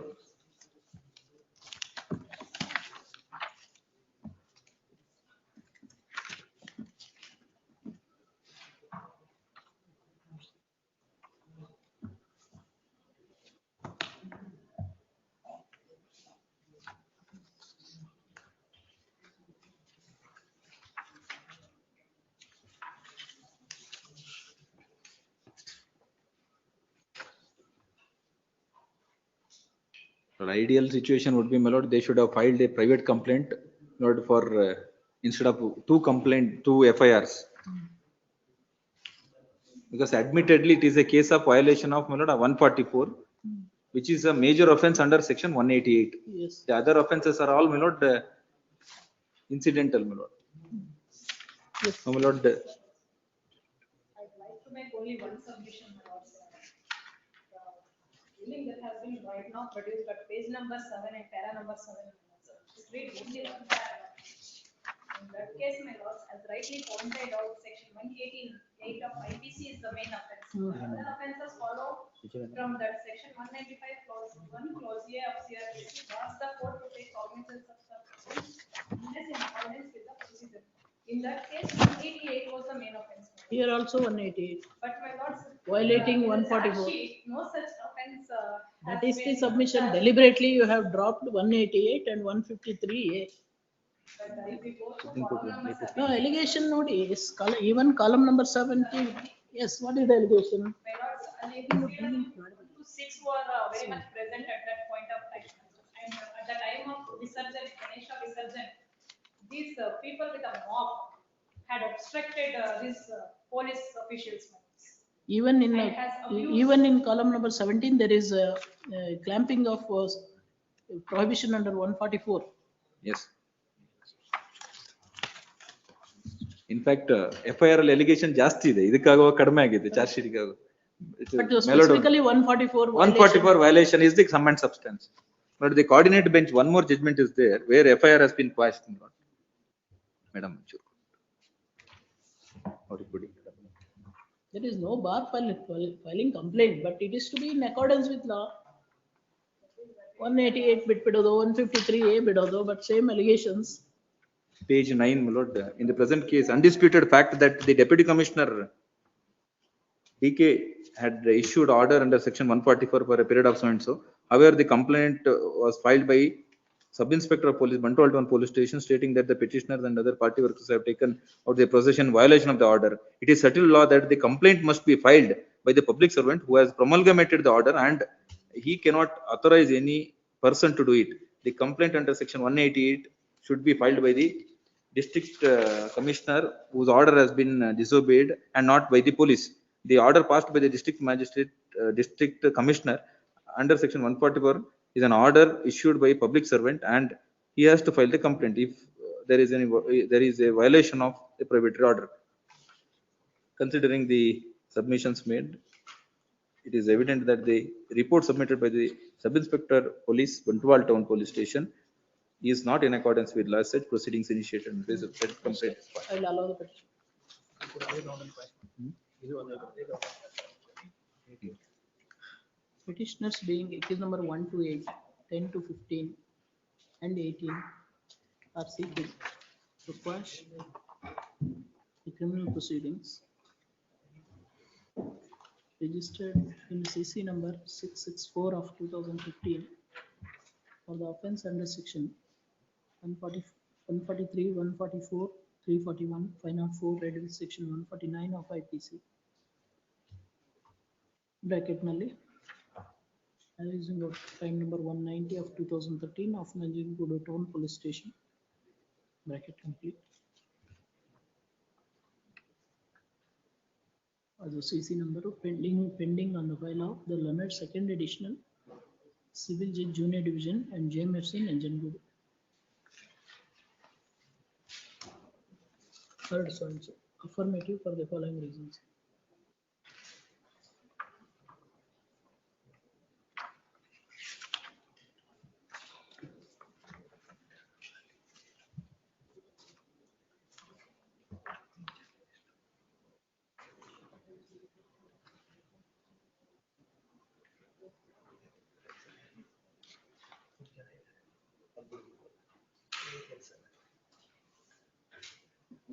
The ideal situation would be, my lord, they should have filed a private complaint, lord, for instead of two FIRs. Because admittedly, it is a case of violation of, my lord, 144, which is a major offense under section 188. Yes. The other offenses are all, my lord, incidental, my lord. Yes. My lord. I'd like to make only one submission, my lord. The ruling that has been right now produced at page number 7 and para number 7. Just read only one paragraph. In that case, my lords, as rightly pointed out, section 118(8) of IPC is the main offense. Other offenses follow from that section 195 clause 1 clause A of CRPC. Asks the court to take cognizance of the offense unless in accordance with the procedure. In that case, 188 was the main offense. Here also 188. But my lords, Violating in the 144. charge sheet, no such offense That is the submission. Deliberately you have dropped 188 and 153A. No, allegation notice, even column number 17. Yes, what is the allegation? Six were very much present at that point of time. And at the time of Visarjan, Ganesha Visarjan, these people with a mob had obstructed this police officials' movements. Even in, And has abused- even in column number 17, there is a clamping of prohibition under 144. Yes. In fact FIR ಅಲ್ಲಿ allegation ಜಾಸ್ತಿ ಇದೆ, ಇದಕ್ಕಾಗುವ ಕಡಿಮೆ ಆಗಿದೆ charge sheet. But specifically 144 144 violation is the sum and substance. But the coordinate bench, one more judgment is there where FIR has been quashed. Madam, there is no bar filing complaint, but it is to be in accordance with law. 188 bit bidodo, 153A bidodo, but same allegations. Page 9, my lord. In the present case, undisputed fact that the deputy commissioner DK had issued order under section 144 for a period of so and so. However, the complaint was filed by Sub-Inspector of Police, Bantualtown Police Station, stating that the petitioners and other party workers have taken out their possession in violation of the order. It is settled law that the complaint must be filed by the public servant who has promulgated the order, and he cannot authorize any person to do it. The complaint under section 188 should be filed by the district commissioner whose order has been disobeyed, and not by the police. The order passed by the district magistrate, district commissioner under section 144 is an order issued by a public servant, and he has to file the complaint if there is a violation of the prohibitory order. Considering the submissions made, it is evident that the report submitted by the Sub-Inspector Police, Bantualtown Police Station, is not in accordance with law. Such proceedings initiated and raised a complaint. I will allow the petition. Petitioners being accused number 1 to 8, 10 to 15, and 18 are seeking to quash the criminal proceedings registered in CC number 664 of 2015 for the offense under section 143, 144, 341, 504, read with section 149 of IPC. Bracket nalli using of time number 190 of 2013 of Nanjangoodu Town Police Station. Bracket complete. As a CC number of pending on the file of the Leonard Second Additional Civil Judge Junior Division and JMFC Nanjangoodu. Third so and so. Affirmative for the following reasons.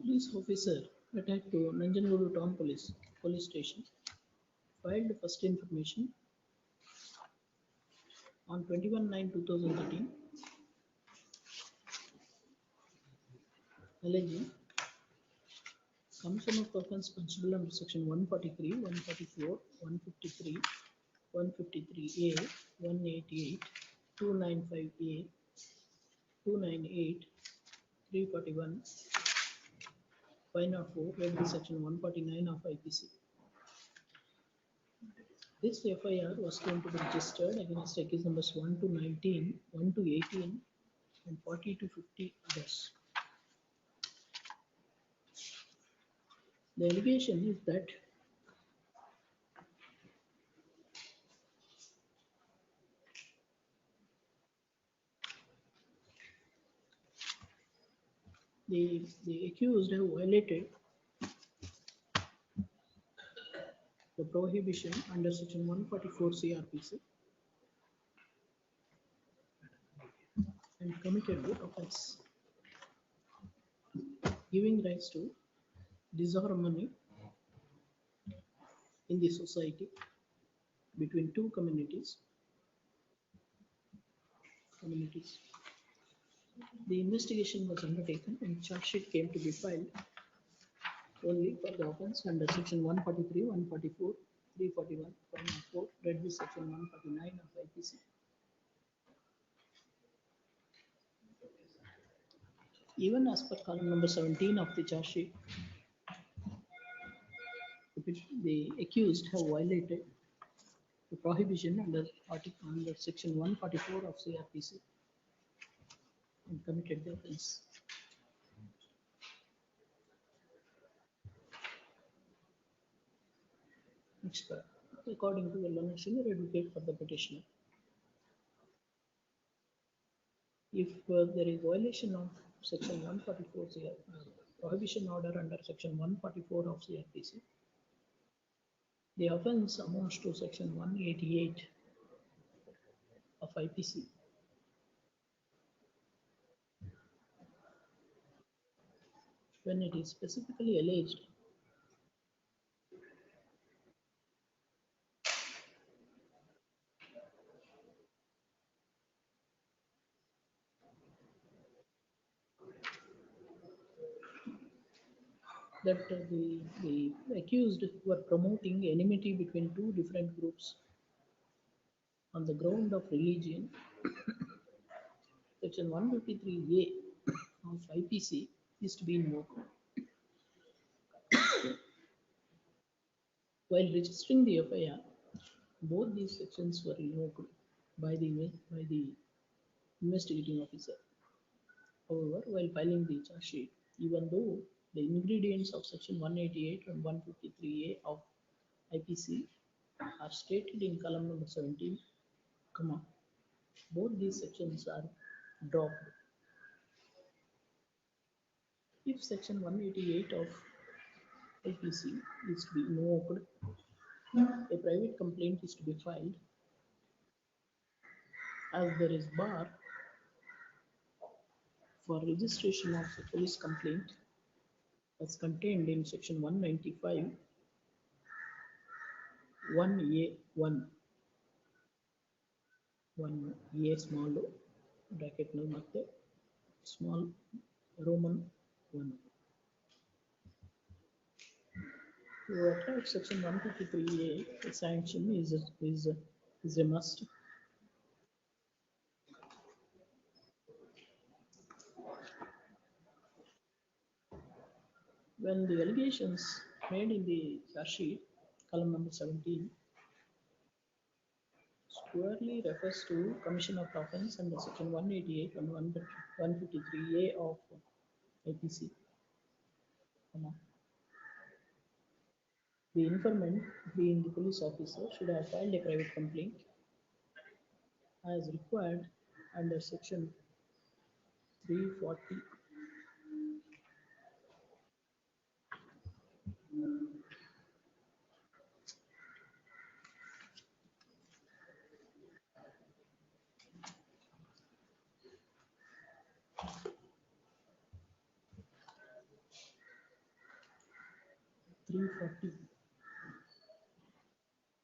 Police officer attached to Nanjangoodu Town Police Station filed first information on 21/9/2013 alleging commission of offence punishable under section 143, 144, 153, 153A, 188, 295A, 298, 341, 504, read with section 149 of IPC. This FIR was going to be registered against accused numbers 1 to 19, 1 to 18, and 40 to 50 others. The allegation is that the accused have violated the prohibition under section 144 CRPC and committed the offense, giving rise to disharmony in the society between two communities communities. The investigation was undertaken and charge sheet came to be filed only for the offence under section 143, 144, 341, 504, read with section 149 of IPC. Even as per column number 17 of the charge sheet, the accused have violated the prohibition under section 144 of CRPC and committed the offence. Next, according to the learned senior advocate for the petitioner, if there is violation of section 144 prohibition order under section 144 of CRPC, the offence amounts to section 188 of IPC. When it is specifically alleged that the accused were promoting enmity between two different groups on the ground of religion, section 153A of IPC is to be invoked. While registering the FIR, both these sections were invoked by the investigating officer. However, while filing the charge sheet, even though the ingredients of section 188 and 153A of IPC are stated in column number 17, both these sections are dropped. If section 188 of IPC is to be invoked, a private complaint is to be filed, as there is bar for registration of a police complaint as contained in section 195 1A1 1A small bracket ಮತ್ತೆ small Roman 1. To attract section 153A, a sanction is a must. When the allegations made in the charge sheet, column number 17, squarely refers to commission of offence under section 188 and 153A of IPC. The informant, being the police officer, should have filed a private complaint as required under section 340.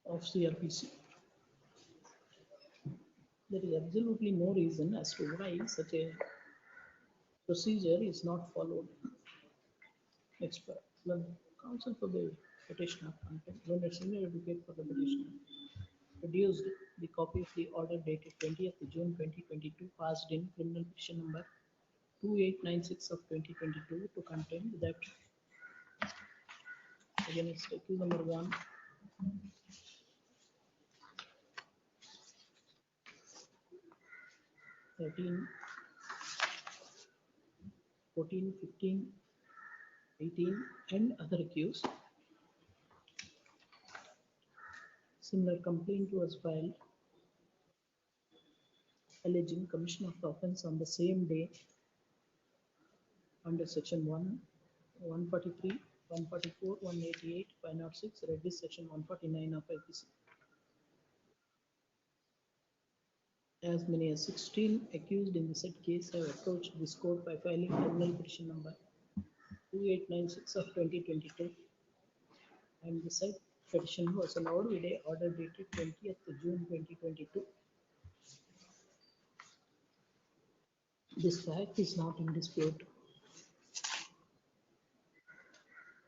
Of CRPC. There is absolutely no reason as to why such a procedure is not followed. Next, counsel for the petitioner, learned senior advocate for the petitioner, produced the copy of the order dated 20th June 2022, passed in criminal petition number 2896 of 2022 to contend that against accused number 1, (13), 14, 15, 18, and other accused. Similar complaint was filed alleging commission of the offence on the same day under section 143, 144, 188, 506, read with section 149 of IPC. As many as 16 accused in the said case have approached this court by filing criminal petition number 2896 of 2022, and the said petition was allowed with a order dated 20th June 2022. This fact is not in dispute.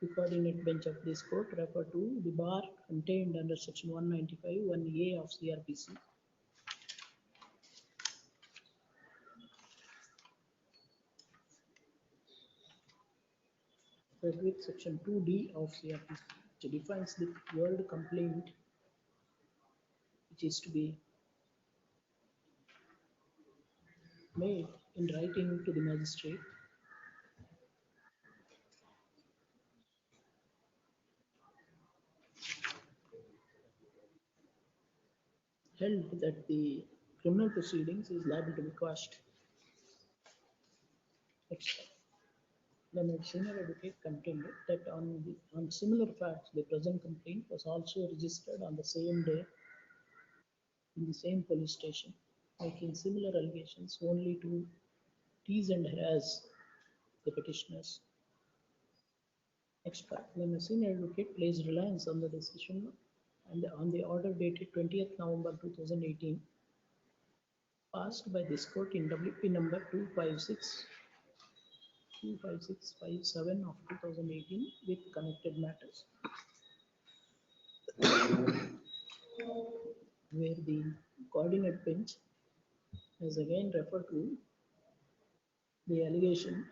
The coordinate bench of this court refer to the bar contained under section 195 1A of CRPC. With section 2D of CRPC, which defines the word complaint, which is to be made in writing to the magistrate. Held that the criminal proceedings is liable to be quashed. Next. The senior advocate contended that on similar facts, the present complaint was also registered on the same day in the same police station, making similar allegations only to tease and harass the petitioners. Next fact, when the senior advocate placed reliance on the decision and on the order dated 20th November 2018, passed by this court in WP number 25657 of 2018 with connected matters, where the coordinate bench has again referred to the allegation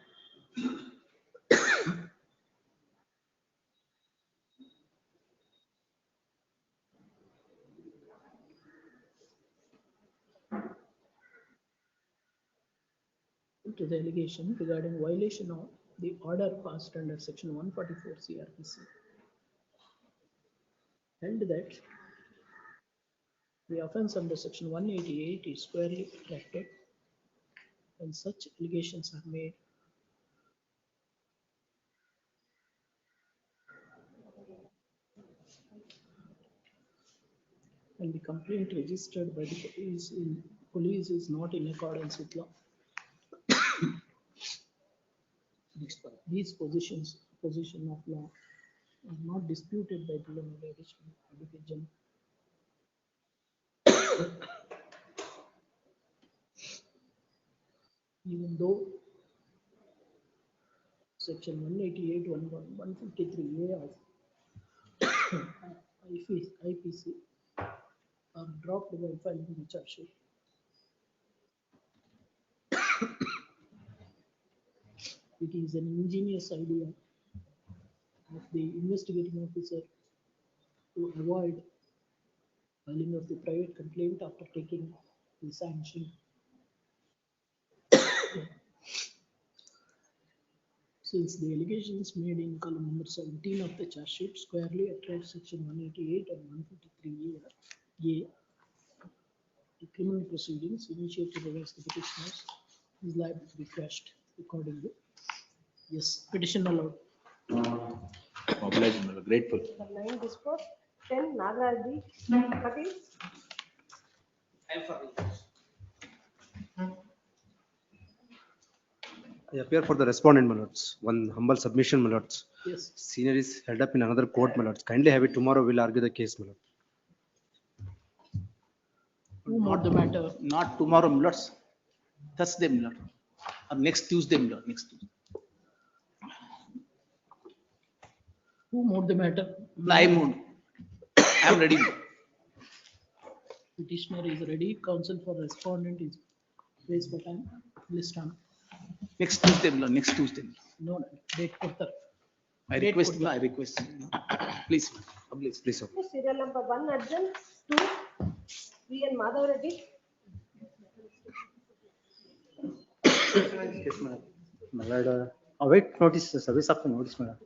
regarding violation of the order passed under section 144 CRPC. Held that the offence under section 188 is squarely protected when such allegations are made and the complaint registered by the police is not in accordance with law. These position of law are not disputed by the Advocate General. Even though section 188, 153A of IPC are dropped by filing the charge sheet. It is an ingenious idea of the investigating officer to avoid filing of the private complaint after taking the sanction. Since the allegations made in column number 17 of the charge sheet squarely attract section 188 and 153A, the criminal proceedings initiated against the petitioners is liable to be quashed accordingly. Yes, petition allowed. Obliged, grateful. The 9 disposed, 10 Nagaraj, 13. I appear for the respondent, my lords. One humble submission, my lords. Yes. Senior is held up in another court, my lords. Kindly have it tomorrow. We'll argue the case, my lord. Who moved the matter? Not tomorrow, my lords. Thursday, my lord. Or next Tuesday, my lord. Next Tuesday. Who moved the matter? I moved. I am ready. Petitioner is ready. Counsel for respondent is raised for time. List on. Next Tuesday, my lord. Next Tuesday. No, date ಕೊಡ್ತಾರೆ. I request, I request. Please, please. Serial number 1 Arjun, 2 V N Madhav Reddy. Yes, madam. My lord, await notice, service of the notice, madam.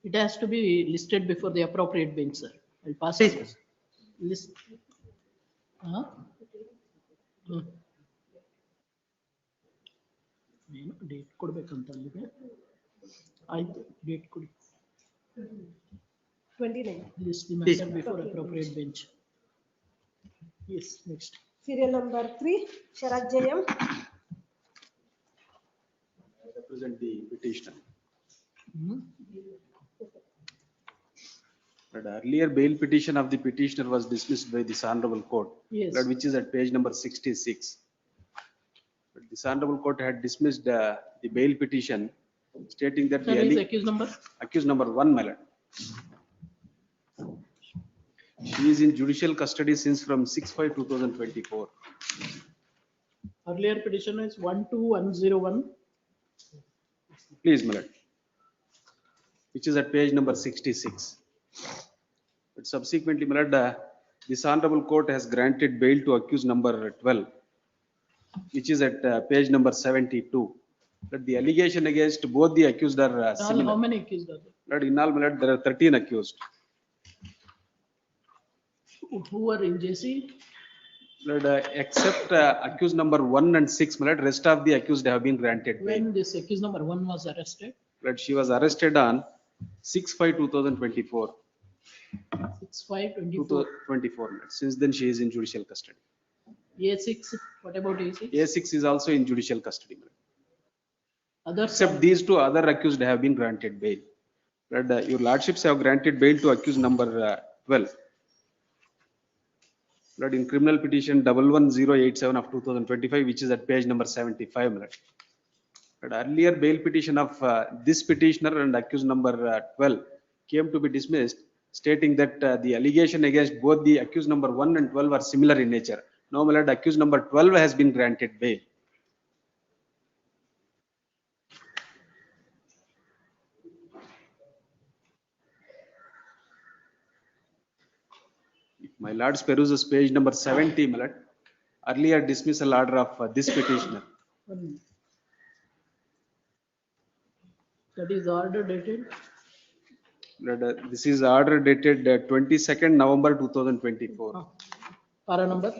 It has to be listed before the appropriate bench, sir. I'll pass it. List. ಏನು date ಕೊಡ್ಬೇಕಂತ ಅಲ್ಲಿಗೆ ಆಯ್ತು date ಕೊಡಿ 29. List the matter before appropriate bench. Yes, next. Serial number 3 Sharat JM. I represent the petitioner. But earlier bail petition of the petitioner was dismissed by this honorable court. Yes. But which is at page number 66. But this honorable court had dismissed the bail petition stating that Sir, is accused number? accused number 1, my lord. She is in judicial custody since from 6/5/2024. Earlier petition is 12101. Please, my lord. Which is at page number 66. But subsequently, my lord, this honorable court has granted bail to accused number 12, which is at page number 72. But the allegation against both the accused are All, similar. how many accused are there? Lord, in all, my lord, there are 13 accused. Who are in JC? Lord, except accused number 1 and 6, my lord, rest of the accused have been granted bail. When this accused number 1 was arrested? Lord, she was arrested on 6/5/2024. 6/5/24. 24. Lord. Since then, she is in judicial custody. A6, what about A6? A6 is also in judicial custody. My lord. Others Except these two other accused have been granted bail. Lord, your lordships have granted bail to accused number 12. Lord, in criminal petition 11087 of 2025, which is at page number 75. Lord. Lord, earlier bail petition of this petitioner and accused number 12 came to be dismissed, stating that the allegation against both the accused number 1 and 12 are similar in nature. Now, my lord, accused number 12 has been granted bail. If my lords peruses page number 70, my lord, earlier dismissal order of this petitioner. That is order dated? Lord, this is order dated 22nd November 2024. Para number?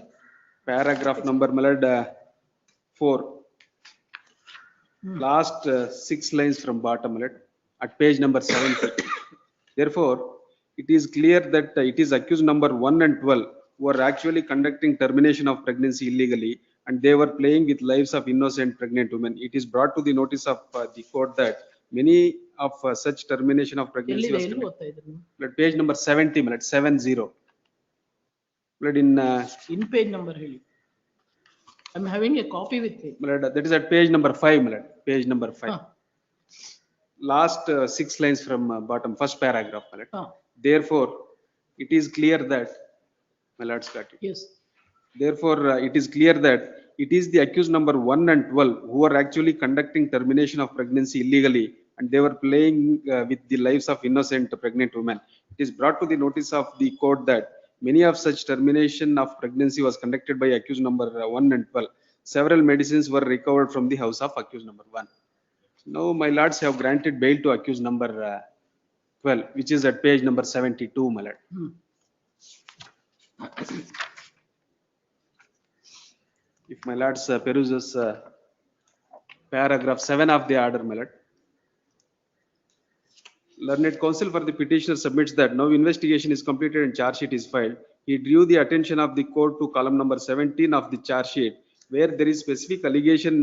Paragraph number, my lord, 4. Last 6 lines from bottom, my lord, at page number 70. Therefore, it is clear that it is accused number 1 and 12 who are actually conducting termination of pregnancy illegally, and they were playing with lives of innocent pregnant women. It is brought to the notice of the court that many of such termination of pregnancy was conducted. Page number 70, my lord, 70. Lord, in page number ಹೇಳಿ. I'm having a copy with me. my lord, that is at page number 5, my lord, page number 5. Last 6 lines from bottom, first paragraph, my lord. Therefore, it is clear that, my lord's got it. Yes. Therefore, it is clear that it is the accused number 1 and 12 who are actually conducting termination of pregnancy illegally, and they were playing with the lives of innocent pregnant women. It is brought to the notice of the court that many of such termination of pregnancy was conducted by accused number 1 and 12. Several medicines were recovered from the house of accused number 1. Now, my lords have granted bail to accused number 12, which is at page number 72, my lord. If my lords peruses paragraph 7 of the order, my lord. Learned counsel for the petitioner submits that now investigation is completed and charge sheet is filed. He drew the attention of the court to column number 17 of the charge sheet, where there is specific allegation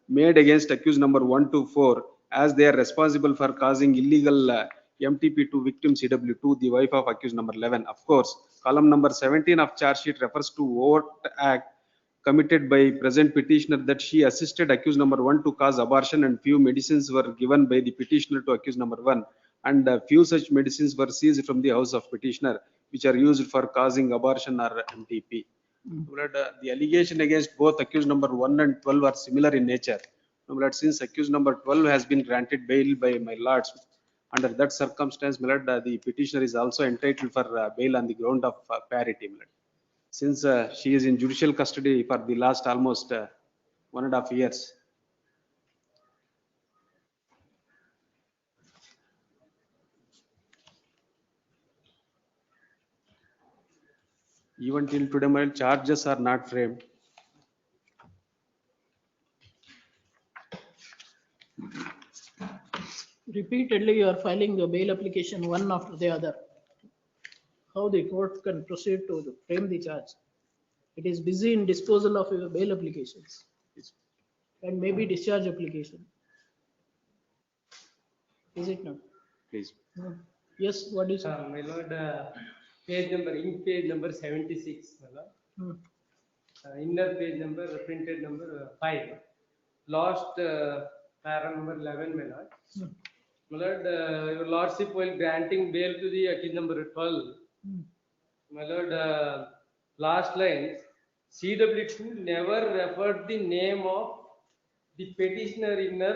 made against accused number 1 to 4, as they are responsible for causing illegal MTP to victim CW2, the wife of accused number 11. Of course, column number 17 of charge sheet refers to overt act committed by present petitioner that she assisted accused number 1 to cause abortion, and few medicines were given by the petitioner to accused number 1, and few such medicines were seized from the house of petitioner, which are used for causing abortion or MTP. Lord, the allegation against both accused number 1 and 12 are similar in nature. Lord, since accused number 12 has been granted bail by my lords, under that circumstance, my lord, the petitioner is also entitled for bail on the ground of parity, my lord. Since she is in judicial custody for the last almost 1.5 years. Even till today, my charges are not framed. Repeatedly, you are filing the bail application one after the other. How the court can proceed to frame the charge? It is busy in disposal of your bail applications and maybe discharge application. Is it not? Please. Yes, what is it? My lord, page number, ink page number 76, my lord. Hmm. Inner page number, printed number 5. Last para number 11, my lord. Hmm. My lord, your lordship while granting bail to the accused number 12, Hmm. my lord, last lines, CW2 never referred the name of the petitioner in her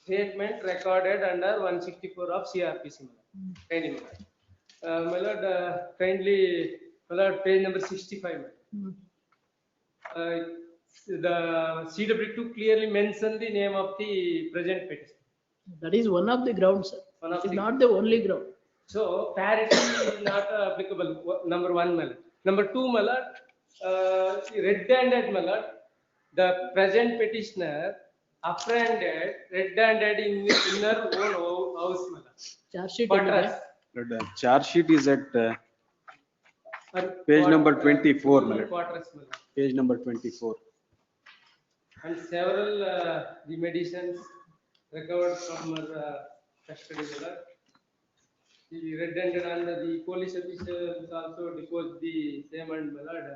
statement recorded under 164 of CRPC. Kindly, my lord. My lord, kindly, my lord, page number 65. Hmm. The CW2 clearly mentioned the name of the present petitioner. That is one of the grounds, sir. One of It is the- not the only ground. So parity is not applicable. Number one, my lord. Number two, my lord, red-handed, my lord, the present petitioner apprehended red-handed in her own house, my lord. Charge sheet Quarters. But the charge sheet is at Her page quart- number 24, my her lord. quarters, my lord. Page number 24. And several the medicines recovered from her custody, my lord. The red-handed and the police officers also deposed the same, and my lord,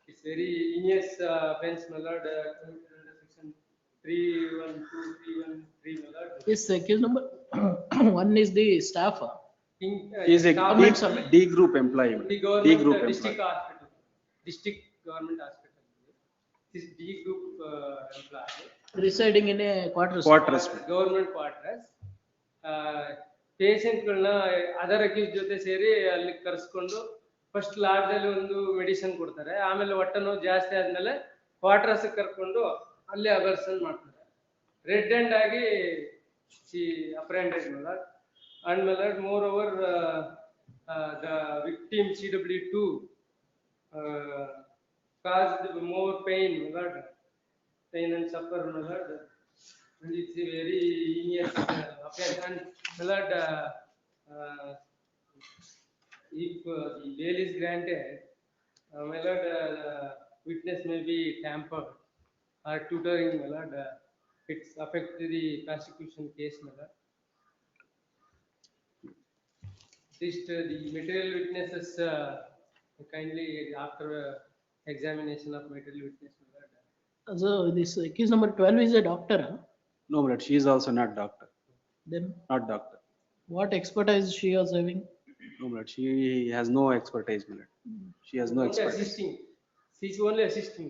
it's very heinous offense, my lord, committed under section 312, 313, my lord. This accused number one is the staff. He is a government D group employee. the D government group district employee. hospital, district government hospital. This D group employee. Residing in a quarters. Quarters. Government quarters ಪೇಷಂಟ್ಗಳನ್ನ other accused ಜೊತೆ ಸೇರಿ ಅಲ್ಲಿ ಕರೆಸ್ಕೊಂಡು first lodge ಅಲ್ಲಿ ಒಂದು medicine ಕೊಡ್ತಾರೆ, ಆಮೇಲೆ ಹೊಟ್ಟೆ ನೋವು ಜಾಸ್ತಿ ಆದ್ಮೇಲೆ ಕ್ವಾರ್ಟರ್ಸ್ ಕರ್ಕೊಂಡು ಅಲ್ಲಿ ಅಬರ್ಷನ್ ಮಾಡ್ತಾರೆ. ರೆಡ್ ಹ್ಯಾಂಡ್ ಆಗಿ ಅಪ್ರೆಂಡೆಡ್ ಮಾಡರ್ ಅಂಡ್ ಮಲರ್ more over the victim CW2 caused more pain, pain and suffer, my lord. And it's a very heinous offense. And my lord, if the bail is granted, my lord, witness may be tampered or tutoring, my lord. It's affect the prosecution case, my lord. At least the material witnesses kindly after examination of material witness, my lord. So this accused number 12 is a doctor. Huh? No, my lord, she is also not doctor. Then Not doctor. what expertise she was having? No, my lord, she has no expertise, my lord. She has no Only expertise. assisting. She's only assisting.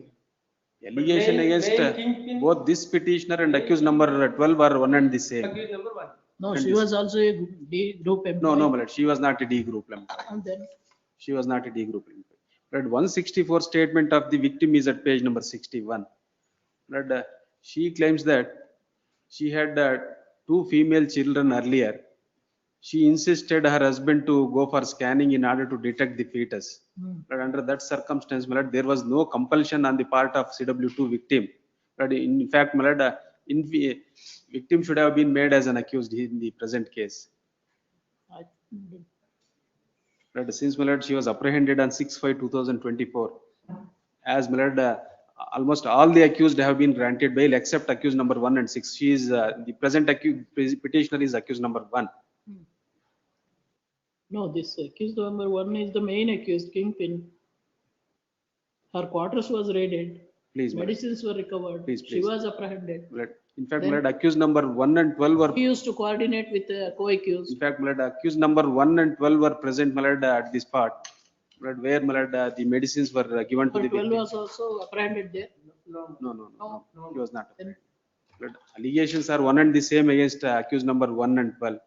Allegation Main- against main kingpin- both this petitioner and accused number 12 are one and the same. Accused number 1. No, And she this- was also a D group No, employee. no, my lord, she was not a D group employee. And then She was not a D group employee. But 164 statement of the victim is at page number 61. But she claims that she had 2 female children earlier. She insisted her husband to go for scanning in order to detect the fetus. But under that circumstance, my lord, there was no compulsion on the part of CW2 victim. But in fact, my lord, victim should have been made as an accused in the present case. But since my lord, she was apprehended on 6/5/2024. As my lord, almost all the accused have been granted bail except accused number 1 and 6. She is the present accused petitioner is accused number 1. no, this accused number 1 is the main accused kingpin. Her quarters was raided. Please, my lord. Medicines were recovered. Please, She please. was apprehended. My lord, in fact, Then- my lord, accused number 1 and 12 were. He used to coordinate with the co-accused. In fact, my lord, accused number 1 and 12 were present, my lord, at this part. My lord, where my lord, the medicines were given to But the 12 victim. was also apprehended there. No, he was not. But allegations are one and the same against accused number 1 and 12.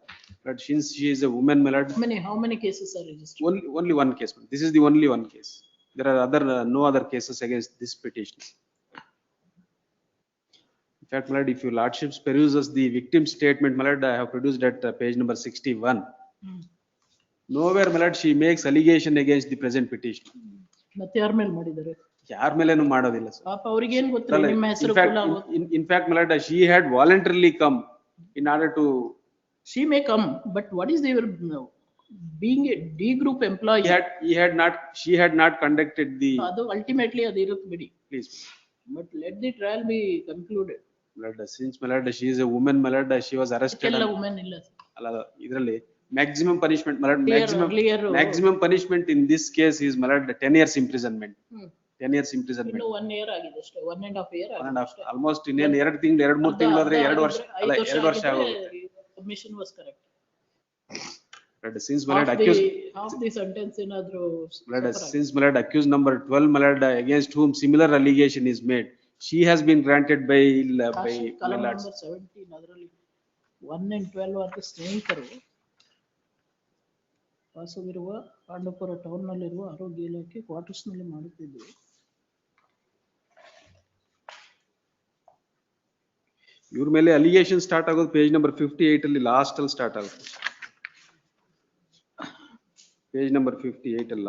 But since she is a woman, my lord, How many cases are registered? only one case. This is the only one case. There are no other cases against this petitioner. In fact, my lord, if your lordships peruses the victim statement, my lord, I have produced at page number 61. Nowhere, my lord, she makes allegation against the present petitioner. ಮತ್ತೆ ಯಾರ ಮೇಲೆ ಮಾಡಿದ್ದಾರೆ? ಯಾರ ಮೇಲೇನು ಮಾಡೋದಿಲ್ಲ sir. ಪಾಪ ಅವ್ರಿಗೇನ್ ಗೊತ್ತಿಲ್ಲ ನಿಮ್ಮ ಹೆಸರು In fact, my lord, she had voluntarily come in order to. She may come, but what is their being a D group employee? She had not conducted the. ಅದು ultimately ಅದು ಇರುತ್ತೆ ಬಿಡಿ. Please. But let the trial be concluded. My lord, since my lord, she is a woman, my lord, she was arrested. ಎಲ್ಲ women ಇಲ್ಲ. ಅಲ್ಲ ಇದರಲ್ಲಿ Maximum punishment, my lord, Earlier, maximum punishment in this case is, my lord, 10 years imprisonment. Hmm. 10 years imprisonment. ಇನ್ನು 1 year ಆಗಿದೆ ಅಷ್ಟೇ, 1.5 year One and a half, ಆಗಿದೆ almost ಇನ್ನೇನು 2 ತಿಂಗಳು 2-3 ತಿಂಗಳು ಹೋದ್ರೆ 2 ವರ್ಷ, ಅಲ್ಲ 2 ವರ್ಷ ಆಗೋಗುತ್ತೆ. Commission was correct. Since my lord accused, half the sentence ಏನಾದ್ರು since my lord accused number 12, my lord, against whom similar allegation is made, she has been granted by my column lords. Number 17 ಅದರಲ್ಲಿ 1 and 12 ಅಂತ ಸ್ನೇಹಿತರು ವಾಸವಿರುವ Pandavapura town ನಲ್ಲಿರುವ ಆರೋಗ್ಯ ಇಲಾಖೆ quarters ನಲ್ಲಿ ಮಾಡುತ್ತಿದ್ದರು. ಇವ್ರ ಮೇಲೆ ಅಲಿಗೇಷನ್ ಸ್ಟಾರ್ಟ್ ಆಗೋದು ಪೇಜ್ ನಂಬರ್ 58 ಅಲ್ಲಿ ಲಾಸ್ಟ್ ಅಲ್ಲಿ ಸ್ಟಾರ್ಟ್ ಆಗುತ್ತೆ. ಪೇಜ್ ನಂಬರ್ 58 ಅಲ್ಲಿ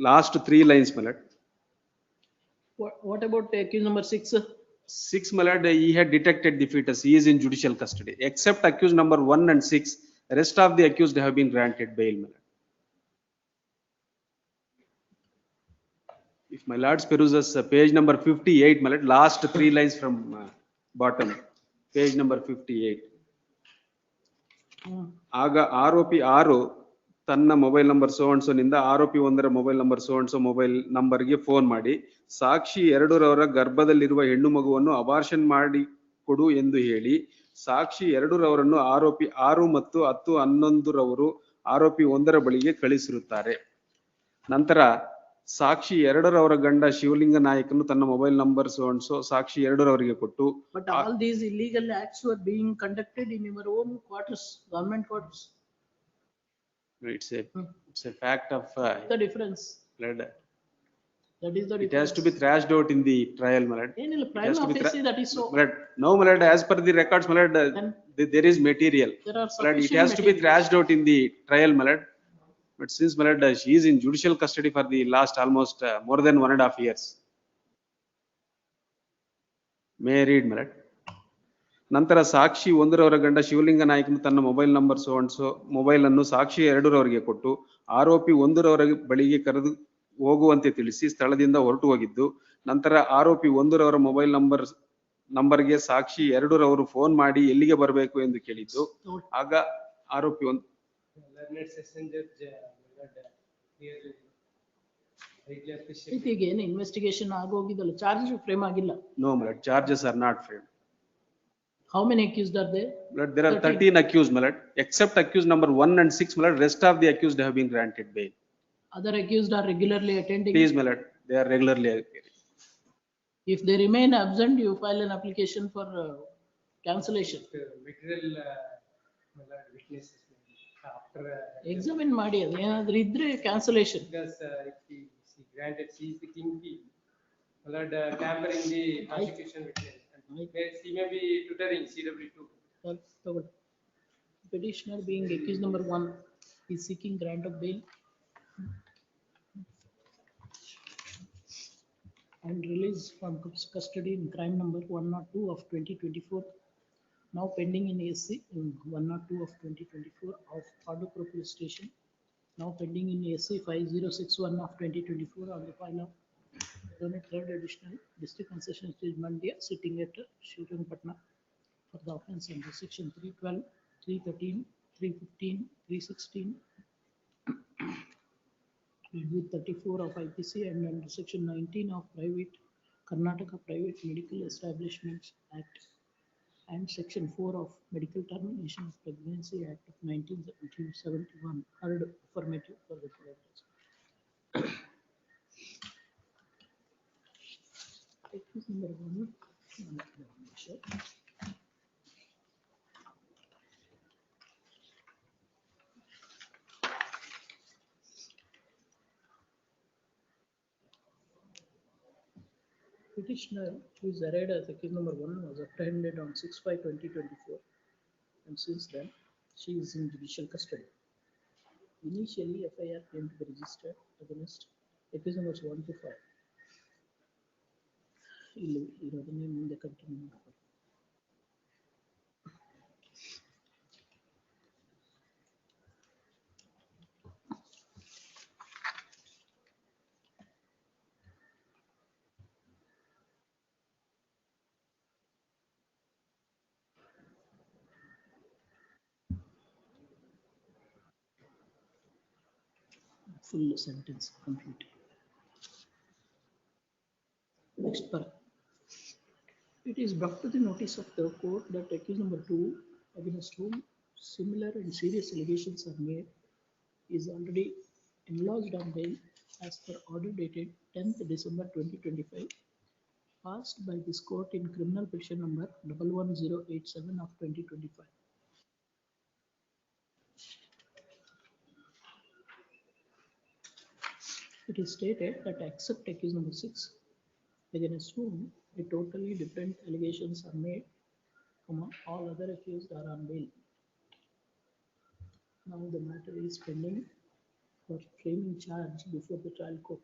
last 3 lines, my lord. What about accused number 6? 6, my lord, he had detected the fetus, he is in judicial custody. Except accused number 1 and 6, rest of the accused have been granted bail, my lord. If my lords peruses page number 58, my lord, last 3 lines from bottom, page number 58. ಆಗ ಆರೋಪಿ 6 ತನ್ನ mobile number so and so ನಿಂದ ಆರೋಪಿ 1ರ mobile number so and so mobile ನಂಬರ್ಗೆ phone ಮಾಡಿ ಸಾಕ್ಷಿ 2ರವರ ಗರ್ಭದಲ್ಲಿರುವ ಹೆಣ್ಣು ಮಗುವನ್ನು ಅಬಾರ್ಷನ್ ಮಾಡಿ ಕೊಡು ಎಂದು ಹೇಳಿ ಸಾಕ್ಷಿ 2ರವರನ್ನು ಆರೋಪಿ 6 ಮತ್ತು 10, 11ರವರು ಆರೋಪಿ 1ರ ಬಳಿಗೆ ಕಳಿಸಿರುತ್ತಾರೆ. ನಂತರ ಸಾಕ್ಷಿ 2ರವರ ಗಂಡ ಶಿವಲಿಂಗ ನಾಯಕನು ತನ್ನ mobile number so and so ಸಾಕ್ಷಿ 2ರವರಿಗೆ ಕೊಟ್ಟು. But all these illegal acts were being conducted in your own quarters, government quarters. It's a fact of The difference. Blood. That is the difference. It has to be thrashed out in the trial, my lord. ಏನಿಲ್ಲ, prima facie that is so. No, my lord, as per the records, my lord, there is material. There are My lord, it sufficient has to be thrashed out in the trial, my lord. But since, my lord, she is in judicial custody for the last almost more than 1.5 years. May I read, my lord? ನಂತರ ಸಾಕ್ಷಿ 1ರವರ ಗಂಡ ಶಿವಲಿಂಗ ನಾಯಕನು ತನ್ನ mobile number so and so mobile ಅನ್ನು ಸಾಕ್ಷಿ 2ರವರಿಗೆ ಕೊಟ್ಟು ಆರೋಪಿ 1ರವರ ಬಳಿಗೆ ಕರೆದು ಹೋಗುವಂತೆ ತಿಳಿಸಿ ಸ್ಥಳದಿಂದ ಹೊರಟು ಹೋಗಿದ್ದು. ನಂತರ ಆರೋಪಿ 1ರವರ ಮೊಬೈಲ್ ನಂಬರ್ಗೆ ಸಾಕ್ಷಿ 2ರವರು ಫೋನ್ ಮಾಡಿ ಎಲ್ಲಿಗೆ ಬರಬೇಕು ಎಂದು ಕೇಳಿದ್ದು. ಆಗ ಆರೋಪಿ ಈಗ ಏನು ಇನ್ವೆಸ್ಟಿಗೇಷನ್ ಆಗೋಗಿದಲ್ಲ, ಚಾರ್ಜ್ ಫ್ರೇಮ್ ಆಗಿಲ್ಲ. No, my lord, charges are not framed. How many accused are there? There are 13 accused, my lord. Except accused number 1 and 6, my lord, rest of the accused have been granted bail. Other accused are regularly attending. Please, my lord, they are regularly appearing. If they remain absent, you file an application for cancellation. Material, my lord, witnesses after Examine ಮಾಡಿ ಅದು ಏನಾದ್ರೂ ಇದ್ರೆ cancellation. Because if he granted, she is the kingpin. My lord, tampering the prosecution witness. He may be tutoring CW2. Petitioner being accused number 1 is seeking grant of bail and release from custody in crime number 102 of 2024, now pending in AC in 102 of 2024 of Padupur Police Station, now pending in AC 5061 of 2024 on the file of third additional district concession judge Mandya sitting at Shirangpatna for the offence under section 312, 313, 315, 316 with 34 of IPC and under section 19 of Karnataka Private Medical Establishments Act and section 4 of Medical Termination of Pregnancy Act of 1971 heard affirmative for the purpose. Number 1. Petitioner, who is arraigned as accused number 1, was apprehended on 6/5/2024, and since then she is in judicial custody. Initially, FIR came to be registered against accused numbers 1 to 5. ಇಲ್ಲಿ ಇರೋದನ್ನೇ ಮುಂದೆ continue ಮಾಡ್ತಾರೆ. full sentence complete. Next para. It is brought to the notice of the court that accused number 2, against whom similar and serious allegations are made, is already enlarged on bail as per order dated 10th December 2025, passed by this court in criminal petition number 11087 of 2025. It is stated that except accused number 6, against whom a totally different allegations are made, all other accused are on bail. Now the matter is pending for framing charge before the trial court.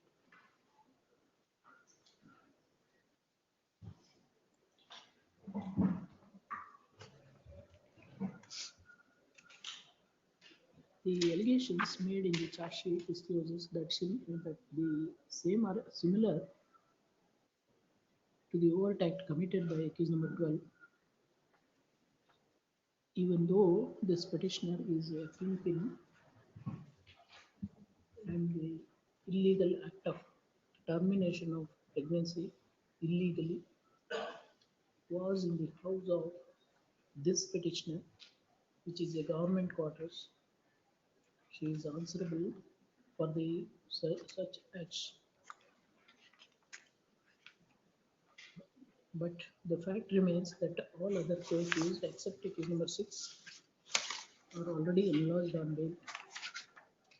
The allegations made in the charge sheet discloses that the same are similar to the overt act committed by accused number 12, even though this petitioner is a kingpin and the illegal act of termination of pregnancy illegally was in the house of this petitioner, which is a government quarters. She is answerable for the such acts. But the fact remains that all other courts used except case number 6 are already enlarged on bail.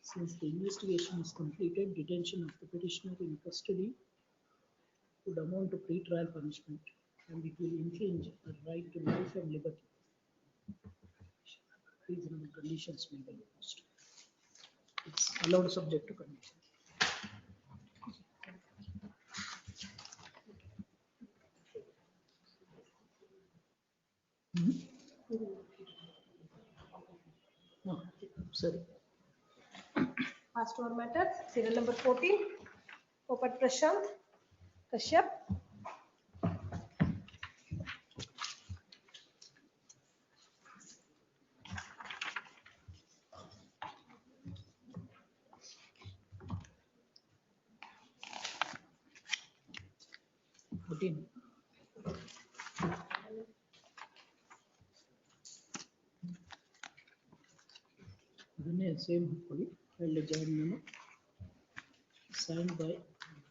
Since the investigation is completed, detention of the petitioner in custody would amount to pre-trial punishment, and it will infringe the right to life and liberty. Reasonable conditions may be imposed. It's allowed subject to condition. No, sorry. Last one matter, serial number 14, Popat Prashant Kashyap. Same filed a joint memo signed by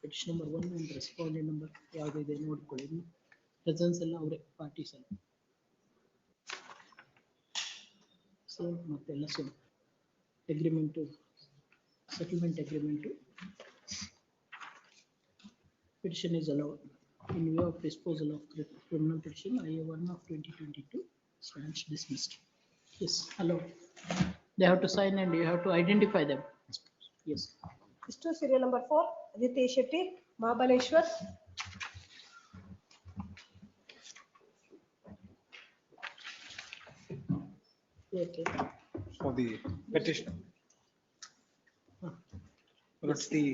petition number 1 and respondent number ಯಾವುದಿದೆ ನೋಡ್ಕೊಳ್ಳಿ presence ಎಲ್ಲ ಅವರೇ parties ಎಲ್ಲ same ಮತ್ತೆಲ್ಲ same agreement settlement agreement petition is allowed in view of disposal of criminal petition IA1 of 2022 stands dismissed. Yes, allowed. They have to sign and you have to identify them. Yes. Mr. Serial number 4, Aditya Shetty, Mahabaleshwar. Okay. For the petition. That's the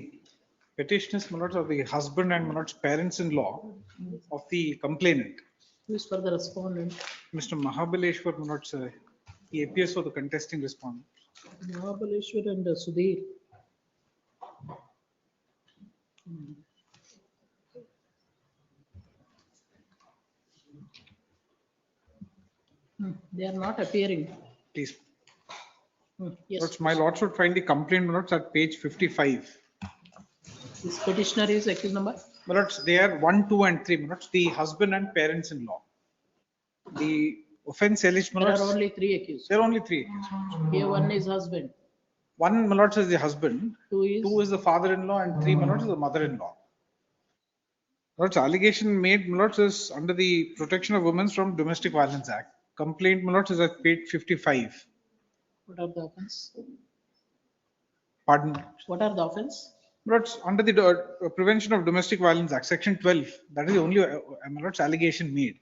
petitioners, my lords, are the husband and my lords parents-in-law of the complainant. Who is for the respondent? Mr. Mahabaleshwar, my lords, he appears for the contesting respondent. Mahabaleshwar and Sudhir. They are not appearing. Please. Yes. Lords, my lords would find the complaint, my lords, at page 55. This petitioner is accused number? My lords, they are 1, 2 and 3, my lords, the husband and parents-in-law. The offense alleged, my There lords. are only 3 accused. There are only 3 accused. Here one is husband. 1, my lords, is the husband. 2 is the father-in-law and 3, my lords, is the mother-in-law. Lords, allegation made, my lords, is under the Protection of Women from Domestic Violence Act. Complaint, my lords, is at page 55. What are the offense? Pardon? What are the offense? Lords, under the Prevention of Domestic Violence Act, section 12, that is the only, my lords, allegation made.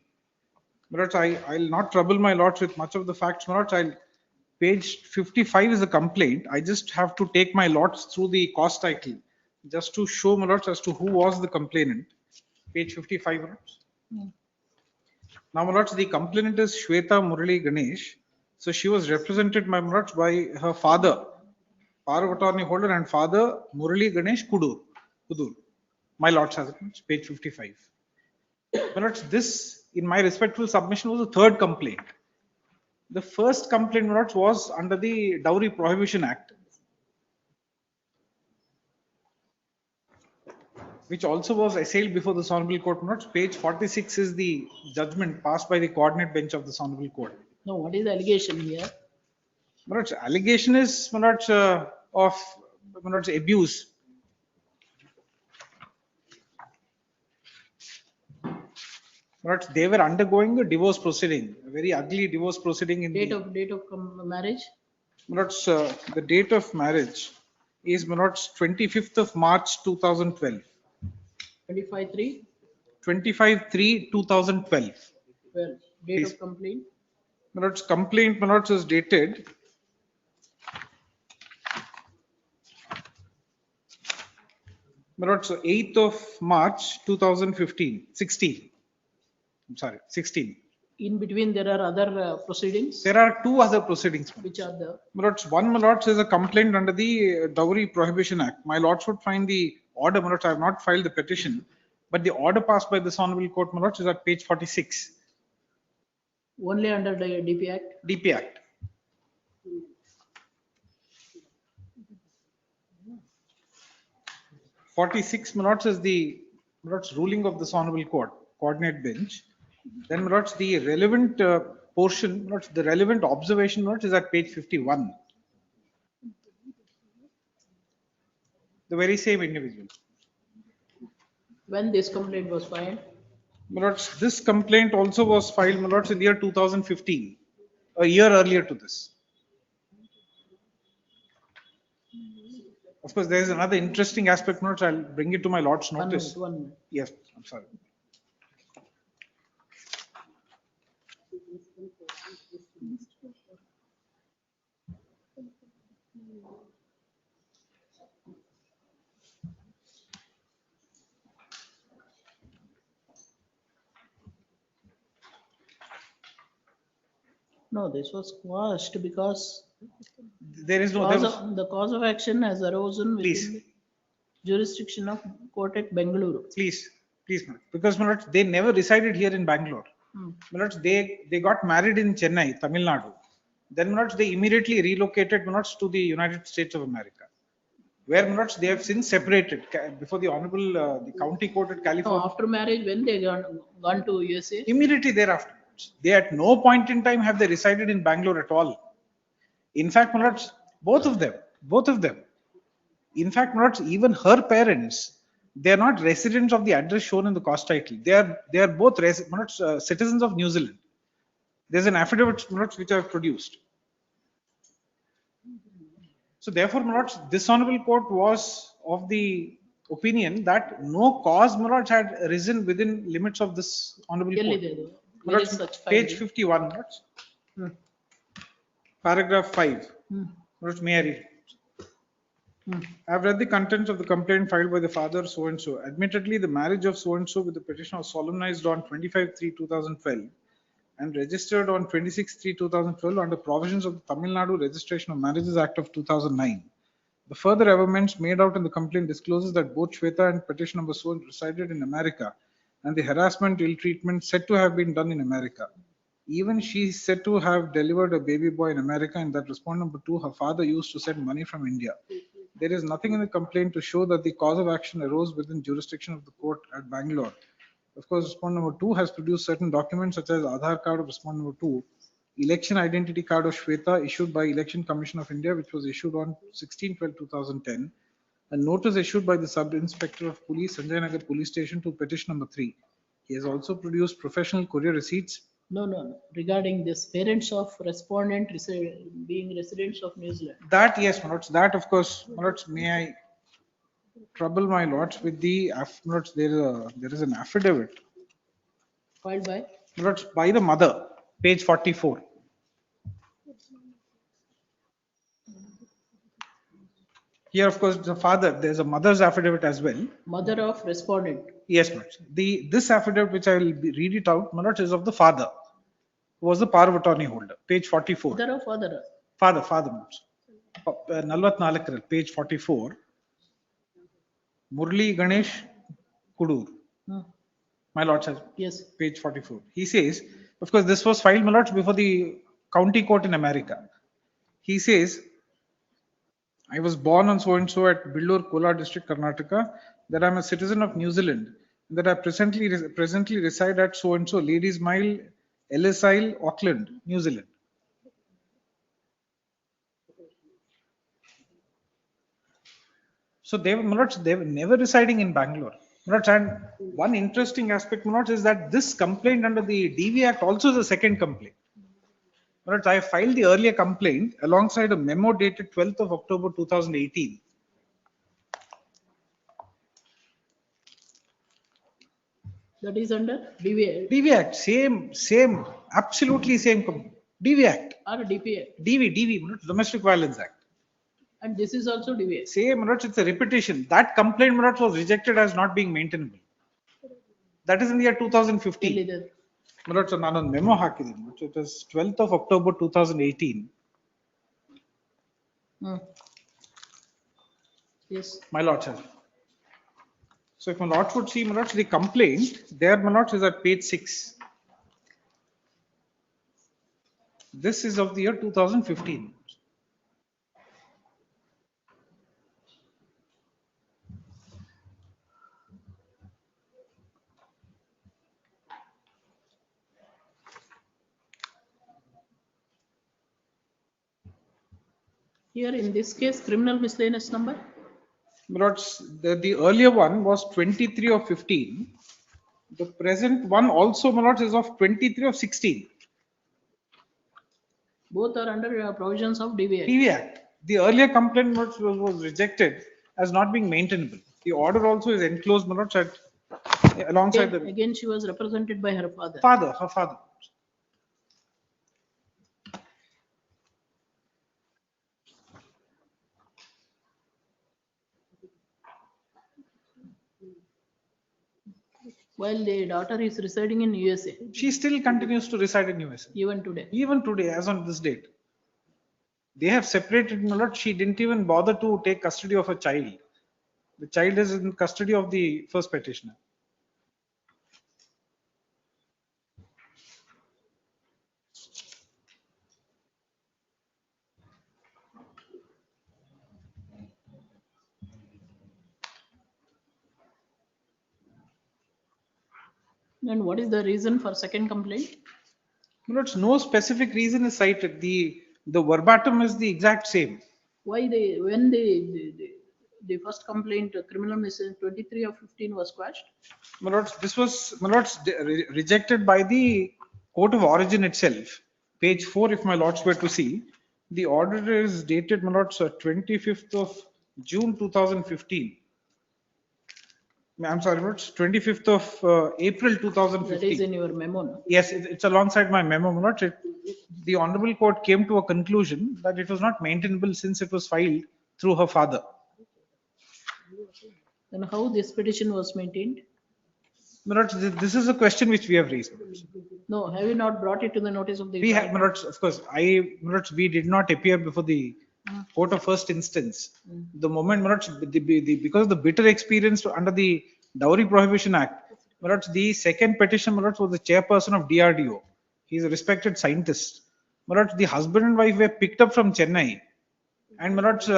My lords, I'll not trouble my lords with much of the facts, my lords. Page 55 is a complaint. I just have to take my lords through the cause title, just to show my lords as to who was the complainant. Page 55, my lords. Now, my lords, the complainant is Shweta Murali Ganesh. So she was represented, my lords, by her father, power of attorney holder and father Murali Ganesh Kudur. My lords has it, page 55. My lords, this, in my respectful submission, was the third complaint. The first complaint, my lords, was under the Dowry Prohibition Act, which also was assailed before the Honorable Court. My lords, page 46 is the judgment passed by the coordinate bench of the Honorable Court. No, what is the allegation here? My lords, allegation is, my lords, of my lords, abuse. But they were undergoing a divorce proceeding, a very ugly divorce proceeding. In Date of marriage? The date of marriage is 25th of March 2012. 25/3? 25/3/2012. Well, date of complaint? Complaint is dated So 8th of March 2015, 16. I'm sorry, 16. In between, there are other proceedings? There are two other proceedings. Which are the? One, my lords, is a complaint under the Dowry Prohibition Act. My lords would find the order, my lords, I have not filed the petition, but the order passed by this Honorable Court, my lords, is at page 46. Only under the DP Act? DP Act. (46) my lords, is the ruling of this Honorable Court, coordinate bench. Then, my lords, the relevant portion, my lords, the relevant observation, my lords, is at page 51. The very same individual. When this complaint was filed? My lords, this complaint also was filed, my lords, in the year 2015, a year earlier to this. Of course, there is another interesting aspect, my lords. I'll bring it to my lord's notice. 1 minute. Yes, I'm sorry. No, this was quashed because there is no the cause of action has arisen within the jurisdiction of court at Bengaluru. Please, because my lords, they never resided here in Bangalore. My lords, they got married in Chennai, Tamil Nadu. Then, my lords, they immediately relocated, my lords, to the United States of America, where, my lords, they have since separated before the Honorable the County Court at California. No, after marriage, when they gone to USA? Immediately thereafter. They at no point in time have they resided in Bangalore at all. In fact, my lords, both of them. In fact, my lords, even her parents, they are not residents of the address shown in the cause title. They are both citizens of New Zealand. There's an affidavit, my lords, which I have produced. So therefore, my lords, this Honorable Court was of the opinion that no cause, my lords, had arisen within limits of this Honorable Court. Page 51, paragraph 5. May I read? I have read the contents of the complaint filed by the father so and so. Admittedly, the marriage of so and so with the petitioner was solemnized on 25/3/2012 and registered on 26/3/2012 under provisions of the Tamil Nadu Registration of Marriages Act of 2009. The further amendments made out in the complaint discloses that both Shweta and petitioner number so resided in America, and the harassment, ill treatment said to have been done in America. Even she is said to have delivered a baby boy in America, and that respondent number 2, her father used to send money from India. There is nothing in the complaint to show that the cause of action arose within jurisdiction of the court at Bangalore. Of course, respondent number 2 has produced certain documents such as Aadhaar card of respondent number 2, election identity card of Shweta issued by Election Commission of India, which was issued on 16/12/2010. A notice issued by the Sub-Inspector of Police, Sanjay Nagar Police Station, to petition number 3. He has also produced professional courier receipts. No. Regarding this, parents of respondent being residents of New Zealand. That, yes, my lords. That, of course, my lords, may I trouble my lords with the, my lords, there is an affidavit. Filed by? My lords, by the mother, page 44. Here, of course, the father, there's a mother's affidavit as well. Mother of respondent. Yes, my lords. This affidavit, which I will read it out, my lords, is of the father, who was the power of attorney holder. Page 44. Mother or father? Father, my lords. 44, page 44. Murli Ganesh Kudur. My lord says, Yes. page 44. He says, of course, this was filed, my lords, before the county court in America. He says, I was born on so and so at Billur, Kolar district, Karnataka, that I'm a citizen of New Zealand, that I presently reside at so and so Ladies Mile, Ellis Isle, Auckland, New Zealand. So they were never residing in Bangalore. My lords, and one interesting aspect, my lords, is that this complaint under the DV Act also is a second complaint. My lords, I filed the earlier complaint alongside a memo dated 12th of October 2018. That is under DV. DV Act, same, absolutely same. DV Act. Or DPA. DV, my lords, Domestic Violence Act. And this is also DV. Same, my lords, it's a repetition. That complaint, my lords, was rejected as not being maintainable. That is in the year 2015. My lords, ನಾನು ಒಂದು memo ಹಾಕಿದ್ದೀನಿ. It was 12th of October 2018. Yes. My lords, sir. So if my lords would see, my lords, the complaint there, my lords, is at page 6. This is of the year 2015. Here in this case, criminal miscellaneous number? My lords, the earlier one was 23 of 15. The present one also, my lords, is of 23 of 16. Both are under provisions of DV Act. DV Act. The earlier complaint, my lords, was rejected as not being maintainable. The order also is enclosed, my lords, alongside the Again, she was represented by her father. her father. While the daughter is residing in USA. She still continues to reside in USA. Even today. Even today, as on this date. They have separated, my lord. She didn't even bother to take custody of her child. The child is in custody of the first petitioner. And what is the reason for second complaint? My lords, no specific reason is cited. The verbatim is the exact same. Why when the first complaint, criminal misdemeanor 23 of 15 was quashed? My lords, this was, my lords, rejected by the court of origin itself. Page 4, if my lords were to see, the order is dated, my lords, 25th of June 2015. I'm sorry, lords, 25th of April 2015. That is in your memo. No? Yes, it's alongside my memo, my lords. The honorable court came to a conclusion that it was not maintainable since it was filed through her father. Then how this petition was maintained? My lords, this is a question which we have raised. No, have you not brought it to the notice of the? We have, my lords, of course. My lords, we did not appear before the court of first instance. The moment, my lords, because of the bitter experience under the Dowry Prohibition Act, my lords, the second petition, my lords, was the chairperson of DRDO. He is a respected scientist. My lords, the husband and wife were picked up from Chennai, and my lords,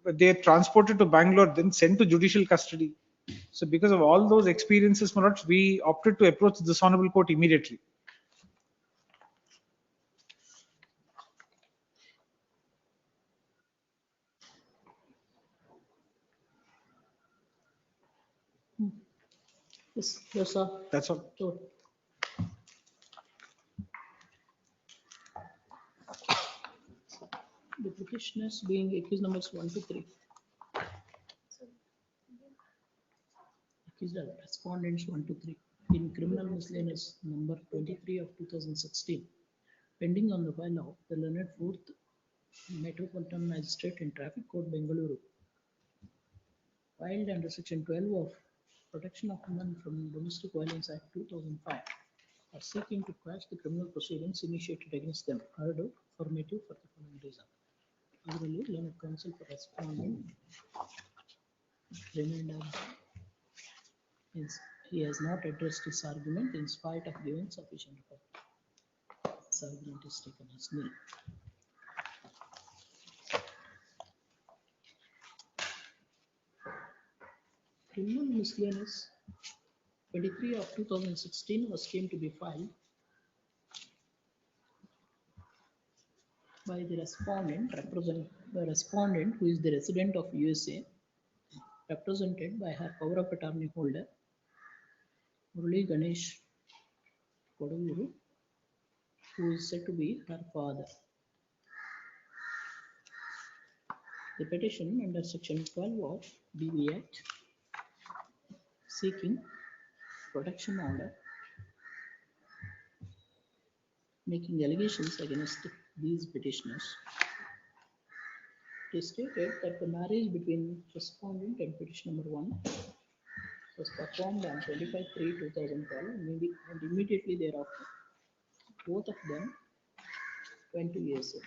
they transported to Bangalore, then sent to judicial custody. So because of all those experiences, my lords, we opted to approach this honorable court immediately. Yes, sir. That's all. Sure. The petitioners being accused numbers 1 to 3. Accused respondents 1 to 3 in criminal miscellaneous number 23 of 2016, pending on the file of the Learned 4th Metropolitan Magistrate in Traffic Court, Bengaluru, filed under Section 12 of Protection of Women from Domestic Violence Act 2005, are seeking to quash the criminal proceedings initiated against them, heard affirmative for the following reason. ಅದರಲ್ಲಿ learned counsel for respondent remained as is he has not addressed his argument in spite of giving sufficient report. This argument is taken as nil. Criminal miscellaneous 23 of 2016 was came to be filed by the respondent who is the resident of USA, represented by her power of attorney holder Murali Ganesh Kodavuru, who is said to be her father. The petition under section 12 of DV Act seeking protection order, making allegations against these petitioners. It is stated that the marriage between respondent and petition number 1 was performed on 25/3/2012 and immediately thereafter both of them went to USA.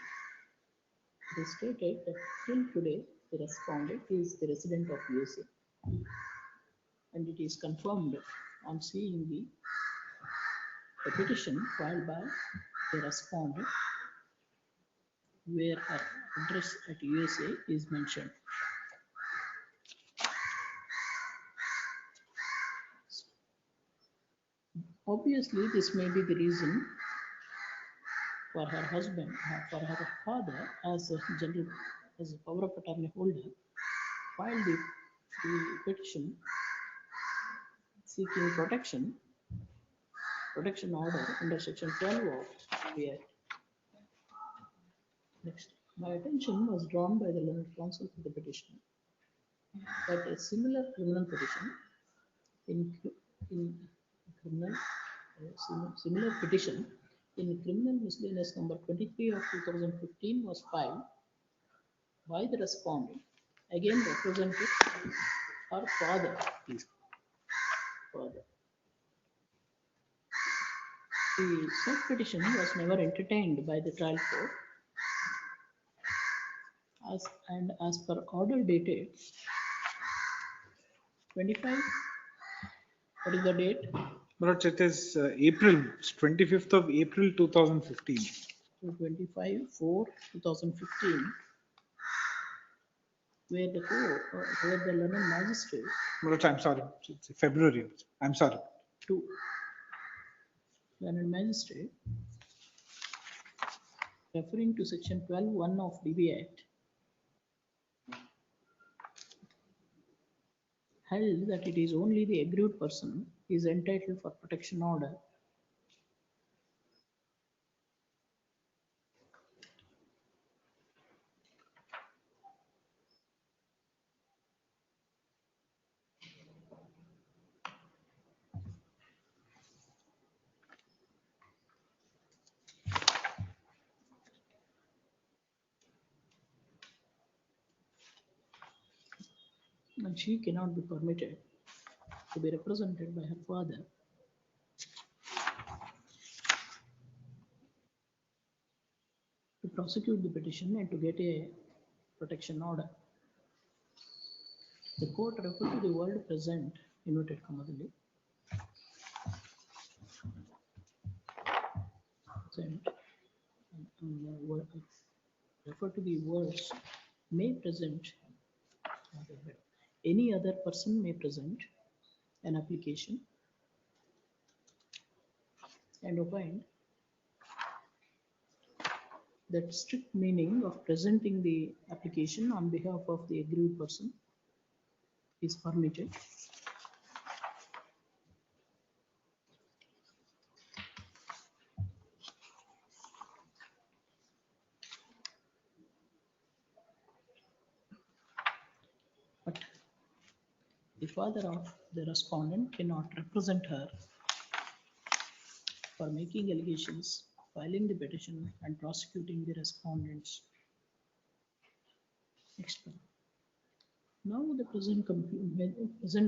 It is stated that till today the respondent is the resident of USA, and it is confirmed on seeing the petition filed by the respondent where her address at USA is mentioned. Obviously, this may be the reason for her husband, for her father, as a power of attorney holder, filed the petition seeking protection order under section 12 of the Act. Next, my attention was drawn by the learned counsel for the petition that a similar criminal petition similar petition in criminal miscellaneous number 23 of 2015 was filed by the respondent, again represented her father. The said petition was never entertained by the trial court as per order dated 25, what is the date? But it is April, 25th of April 2015. To 25/4/2015, where the court, where the learned magistrate. But I'm sorry, it's February. I'm sorry. To learned magistrate, referring to section 12(1) of DB Act, held that it is only the aggrieved person is entitled for protection order. And she cannot be permitted to be represented by her father to prosecute the petition and to get a protection order. The court referred to the word present, inverted commas, present, refer to the words may present, any other person may present an application, and opined that strict meaning of presenting the application on behalf of the aggrieved person is permitted. But the father of the respondent cannot represent her for making allegations, filing the petition, and prosecuting the respondents. Next one. Now the present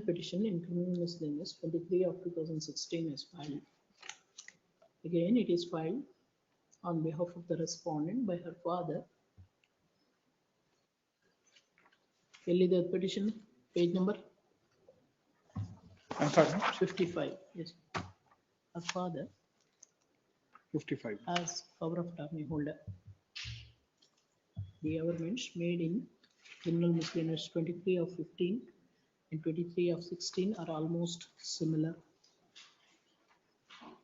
petition in criminal miscellaneous 23 of 2016 is filed. Again, it is filed on behalf of the respondent by her father, the petition, page number I'm sorry, 55, yes. A father 55. as power of attorney holder. The governments made in criminal misdemeanors 23 of 15 and 23 of 16 are almost similar.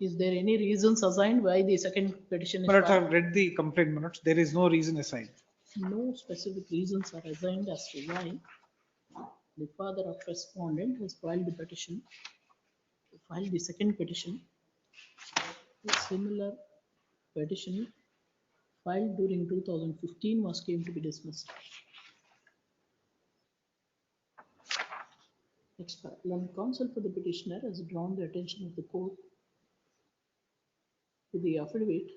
Is there any reasons assigned why the second petition is But filed? I've read the complaint minutes. There is no reason assigned. No specific reasons are assigned as to why the father of respondent has filed the petition, filed the second petition. A similar petition filed during 2015 was came to be dismissed. Next, learned counsel for the petitioner has drawn the attention of the court to the affidavit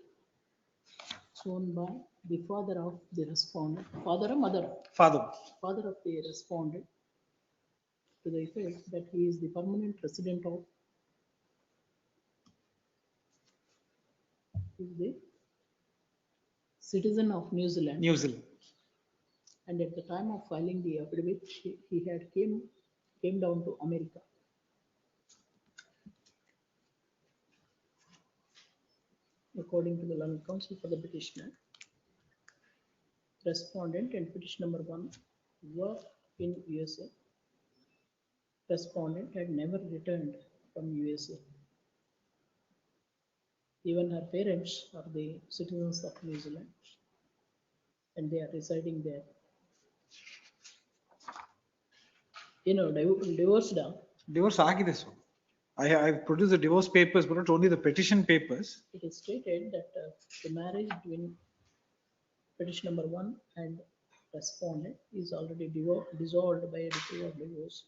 shown by the father of the respondent, father or mother? Father. Father of the respondent, to the effect that he is the permanent resident of, is the citizen of New Zealand. New Zealand. And at the time of filing the affidavit, he had came down to America. According to the learned counsel for the petitioner, respondent and petition number 1 were in USA. Respondent had never returned from USA. Even her parents are the citizens of New Zealand and they are residing there. You know, divorced down. Divorce agide so. I've produced the divorce papers, but not only the petition papers. It is stated that the marriage between petition number 1 and respondent is already dissolved by a decree of divorce.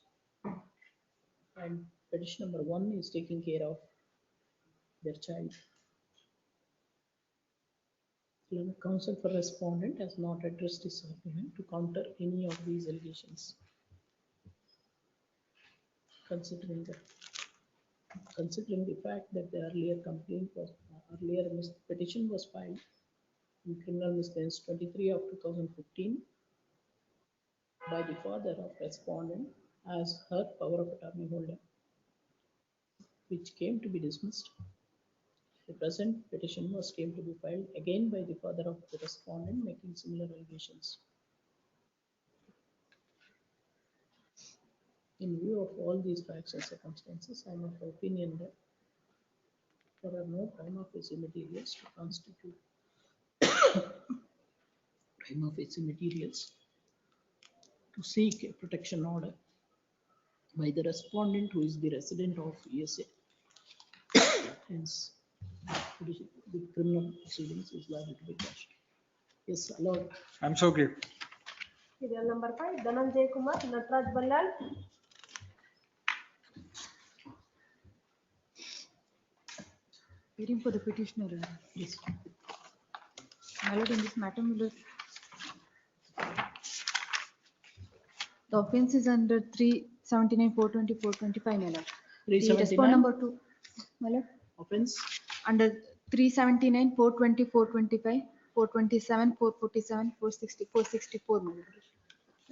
And petition number 1 is taking care of their child. The counsel for respondent has not addressed this argument to counter any of these allegations. Considering the fact that the earlier petition was filed in criminal misdemeanors 23 of 2015 by the father of respondent as her power of attorney holder, which came to be dismissed. The present petition was came to be filed again by the father of the respondent, making similar allegations. In view of all these facts and circumstances, I am of the opinion that there are no prima facie materials to constitute prima facie materials to seek a protection order by the respondent who is the resident of USA. Hence, the criminal proceedings is liable to be quashed. Yes, allowed. I'm so great. Serial number 5, Dhananjay Kumar, Natraj Ballal. Hearing for the petitioner. Yes. My lord, in this matter, my lord, the offence is under 379, 420, 425, my lord. The 379? respond number 2, my lord. Offence? Under 379, 420, 425, 427, 447, 460, 464, my lord.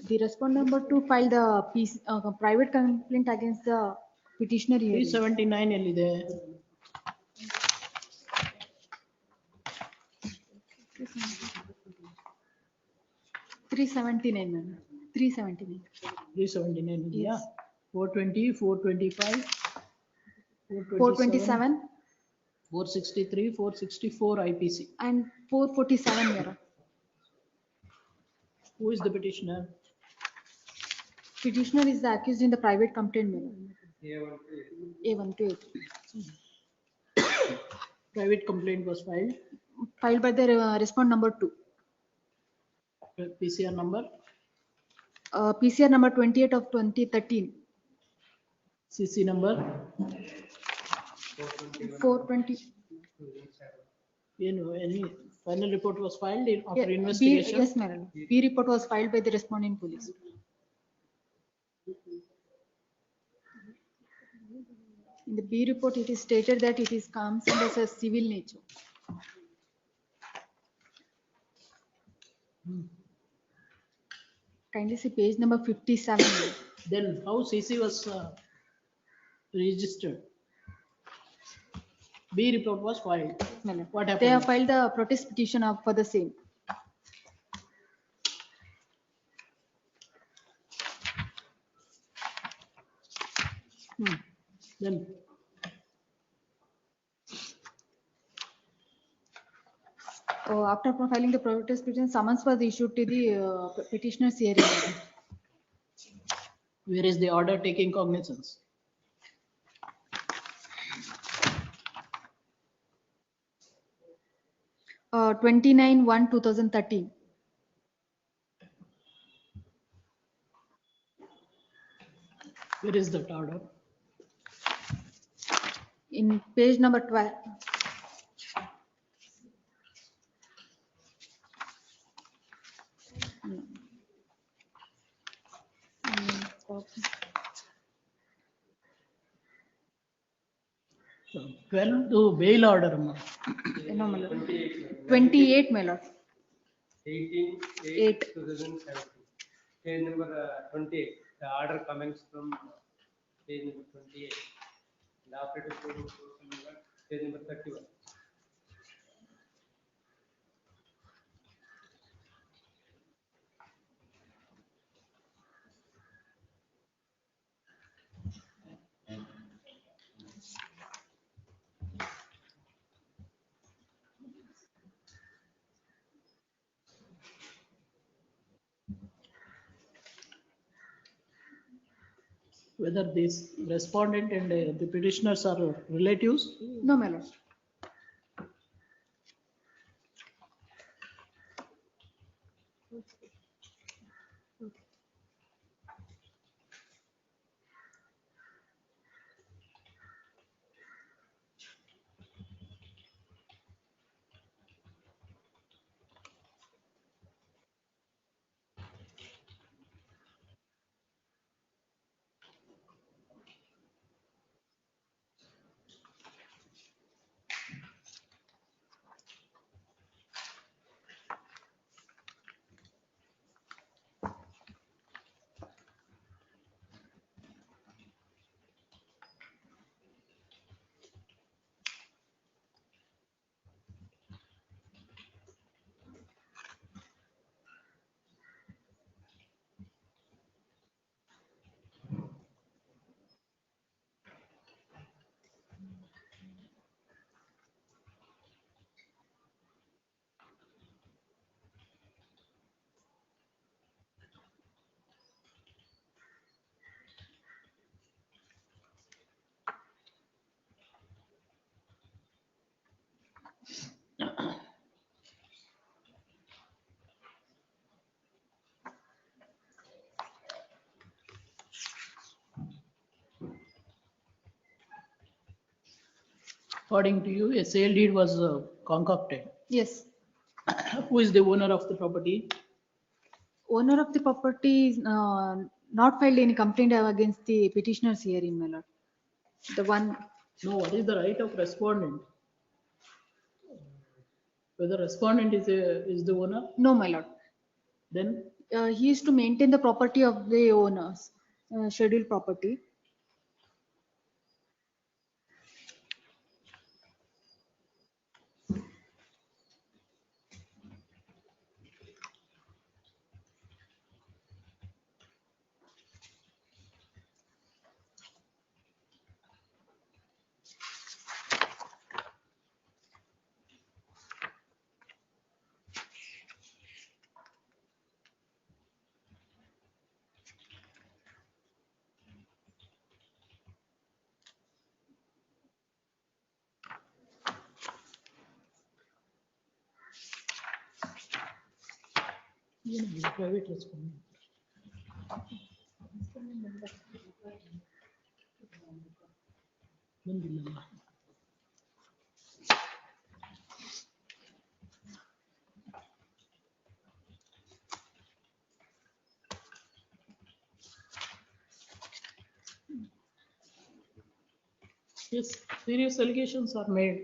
The respond number 2 filed the private complaint against the petitioner here. 379 ಎಲ್ಲಿದೆ? 379, ma'am. 379. 379 ಇದೆಯಾ? Yes. 420, 425, 427 463, 464 IPC. and 447, Your Honor. Who is the petitioner? Petitioner is the accused in the private complaint, Your Honor. A1 to A3. Private complaint was filed. Filed by the respond number 2. PCR number? PCR number 28 of 2013. CC number? 420. Any final report was filed after Yeah, investigation? Yes, madam. B report was filed by the responding police. In the B report, it is stated that it is comes as a civil nature. Kindly see page number 57. Then how CC was registered? B report was filed. What happened? They have filed the protest petition for the same. Then After filing the protest petition, summons was issued to the petitioner's hearing. where is the order taking cognizance? 29/1/2013. Where is that order? In page number 12. So 12 to bail order. No, my lord. 28, my lord. 18/8/2017. Page number 28. The order comments from page number 28. The operative code of page number 31. Whether this respondent and the petitioners are relatives? No, my lord. According to you, a sale deed was concocted. Yes. Who is the owner of the property? Owner of the property is not filed any complaint against the petitioner's hearing, my lord. The one. No, what is the right of respondent? Whether respondent is the owner? No, my lord. Then He is to maintain the property of the owners, scheduled property. private respondent. ಬಂದಿಲ್ಲಲ್ಲ. Yes, serious allegations are made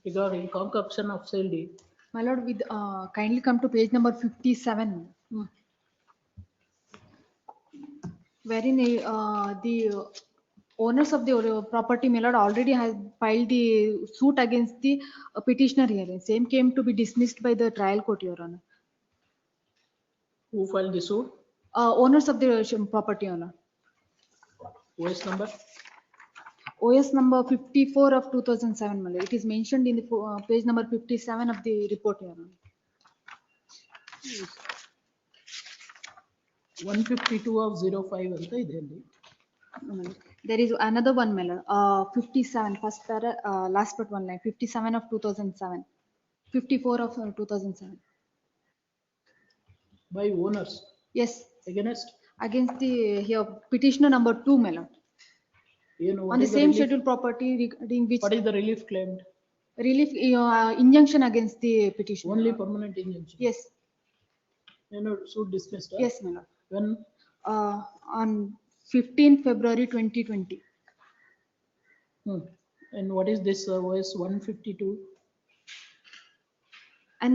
regarding concoction of sale deed. My lord, with kindly come to page number 57. wherein the owners of the property, my lord, already has filed the suit against the petitioner here. Same came to be dismissed by the trial court, Your Honor. Who filed the suit? Owners of the property, owner. OS number? OS number 54 of 2007, my lord. It is mentioned in the page number 57 of the report, Your Honor. 152 of 05 ಅಂತ ಇದೆ ಅಲ್ಲಿ. There is another one, my lord. 57, first para, last but one line, 57 of 2007. 54 of 2007. By owners? Yes. Against? Against the here petitioner number 2, my lord. On the same scheduled property regarding which. What is the relief claimed? Relief injunction against the petitioner. Only permanent injunction? Yes. Suit dismissed? Yes, my lord. When? On 15 February 2020. And what is this OS 152? And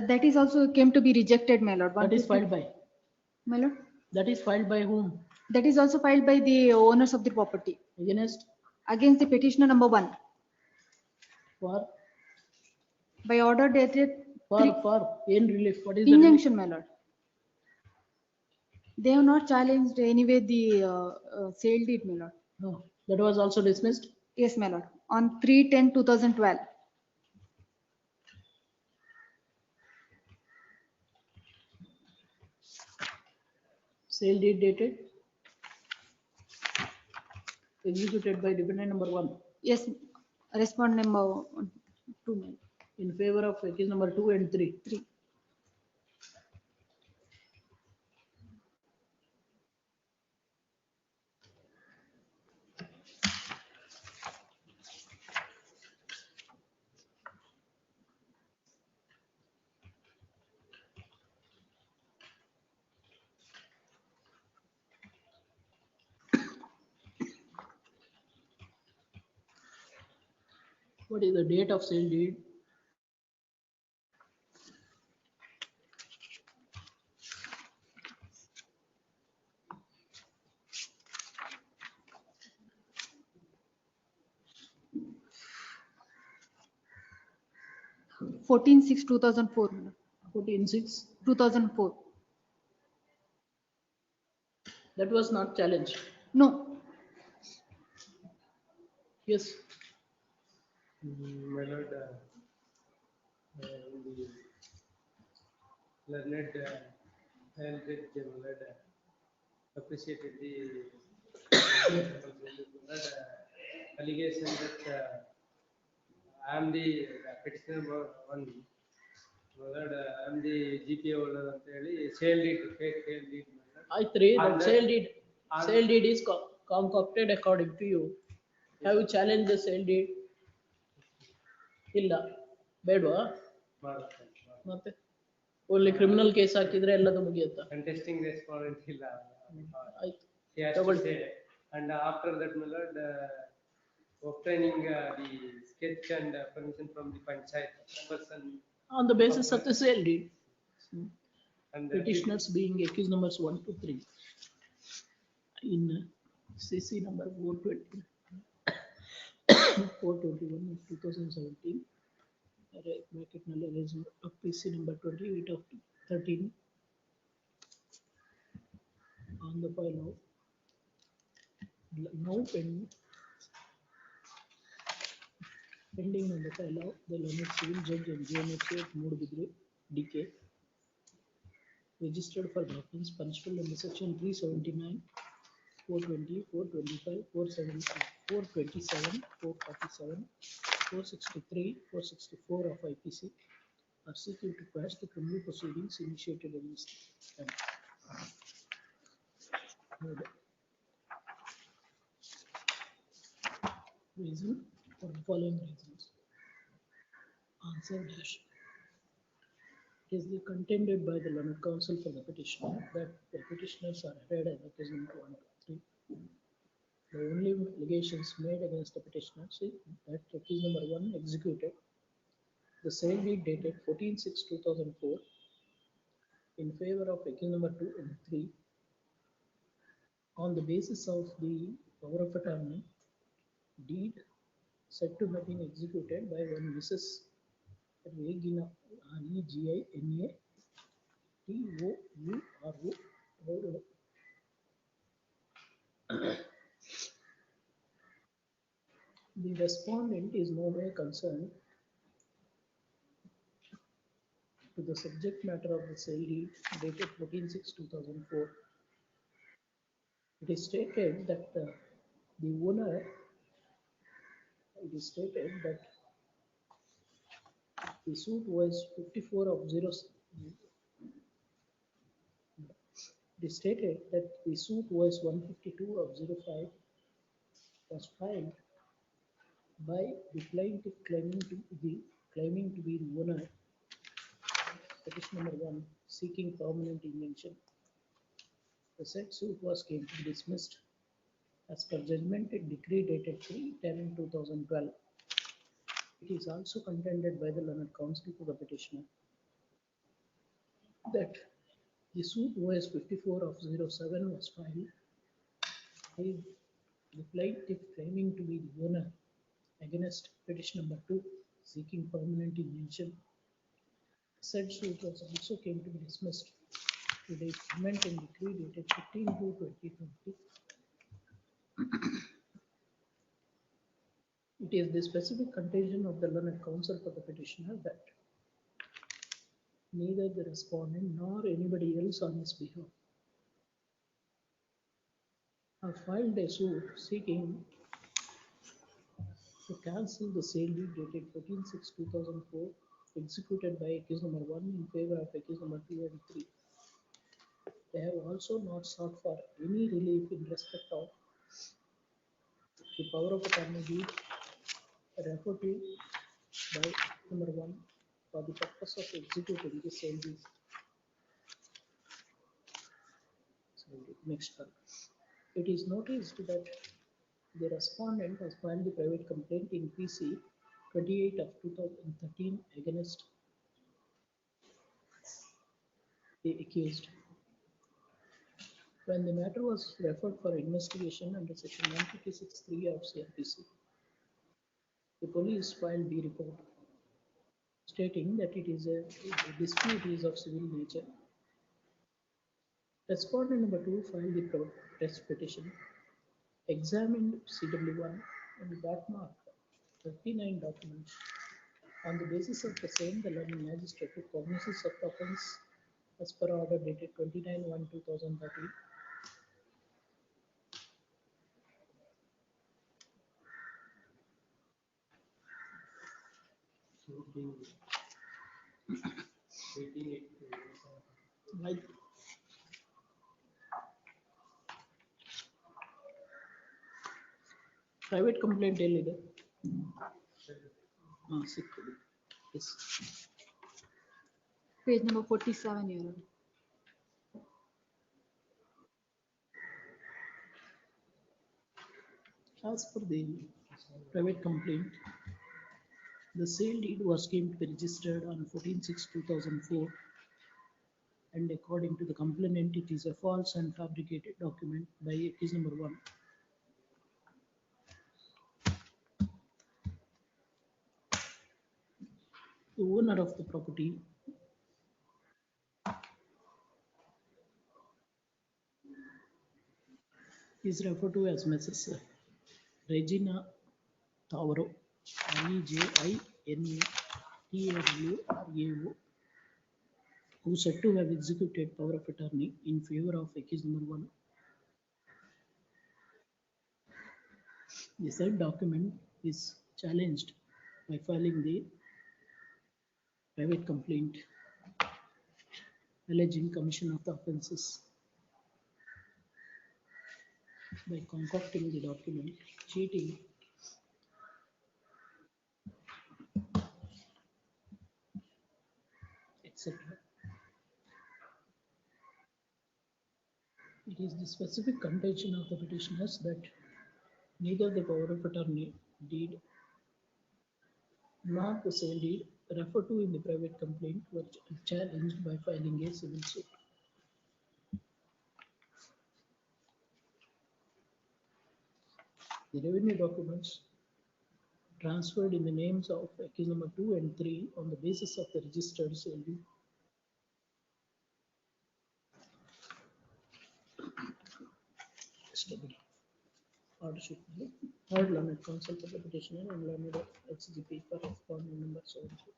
that is also came to be rejected, my lord. That is filed by? My lord? That is filed by whom? That is also filed by the owners of the property. Against? Against the petitioner number 1. For? By order dated. For in relief? What is injunction, my lord. They have not challenged anyway the sale deed, my lord. No. That was also dismissed? Yes, my lord. On 3/10/2012. Sale deed dated? Executed by defendant number 1? Yes. Respondent number 2, my lord. In favor of case number 2 and 3? 3. What is the date of sale deed? – 14/6/2004. 14/6/2004. That was not challenged? No. Yes. My lord, the learned appreciated the allegation that I am the petitioner one. My lord, I am the GPA holder ಅಂತ ಹೇಳಿ sale deed, fake sale deed. I3, that sale deed is concocted according to you. Have you challenged the sale deed? ಇಲ್ಲ ಬೇಡವಾ? ಮತ್ತೆ only criminal case ಹಾಕಿದ್ರೆ ಎಲ್ಲದು ಮುಗಿಯುತ್ತಾ? Contesting respondent ಇಲ್ಲ. ಆಯ್ತು. He has to say, and after that, my lord, obtaining the sketch and permission from the panchayat person. On the basis of the sale deed. And petitioners being accused numbers 1 to 3 in CC number 420 421 of 2017 bracket of PC number 28 of 13 on the file of now pending on the file of the learned civil judge and GMHA at Moodbidre DK registered for offence punishable under section 379, 420, 425, 470, 427, 447, 463, 464 of IPC are seeking to quash the criminal proceedings initiated against them. Reason for the following reasons. Answer dash. It is contended by the learned counsel for the petitioner that the petitioners are read as case number 1 to 3. The only allegations made against the petitioners is that case number 1 executed the sale deed dated 14/6/2004 in favor of accused number 2 and 3 on the basis of the power of attorney deed said to have been executed by one Mrs. Regina, Regina, Touro. The respondent is no way concerned to the subject matter of the sale deed dated 14/6/2004. It is stated that the owner, it is stated that the suit was 54 of 0. It is stated that the suit was 152 of 05 was filed by the plaintiff claiming to be the owner, petition number 1, seeking permanent injunction. The said suit was came to be dismissed as per judgment in decree dated 3/10/2012. It is also contended by the learned counsel to the petitioner that the suit was 54 of 07 was filed by the plaintiff claiming to be the owner against petition number 2 seeking permanent injunction. Said suit was also came to be dismissed with a judgment in decree dated 15/2/2020. It is the specific contention of the learned counsel for the petitioner that neither the respondent nor anybody else on his behalf have filed a suit seeking to cancel the sale deed dated 14/6/2004 executed by accused number 1 in favor of accused number 2 and 3. They have also not sought for any relief in respect of the power of attorney deed referred to by number 1 for the purpose of executing the sale deed. Next one. It is noticed that the respondent has filed the private complaint in PC 28 of 2013 against the accused. When the matter was referred for investigation under section 156(3) of CRPC, the police filed the report stating that it is a dispute is of civil nature. Respondent number 2 filed the protest petition, examined CW1 and got marked 39 documents. On the basis of the same, the learning magistrate took cognizance of the offence as per order dated 29/1/2013. Like private complaint ಎಲ್ಲಿದೆ? ಸಿಕ್ಕಿದೆ. Yes. Page number 47, Your Honor. As per the private complaint, the sale deed was came to be registered on 14/6/2004, and according to the complainant, it is a false and fabricated document by accused number 1. The owner of the property is referred to as Mrs. Regina Touro, Reginatawarao, who said to have executed power of attorney in favor of accused number 1. The said document is challenged by filing the private complaint alleging commission of the offences by concocting the document, cheating, etc. It is the specific contention of the petitioners that neither the power of attorney deed nor the sale deed referred to in the private complaint were challenged by filing a civil suit. The revenue documents transferred in the names of accused number 2 and 3 on the basis of the registered sale. Order should be heard learned counsel for the petitioner and learned HGP for respondent number so and so.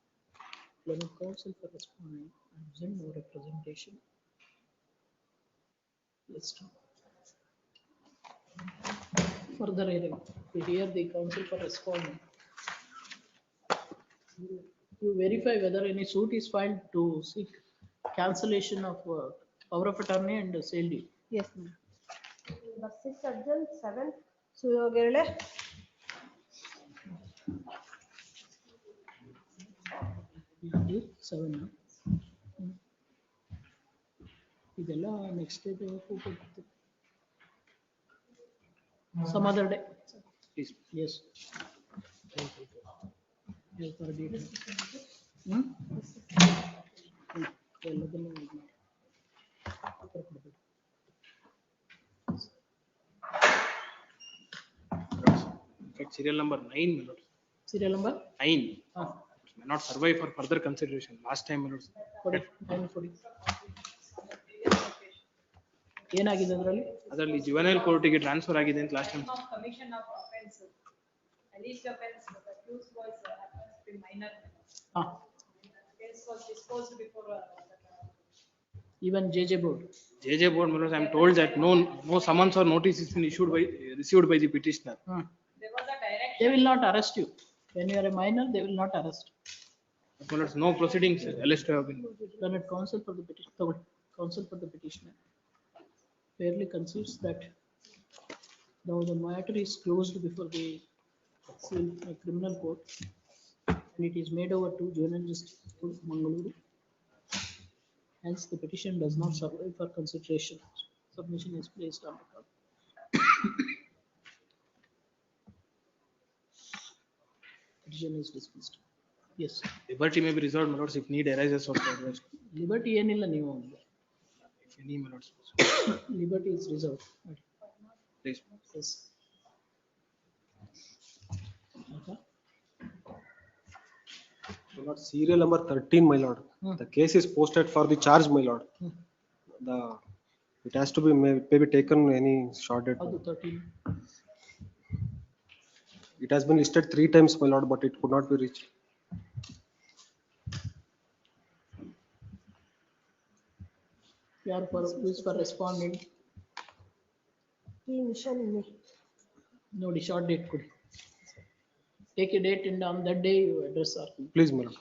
Learned counsel for respondent absent, no representation. Let's start. Further hearing, we hear the counsel for respondent. You verify whether any suit is filed to seek cancellation of power of attorney and sale deed. Yes, ma'am. Number 6 adjourned, 7 ಸುಯೋಗೇಳೆ Seven. ಇದೆಲ್ಲ next day some other day. Please. Yes. Serial number 9, my lord. Serial number 9. Ah. May not survive for further consideration. Last time, my lord. ಏನಾಗಿದೆ ಅದರಲ್ಲಿ? ಅದರಲ್ಲಿ juvenile ಕೋರ್ಟಿಗೆ transfer ಆಗಿದೆ ಅಂತ last time. Commission of offense, alleged offense, the accused was happens to be minor. Ah. Case was disposed before. Even JJ board. JJ board, my lord, I am told that no summons or notice has been received by the petitioner. There was a direction. They will not arrest you. When you are a minor, they will not arrest. My lord, no proceedings alleged to have been. Learned counsel for the petitioner. Counsel for the petitioner fairly concedes that now the matter is closed before the criminal court and it is made over to Juvenile Justice Court, Mangaluru. Hence, the petition does not survive for consideration. Submission is placed on record. Petition is dismissed. Yes. Liberty may be reserved, my lords, if need arises of the advised. Liberty ಏನಿಲ್ಲ ನೀವು If any, my lords. Liberty is reserved. Please. Yes. Okay. My lord, serial number 13, my lord. The case is posted for the charge, my lord. It has to be maybe taken any short date. How to 13? It has been listed 3 times, my lord, but it could not be reached. Your purpose for responding. ಈ ನಿಮಿಷ ನಿನ್ನೆ ನೋಡಿ short date ಕೊಡಿ. Take a date and on that day you address our. Please, my lord.